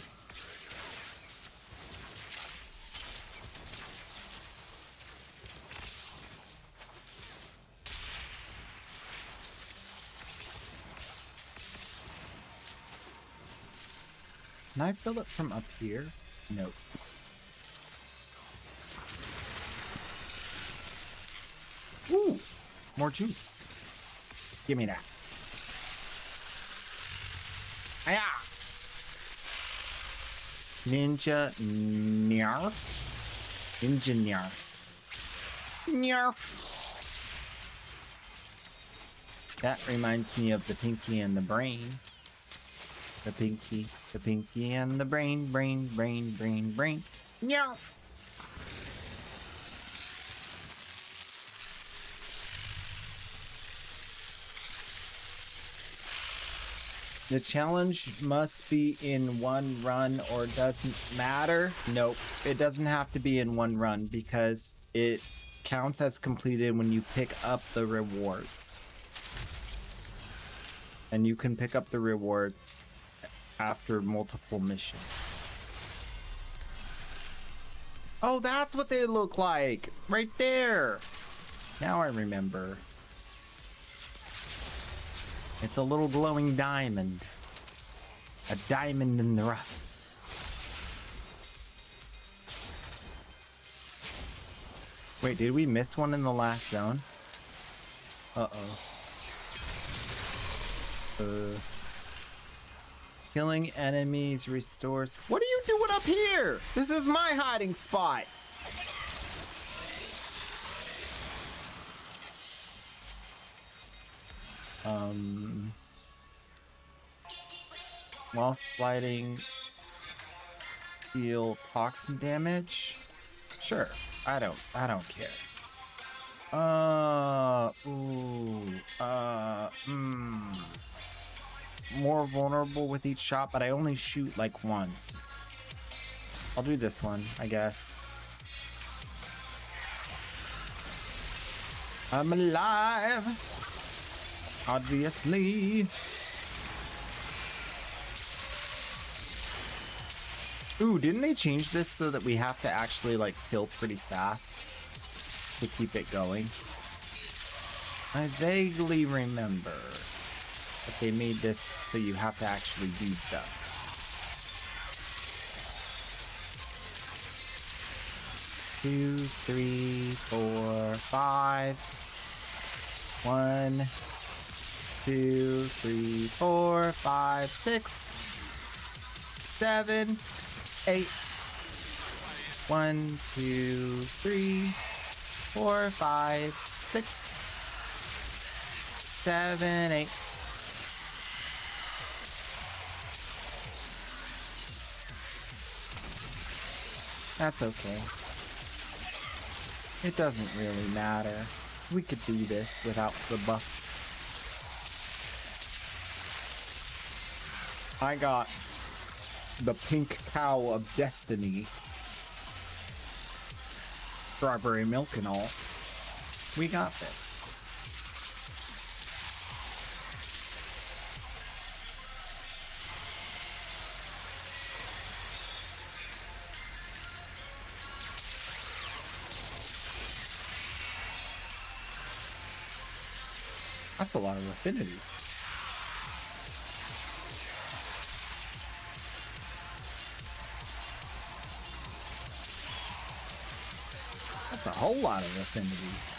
Can I fill it from up here? Nope. Ooh, more juice. Give me that. Hiya! Ninja-Nut-Cheeze-Goblin-Apocalypse. Ninja-Nut-Cheeze-Goblin-Apocalypse. Nyarf. That reminds me of the Pinky and the Brain. The pinky and the brain. Nyarf. The challenge must be in one run or doesn't matter. Nope, it doesn't have to be in one run because it counts as completed when you pick up the rewards. And you can pick up the rewards after multiple missions. Oh, that's what they look like right there. Now I remember. It's a little glowing diamond. A diamond in the rough. Wait, did we miss one in the last zone? Uh-oh. Killing enemies restores... What are you doing up here? This is my hiding spot. While sliding, deal toxin damage. Sure, I don't care. more vulnerable with each shot, but I only shoot like once. I'll do this one, I guess. I'm alive, obviously. Ooh, didn't they change this so that we have to actually like kill pretty fast to keep it going? I vaguely remember that they made this so you have to actually do stuff. Two, three, four, five. 1, 2, 3, 4, 5, 6, 7, 8. 1, 2, 3, 4, 5, 6, 7, 8. That's okay. It doesn't really matter. We could do this without the buffs. I got the pink cow of destiny. Strawberry milk and all. We got this. That's a lot of affinity. That's a whole lot of affinity.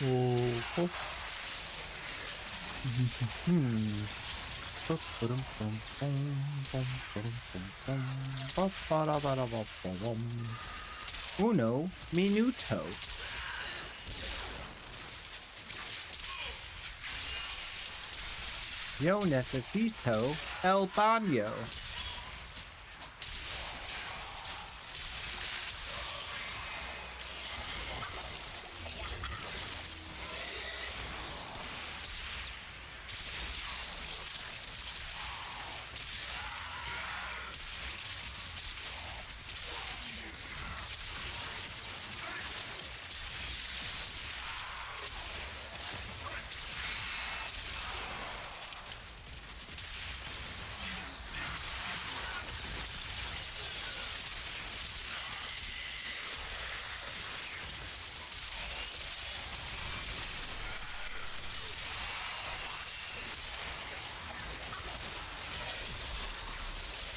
Oh. Uno minuto. Yo necesito el baño.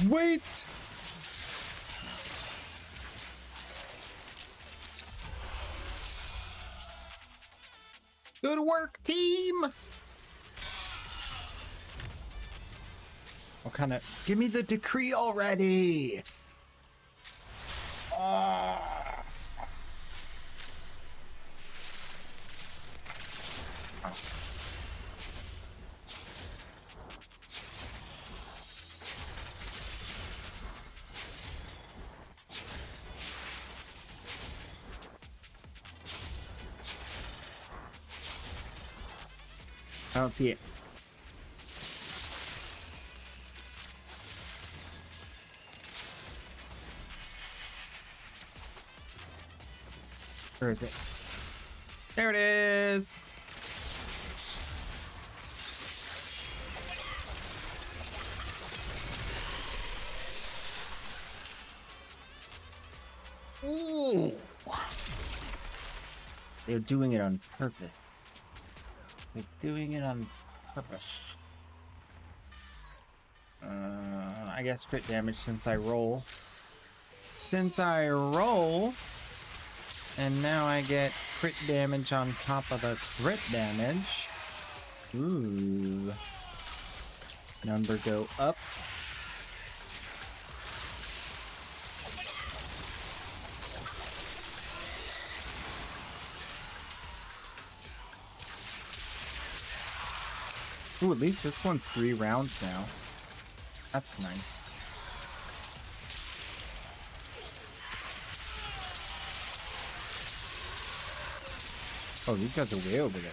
Wait! Good work, team! What kind of... Give me the decree already! I don't see it. Where is it? There it is. Ooh. They're doing it on purpose. They're doing it on purpose. I guess crit damage since I roll. Since I roll, and now I get crit damage on top of the crit damage. Ooh. Number go up. Ooh, at least this one's 3 rounds now. That's nice. Oh, these guys are way over there.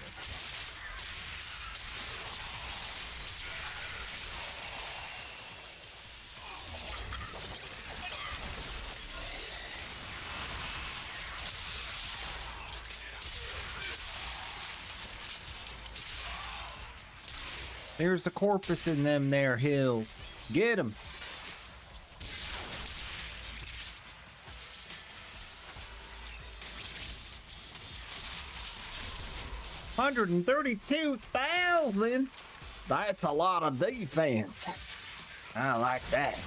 There's a corpus in them there hills. Get him. $132,000. That's a lot of defense. I like that.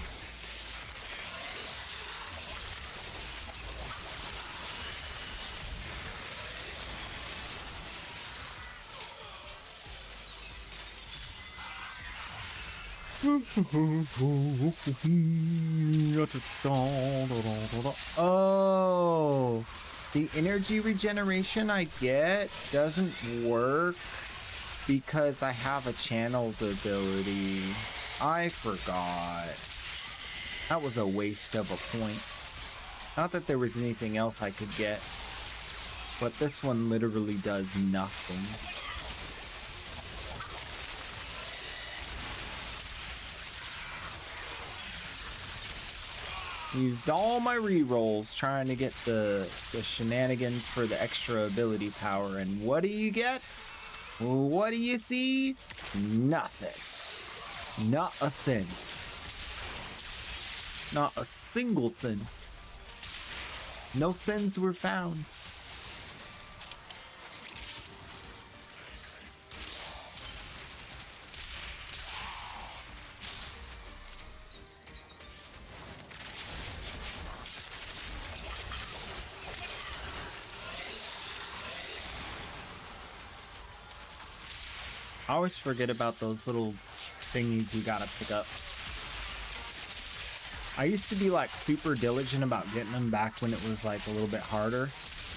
Oh, the energy regeneration I get doesn't work because I have a channeled ability. I forgot. That was a waste of a point. Not that there was anything else I could get, but this one literally does nothing. Used all my rerolls trying to get the shenanigans for the extra ability power, and what do you get? What do you see? Nothing. Not a thing. Not a single thing. No things were found. I always forget about those little thingies you gotta pick up. I used to be like super diligent about getting them back when it was like a little bit harder.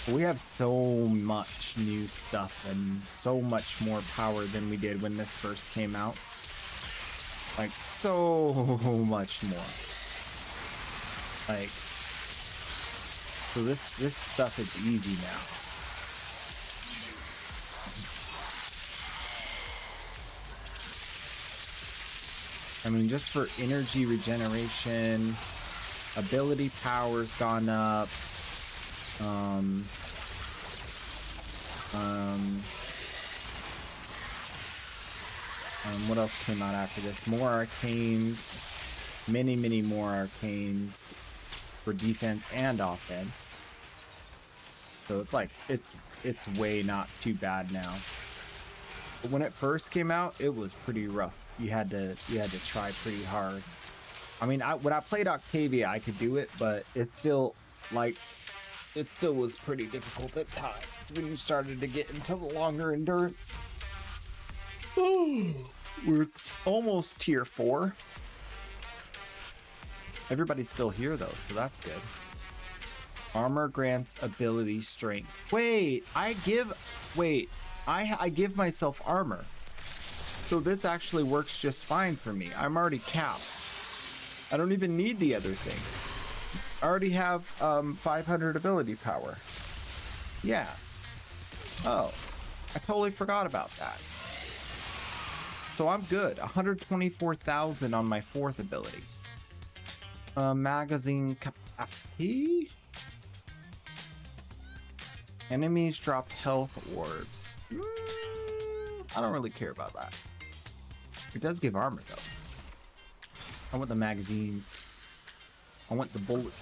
But we have so much new stuff and so much more power than we did when this first came out. Like so much more. Like, so this stuff is easy now. I mean, just for energy regeneration, ability power's gone up. What else came out after this? More arcanes, many more arcanes for defense and offense. So it's like it's way not too bad now. But when it first came out, it was pretty rough. You had to try pretty hard. I mean, when I played Octavia, I could do it, but it still was pretty difficult at times when you started to get into the longer endurance. Oh, we're almost tier 4. Everybody's still here though, so that's good. Armor grants ability strength. Wait, I give myself armor. So this actually works just fine for me. I'm already capped. I don't even need the other thing. I already have 500 ability power. Yeah. Oh, I totally forgot about that. So I'm good. 124,000 on my 4th ability. Magazine capacity. Enemies drop health orbs. I don't really care about that. It does give armor though. I want the magazines. I want the bullet.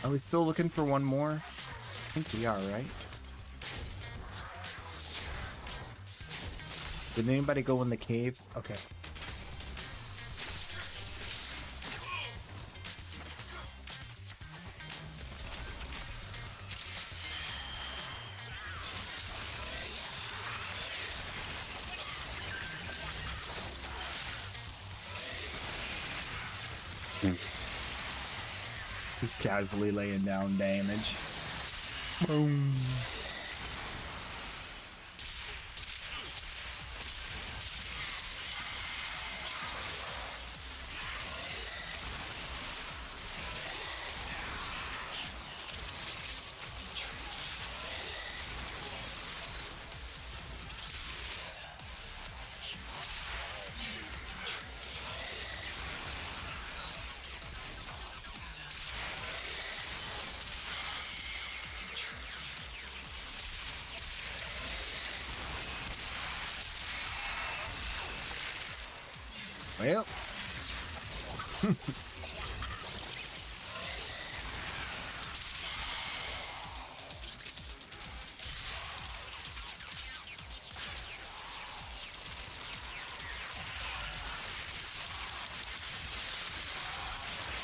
Are we still looking for one more? I think we are, right? Did anybody go in the caves? Okay. He's casually laying down damage. Boom. Well.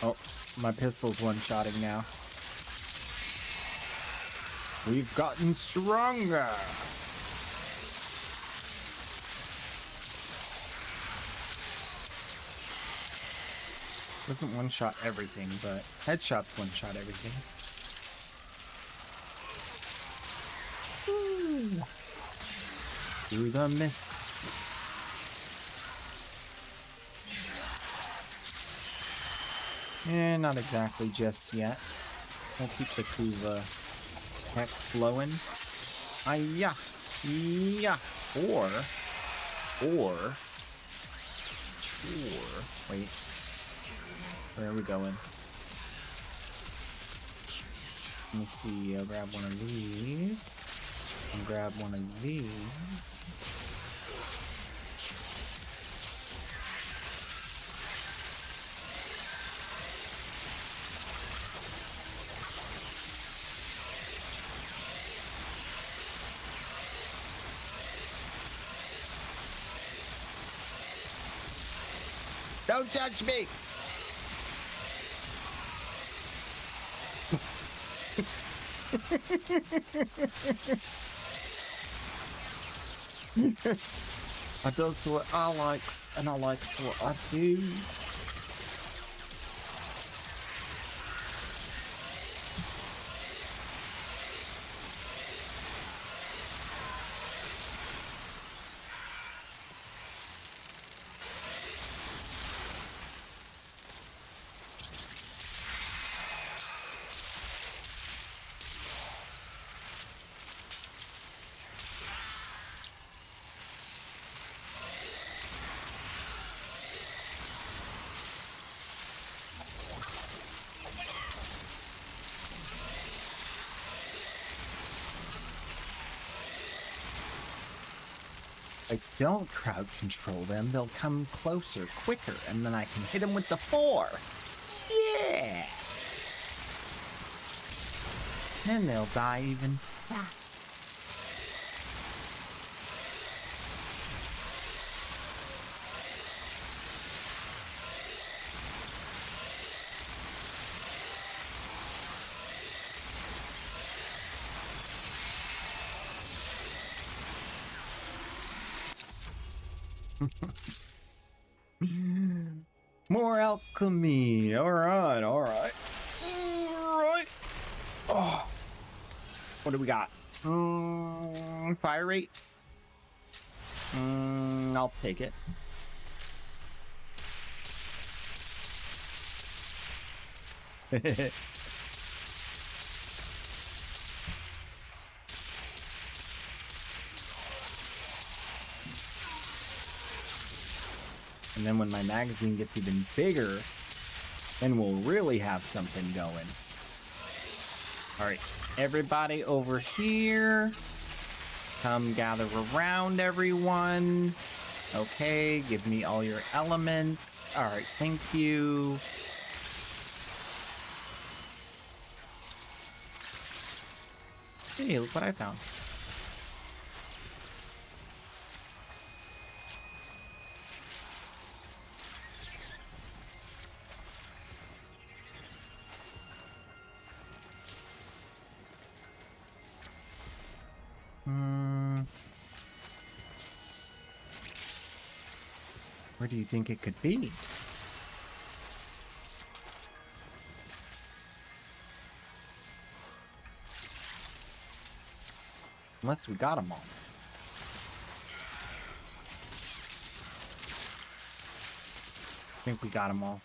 Oh, my pistol's one-shotting now. We've gotten stronger. Doesn't one-shot everything, but headshots one-shot everything. Ooh. Through the mists. Not exactly just yet. We'll keep the Kuva heck flowing. Yeah. Or, wait. Where are we going? Let me see. I'll grab one of these. And grab one of these. Don't touch me! I does what I likes, and I likes what I do. I don't crowd control them, they'll come closer, quicker, and then I can hit them with the 4. Yeah! Then they'll die even faster. More alchemy. Alright. Oh. What do we got? Fire rate? I'll take it. And then when my magazine gets even bigger, then we'll really have something going. All right, everybody over here. Come gather around, everyone. Okay, give me all your elements. All right, thank you. Hey, look what I found. Where do you think it could be? Unless we got them all. I think we got them all.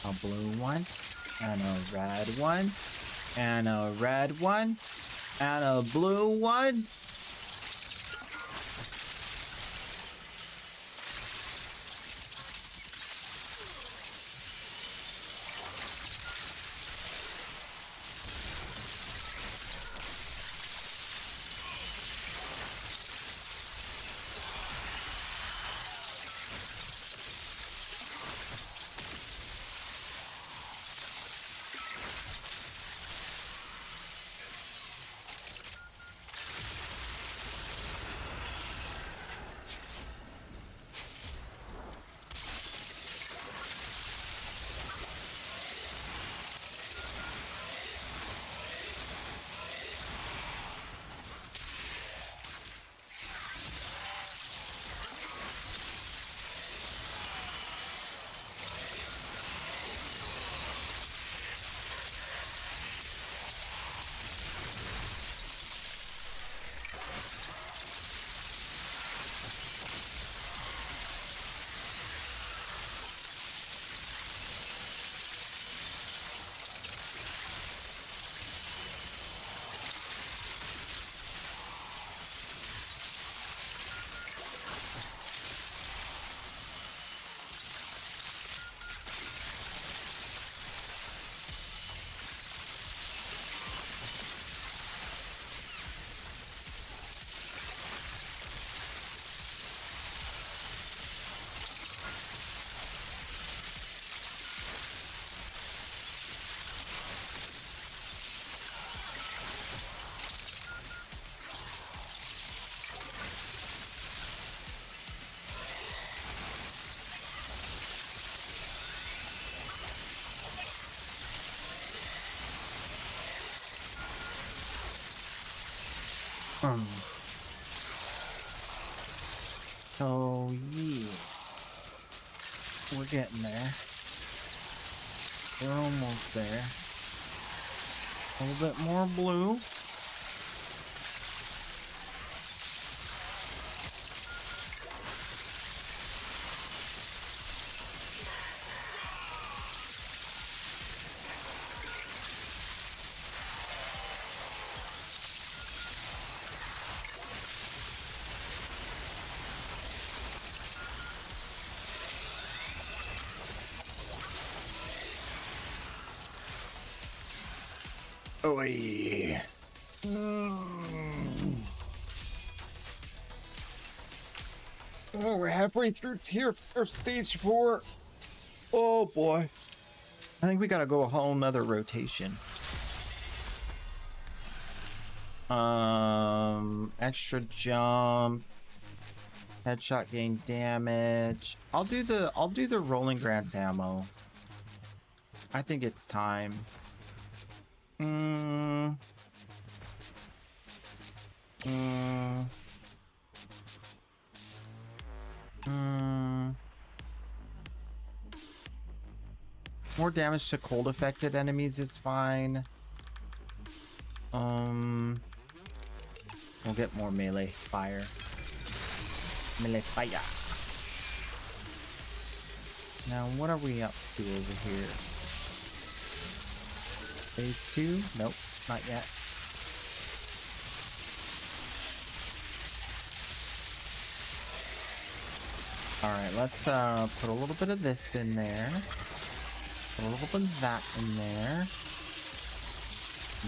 A blue one, and a red one, and a red one, and a blue one. So yeah, we're getting there. We're almost there. A little bit more blue. Oh yeah. Oh, we're halfway through stage 4. Oh boy. I think we gotta go a whole nother rotation. Extra jump. Headshot gain damage. I'll do the rolling grants ammo. I think it's time. More damage to cold affected enemies is fine. We'll get more melee fire. Melee fire. Now, what are we up to over here? Phase 2? Nope, not yet. Alright, let's put a little bit of this in there. Put a little bit of that in there.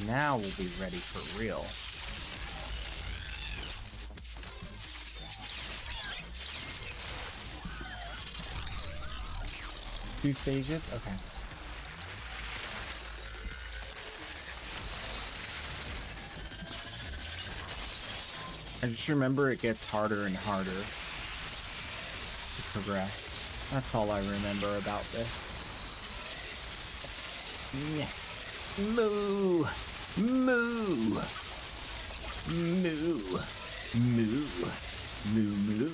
Now we'll be ready for real. Two stages? Okay. I just remember it gets harder and harder to progress. That's all I remember about this. Yeah. Moo! Moo! Moo! Moo! Moo! Moo!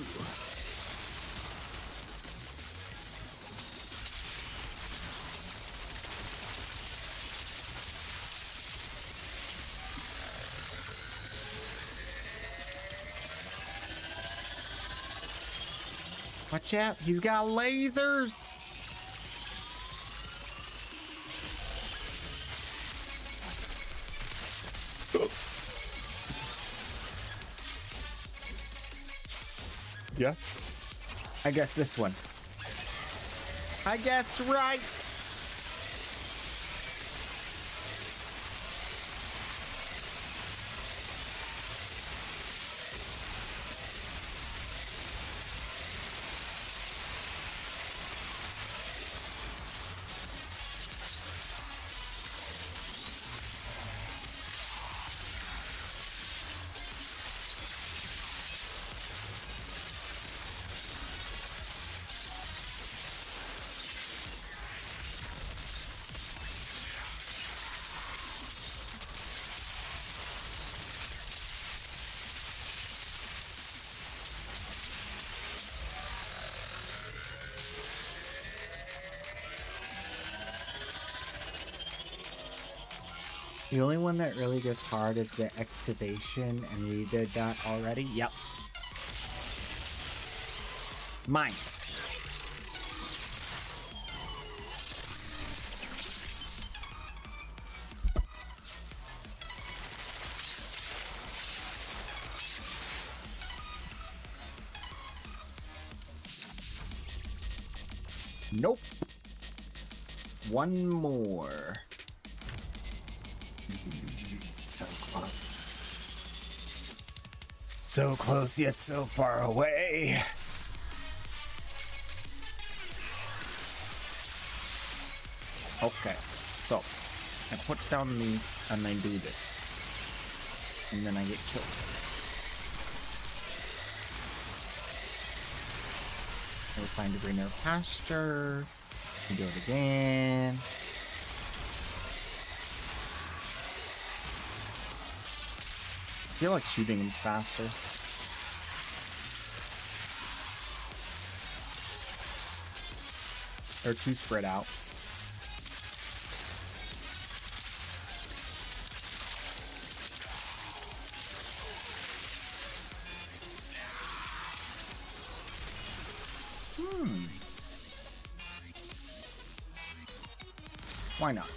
Watch out, he's got lasers! Yeah? I guess this one. I guessed right! The only one that really gets hard is the excavation, and we did that already. Yep. Mine. Nope. One more. So close. So close yet so far away. Okay, so I put down these and I do this. And then I get kills. We'll find a greener pasture. We do it again. I feel like shooting him faster. They're too spread out. Why not?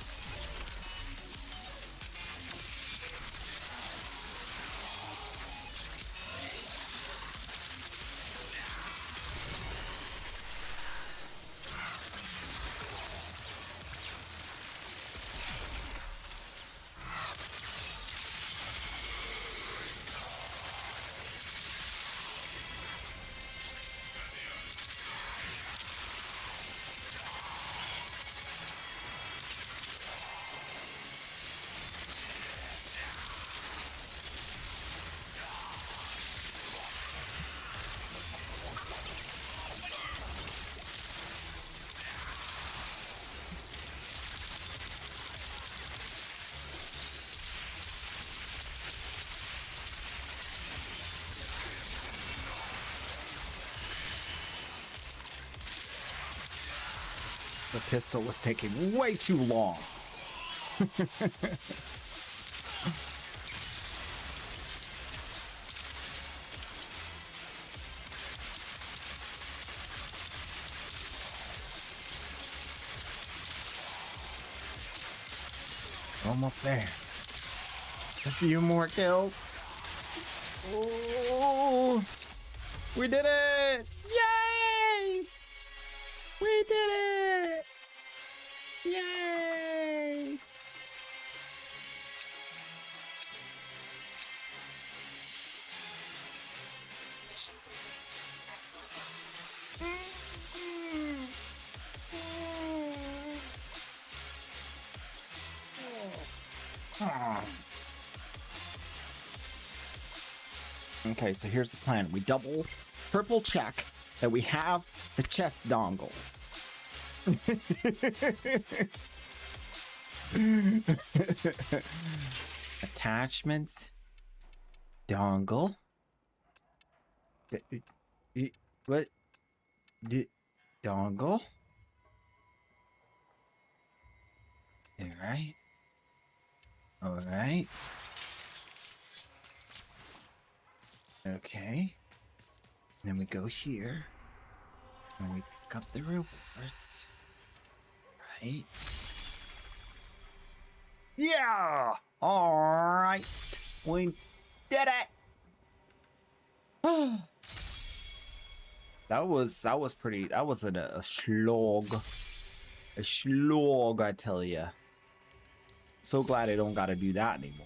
The pistol was taking way too long. Almost there. A few more kills. Oh, we did it! Yay! We did it! Yay! Mission complete. Excellent work. Okay, so here's the plan. We triple check that we have the chest dongle. Attachments. Dongle. What? Dongle? Alright. Alright. Okay. And then we go here. And we pick up the rewards. Right. Yeah! Alright. We did it! That was pretty. That was a slog. A slog, I tell ya. So glad I don't gotta do that anymore.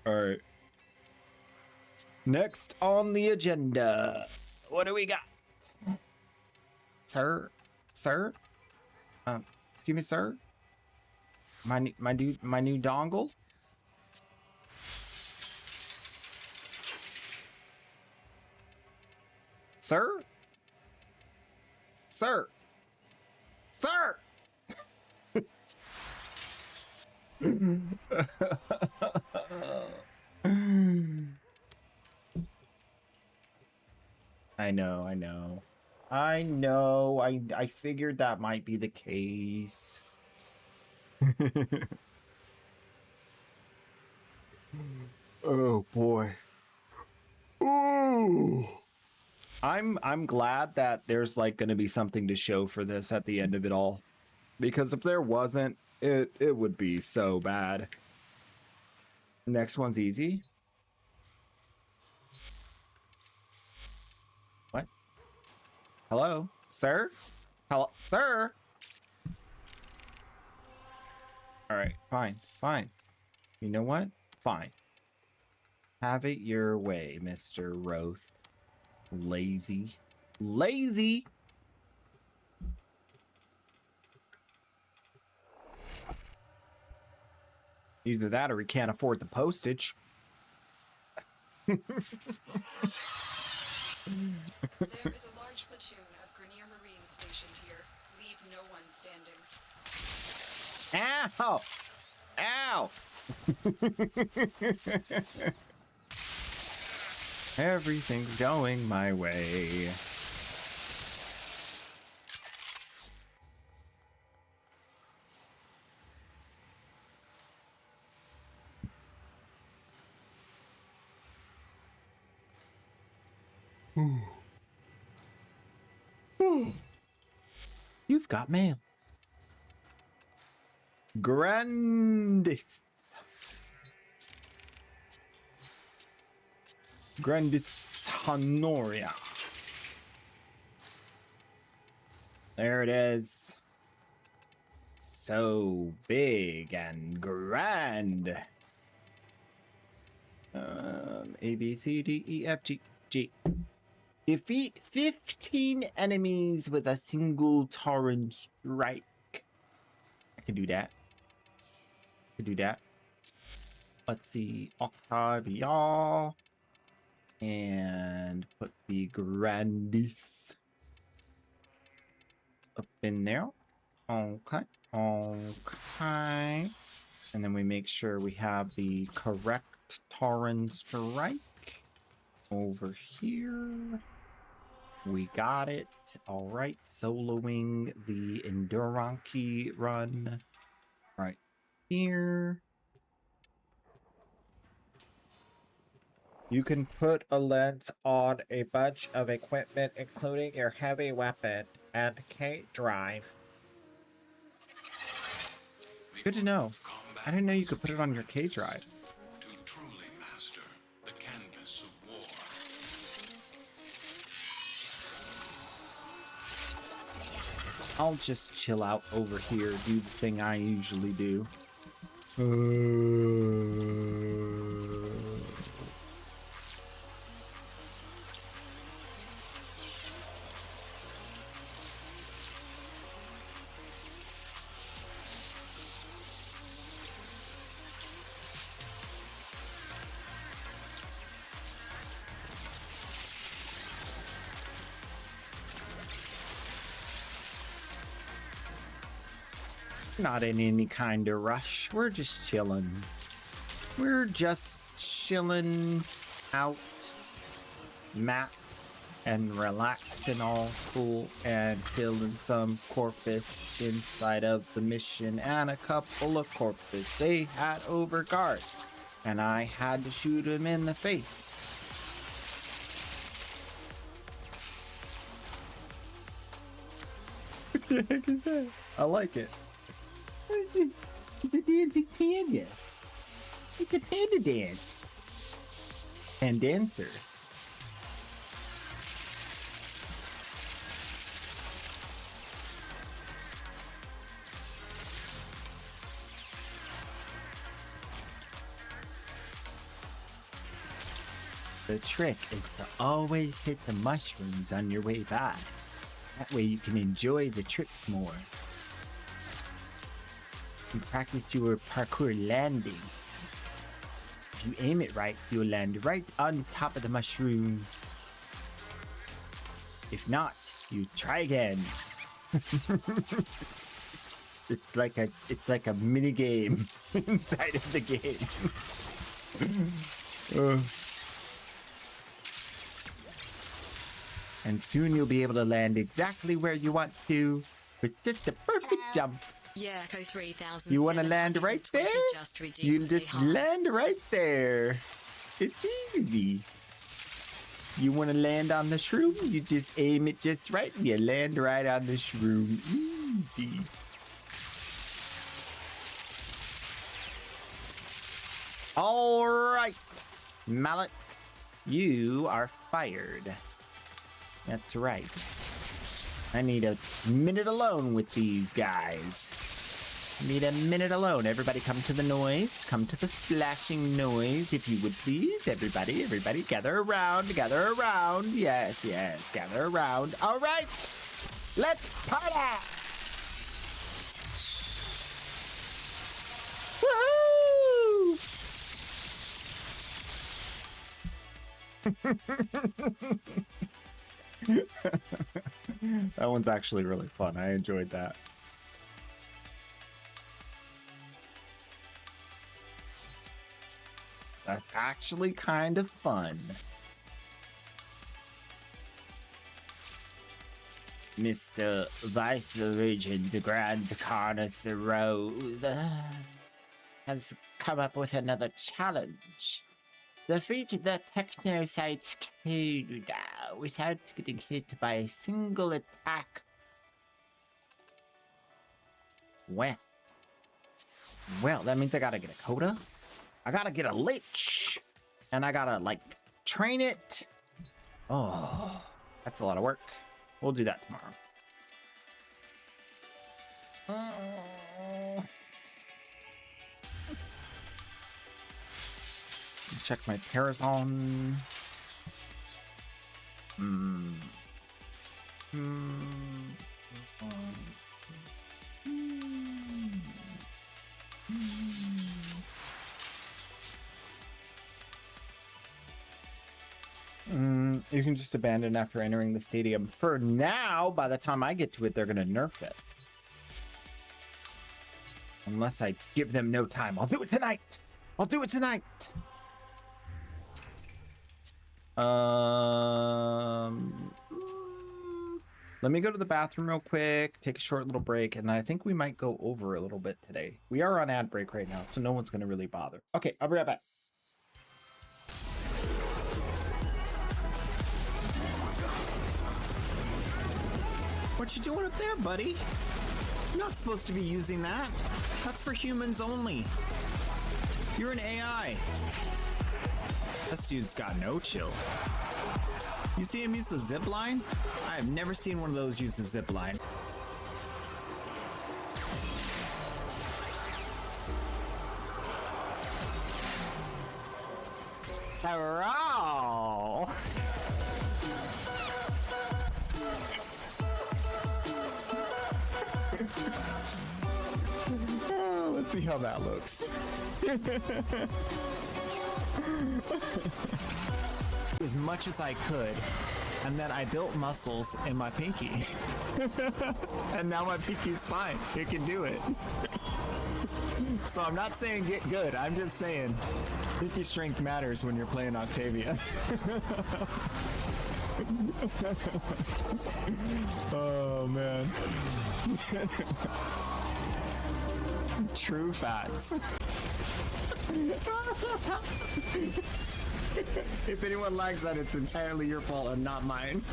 Alright. Next on the agenda. What do we got? Sir? Sir? Excuse me, sir? My new dongle? Sir? Sir? Sir! I know. I figured that might be the case. Oh boy. Ooh. I'm glad that there's like going to be something to show for this at the end of it all, because if there wasn't, it would be so bad. Next one's easy. What? Hello, sir? Hello, sir? All right, fine. You know what? Fine. Have it your way, Mr. Roth. Lazy. Either that or we can't afford the postage. There is a large platoon of Grenier Marines stationed here. Leave no one standing. Ow! Ow! Everything's going my way. You've got mail. Grandis Honoria. There it is. So big and grand. A, B, C, D, E, F, G, G. Defeat 15 enemies with a single torrent strike. I can do that. Let's see. Octavia. And put the Grandis up in there. Okay. And then we make sure we have the correct Tauren strike. Over here. We got it. All right, soloing the Enduranki run right here. You can put a lens on a bunch of equipment, including your heavy weapon and K drive. Good to know. I didn't know you could put it on your K drive. To truly master the canvas of war. I'll just chill out over here, do the thing I usually do. Not in any kind of rush. We're just chilling. We're just chilling out, mats, and relaxing all cool and killing some corpus inside of the mission and a couple of corpus they had over guard. And I had to shoot him in the face. What the heck is that? I like it. It's a dancing panda. It's a panda dance. And dancer. The trick is to always hit the mushrooms on your way by. That way you can enjoy the trip more. You practice your parkour landings. If you aim it right, you'll land right on top of the mushroom. If not, you try again. It's like a mini game inside of the game. And soon you'll be able to land exactly where you want to with just a perfect jump. Yeah, Echo 3000. You want to land right there? You just land right there. It's easy. You want to land on the shroom? You just aim it just right and you land right on the shroom. Easy. All right, Mallet, you are fired. That's right. I need a minute alone with these guys. Need a minute alone. Everybody come to the noise. Come to the splashing noise, if you would please. Everybody, gather around. Gather around. Yes, gather around. All right. Let's party. Woohoo! That one's actually really fun. I enjoyed that. That's actually kind of fun. Mr. Vice Regent, the Grand Carnus the Road, has come up with another challenge. Defeat the Technocyte code without getting hit by a single attack. Well, that means I gotta get a coda. I gotta get a lich. And I gotta, like, train it. Oh, that's a lot of work. We'll do that tomorrow. Check my Parazon. You can just abandon after entering the stadium. For now, by the time I get to it, they're gonna nerf it. Unless I give them no time. I'll do it tonight! I'll do it tonight! Let me go to the bathroom real quick, take a short little break, and I think we might go over a little bit today. We are on ad break right now, so no one's going to really bother. Okay, I'll be right back. What you doing up there, buddy? You're not supposed to be using that. That's for humans only. You're an AI. This dude's got no chill. You see him use the zip line? I have never seen one of those use the zip line. Hello. Oh, let's see how that looks. As much as I could, and then I built muscles in my pinky. And now my pinky's fine. It can do it. So I'm not saying get good, I'm just saying pinky strength matters when you're playing Octavia. Oh man. True facts. If anyone likes that, it's entirely your fault and not mine.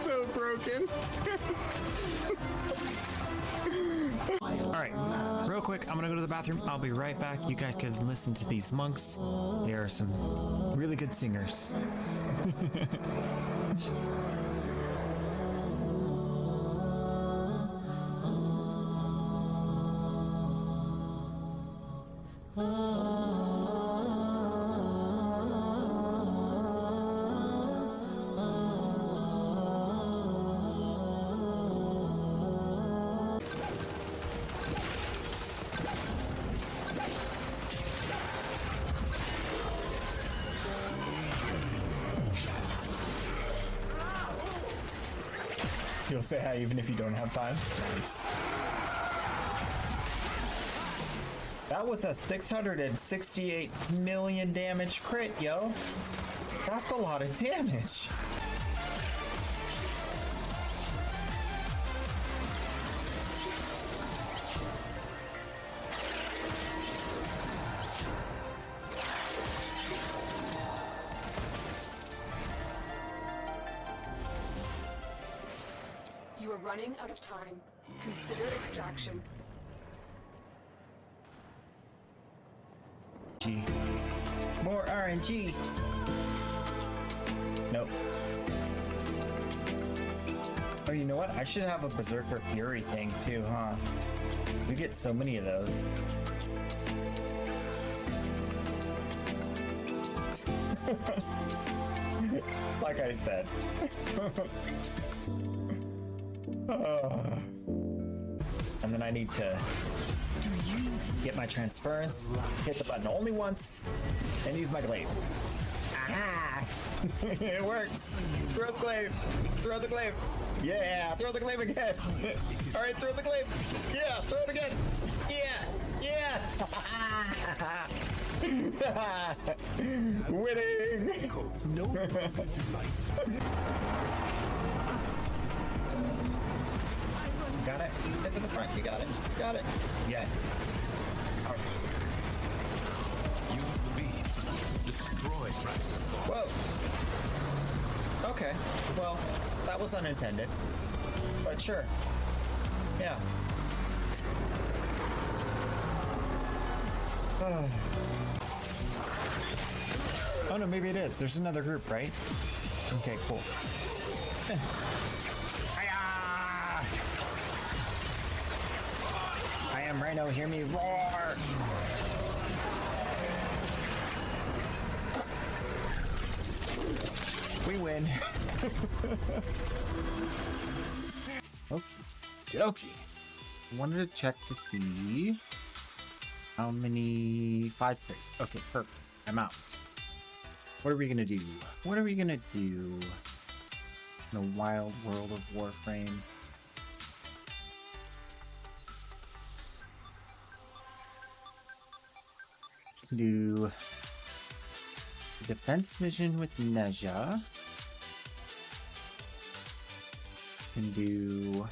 So broken. Alright, real quick, I'm gonna go to the bathroom. I'll be right back. You guys can listen to these monks. They are some really good singers. You'll say hi even if you don't have time. Nice. That was a 668 million damage crit, yo. That's a lot of damage. You are running out of time. Consider extraction. More RNG. Nope. Oh, you know what? I should have a Berserker Fury thing too, huh? We get so many of those. Like I said. And then I need to get my transference, hit the button only once, and use my glaive. Aha! It works! Throw the glaive! Throw the glaive! Yeah! Throw the glaive again! Alright, throw the glaive! Yeah! Throw it again! Yeah! Yeah! Winning! No delights. Got it. Get to the front. You got it. Got it. Yeah. Use the beast. Destroy Francis. Whoa. Okay. Well, that was unintended. But sure. Yeah. Oh no, maybe it is. There's another group, right? Okay, cool. I am Rhino, hear me roar! We win. Okay. Wanted to check to see how many 5 crates. Okay, perfect. I'm out. What are we gonna do? What are we gonna do? The wild world of Warframe. Do a defense mission with Neja. Can do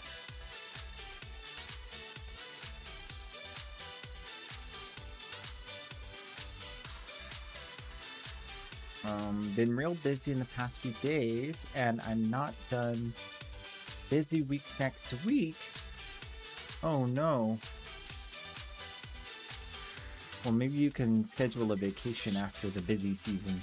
been real busy in the past few days, and I'm not done. Busy week next week. Oh no. Well, maybe you can schedule a vacation after the busy season.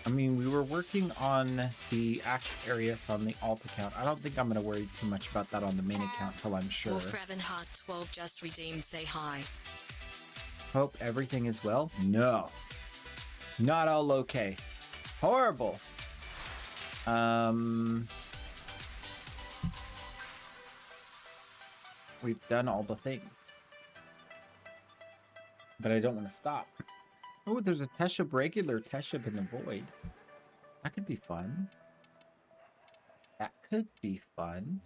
I mean, we were working on the active areas on the alt account. I don't think I'm going to worry too much about that on the main account till I'm sure. Wolfraven Heart 12 just redeemed. Say hi. Hope everything is well. No. It's not all okay. Horrible. We've done all the things. But I don't want to stop. Oh, there's a Teshub regular Teshub in the void. That could be fun. That could be fun.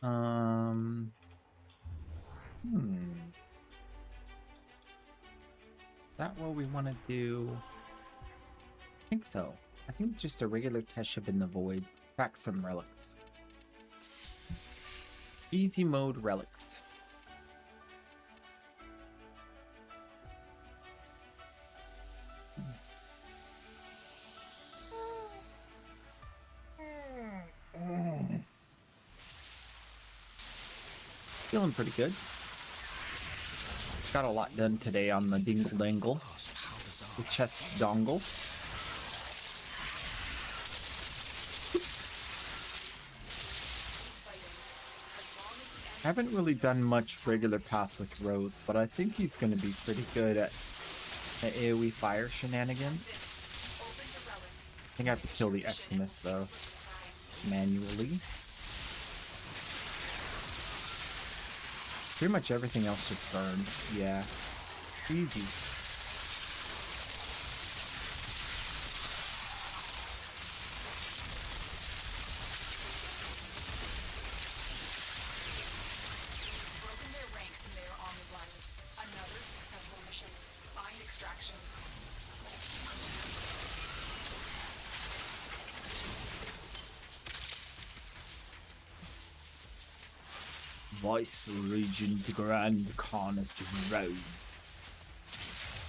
Is that what we want to do? I think so. I think just a regular Teshub in the void. Pack some relics. Easy mode relics. Feeling pretty good. Got a lot done today on the dingle dangle. The chest dongle. I haven't really done much regular pass with Rose, but I think he's going to be pretty good at AoE fire shenanigans. I think I have to kill the Eximus though, manually. Pretty much everything else just burned. Yeah. Easy. Broken their ranks and they are on the run. Another successful mission. Find extraction. Vice Regent Grand Carnus Road.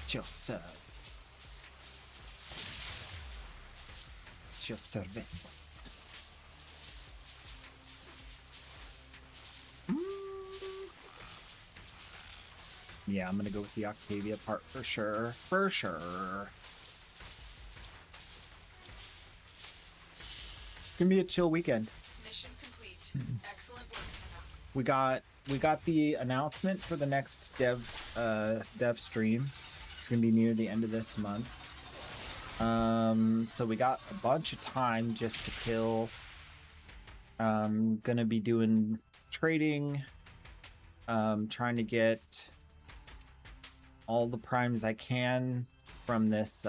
Just serve. Just services. Yeah, I'm gonna go with the Octavia part for sure. For sure. It's gonna be a chill weekend. Mission complete. Excellent work, Tenno. We got the announcement for the next dev stream. It's gonna be near the end of this month. So we got a bunch of time just to kill. Gonna be doing trading. Trying to get all the primes I can from this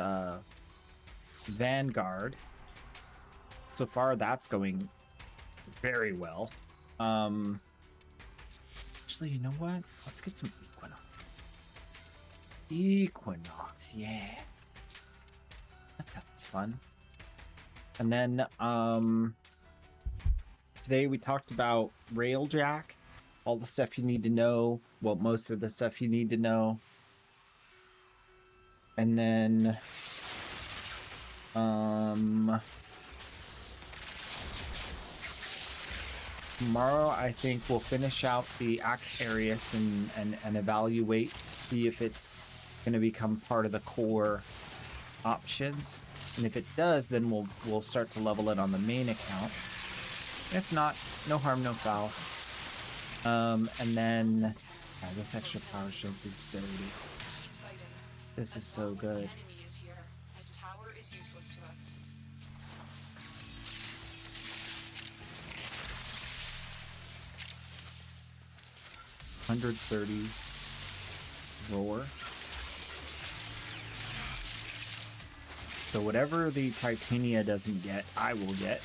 Vanguard. So far, that's going very well. Actually, you know what? Let's get some Equinox. Equinox, yeah. That sounds fun. And then, today we talked about Railjack. All the stuff you need to know. Well, most of the stuff you need to know. And then, tomorrow, I think we'll finish out the Act Arius and evaluate, see if it's going to become part of the core options. And if it does, then we'll start to level it on the main account. If not, no harm, no foul. And then, this extra power shield is dirty. This is so good. Enemy is here. This tower is useless to us. $130. roar. So whatever the Titania doesn't get, I will get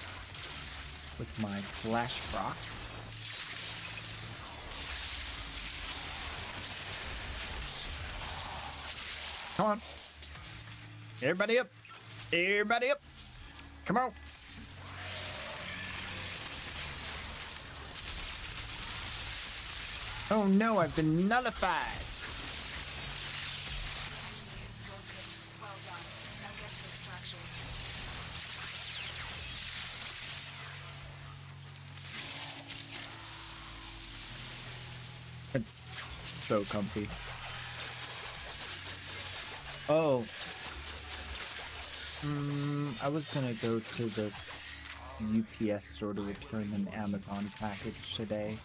with my Slash Procs. Come on. Everybody up. Everybody up. Come on. Oh no, I've been nullified. Enemy is broken. Well done. Now get to extraction. It's so comfy. Oh. I was gonna go to this UPS store to return an Amazon package today.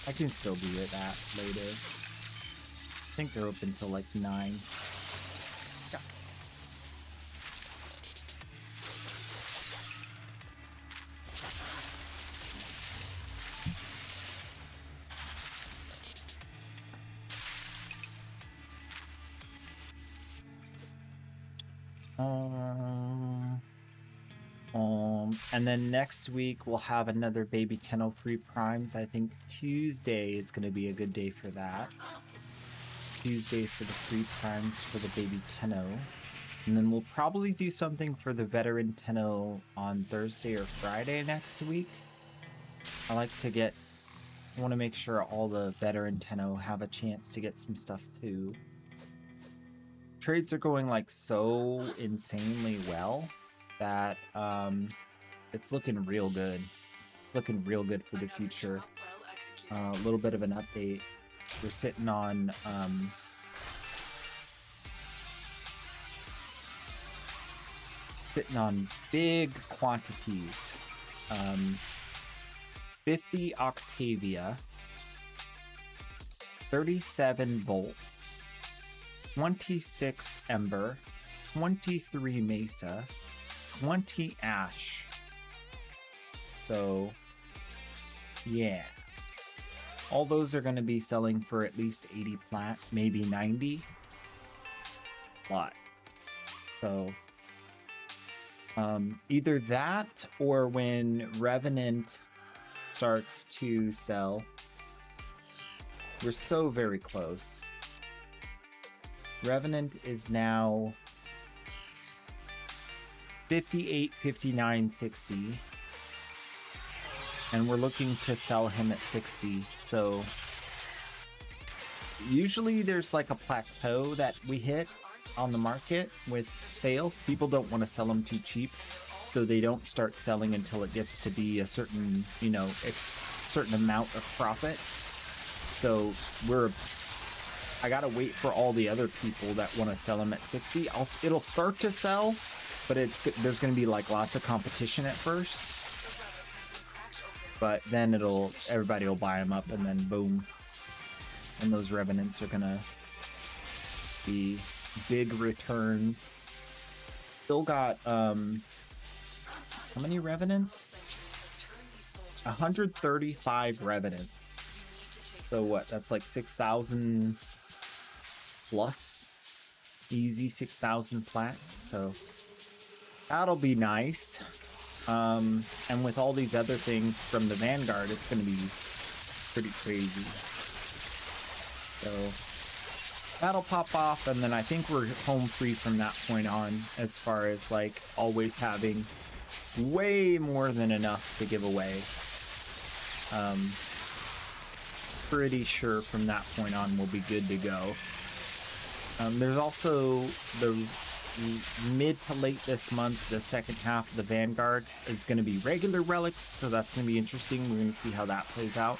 I can still do that later. I think they're open till like 9. Yeah. And then next week we'll have another Baby Tenno free primes. I think Tuesday is going to be a good day for that. Tuesday for the free primes for the Baby Tenno. And then we'll probably do something for the Veteran Tenno on Thursday or Friday next week. I want to make sure all the Veteran Tenno have a chance to get some stuff too. Trades are going like so insanely well that it's looking real good. Looking real good for the future. A little bit of an update. We're sitting on big quantities. 50 Octavia, 37 Volt, 26 Ember, 23 Mesa, 20 Ash. So, yeah. All those are going to be selling for at least 80 plat, maybe 90. Lot. So, either that or when Revenant starts to sell. We're so very close. Revenant is now 58, 59, 60. And we're looking to sell him at 60. So usually there's like a plateau that we hit on the market with sales. People don't want to sell them too cheap, so they don't start selling until it gets to be a certain, certain amount of profit. So I gotta wait for all the other people that want to sell them at 60. It'll start to sell, but there's going to be like lots of competition at first. But then everybody will buy them up, and then boom. And those Revenants are gonna be big returns. Still got how many Revenants? 135 Revenants. So what? That's like 6,000 plus. Easy 6,000 plat. So that'll be nice. And with all these other things from the Vanguard, it's going to be pretty crazy. So that'll pop off, and then I think we're home free from that point on, as far as like always having way more than enough to give away. Pretty sure from that point on we'll be good to go. There's also the mid to late this month, the second half of the Vanguard is going to be regular relics, so that's going to be interesting. We're going to see how that plays out.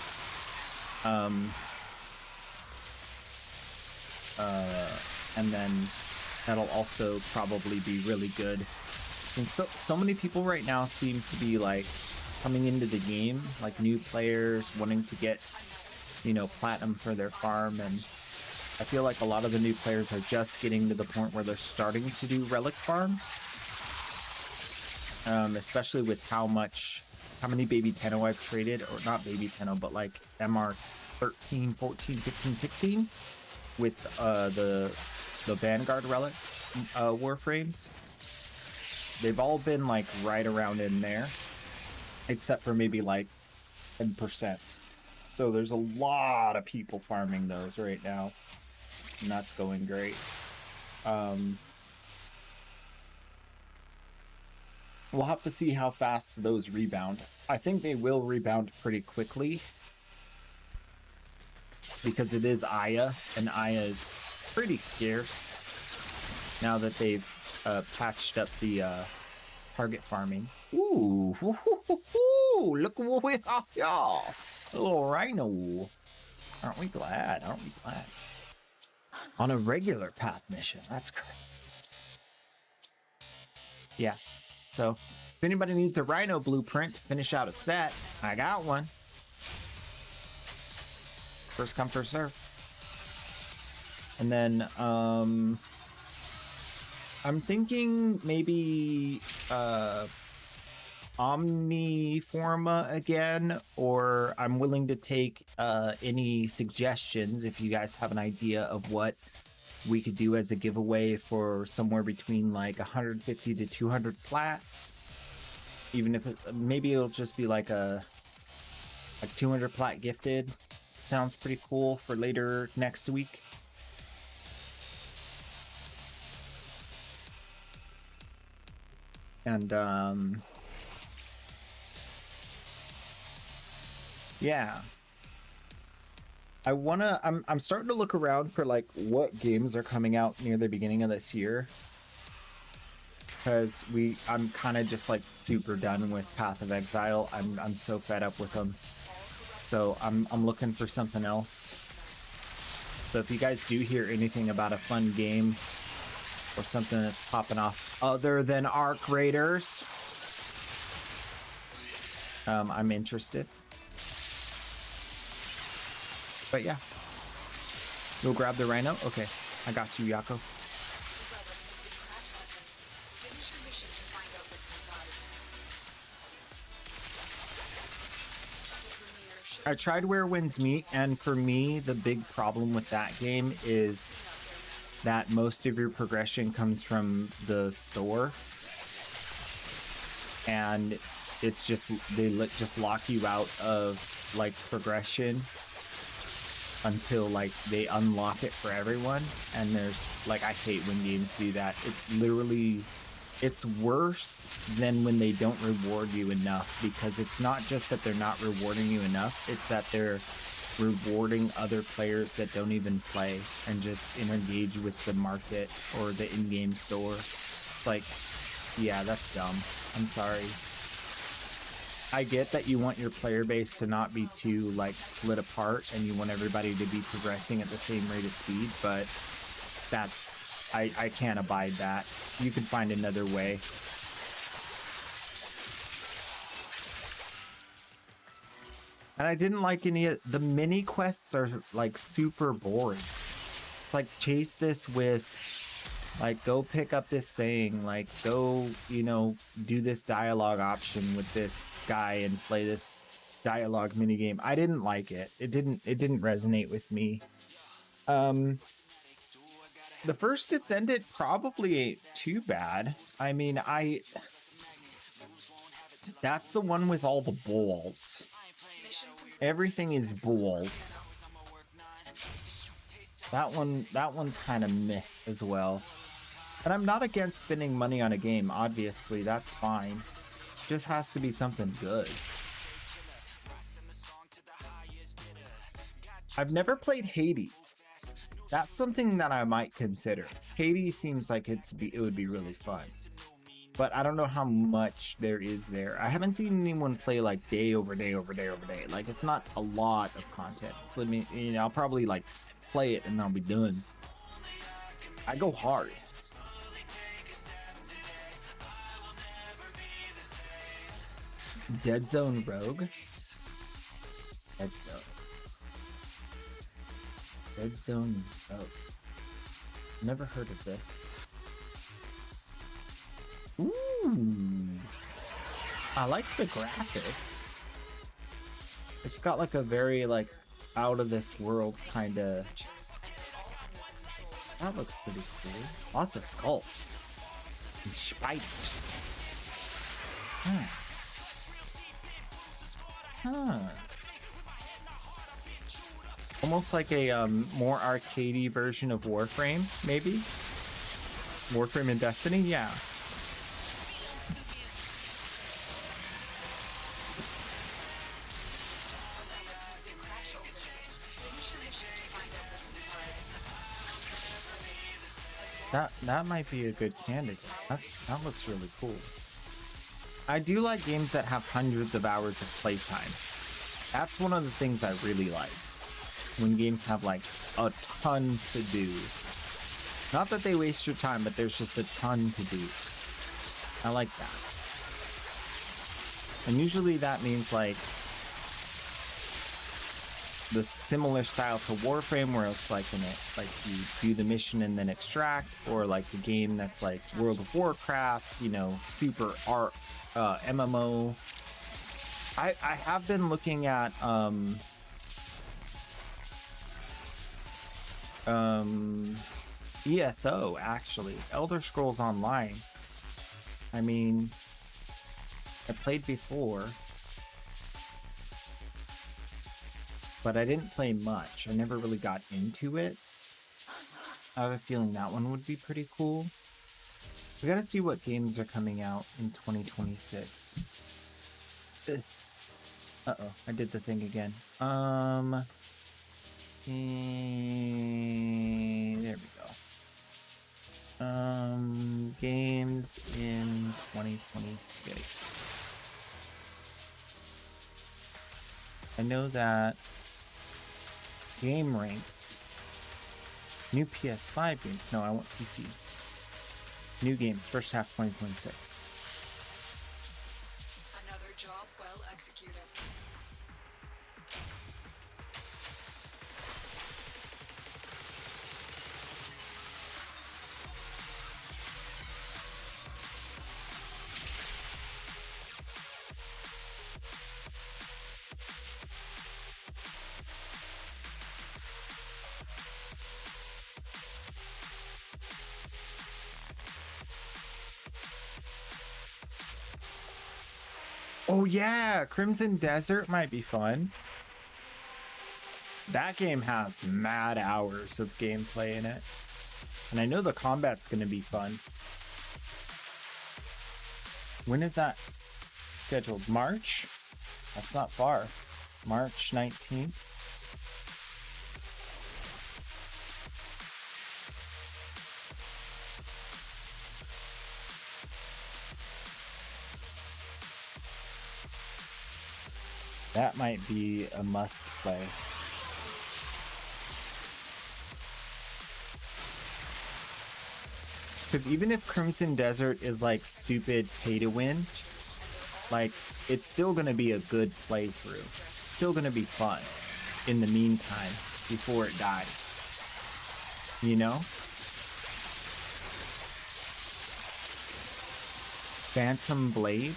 And then that'll also probably be really good. And so many people right now seem to be like coming into the game, like new players wanting to get, platinum for their farm, and I feel like a lot of the new players are just getting to the point where they're starting to do relic farm. Especially with how many Baby Tenno I've traded, or not Baby Tenno, but like MR 13, 14, 15, 16. with the Vanguard relic warframes. They've all been like right around in there, except for maybe like 10%. So there's a lot of people farming those right now, and that's going great. We'll have to see how fast those rebound. I think they will rebound pretty quickly because it is Aya, and Aya is pretty scarce now that they've patched up the target farming. Ooh, look what we have, y'all. A little rhino. Aren't we glad? Aren't we glad? On a regular path mission. That's great. Yeah. So, if anybody needs a rhino blueprint to finish out a set, I got one. First come, first serve. And then, I'm thinking maybe Omniforma again, or I'm willing to take any suggestions if you guys have an idea of what we could do as a giveaway for somewhere between like 150 to 200 plat. Even if maybe it'll just be like a 200 plat gifted. Sounds pretty cool for later next week. And yeah, I'm starting to look around for like what games are coming out near the beginning of this year, because I'm kind of just like super done with Path of Exile. I'm so fed up with them, so I'm looking for something else. So if you guys do hear anything about a fun game or something that's popping off other than Arc Raiders, I'm interested. But yeah, you'll grab the rhino. Okay, I got you, Yako. I tried Where Winds Meet, and for me, the big problem with that game is that most of your progression comes from the store, and it's just they just lock you out of like progression until like they unlock it for everyone. And there's like, I hate when games do that. It's worse than when they don't reward you enough, because it's not just that they're not rewarding you enough, it's that they're rewarding other players that don't even play and just engage with the market or the in-game store. It's like, yeah, that's dumb. I'm sorry. I get that you want your player base to not be too like split apart and you want everybody to be progressing at the same rate of speed, but I can't abide that. You can find another way. And I didn't like any of the mini quests are like super boring. It's like chase this wisp, like go pick up this thing, like go, you know, do this dialogue option with this guy and play this dialogue mini game. I didn't like it. It didn't resonate with me. The first Descendant probably ain't too bad. I mean, that's the one with all the balls. Everything is balls. That one's kind of meh as well. And I'm not against spending money on a game, obviously, that's fine. Just has to be something good. I've never played Hades. That's something that I might consider. Hades seems like it would be really fun. But I don't know how much there is there. I haven't seen anyone play like day over day over day over day. Like, it's not a lot of content. So let me, you know, I'll probably like play it and I'll be done. I go hard. Dead Zone Rogue? Dead Zone. Dead Zone Rogue. Never heard of this. Ooh. I like the graphics. It's got like a very like out of this world kind of That looks pretty cool. Lots of skulls. And spiders. Almost like a more arcadey version of Warframe, maybe? Warframe and Destiny? Yeah. That might be a good candidate. That looks really cool. I do like games that have hundreds of hours of playtime. That's one of the things I really like. When games have like a ton to do. Not that they waste your time, but there's just a ton to do. I like that. And usually that means like the similar style to Warframe, where it's like you do the mission and then extract, or like the game that's like World of Warcraft, you know, super art MMO. I have been looking at ESO, actually, Elder Scrolls Online. I mean, I played before, but I didn't play much. I never really got into it. I have a feeling that one would be pretty cool. We gotta see what games are coming out in 2026. Uh-oh, I did the thing again. There we go. Games in 2026. I know that Game Ranks, new PS5 games. No, I want PC. New games, first half 2026. Another job well executed. Oh yeah, Crimson Desert might be fun. That game has mad hours of gameplay in it. And I know the combat's gonna be fun. When is that scheduled? March? That's not far. March 19th. That might be a must play. Because even if Crimson Desert is like stupid pay to win, like it's still gonna be a good playthrough. Still gonna be fun in the meantime before it dies. You know? Phantom Blade?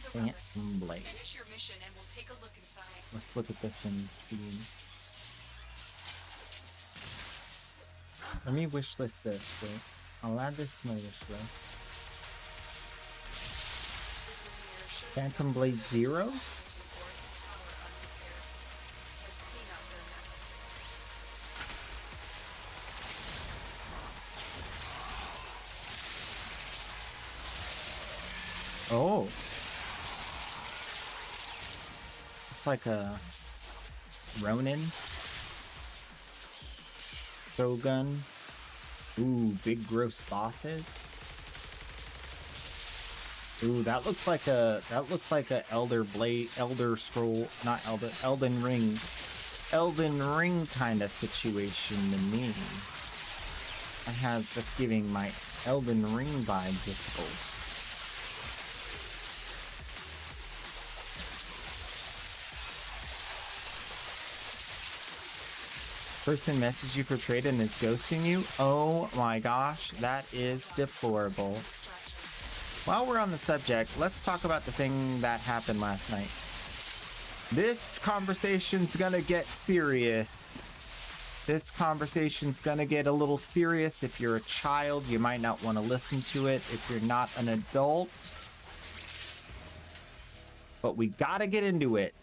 Phantom Blade. Finish your mission and we'll take a look inside. Let's look at this in Steam. Let me wishlist this. Wait, I'll add this to my wishlist. Phantom Blade 0? Let's clean up their mess. Oh. It's like a Ronin. Shogun. Ooh, big gross bosses. Ooh, that looks like a Elden Ring kind of situation to me. That's giving my Elden Ring vibes, I suppose. Person messaged you for trade and is ghosting you? Oh my gosh, that is deplorable. While we're on the subject, let's talk about the thing that happened last night. This conversation's gonna get serious. This conversation's gonna get a little serious. If you're a child, you might not want to listen to it. If you're not an adult, but we gotta get into it.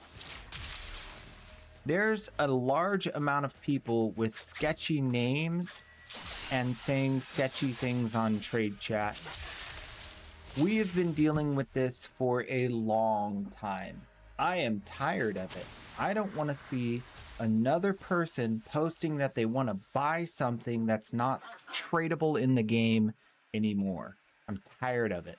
There's a large amount of people with sketchy names and saying sketchy things on trade chat. We have been dealing with this for a long time. I am tired of it. I don't want to see another person posting that they want to buy something that's not tradable in the game anymore. I'm tired of it.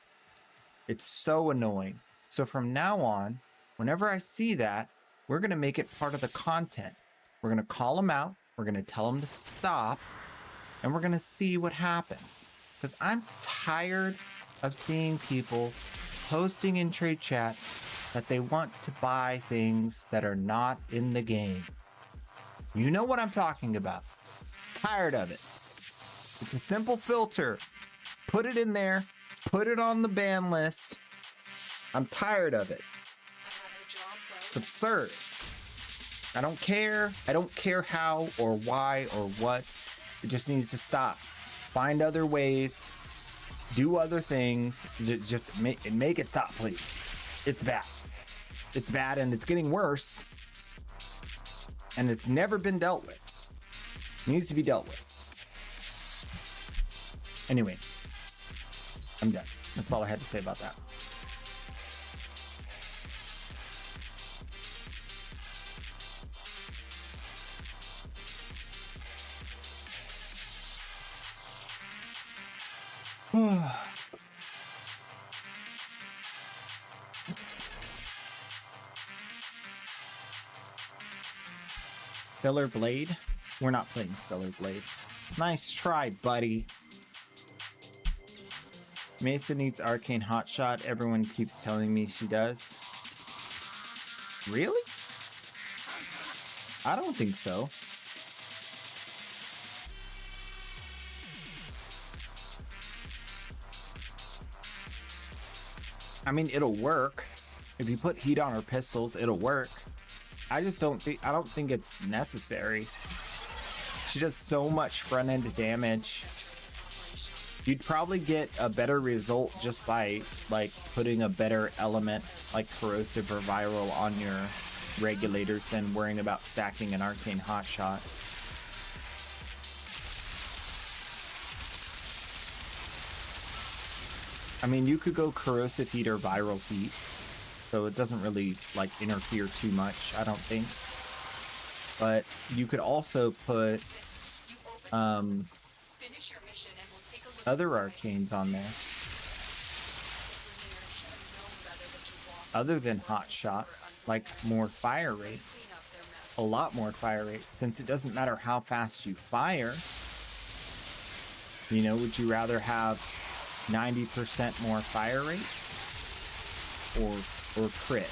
It's so annoying. So from now on, whenever I see that, we're going to make it part of the content. We're going to call them out. We're going to tell them to stop. And we're going to see what happens. Because I'm tired of seeing people posting in trade chat that they want to buy things that are not in the game. You know what I'm talking about. Tired of it. It's a simple filter. Put it in there. Put it on the ban list. I'm tired of it. It's absurd. I don't care. I don't care how or why or what. It just needs to stop. Find other ways. Do other things. Just make it stop, please. It's bad. It's bad and it's getting worse. And it's never been dealt with. It needs to be dealt with. Anyway, I'm done. That's all I had to say about that. Stellar Blade? We're not playing Stellar Blade. Nice try, buddy. Mesa needs Arcane Hotshot. Everyone keeps telling me she does. Really? I don't think so. I mean, it'll work. If you put heat on her pistols, it'll work. I don't think it's necessary. She does so much front end damage. You'd probably get a better result just by like putting a better element like corrosive or viral on your regulators than worrying about stacking an arcane hotshot. I mean, you could go corrosive heat or viral heat, so it doesn't really like interfere too much, I don't think. But you could also put other arcanes on there other than hot shot, like more fire rate, a lot more fire rate, since it doesn't matter how fast you fire. You know, would you rather have 90% more fire rate or crit?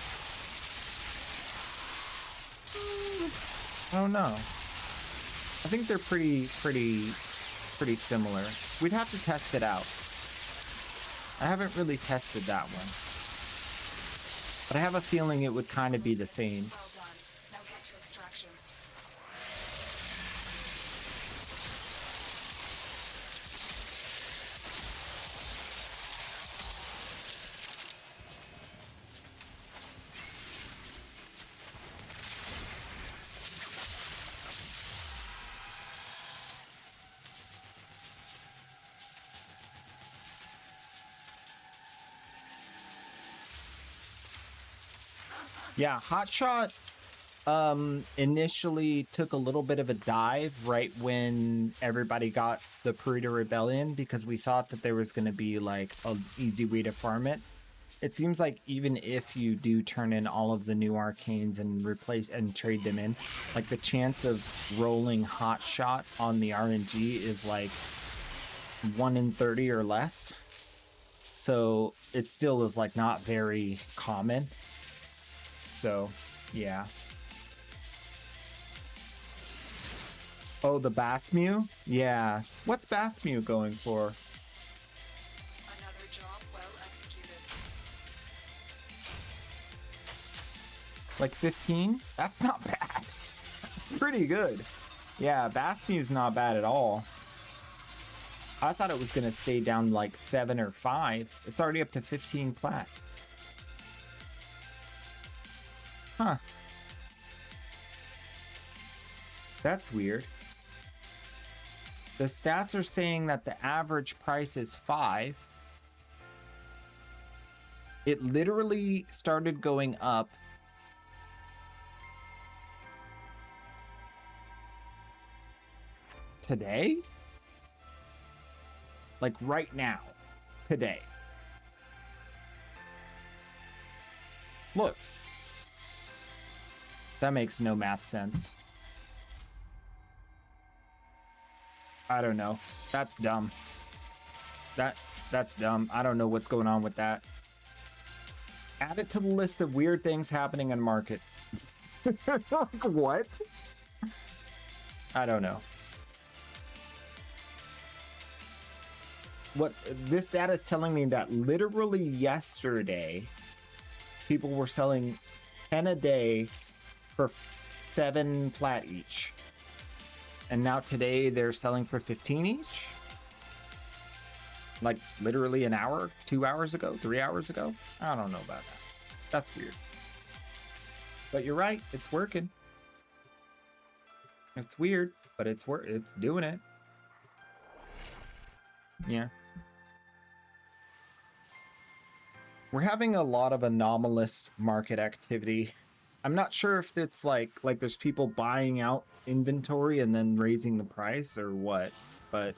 I don't know. I think they're pretty similar. We'd have to test it out. I haven't really tested that one, but I have a feeling it would kind of be the same. Well done. Now get to extraction. Yeah, Hotshot initially took a little bit of a dive right when everybody got the Purita Rebellion, because we thought that there was going to be like an easy way to farm it. It seems like even if you do turn in all of the new arcanes and replace and trade them in, like the chance of rolling Hotshot on the RNG is like 1 in 30 or less. So it still is like not very common. So, yeah. Oh, the Basmew? Yeah. What's Basmew going for? Another job well executed. Like 15? That's not bad. Pretty good. Yeah, Basmu's not bad at all. I thought it was gonna stay down like 7 or 5. It's already up to 15 plat. Huh. That's weird. The stats are saying that the average price is 5. It literally started going up today? Like right now. Today. Look. That makes no math sense. I don't know. That's dumb. That's dumb. I don't know what's going on with that. Add it to the list of weird things happening in market. Like, what? I don't know. What this data is telling me that literally yesterday, people were selling 10 a day for 7 plat each. And now today they're selling for 15 each? Like literally an hour, 2 hours ago, 3 hours ago? I don't know about that. That's weird. But you're right, it's working. It's weird, but it's doing it. Yeah. We're having a lot of anomalous market activity. I'm not sure if it's like there's people buying out inventory and then raising the price or what, but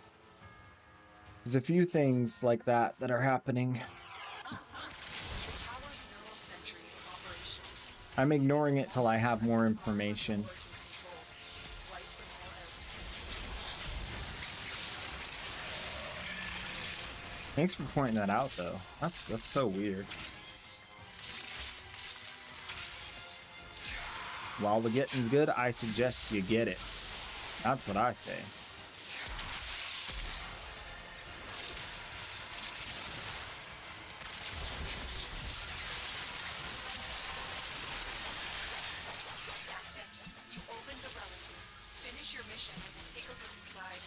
there's a few things like that are happening. I'm ignoring it till I have more information. Thanks for pointing that out, though. That's so weird. While the getting's good, I suggest you get it. That's what I say. That's it. You opened the relic. Finish your mission and we'll take a look inside.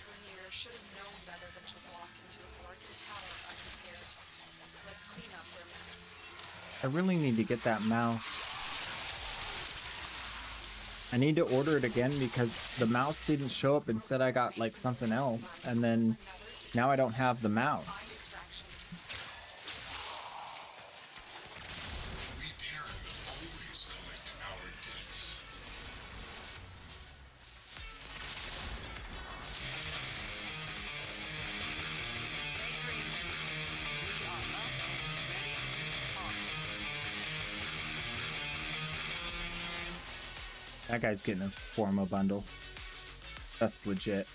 Grenier should have known better than to walk into a broken tower unprepared. Let's clean up their mess. I really need to get that mouse. I need to order it again because the mouse didn't show up and said I got like something else, and then now I don't have the mouse. That guy's getting a Forma bundle. That's legit.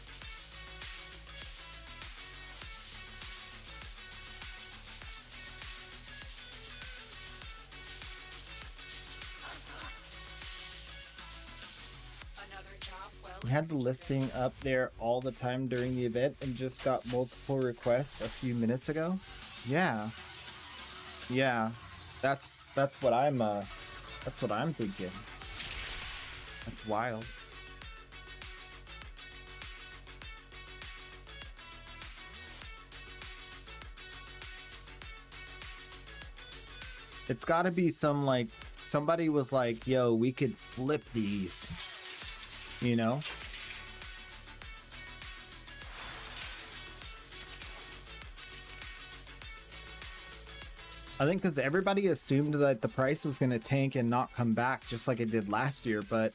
We had the listing up there all the time during the event and just got multiple requests a few minutes ago. Yeah. Yeah. That's what I'm thinking. That's wild. It's got to be some like somebody was like, "Yo, we could flip these." You know? I think because everybody assumed that the price was going to tank and not come back just like it did last year, but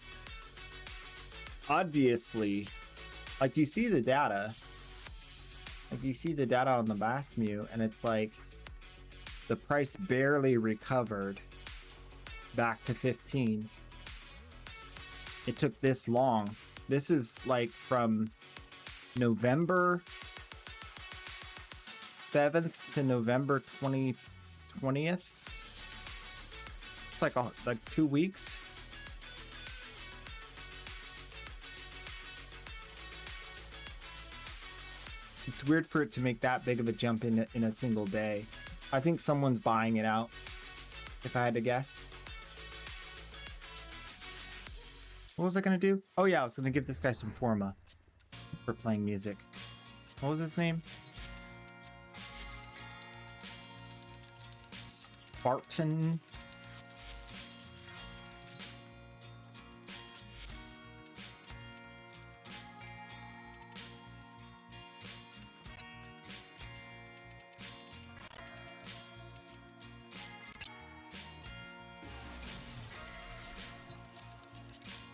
obviously, like you see the data, on the Basmu, and it's like the price barely recovered back to 15. It took this long. This is like from November 7th to November 20th. It's like 2 weeks. It's weird for it to make that big of a jump in a single day. I think someone's buying it out, if I had to guess. What was I gonna do? Oh yeah, I was gonna give this guy some forma for playing music. What was his name? Spartan.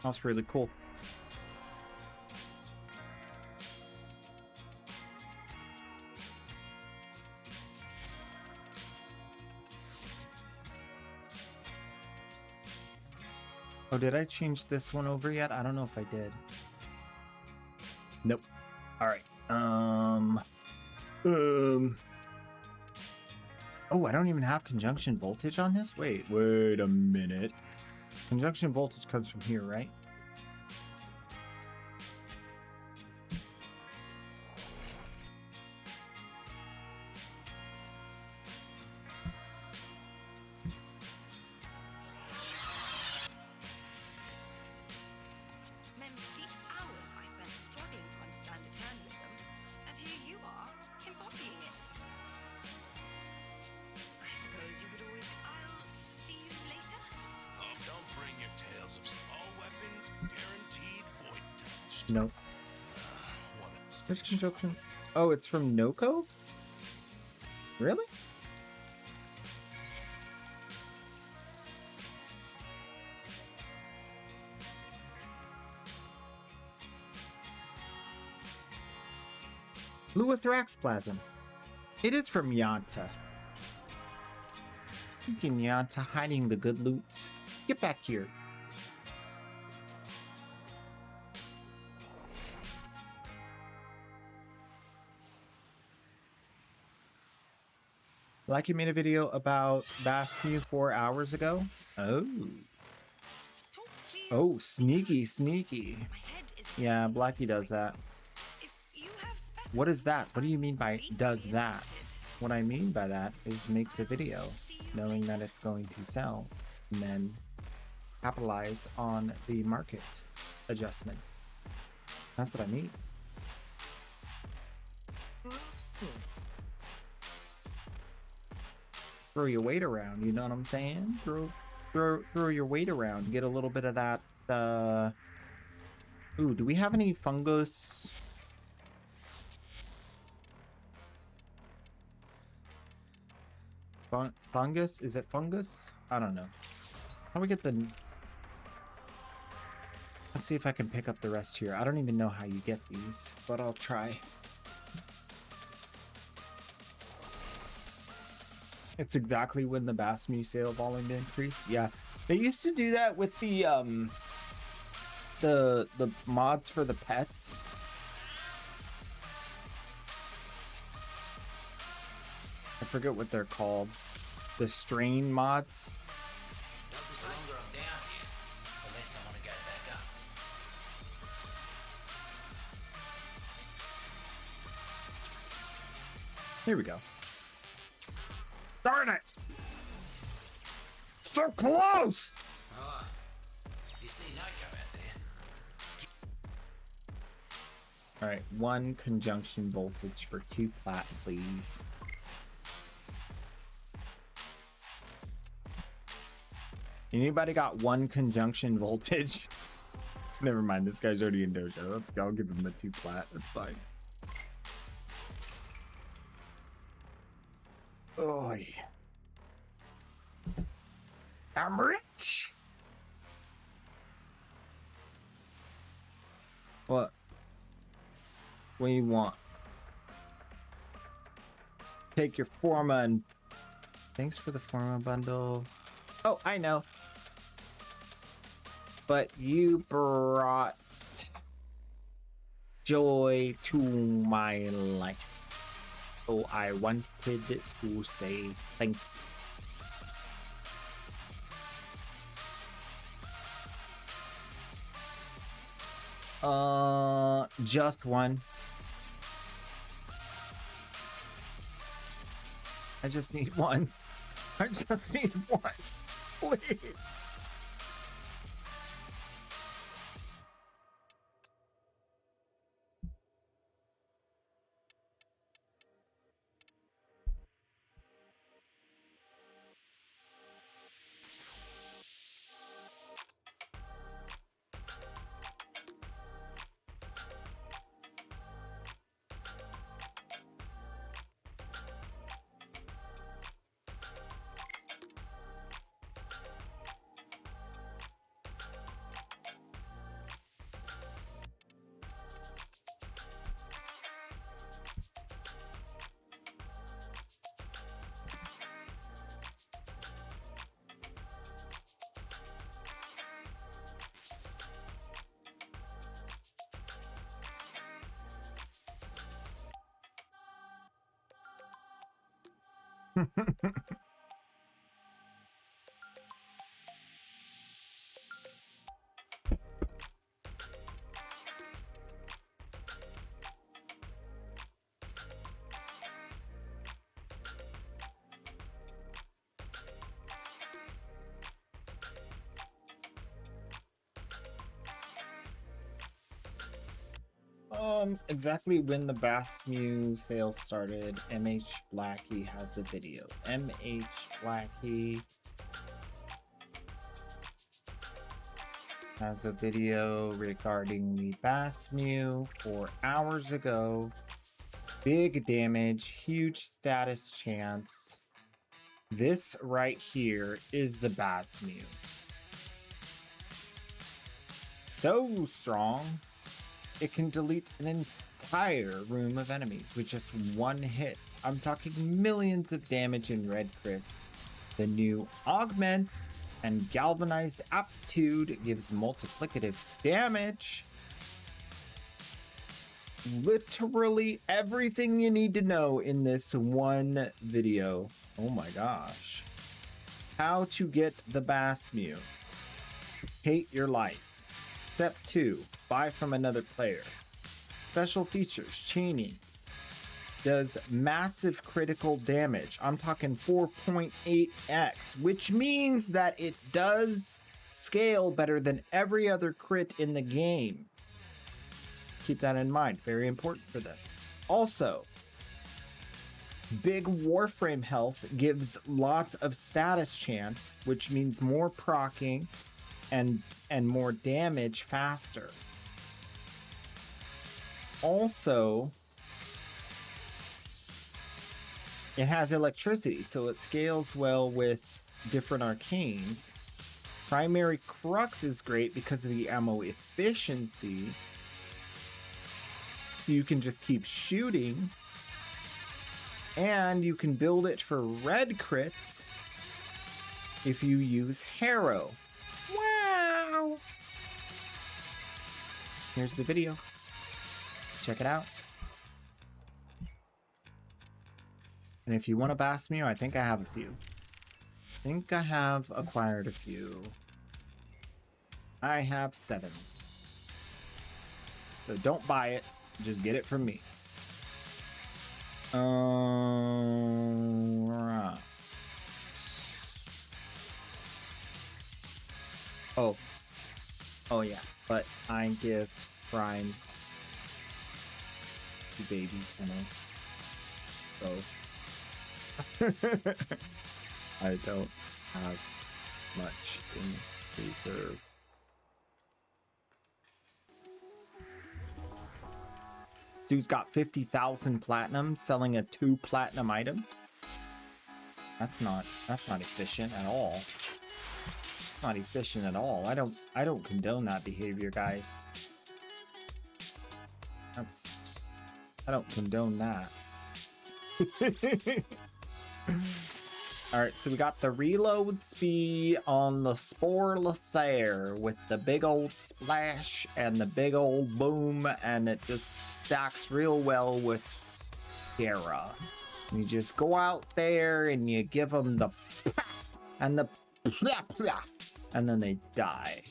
That's really cool. Oh, did I change this one over yet? I don't know if I did. Nope. All right. Oh, I don't even have conjunction voltage on this? Wait a minute. Conjunction voltage comes from here, right? Remember the hours I spent struggling to understand eternalism, and here you are, embodying it. I suppose you could always... I'll see you later? Oh, don't bring your tales of all weapons guaranteed void touch. Nope. There's conjunction. Oh, it's from Noko? Really? Luithraxplasm. It is from Yanta. Freaking Yanta hiding the good loots. Get back here. Like you made a video about Basmu 4 hours ago? Oh. Oh, sneaky, sneaky. Yeah, Blackie does that. What is that? What do you mean by does that? What I mean by that is makes a video knowing that it's going to sell and then capitalize on the market adjustment. That's what I mean. Throw your weight around, you know what I'm saying? Throw your weight around, get a little bit of that. Ooh, do we have any fungus? Fungus? Is it fungus? I don't know. How do we get the... Let's see if I can pick up the rest here. I don't even know how you get these, but I'll try. It's exactly when the Basmu sale volume increased. Yeah, they used to do that with the mods for the pets. I forget what they're called. The strain mods. Doesn't take longer I'm down here, unless I want to go back up. Here we go. Darn it! So close! Right. You see Noko out there? Alright, 1 conjunction voltage for 2 plat, please. Anybody got 1 conjunction voltage? Never mind, this guy's already in dojo. I'll give him the 2 plat, that's fine. Oh, yeah. I'm rich. What? What do you want? Take your forma and... Thanks for the forma bundle. Oh, I know. But you brought joy to my life. So I wanted to say thank you. Just 1. I just need 1. I just need 1. Please. Exactly when the Bassmew sales started, MH Blackie has a video. MH Blackie has a video regarding the Bassmew 4 hours ago. Big damage, huge status chance. This right here is the Bassmew. So strong, it can delete an entire room of enemies with just one hit. I'm talking millions of damage in red crits. The new Augment and Galvanized Aptitude gives multiplicative damage. Literally everything you need to know in this one video. Oh my gosh. How to get the Bassmew. Hate your life. Step 2, buy from another player. Special features, chaining. Does massive critical damage. I'm talking 4.8x, which means that it does scale better than every other crit in the game. Keep that in mind, very important for this. Also, big warframe health gives lots of status chance, which means more proccing and more damage faster. Also, it has electricity, so it scales well with different arcanes. Primary Crux is great because of the ammo efficiency. So you can just keep shooting. And you can build it for red crits if you use Harrow. Wow! Here's the video. Check it out. And if you want a Bassmew, I think I have a few. I think I have acquired a few. I have 7. So don't buy it. Just get it from me. Right. Oh yeah, but I give primes to babies, you know. So I don't have much in reserve. This dude's got 50,000 platinum selling a 2 platinum item. That's not efficient at all. It's not efficient at all. I don't condone that behavior, guys. I don't condone that. Alright, so we got the reload speed on the Spore Lacer with the big old splash and the big old boom, and it just stacks real well with Terra. You just go out there and you give them the and the and then they die.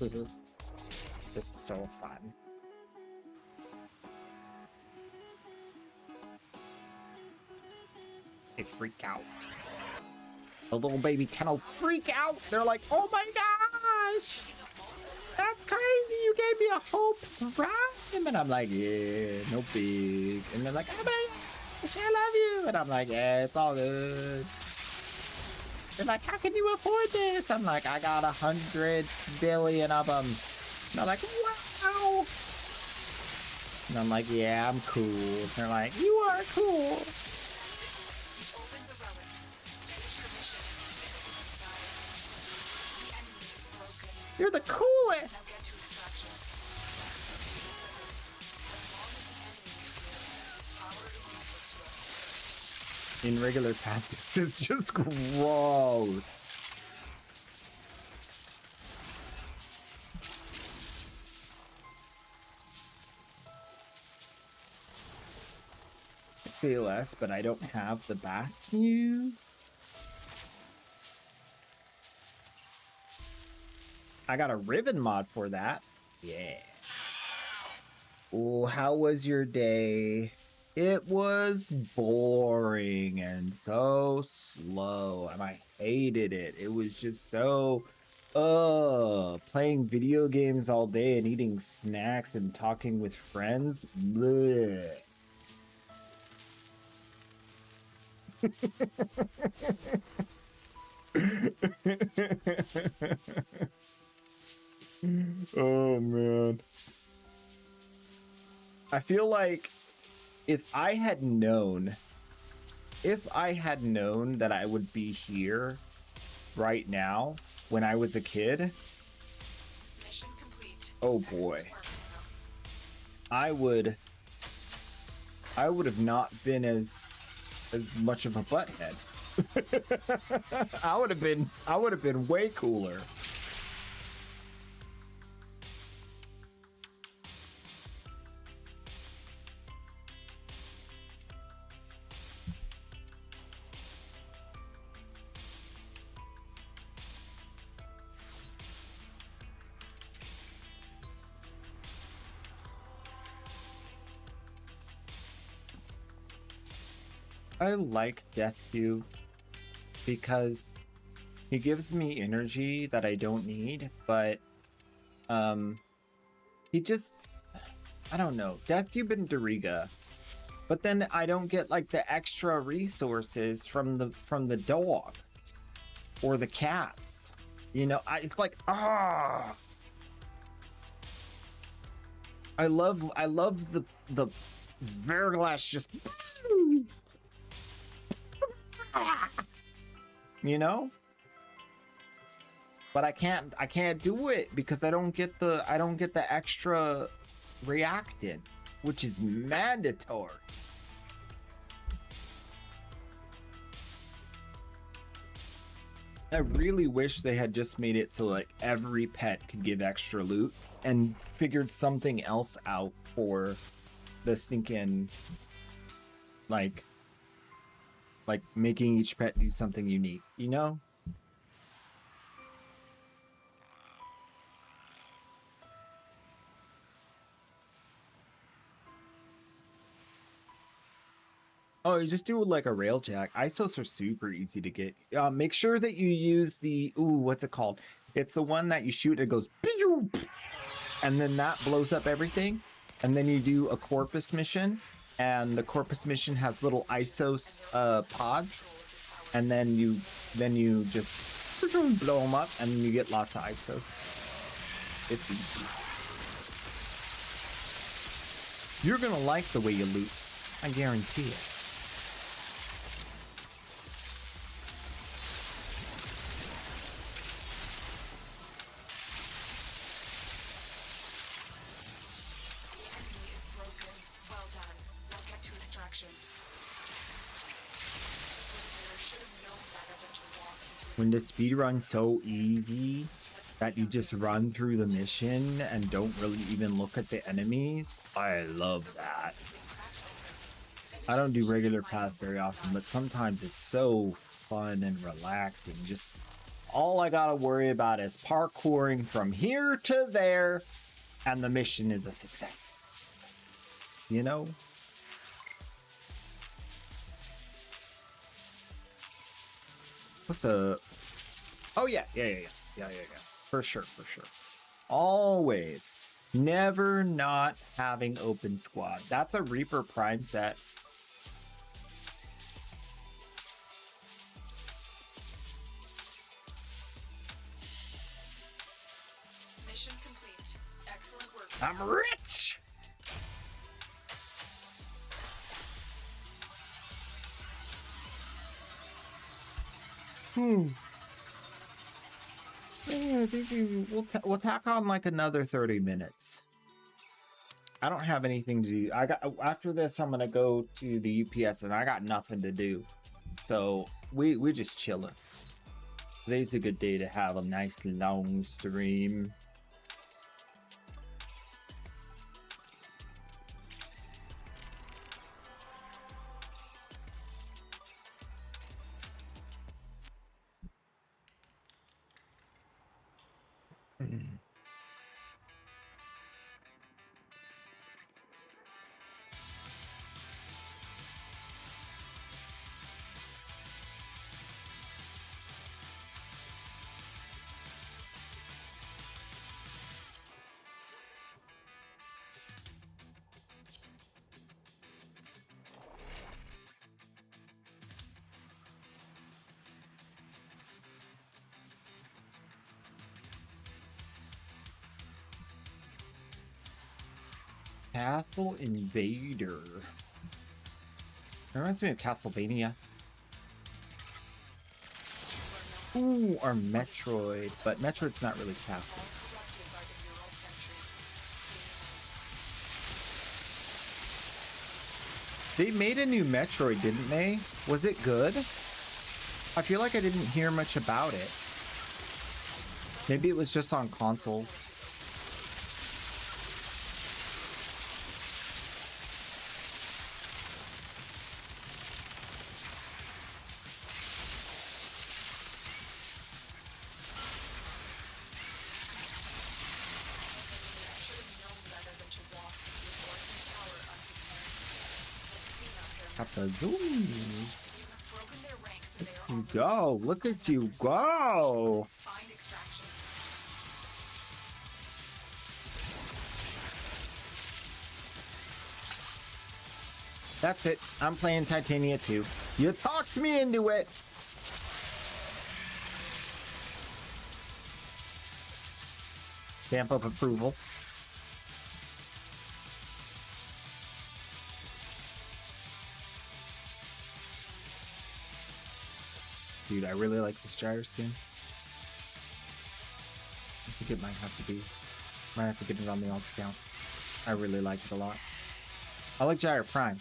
It's so fun. They freak out. The little baby Tenno freak out. They're like, oh my gosh, that's crazy. You gave me a whole prime. And I'm like, yeah, no big. And they're like, oh my gosh, I love you. And I'm like, yeah, it's all good. They're like, how can you afford this? I'm like, I got 100 billion of them. And I'm like, wow. And I'm like, yeah, I'm cool. And they're like, you are cool. You're the coolest! In regular tactics, it's just gross. say less, but I don't have the bass new. I got a ribbon mod for that. Yeah. Oh, how was your day? It was boring and so slow, and I hated it. It was just so, playing video games all day and eating snacks and talking with friends. Blech. Oh man. I feel like if I had known that I would be here right now when I was a kid, Mission complete. oh boy, I would have not been as much of a butthead. I would have been way cooler. I like Death Cube because he gives me energy that I don't need, but he just, I don't know, Death Cube and Doriga, but then I don't get like the extra resources from the dog or the cats, you know. It's like, I love the Verglass just, you know, but I can't do it because I don't get the extra reactant, which is mandatory. I really wish they had just made it so like every pet could give extra loot and figured something else out for the stinking like making each pet do something unique, you know? Oh, you just do like a railjack. ISOs are super easy to get. Make sure that you use the, ooh, what's it called? It's the one that you shoot, it goes, and then that blows up everything. And then you do a Corpus mission, and the Corpus mission has little ISOs pods, and then you just blow them up, and you get lots of ISOs. It's easy. You're gonna like the way you loot, I guarantee it. When the speedrun's so easy that you just run through the mission and don't really even look at the enemies, I love that. I don't do regular paths very often, but sometimes it's so fun and relaxing. Just all I gotta worry about is parkouring from here to there, and the mission is a success. You know? What's up? Oh yeah. For sure. Always. Never not having open squad. That's a Reaper Prime set. Mission complete. Excellent work. I'm rich! Yeah, I think we'll tack on like another 30 minutes. I don't have anything to do. After this, I'm gonna go to the UPS and I got nothing to do. So we're just chilling. Today's a good day to have a nice long stream. Castle Invader. Reminds me of Castlevania. Ooh, or Metroid, but Metroid's not really castles. They made a new Metroid, didn't they? Was it good? I feel like I didn't hear much about it. Maybe it was just on consoles. Got the zoomies. You go. Look at you go. That's it. I'm playing Titania 2. You talked me into it. Stamp of approval. Dude, I really like this gyre skin. I think it might have to be. Might have to get it on the alt account. I really like it a lot. I like Gyre Prime.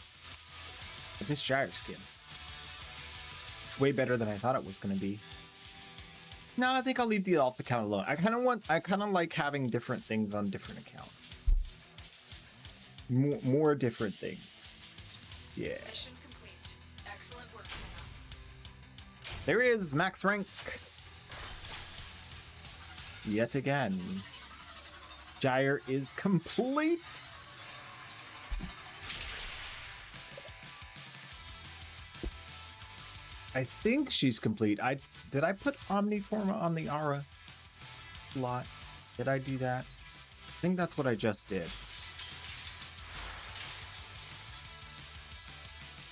But this gyre skin, it's way better than I thought it was gonna be. No, I think I'll leave the alt account alone. I kind of like having different things on different accounts. More different things. Yeah. Mission complete. Excellent work, Tina. There is max rank. Yet again. Gyre is complete. I think she's complete. Did I put Omniforma on the Aura slot? Did I do that? I think that's what I just did.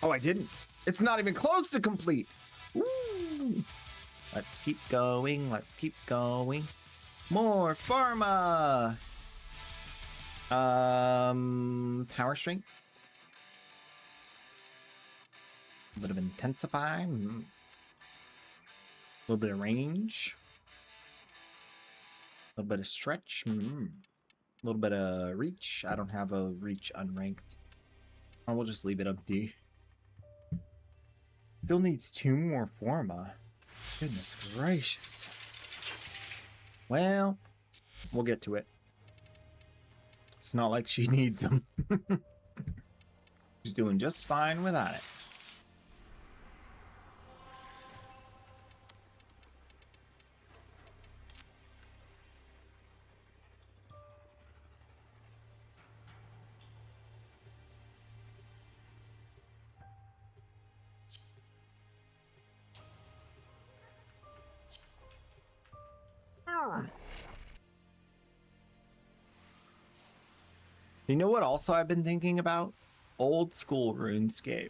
Oh, I didn't. It's not even close to complete. Woo. Let's keep going. Let's keep going. More Pharma. Power Strength. A bit of intensify, a little bit of range, a little bit of stretch, a little bit of reach. I don't have a reach unranked. I will just leave it empty. Still needs 2 more Forma. Goodness gracious. Well, we'll get to it. It's not like she needs them. She's doing just fine without it. You know what also I've been thinking about? Old school RuneScape.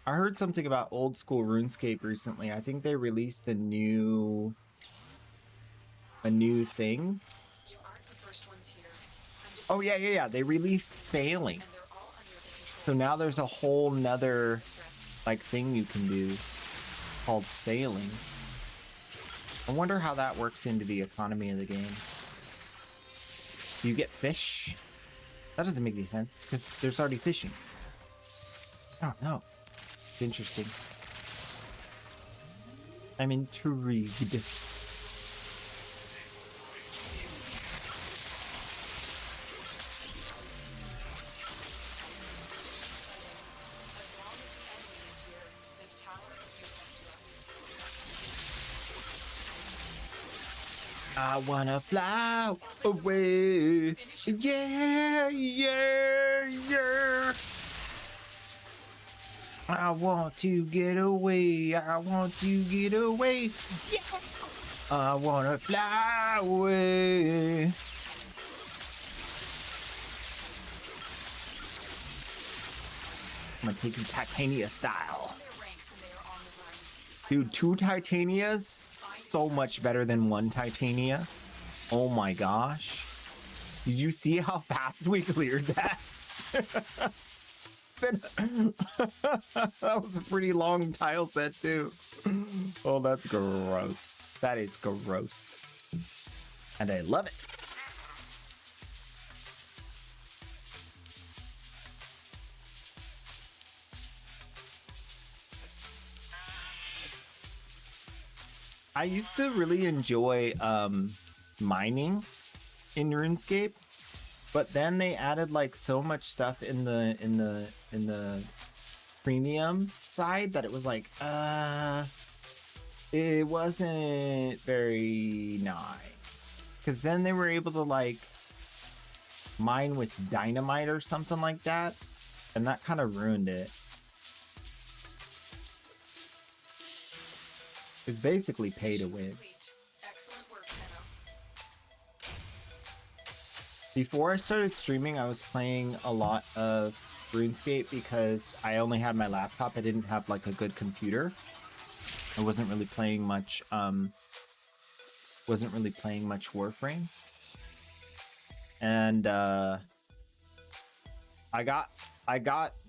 I heard something about old school RuneScape recently. I think they released a new thing. You aren't the first ones here. Oh yeah. They released sailing. So now there's a whole nother like thing you can do called sailing. I wonder how that works into the economy of the game. Do you get fish? That doesn't make any sense because there's already fishing. I don't know. It's interesting. I'm intrigued. I wanna fly away. Yeah. I want to get away. I want to get away. Yeah. I wanna fly away. I'm gonna take you Titania style. Dude, 2 Titanias? So much better than 1 Titania. Oh my gosh. Did you see how fast we cleared that? That was a pretty long tile set too. Oh, that's gross. That is gross. And I love it. I used to really enjoy mining in RuneScape, but then they added like so much stuff in the premium side that it was like it wasn't very nice. Because then they were able to like mine with dynamite or something like that, and that kind of ruined it. It's basically pay to win. Excellent work, Tenno. Before I started streaming, I was playing a lot of RuneScape because I only had my laptop. I didn't have like a good computer. I wasn't really playing much Warframe. And I got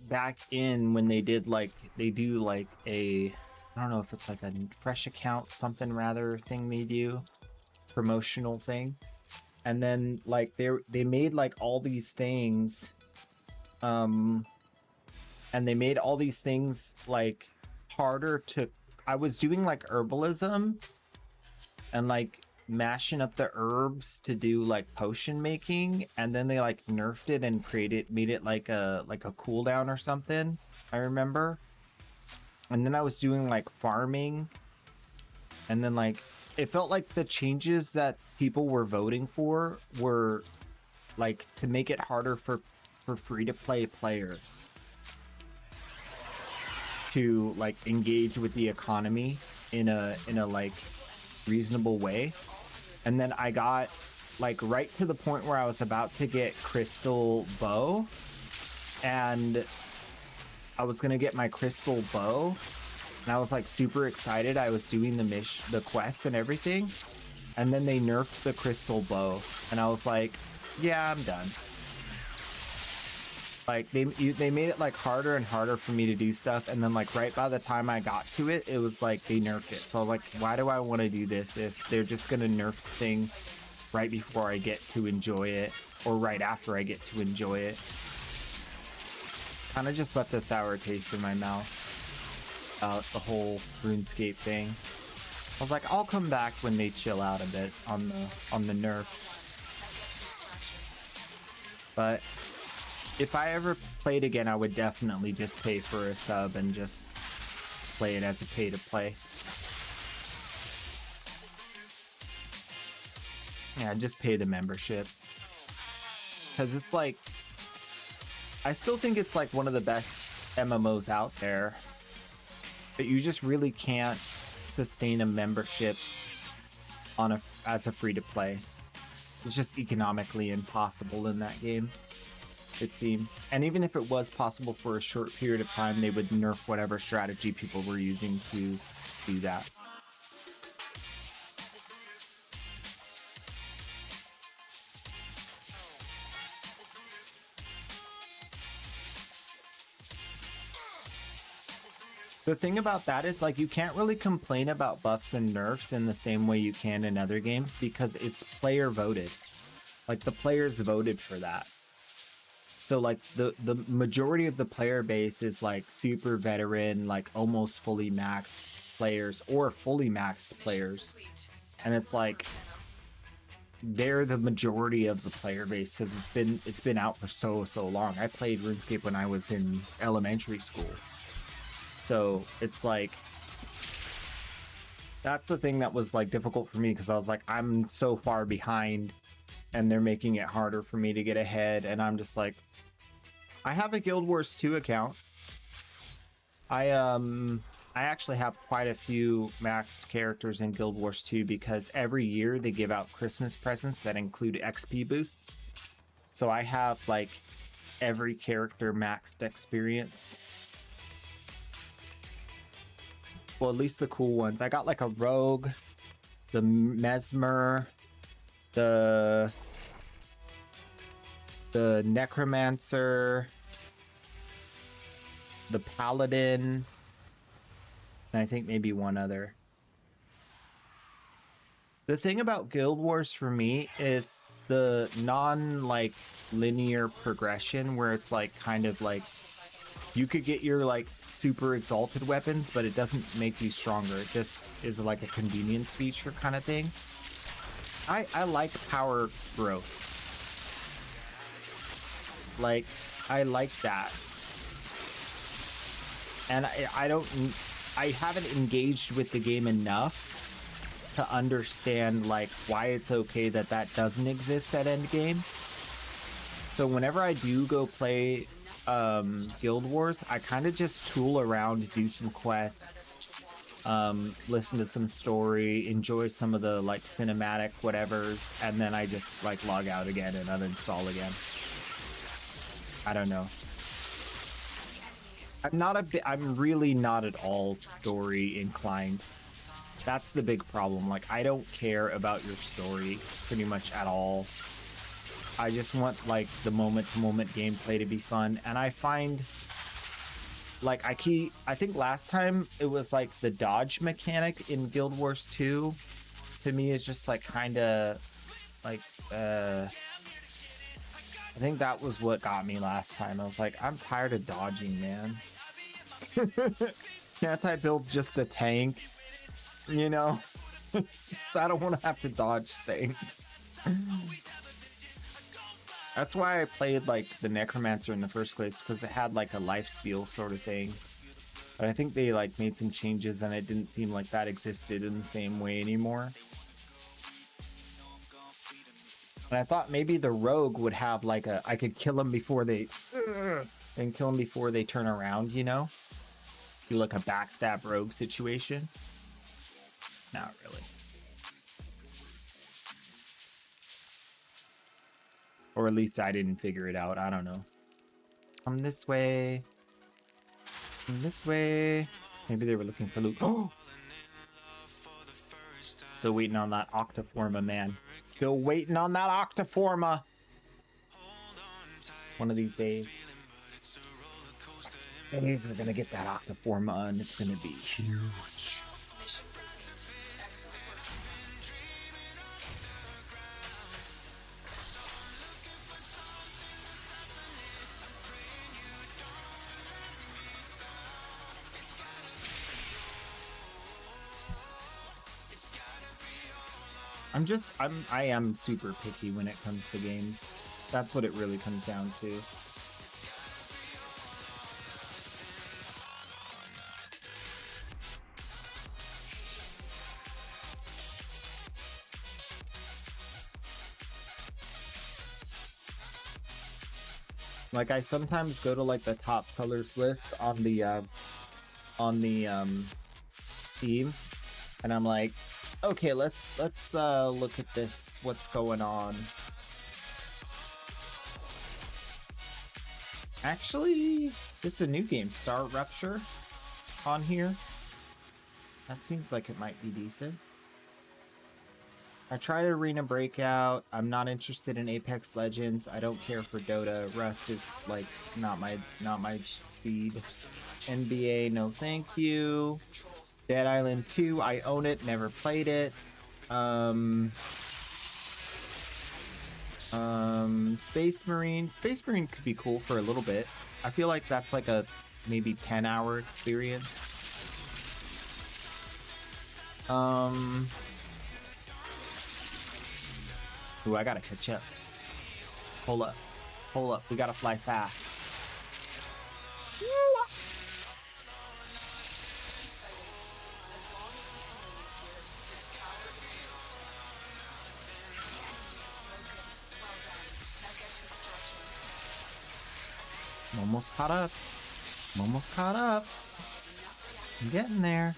back in when they do like a, I don't know if it's like a fresh account something rather thing they do, promotional thing. And then like they made like all these things and they made all these things like harder to, I was doing like herbalism and like mashing up the herbs to do like potion making, and then they like nerfed it and made it like a cooldown or something, I remember. And then I was doing like farming, and then like it felt like the changes that people were voting for were like to make it harder for free-to-play players to like engage with the economy in a like reasonable way. And then I got like right to the point where I was about to get crystal bow, and I was gonna get my crystal bow, and I was like super excited. I was doing the quest and everything, and then they nerfed the crystal bow, and I was like, yeah, I'm done. Like they made it like harder and harder for me to do stuff, and then like right by the time I got to it, it was like they nerfed it. So like, why do I want to do this if they're just gonna nerf the thing right before I get to enjoy it, or right after I get to enjoy it? Kind of just left a sour taste in my mouth about the whole RuneScape thing. I was like, I'll come back when they chill out a bit on the nerfs. But if I ever played again, I would definitely just pay for a sub and just play it as a pay to play. Yeah, just pay the membership. Because it's like, I still think it's like one of the best MMOs out there, but you just really can't sustain a membership as a free to play. It's just economically impossible in that game, it seems. And even if it was possible for a short period of time, they would nerf whatever strategy people were using to do that. The thing about that is like you can't really complain about buffs and nerfs in the same way you can in other games because it's player voted. Like the players voted for that. So like the majority of the player base is like super veteran, like almost fully maxed players or fully maxed players. And it's like they're the majority of the player base because it's been out for so long. I played RuneScape when I was in elementary school. So it's like, that's the thing that was like difficult for me because I was like, I'm so far behind and they're making it harder for me to get ahead. And I'm just like, I have a Guild Wars 2 account. I actually have quite a few maxed characters in Guild Wars 2 because every year they give out Christmas presents that include XP boosts. So I have like every character maxed experience. Well, at least the cool ones. I got like a rogue, the mesmer, the the necromancer, the paladin, and I think maybe one other. The thing about Guild Wars for me is the non linear progression, where it's like kind of like you could get your like super exalted weapons, but it doesn't make you stronger. It just is like a convenience feature kind of thing. I like power growth. Like, I like that. And I haven't engaged with the game enough to understand like why it's okay that that doesn't exist at endgame. So whenever I do go play Guild Wars, I kind of just tool around, do some quests, listen to some story, enjoy some of the like cinematic whatevers, and then I just like log out again and uninstall again. I don't know. I'm really not at all story inclined. That's the big problem. Like, I don't care about your story pretty much at all. I just want like the moment-to-moment gameplay to be fun, and I find like I think last time it was like the dodge mechanic in Guild Wars 2 to me is just like kind of like I think that was what got me last time. I was like, I'm tired of dodging, man. Can't I build just a tank? You know? I don't want to have to dodge things. That's why I played like the Necromancer in the first place, because it had like a lifesteal sort of thing. But I think they like made some changes and it didn't seem like that existed in the same way anymore. And I thought maybe the rogue would have like I could kill them before they and kill them before they turn around, you know? Do like a backstab rogue situation. Not really. Or at least I didn't figure it out. I don't know. Come this way. Come this way. Maybe they were looking for loot. Oh! Still waiting on that Octoforma, man. Still waiting on that Octoforma. One of these days. We're gonna get that Octoforma and it's gonna be huge. I am super picky when it comes to games. That's what it really comes down to. Like, I sometimes go to like the top sellers list on the Steam, and I'm like, okay, let's look at this. What's going on? Actually, this is a new game, Star Rupture, on here. That seems like it might be decent. I tried Arena Breakout. I'm not interested in Apex Legends. I don't care for Dota. Rust is like not my speed. NBA, no thank you. Dead Island 2, I own it, never played it. Space Marine. Space Marine could be cool for a little bit. I feel like that's like a maybe 10-hour experience. Ooh, I gotta catch up. Hold up. Hold up. We gotta fly fast. I'm almost caught up. I'm almost caught up. I'm getting there.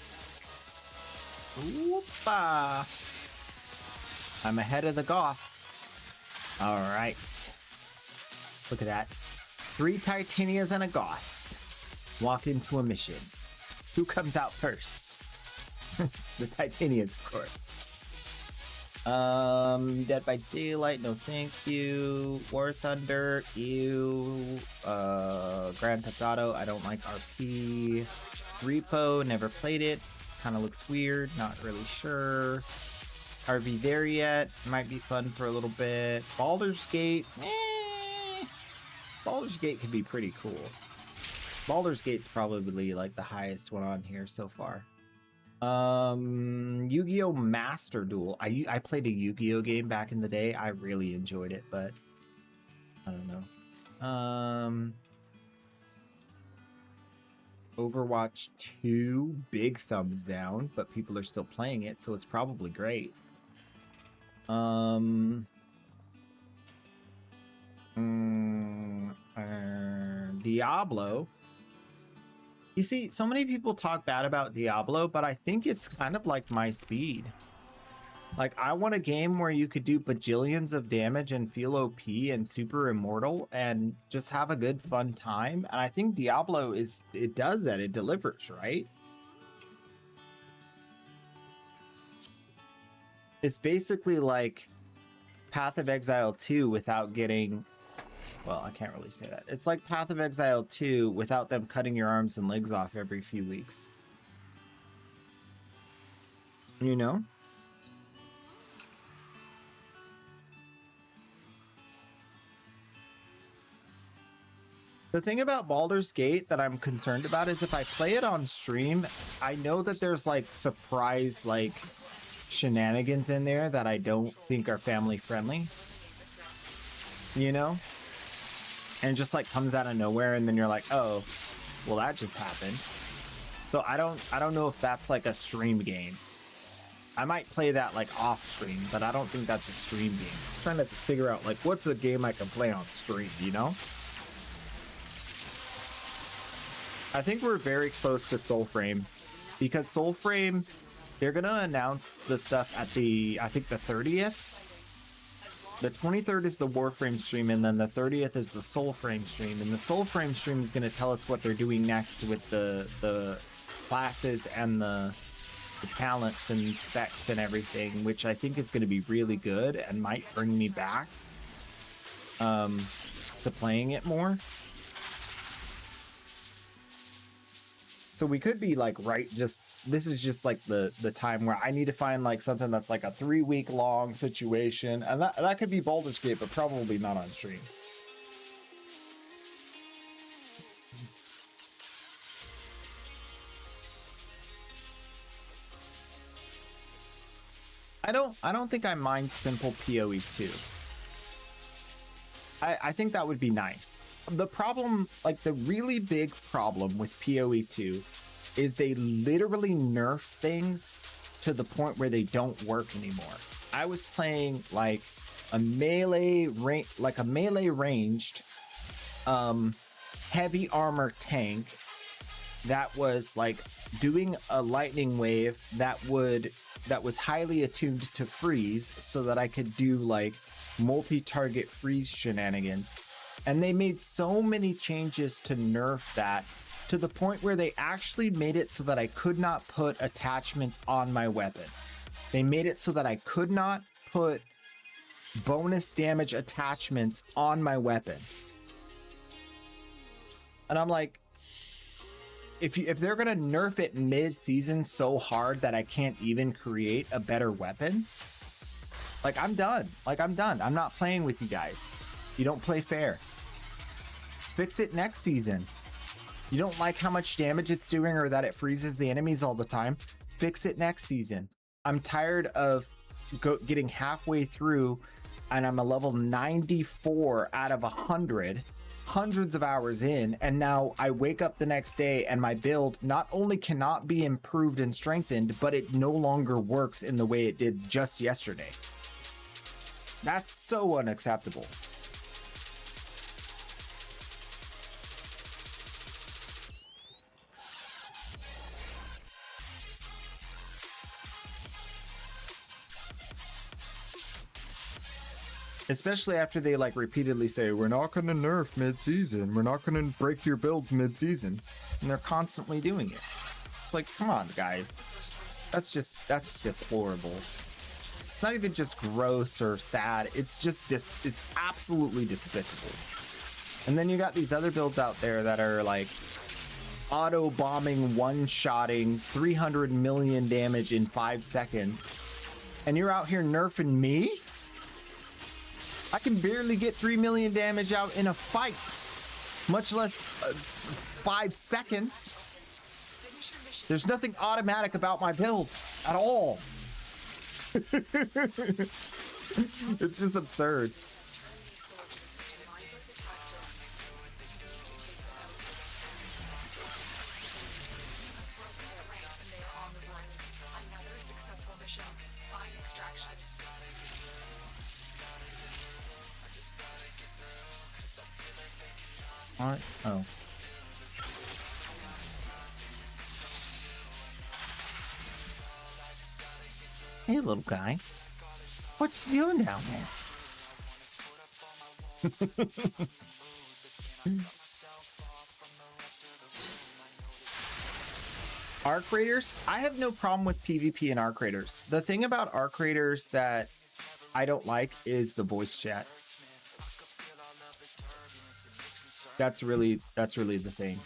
Whoopa! I'm ahead of the Goths. Alright. Look at that. 3 Titanias and a Goth walk into a mission. Who comes out first? The Titanias, of course. Dead by Daylight, no thank you. War Thunder, ew. Grand Theft Auto, I don't like RP. Repo, never played it. Kind of looks weird, not really sure. Are we there yet? Might be fun for a little bit. Baldur's Gate, Baldur's Gate could be pretty cool. Baldur's Gate's probably like the highest one on here so far. Yu-Gi-Oh! Master Duel. I played a Yu-Gi-Oh! Game back in the day. I really enjoyed it, but I don't know. Overwatch 2, big thumbs down, but people are still playing it, so it's probably great. Diablo. You see, so many people talk bad about Diablo, but I think it's kind of like my speed. Like, I want a game where you could do bajillions of damage and feel OP and super immortal and just have a good fun time. And I think Diablo it does that. It delivers, right? It's basically like Path of Exile 2 without getting... Well, I can't really say that. It's like Path of Exile 2 without them cutting your arms and legs off every few weeks. You know? The thing about Baldur's Gate that I'm concerned about is if I play it on stream, I know that there's like surprise like shenanigans in there that I don't think are family friendly. You know? And just like comes out of nowhere and then you're like, oh, well that just happened. So I don't know if that's like a stream game. I might play that like off stream, but I don't think that's a stream game. I'm trying to figure out like what's a game I can play on stream, you know? I think we're very close to Soulframe because Soulframe, they're gonna announce the stuff at I think the 30th. The 23rd is the Warframe stream, and then the 30th is the Soulframe stream. And the Soulframe stream is going to tell us what they're doing next with the classes and the talents and specs and everything, which I think is going to be really good and might bring me back to playing it more. So we could be like this is just like the time where I need to find like something that's like a 3-week long situation, and that could be Baldur's Gate, but probably not on stream. I don't think I mind simple PoE 2. I think that would be nice. The problem, like the really big problem with PoE 2 is they literally nerf things to the point where they don't work anymore. I was playing like a melee ranged heavy armor tank that was like doing a lightning wave that was highly attuned to freeze so that I could do like multi-target freeze shenanigans. And they made so many changes to nerf that to the point where they actually made it so that I could not put attachments on my weapon. They made it so that I could not put bonus damage attachments on my weapon. And I'm like, if they're gonna nerf it mid-season so hard that I can't even create a better weapon, like I'm done. I'm not playing with you guys. You don't play fair. Fix it next season. You don't like how much damage it's doing or that it freezes the enemies all the time. Fix it next season. I'm tired of getting halfway through and I'm a level 94 out of 100, hundreds of hours in, and now I wake up the next day and my build not only cannot be improved and strengthened, but it no longer works in the way it did just yesterday. That's so unacceptable. Especially after they like repeatedly say, we're not going to nerf mid-season. We're not going to break your builds mid-season. And they're constantly doing it. It's like, come on, guys. That's deplorable. It's not even just gross or sad. It's just it's absolutely despicable. And then you got these other builds out there that are like auto bombing, one-shotting, 300 million damage in 5 seconds. And you're out here nerfing me? I can barely get 3 million damage out in a fight, much less 5 seconds. There's nothing automatic about my build at all. It's just absurd. What? Oh. Hey, little guy. What you doing down there? Arc Raiders? I have no problem with PvP and Arc Raiders. The thing about Arc Raiders that I don't like is the voice chat. That's really the thing.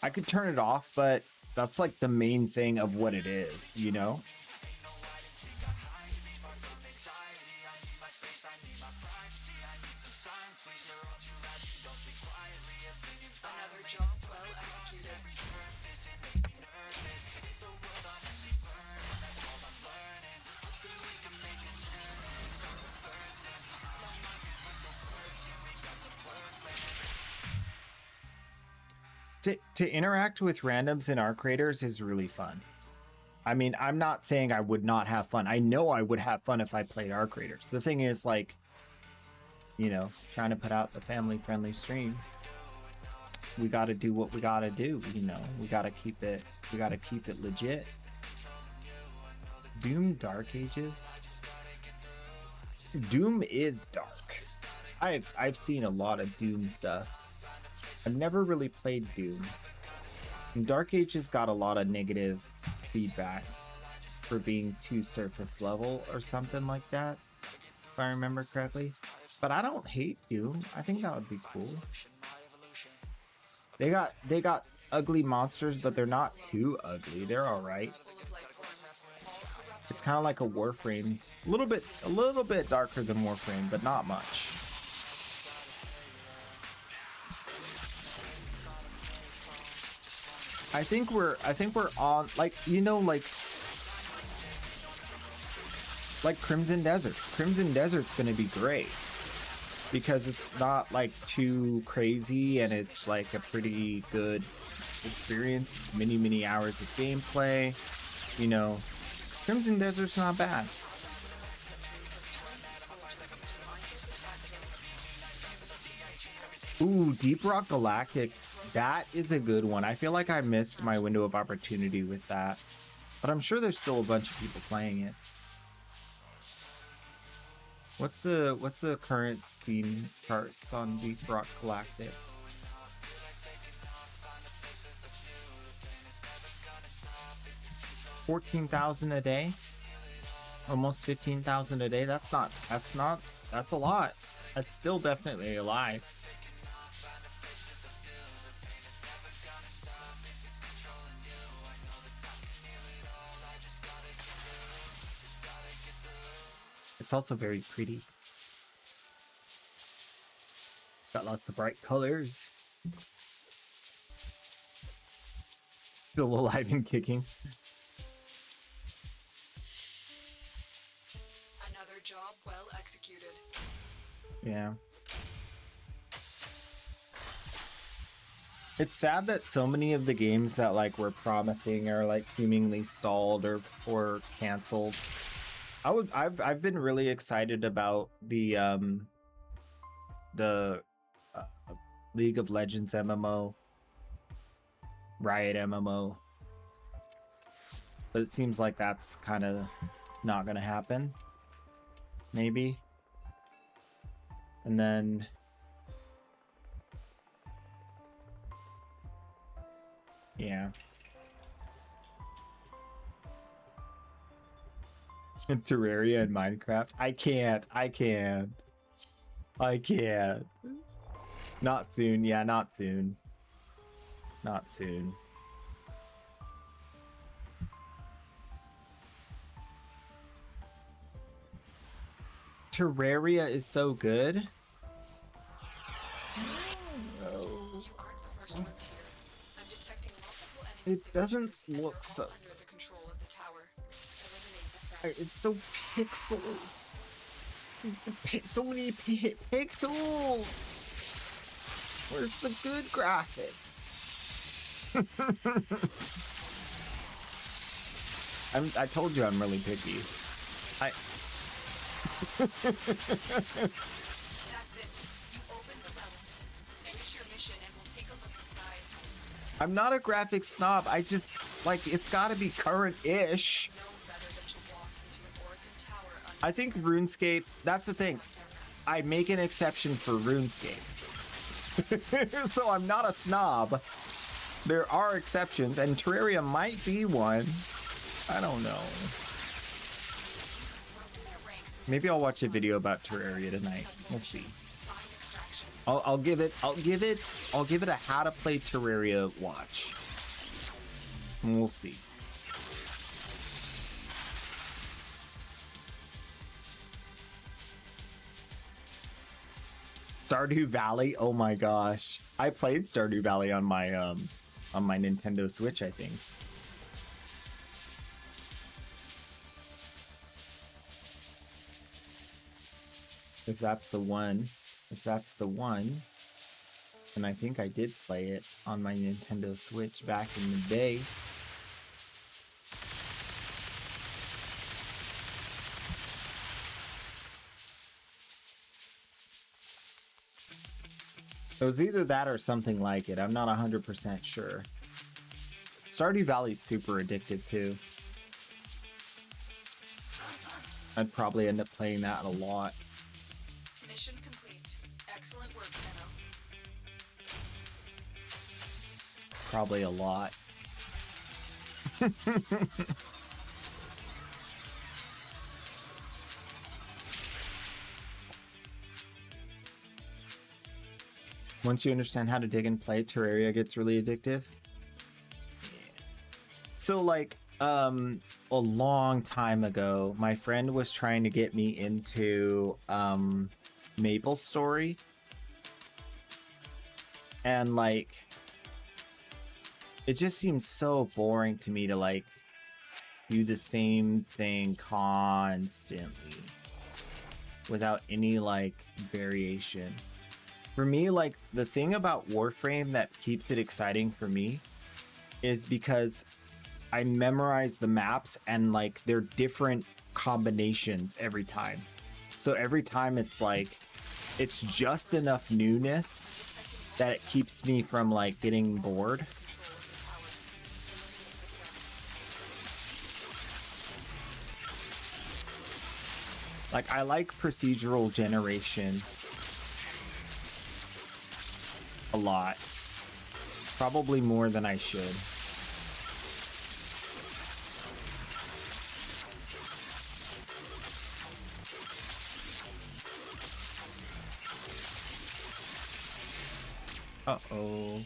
I could turn it off, but that's like the main thing of what it is, you know? To interact with randoms in Arc Raiders is really fun. I mean, I'm not saying I would not have fun. I know I would have fun if I played Arc Raiders. The thing is, like, you know, trying to put out the family-friendly stream, we got to do what we got to do. You know, we got to keep it legit. Doom Dark Ages. Doom is dark. I've seen a lot of Doom stuff. I've never really played Doom. And Dark Ages got a lot of negative feedback for being too surface level or something like that, if I remember correctly. But I don't hate Doom. I think that would be cool. They got ugly monsters, but they're not too ugly. They're all right. It's kind of like a warframe. A little bit darker than warframe, but not much. I think we're on, like, you know, like Crimson Desert. Crimson Desert's gonna be great because it's not like too crazy and it's like a pretty good experience. It's many hours of gameplay. You know, Crimson Desert's not bad. Ooh, Deep Rock Galactic. That is a good one. I feel like I missed my window of opportunity with that, but I'm sure there's still a bunch of people playing it. What's the current Steam charts on Deep Rock Galactic? 14,000 a day, almost 15,000 a day. That's a lot. That's still definitely alive. It's also very pretty. Got lots of bright colors. Still alive and kicking. Another job well executed. Yeah. It's sad that so many of the games that like were promising are like seemingly stalled or canceled. I've been really excited about the League of Legends MMO, Riot MMO, but it seems like that's kind of not gonna happen. Maybe. And then yeah. Terraria and Minecraft. I can't. Not soon. Yeah, not soon. Not soon. Terraria is so good. You aren't the first ones here. I'm detecting multiple It enemies doesn't look so. under the control of the tower. Eliminate the threat. It's so pixels. So many pixels. Where's the good graphics? I told you I'm really picky. That's it. You open the relic. Finish your mission and we'll take a look inside. I'm not a graphics snob. I just like it's got to be current-ish. I think RuneScape. That's the thing. I make an exception for RuneScape. So I'm not a snob. There are exceptions, and Terraria might be one. I don't know. Maybe I'll watch a video about Terraria tonight. We'll see. I'll give it a how to play Terraria watch. And we'll see. Stardew Valley. Oh my gosh. I played Stardew Valley on my Nintendo Switch, I think. If that's the one. And I think I did play it on my Nintendo Switch back in the day. It was either that or something like it. I'm not 100% sure. Stardew Valley's super addictive too. I'd probably end up playing that a lot. Mission complete. Excellent work, Tenno. Probably a lot. Once you understand how to dig and play, Terraria gets really addictive. So like a long time ago, my friend was trying to get me into MapleStory. And like it just seems so boring to me to like do the same thing constantly without any like variation. For me, like the thing about Warframe that keeps it exciting for me is because I memorize the maps and like they're different combinations every time. So every time it's like it's just enough newness that it keeps me from like getting bored. Like I like procedural generation a lot. Probably more than I should. Uh-oh.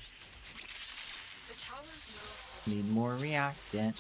Need more reactant.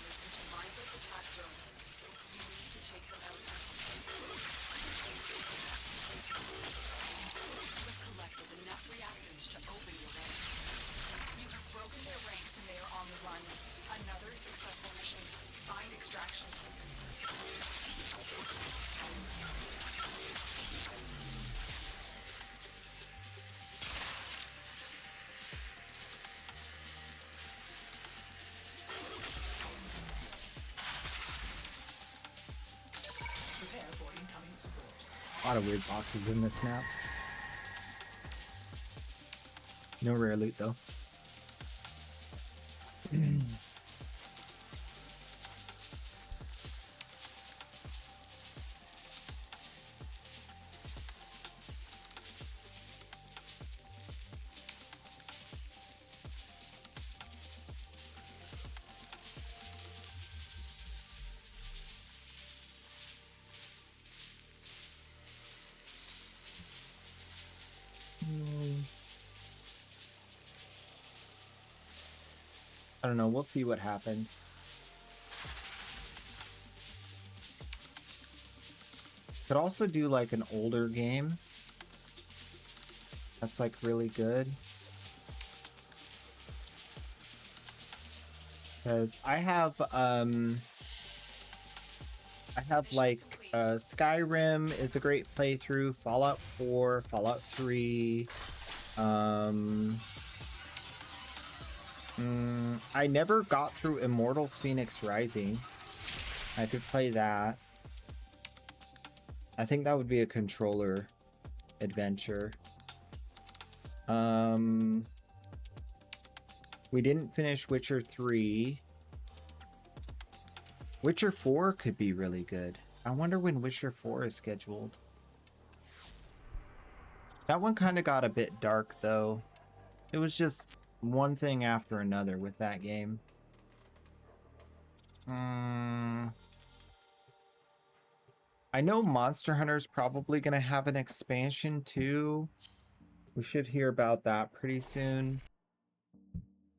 A lot of weird boxes in this map. No rare loot though. I don't know. We'll see what happens. Could also do like an older game that's like really good. Because I have like Skyrim is a great playthrough, Fallout 4, Fallout 3. I never got through Immortals Phoenix Rising. I could play that. I think that would be a controller adventure. We didn't finish Witcher 3. Witcher 4 could be really good. I wonder when Witcher 4 is scheduled. That one kind of got a bit dark, though. It was just one thing after another with that game. I know Monster Hunter's probably going to have an expansion, too. We should hear about that pretty soon.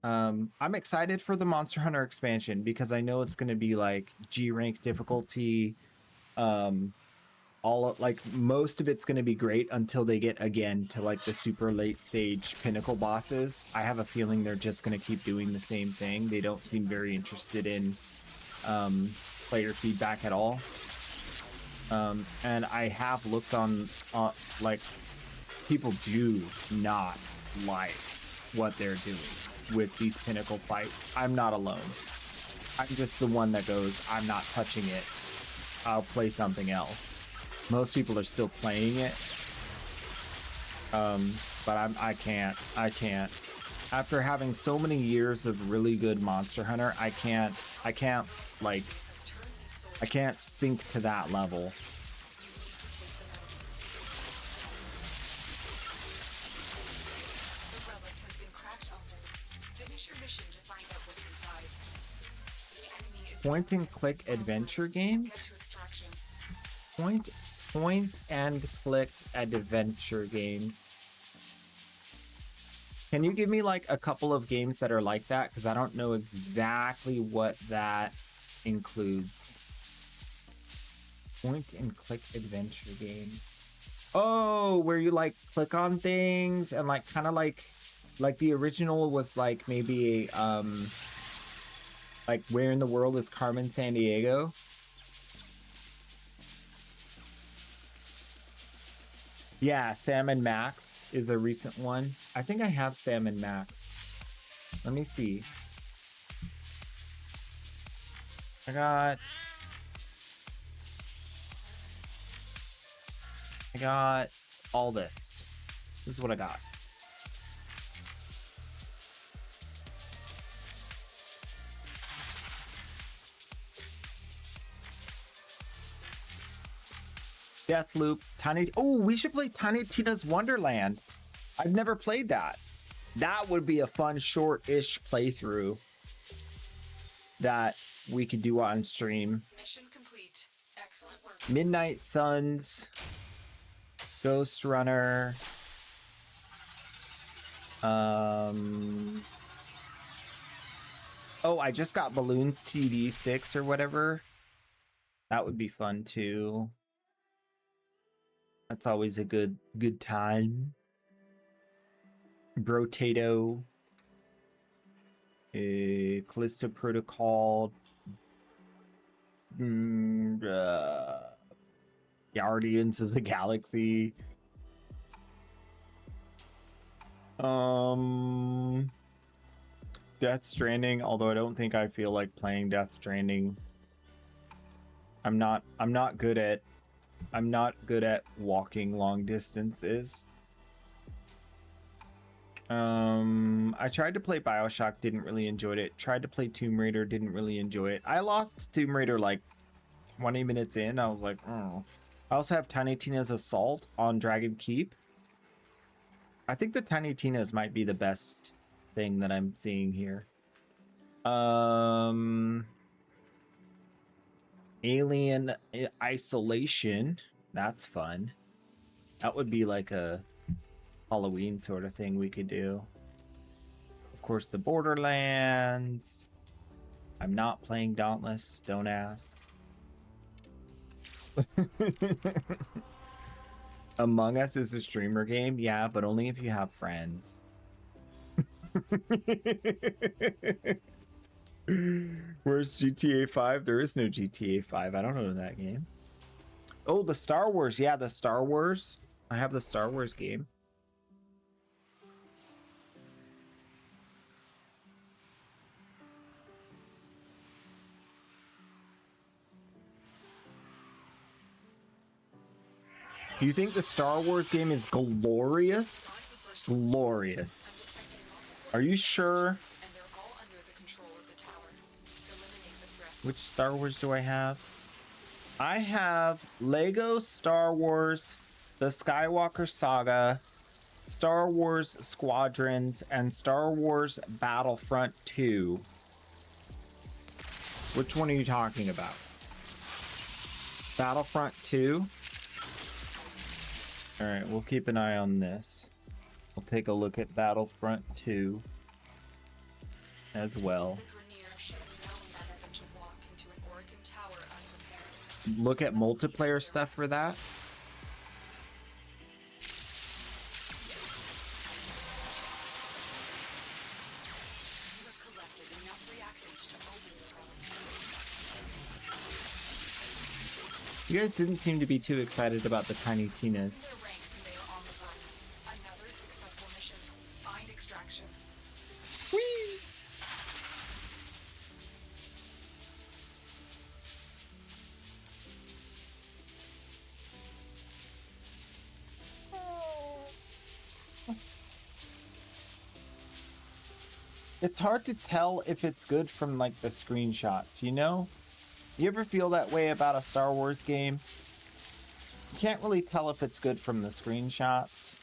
I'm excited for the Monster Hunter expansion because I know it's going to be like G rank difficulty. Most of it's going to be great until they get again to like the super late stage pinnacle bosses. I have a feeling they're just going to keep doing the same thing. They don't seem very interested in player feedback at all. And I have looked on like people do not like what they're doing with these pinnacle fights. I'm not alone. I'm just the one that goes, I'm not touching it. I'll play something else. Most people are still playing it. But I can't. After having so many years of really good Monster Hunter, I can't sink to that level. Point and click adventure games? Point and click adventure games. Can you give me like a couple of games that are like that? Because I don't know exactly what that includes. Point and click adventure games. Oh, where you like click on things and like kind of like the original was like maybe a like Where in the World is Carmen Sandiego? Yeah, Sam and Max is a recent one. I think I have Sam and Max. Let me see. I got all this. This is what I got. Deathloop, Tiny... Oh, we should play Tiny Tina's Wonderland. I've never played that. That would be a fun, short-ish playthrough that we could do on stream. Mission complete. Excellent work. Midnight Suns, Ghost Runner. Oh, I just got Balloons TD 6 or whatever. That would be fun too. That's always a good time. Brotato. Callisto Protocol. Guardians of the Galaxy. Death Stranding, although I don't think I feel like playing Death Stranding. I'm not good at walking long distances. I tried to play BioShock, didn't really enjoy it. Tried to play Tomb Raider, didn't really enjoy it. I lost Tomb Raider like 20 minutes in. I was like, oh. I also have Tiny Tina's Assault on Dragon Keep. I think the Tiny Tina's might be the best thing that I'm seeing here. Alien Isolation. That's fun. That would be like a Halloween sort of thing we could do. Of course, the Borderlands. I'm not playing Dauntless, don't ask. Among Us is a streamer game, yeah, but only if you have friends. Where's GTA 5? There is no GTA 5. I don't know that game. Oh, the Star Wars. Yeah, the Star Wars. I have the Star Wars game. You think the Star Wars game is glorious? Glorious. Are you sure? Which Star Wars do I have? I have Lego Star Wars, the Skywalker Saga, Star Wars Squadrons, and Star Wars Battlefront 2. Which one are you talking about? Battlefront 2? Alright, we'll keep an eye on this. We'll take a look at Battlefront 2 as well. Look at multiplayer stuff for that. You guys didn't seem to be too excited about the Tiny Tinas. It's hard to tell if it's good from like the screenshots, you know? You ever feel that way about a Star Wars game? You can't really tell if it's good from the screenshots.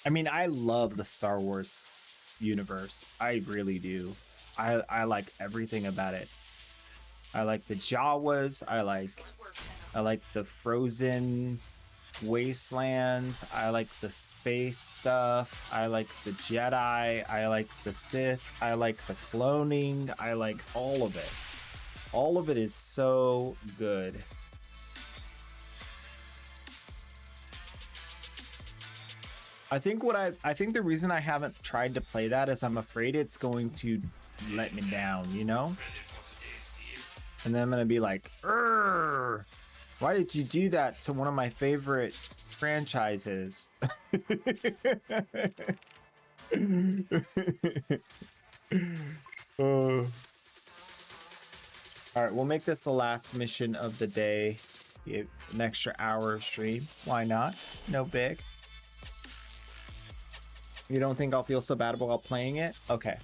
I mean, I love the Star Wars universe. I really do. I like everything about it. I like the Jawas. I like the frozen wastelands. I like the space stuff. I like the Jedi. I like the Sith. I like the cloning. I like all of it. All of it is so good. I think the reason I haven't tried to play that is I'm afraid it's going to let me down, you know? And then I'm gonna be like, "Urgh, why did you do that to one of my favorite franchises?" Alright, we'll make this the last mission of the day. Give an extra hour of stream. Why not? No big. You don't think I'll feel so bad about playing it? Okay.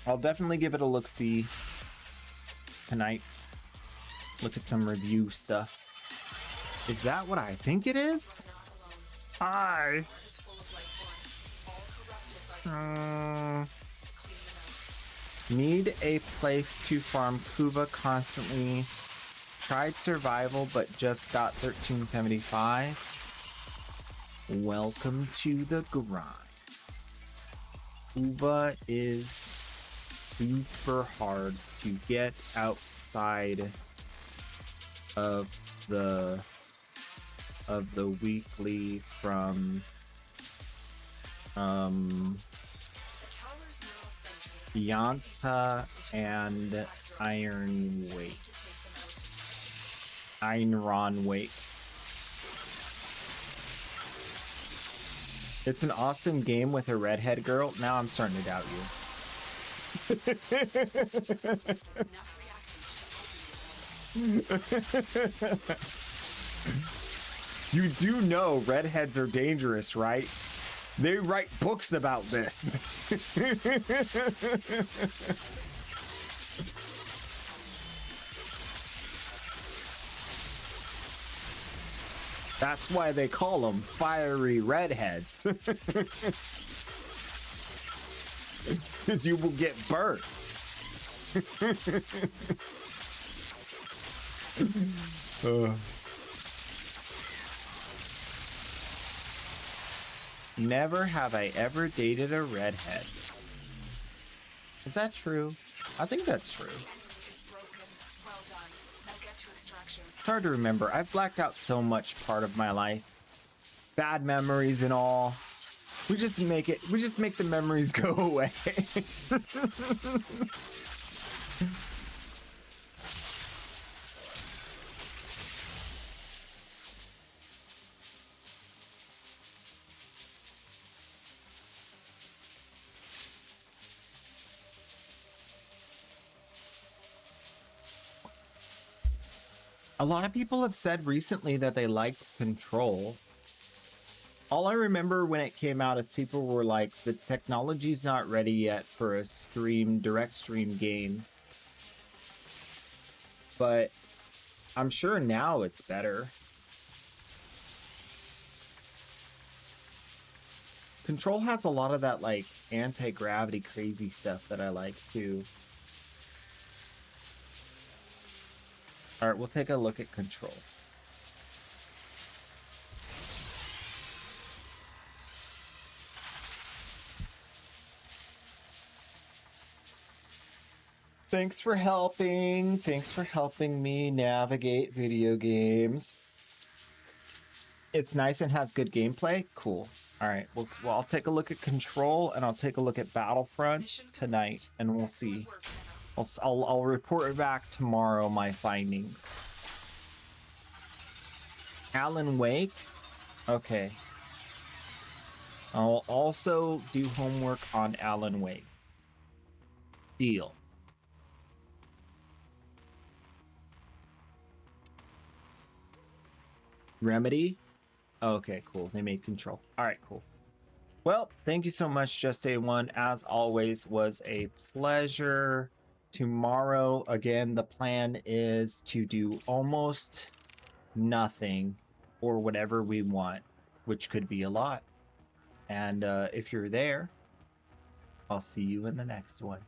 I'll definitely give it a look-see tonight. Look at some review stuff. Is that what I think it is? Hi. Need a place to farm Kuva constantly. Tried survival, but just got 1375. Welcome to the grind. Kuva is super hard to get outside of the weekly from Yanta and Iron Wake. It's an awesome game with a redhead girl. Now I'm starting to doubt you. You do know redheads are dangerous, right? They write books about this. That's why they call them fiery redheads. Because you will get burnt. Never have I ever dated a redhead. Is that true? I think that's true. Is broken. Well done. Now get to extraction. It's hard to remember. I've blacked out so much part of my life. Bad memories and all. We just make the memories go away. A lot of people have said recently that they liked Control. All I remember when it came out is people were like, the technology's not ready yet for a direct stream game. But I'm sure now it's better. Control has a lot of that like anti-gravity crazy stuff that I like too. All right, we'll take a look at Control. Thanks for helping. Thanks for helping me navigate video games. It's nice and has good gameplay. Cool. All right. Well, I'll take a look at Control and I'll take a look at Battlefront tonight, and we'll see. I'll report back tomorrow my findings. Alan Wake. Okay. I'll also do homework on Alan Wake. Deal. Remedy. Okay, cool. They made Control. All right, cool. Well, thank you so much, Just A1. As always, was a pleasure. Tomorrow, again, the plan is to do almost nothing or whatever we want, which could be a lot. And if you're there, I'll see you in the next one.